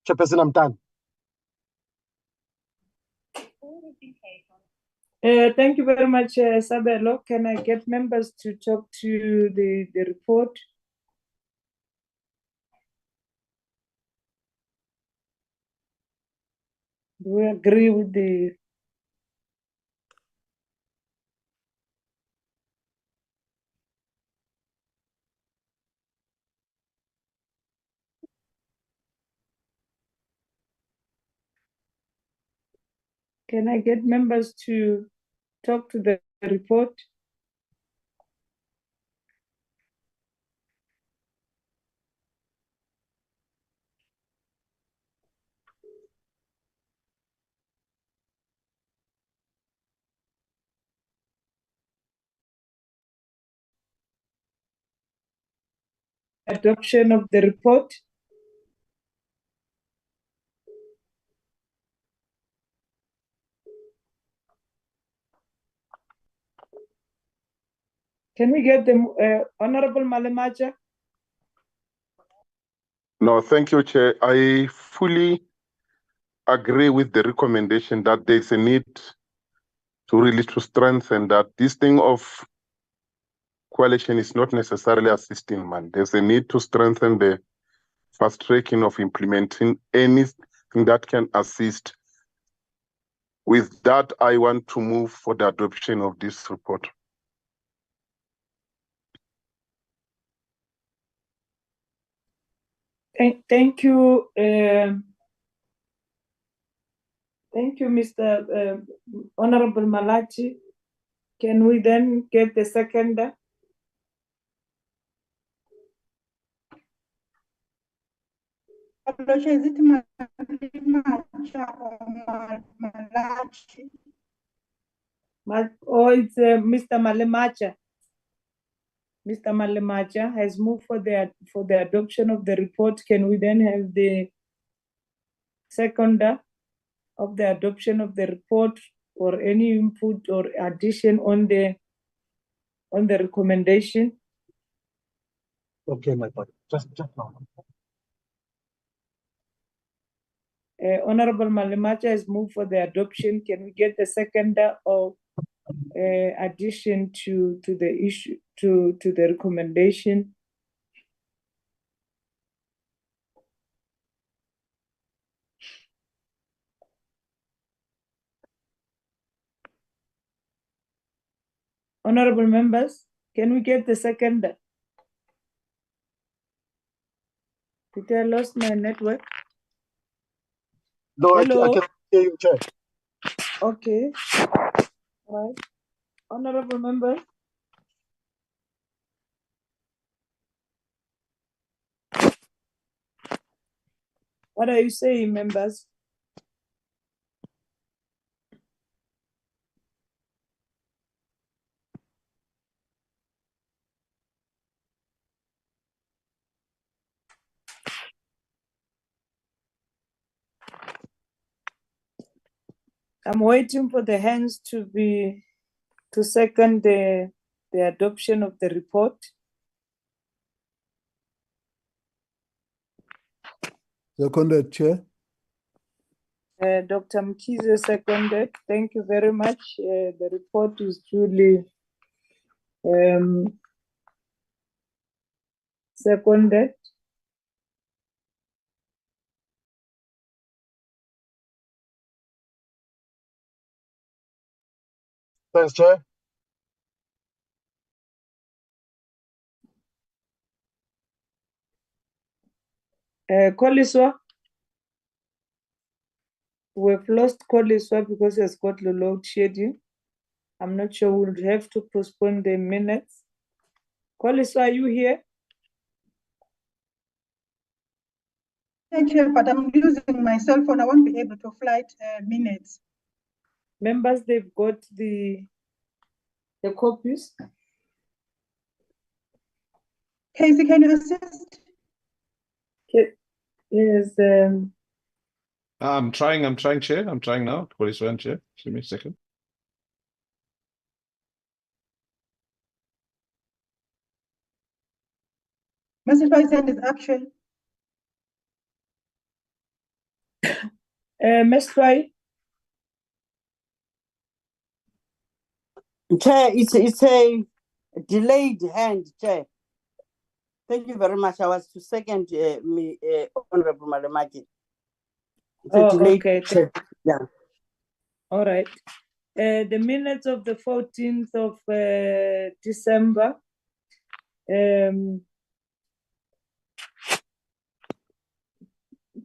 [SPEAKER 22] Chairperson, I'm done.
[SPEAKER 4] Thank you very much, Sabelo. Can I get members to talk to the report? Do we agree with the? Can I get members to talk to the report? Adoption of the report. Can we get the Honorable Malemaja?
[SPEAKER 16] No, thank you, Chair. I fully agree with the recommendation that there's a need to really to strengthen that this thing of coalition is not necessarily assisting man. There's a need to strengthen the fast tracking of implementing anything that can assist. With that, I want to move for the adoption of this report.
[SPEAKER 4] Thank you. Thank you, Mr. Honorable Malachi. Can we then get the seconder?
[SPEAKER 3] Is it Malemaja or Malachi?
[SPEAKER 4] Or it's Mr. Malemaja. Mr. Malemaja has moved for the adoption of the report. Can we then have the seconder of the adoption of the report or any input or addition on the recommendation?
[SPEAKER 22] Okay, my body. Just now.
[SPEAKER 4] Honorable Malemaja has moved for the adoption. Can we get the seconder of addition to the issue to the recommendation? Honorable members, can we get the seconder? Did I lost my network?
[SPEAKER 22] No,
[SPEAKER 4] Hello.
[SPEAKER 22] I can hear you, Chair.
[SPEAKER 4] Okay. All right. Honorable members. What are you saying, members? I'm waiting for the hands to second the adoption of the report.
[SPEAKER 17] Seconded, Chair.
[SPEAKER 4] Dr. Mkize seconded. Thank you very much. The report is duly seconded.
[SPEAKER 22] Thanks, Chair.
[SPEAKER 4] Koliswa. We've lost Koliswa because he has got the load shedding. I'm not sure we'll have to postpone the minutes. Koliswa, are you here?
[SPEAKER 3] Thank you, but I'm using my cell phone. I won't be able to flight minutes.
[SPEAKER 4] Members, they've got the copies.
[SPEAKER 3] Casey, can you assist?
[SPEAKER 4] Yes.
[SPEAKER 12] I'm trying, Chair. I'm trying now. Police one, Chair. Give me a second.
[SPEAKER 3] Mr. President is action.
[SPEAKER 4] Ms. Fry.
[SPEAKER 9] Chair, it's a delayed hand, Chair. Thank you very much. I was to second Honorable Malemaki. It's a delayed
[SPEAKER 4] okay.
[SPEAKER 9] chair. Yeah.
[SPEAKER 4] All right. The minutes of the 14th of December.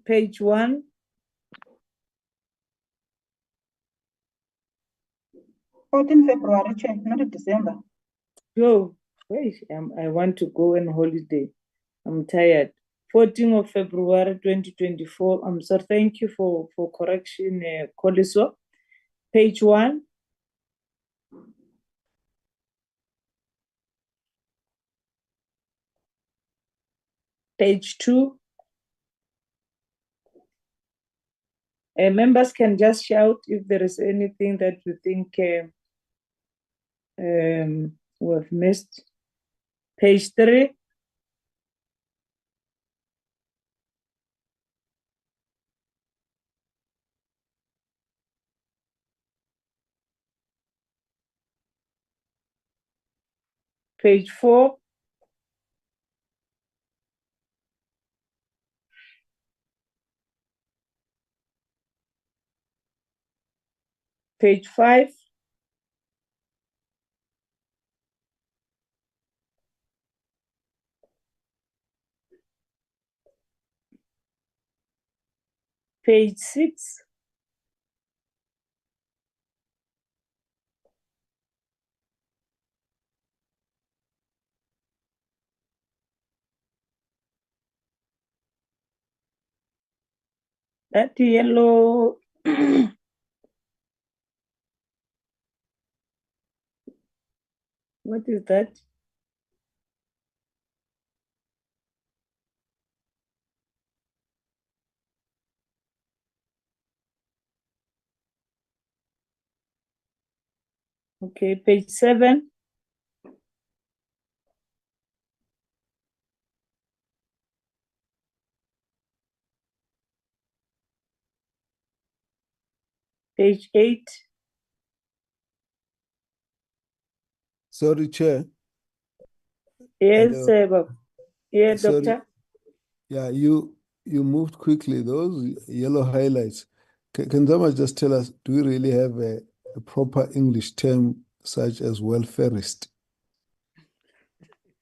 [SPEAKER 4] Page 1.
[SPEAKER 3] 14 February, Chair, not December.
[SPEAKER 4] Yo, wait, I want to go on holiday. I'm tired. 14th of February 2024. I'm sorry. Thank you for correction, Koliso. Page 1. Page 2. Members can just shout if there is anything that you think we've missed. Page 3. Page 4. Page 5. Page 6. That yellow. What is that? Okay, page 7. Page 8.
[SPEAKER 17] Sorry, Chair.
[SPEAKER 4] Yes, yeah,
[SPEAKER 17] Sorry.
[SPEAKER 4] Doctor.
[SPEAKER 17] Yeah, you moved quickly. Those yellow highlights. Can someone just tell us, do we really have a proper English term such as welfarist?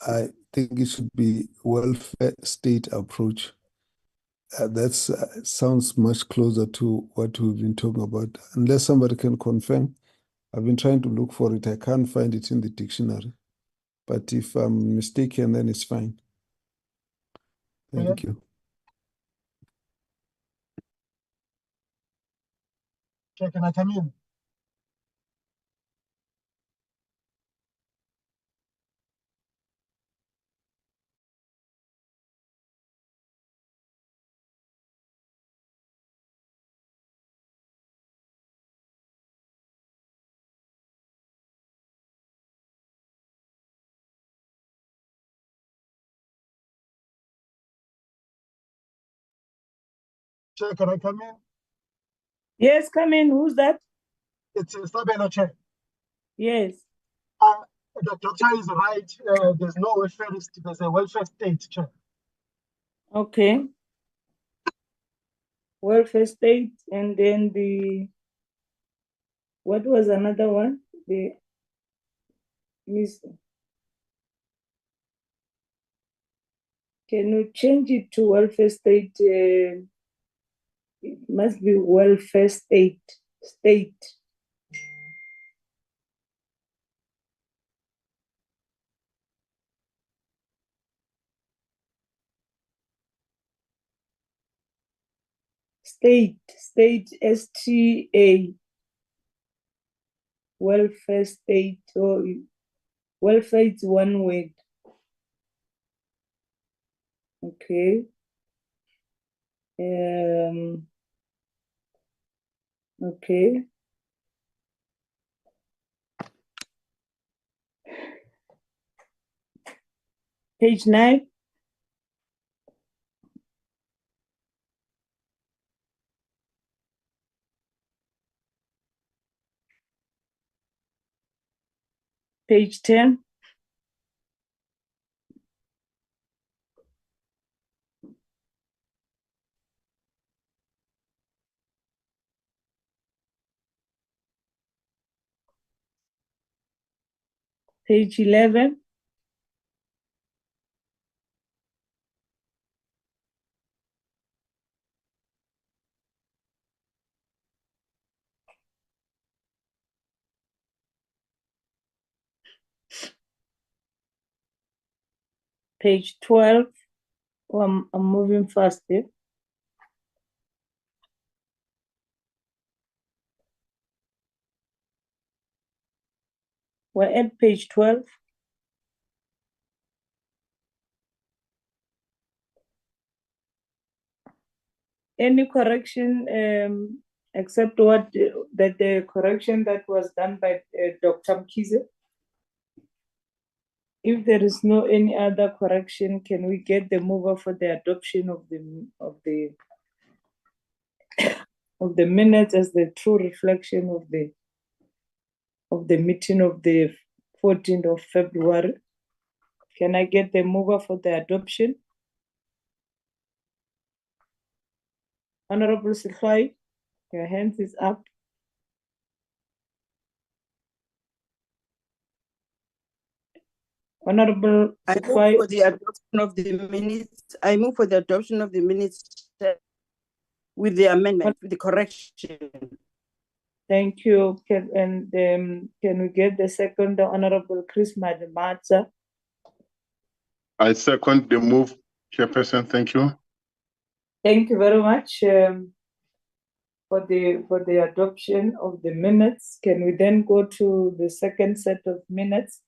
[SPEAKER 17] I think it should be welfare state approach. That sounds much closer to what we've been talking about. Unless somebody can confirm, I've been trying to look for it. I can't find it in the dictionary. But if I'm mistaken, then it's fine. Thank you.
[SPEAKER 22] Chair, can I come in? Chair, can I come in?
[SPEAKER 4] Yes, come in. Who's that?
[SPEAKER 22] It's Sabelo, Chair.
[SPEAKER 4] Yes.
[SPEAKER 22] The doctor is right. There's no welfare, there's a welfare state, Chair.
[SPEAKER 4] Okay. Welfare state, and then what was another one? Can you change it to welfare state? It must be welfare state. State. State, STA. Welfare state, or welfare is one word. Okay. Okay. Page 9. Page 10. Page 11. Page 12. Oh, I'm moving fast here. We're at page 12. Any correction except what that the correction that was done by Dr. Mkhize? If there is no any other correction, can we get the mover for the adoption of the minutes as the true reflection of the meeting of the 14th of February? Can I get the mover for the adoption? Honorable Sikhai, your hand is up. Honorable
[SPEAKER 9] I move
[SPEAKER 4] Sikhai.
[SPEAKER 9] for the adoption of the minutes. I move for the adoption of the minutes with the amendment, with the correction.
[SPEAKER 4] Thank you. Can we get the second, the Honorable Chris Madimatsa?
[SPEAKER 13] I second the move, Chairperson. Thank you.
[SPEAKER 4] Thank you very much for the adoption of the minutes. Can we then go to the second set of minutes?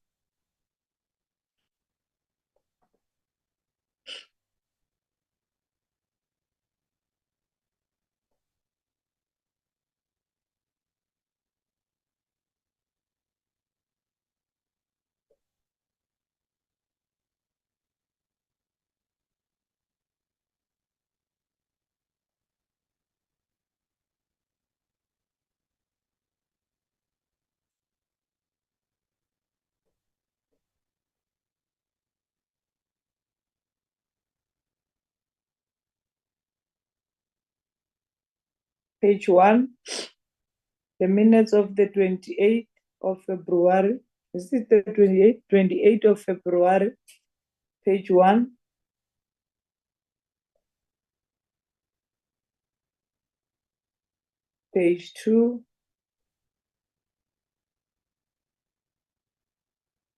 [SPEAKER 4] Page 1, the minutes of the 28th of February. Is it the 28th? 28th of February, page 1. Page 2.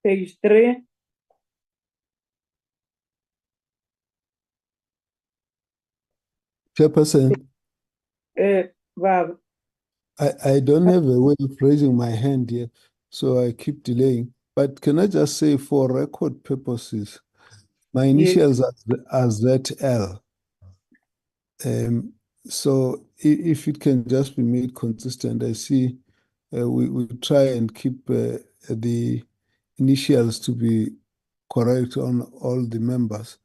[SPEAKER 4] Page 3.
[SPEAKER 17] Chairperson,
[SPEAKER 4] Bob.
[SPEAKER 17] I don't have a way of raising my hand here, so I keep delaying. But can I just say, for record purposes, my initials are ZL. So if it can just be made consistent, I see we try and keep the initials to be correct on all the members.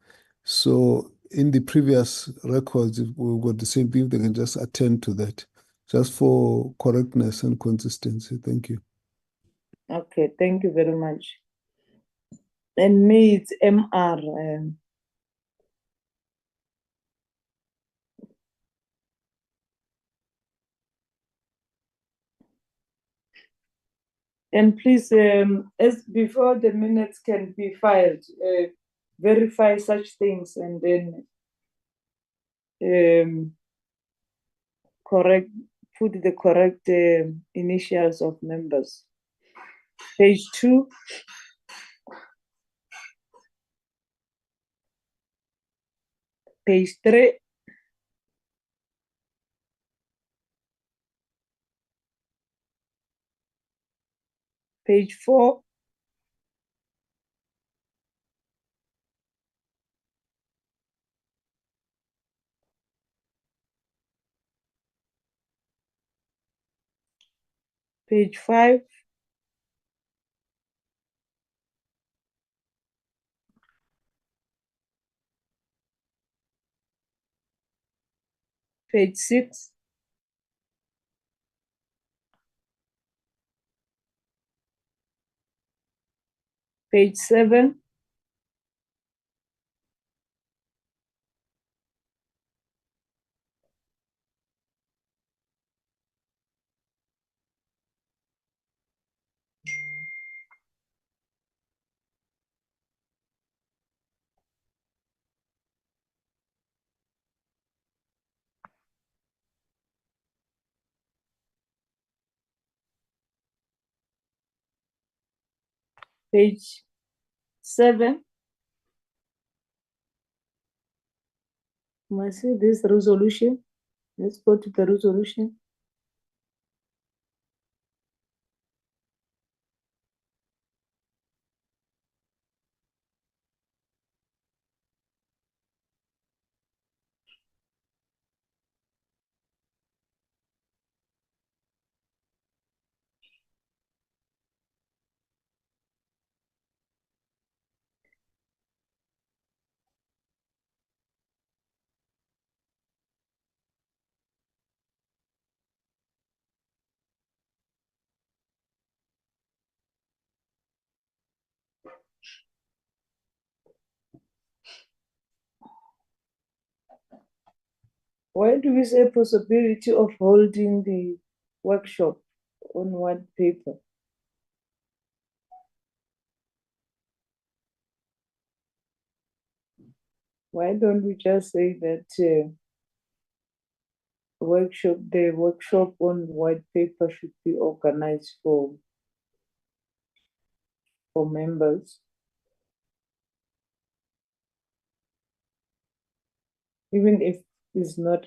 [SPEAKER 17] So in the previous records, if we've got the same thing, they can just attend to that, just for correctness and consistency. Thank you.
[SPEAKER 4] Okay, thank you very much. And me, it's MR. And please, as before the minutes can be filed, verify such things and then put the correct initials of members. Page 2. Page 3. Page 4. Page 5. Page 6. Page 7. Page 7. I see this resolution. Let's go to the resolution. Why do we say possibility of holding the workshop on white paper? Why don't we just say that the workshop on white paper should be organized for members? Even if it's not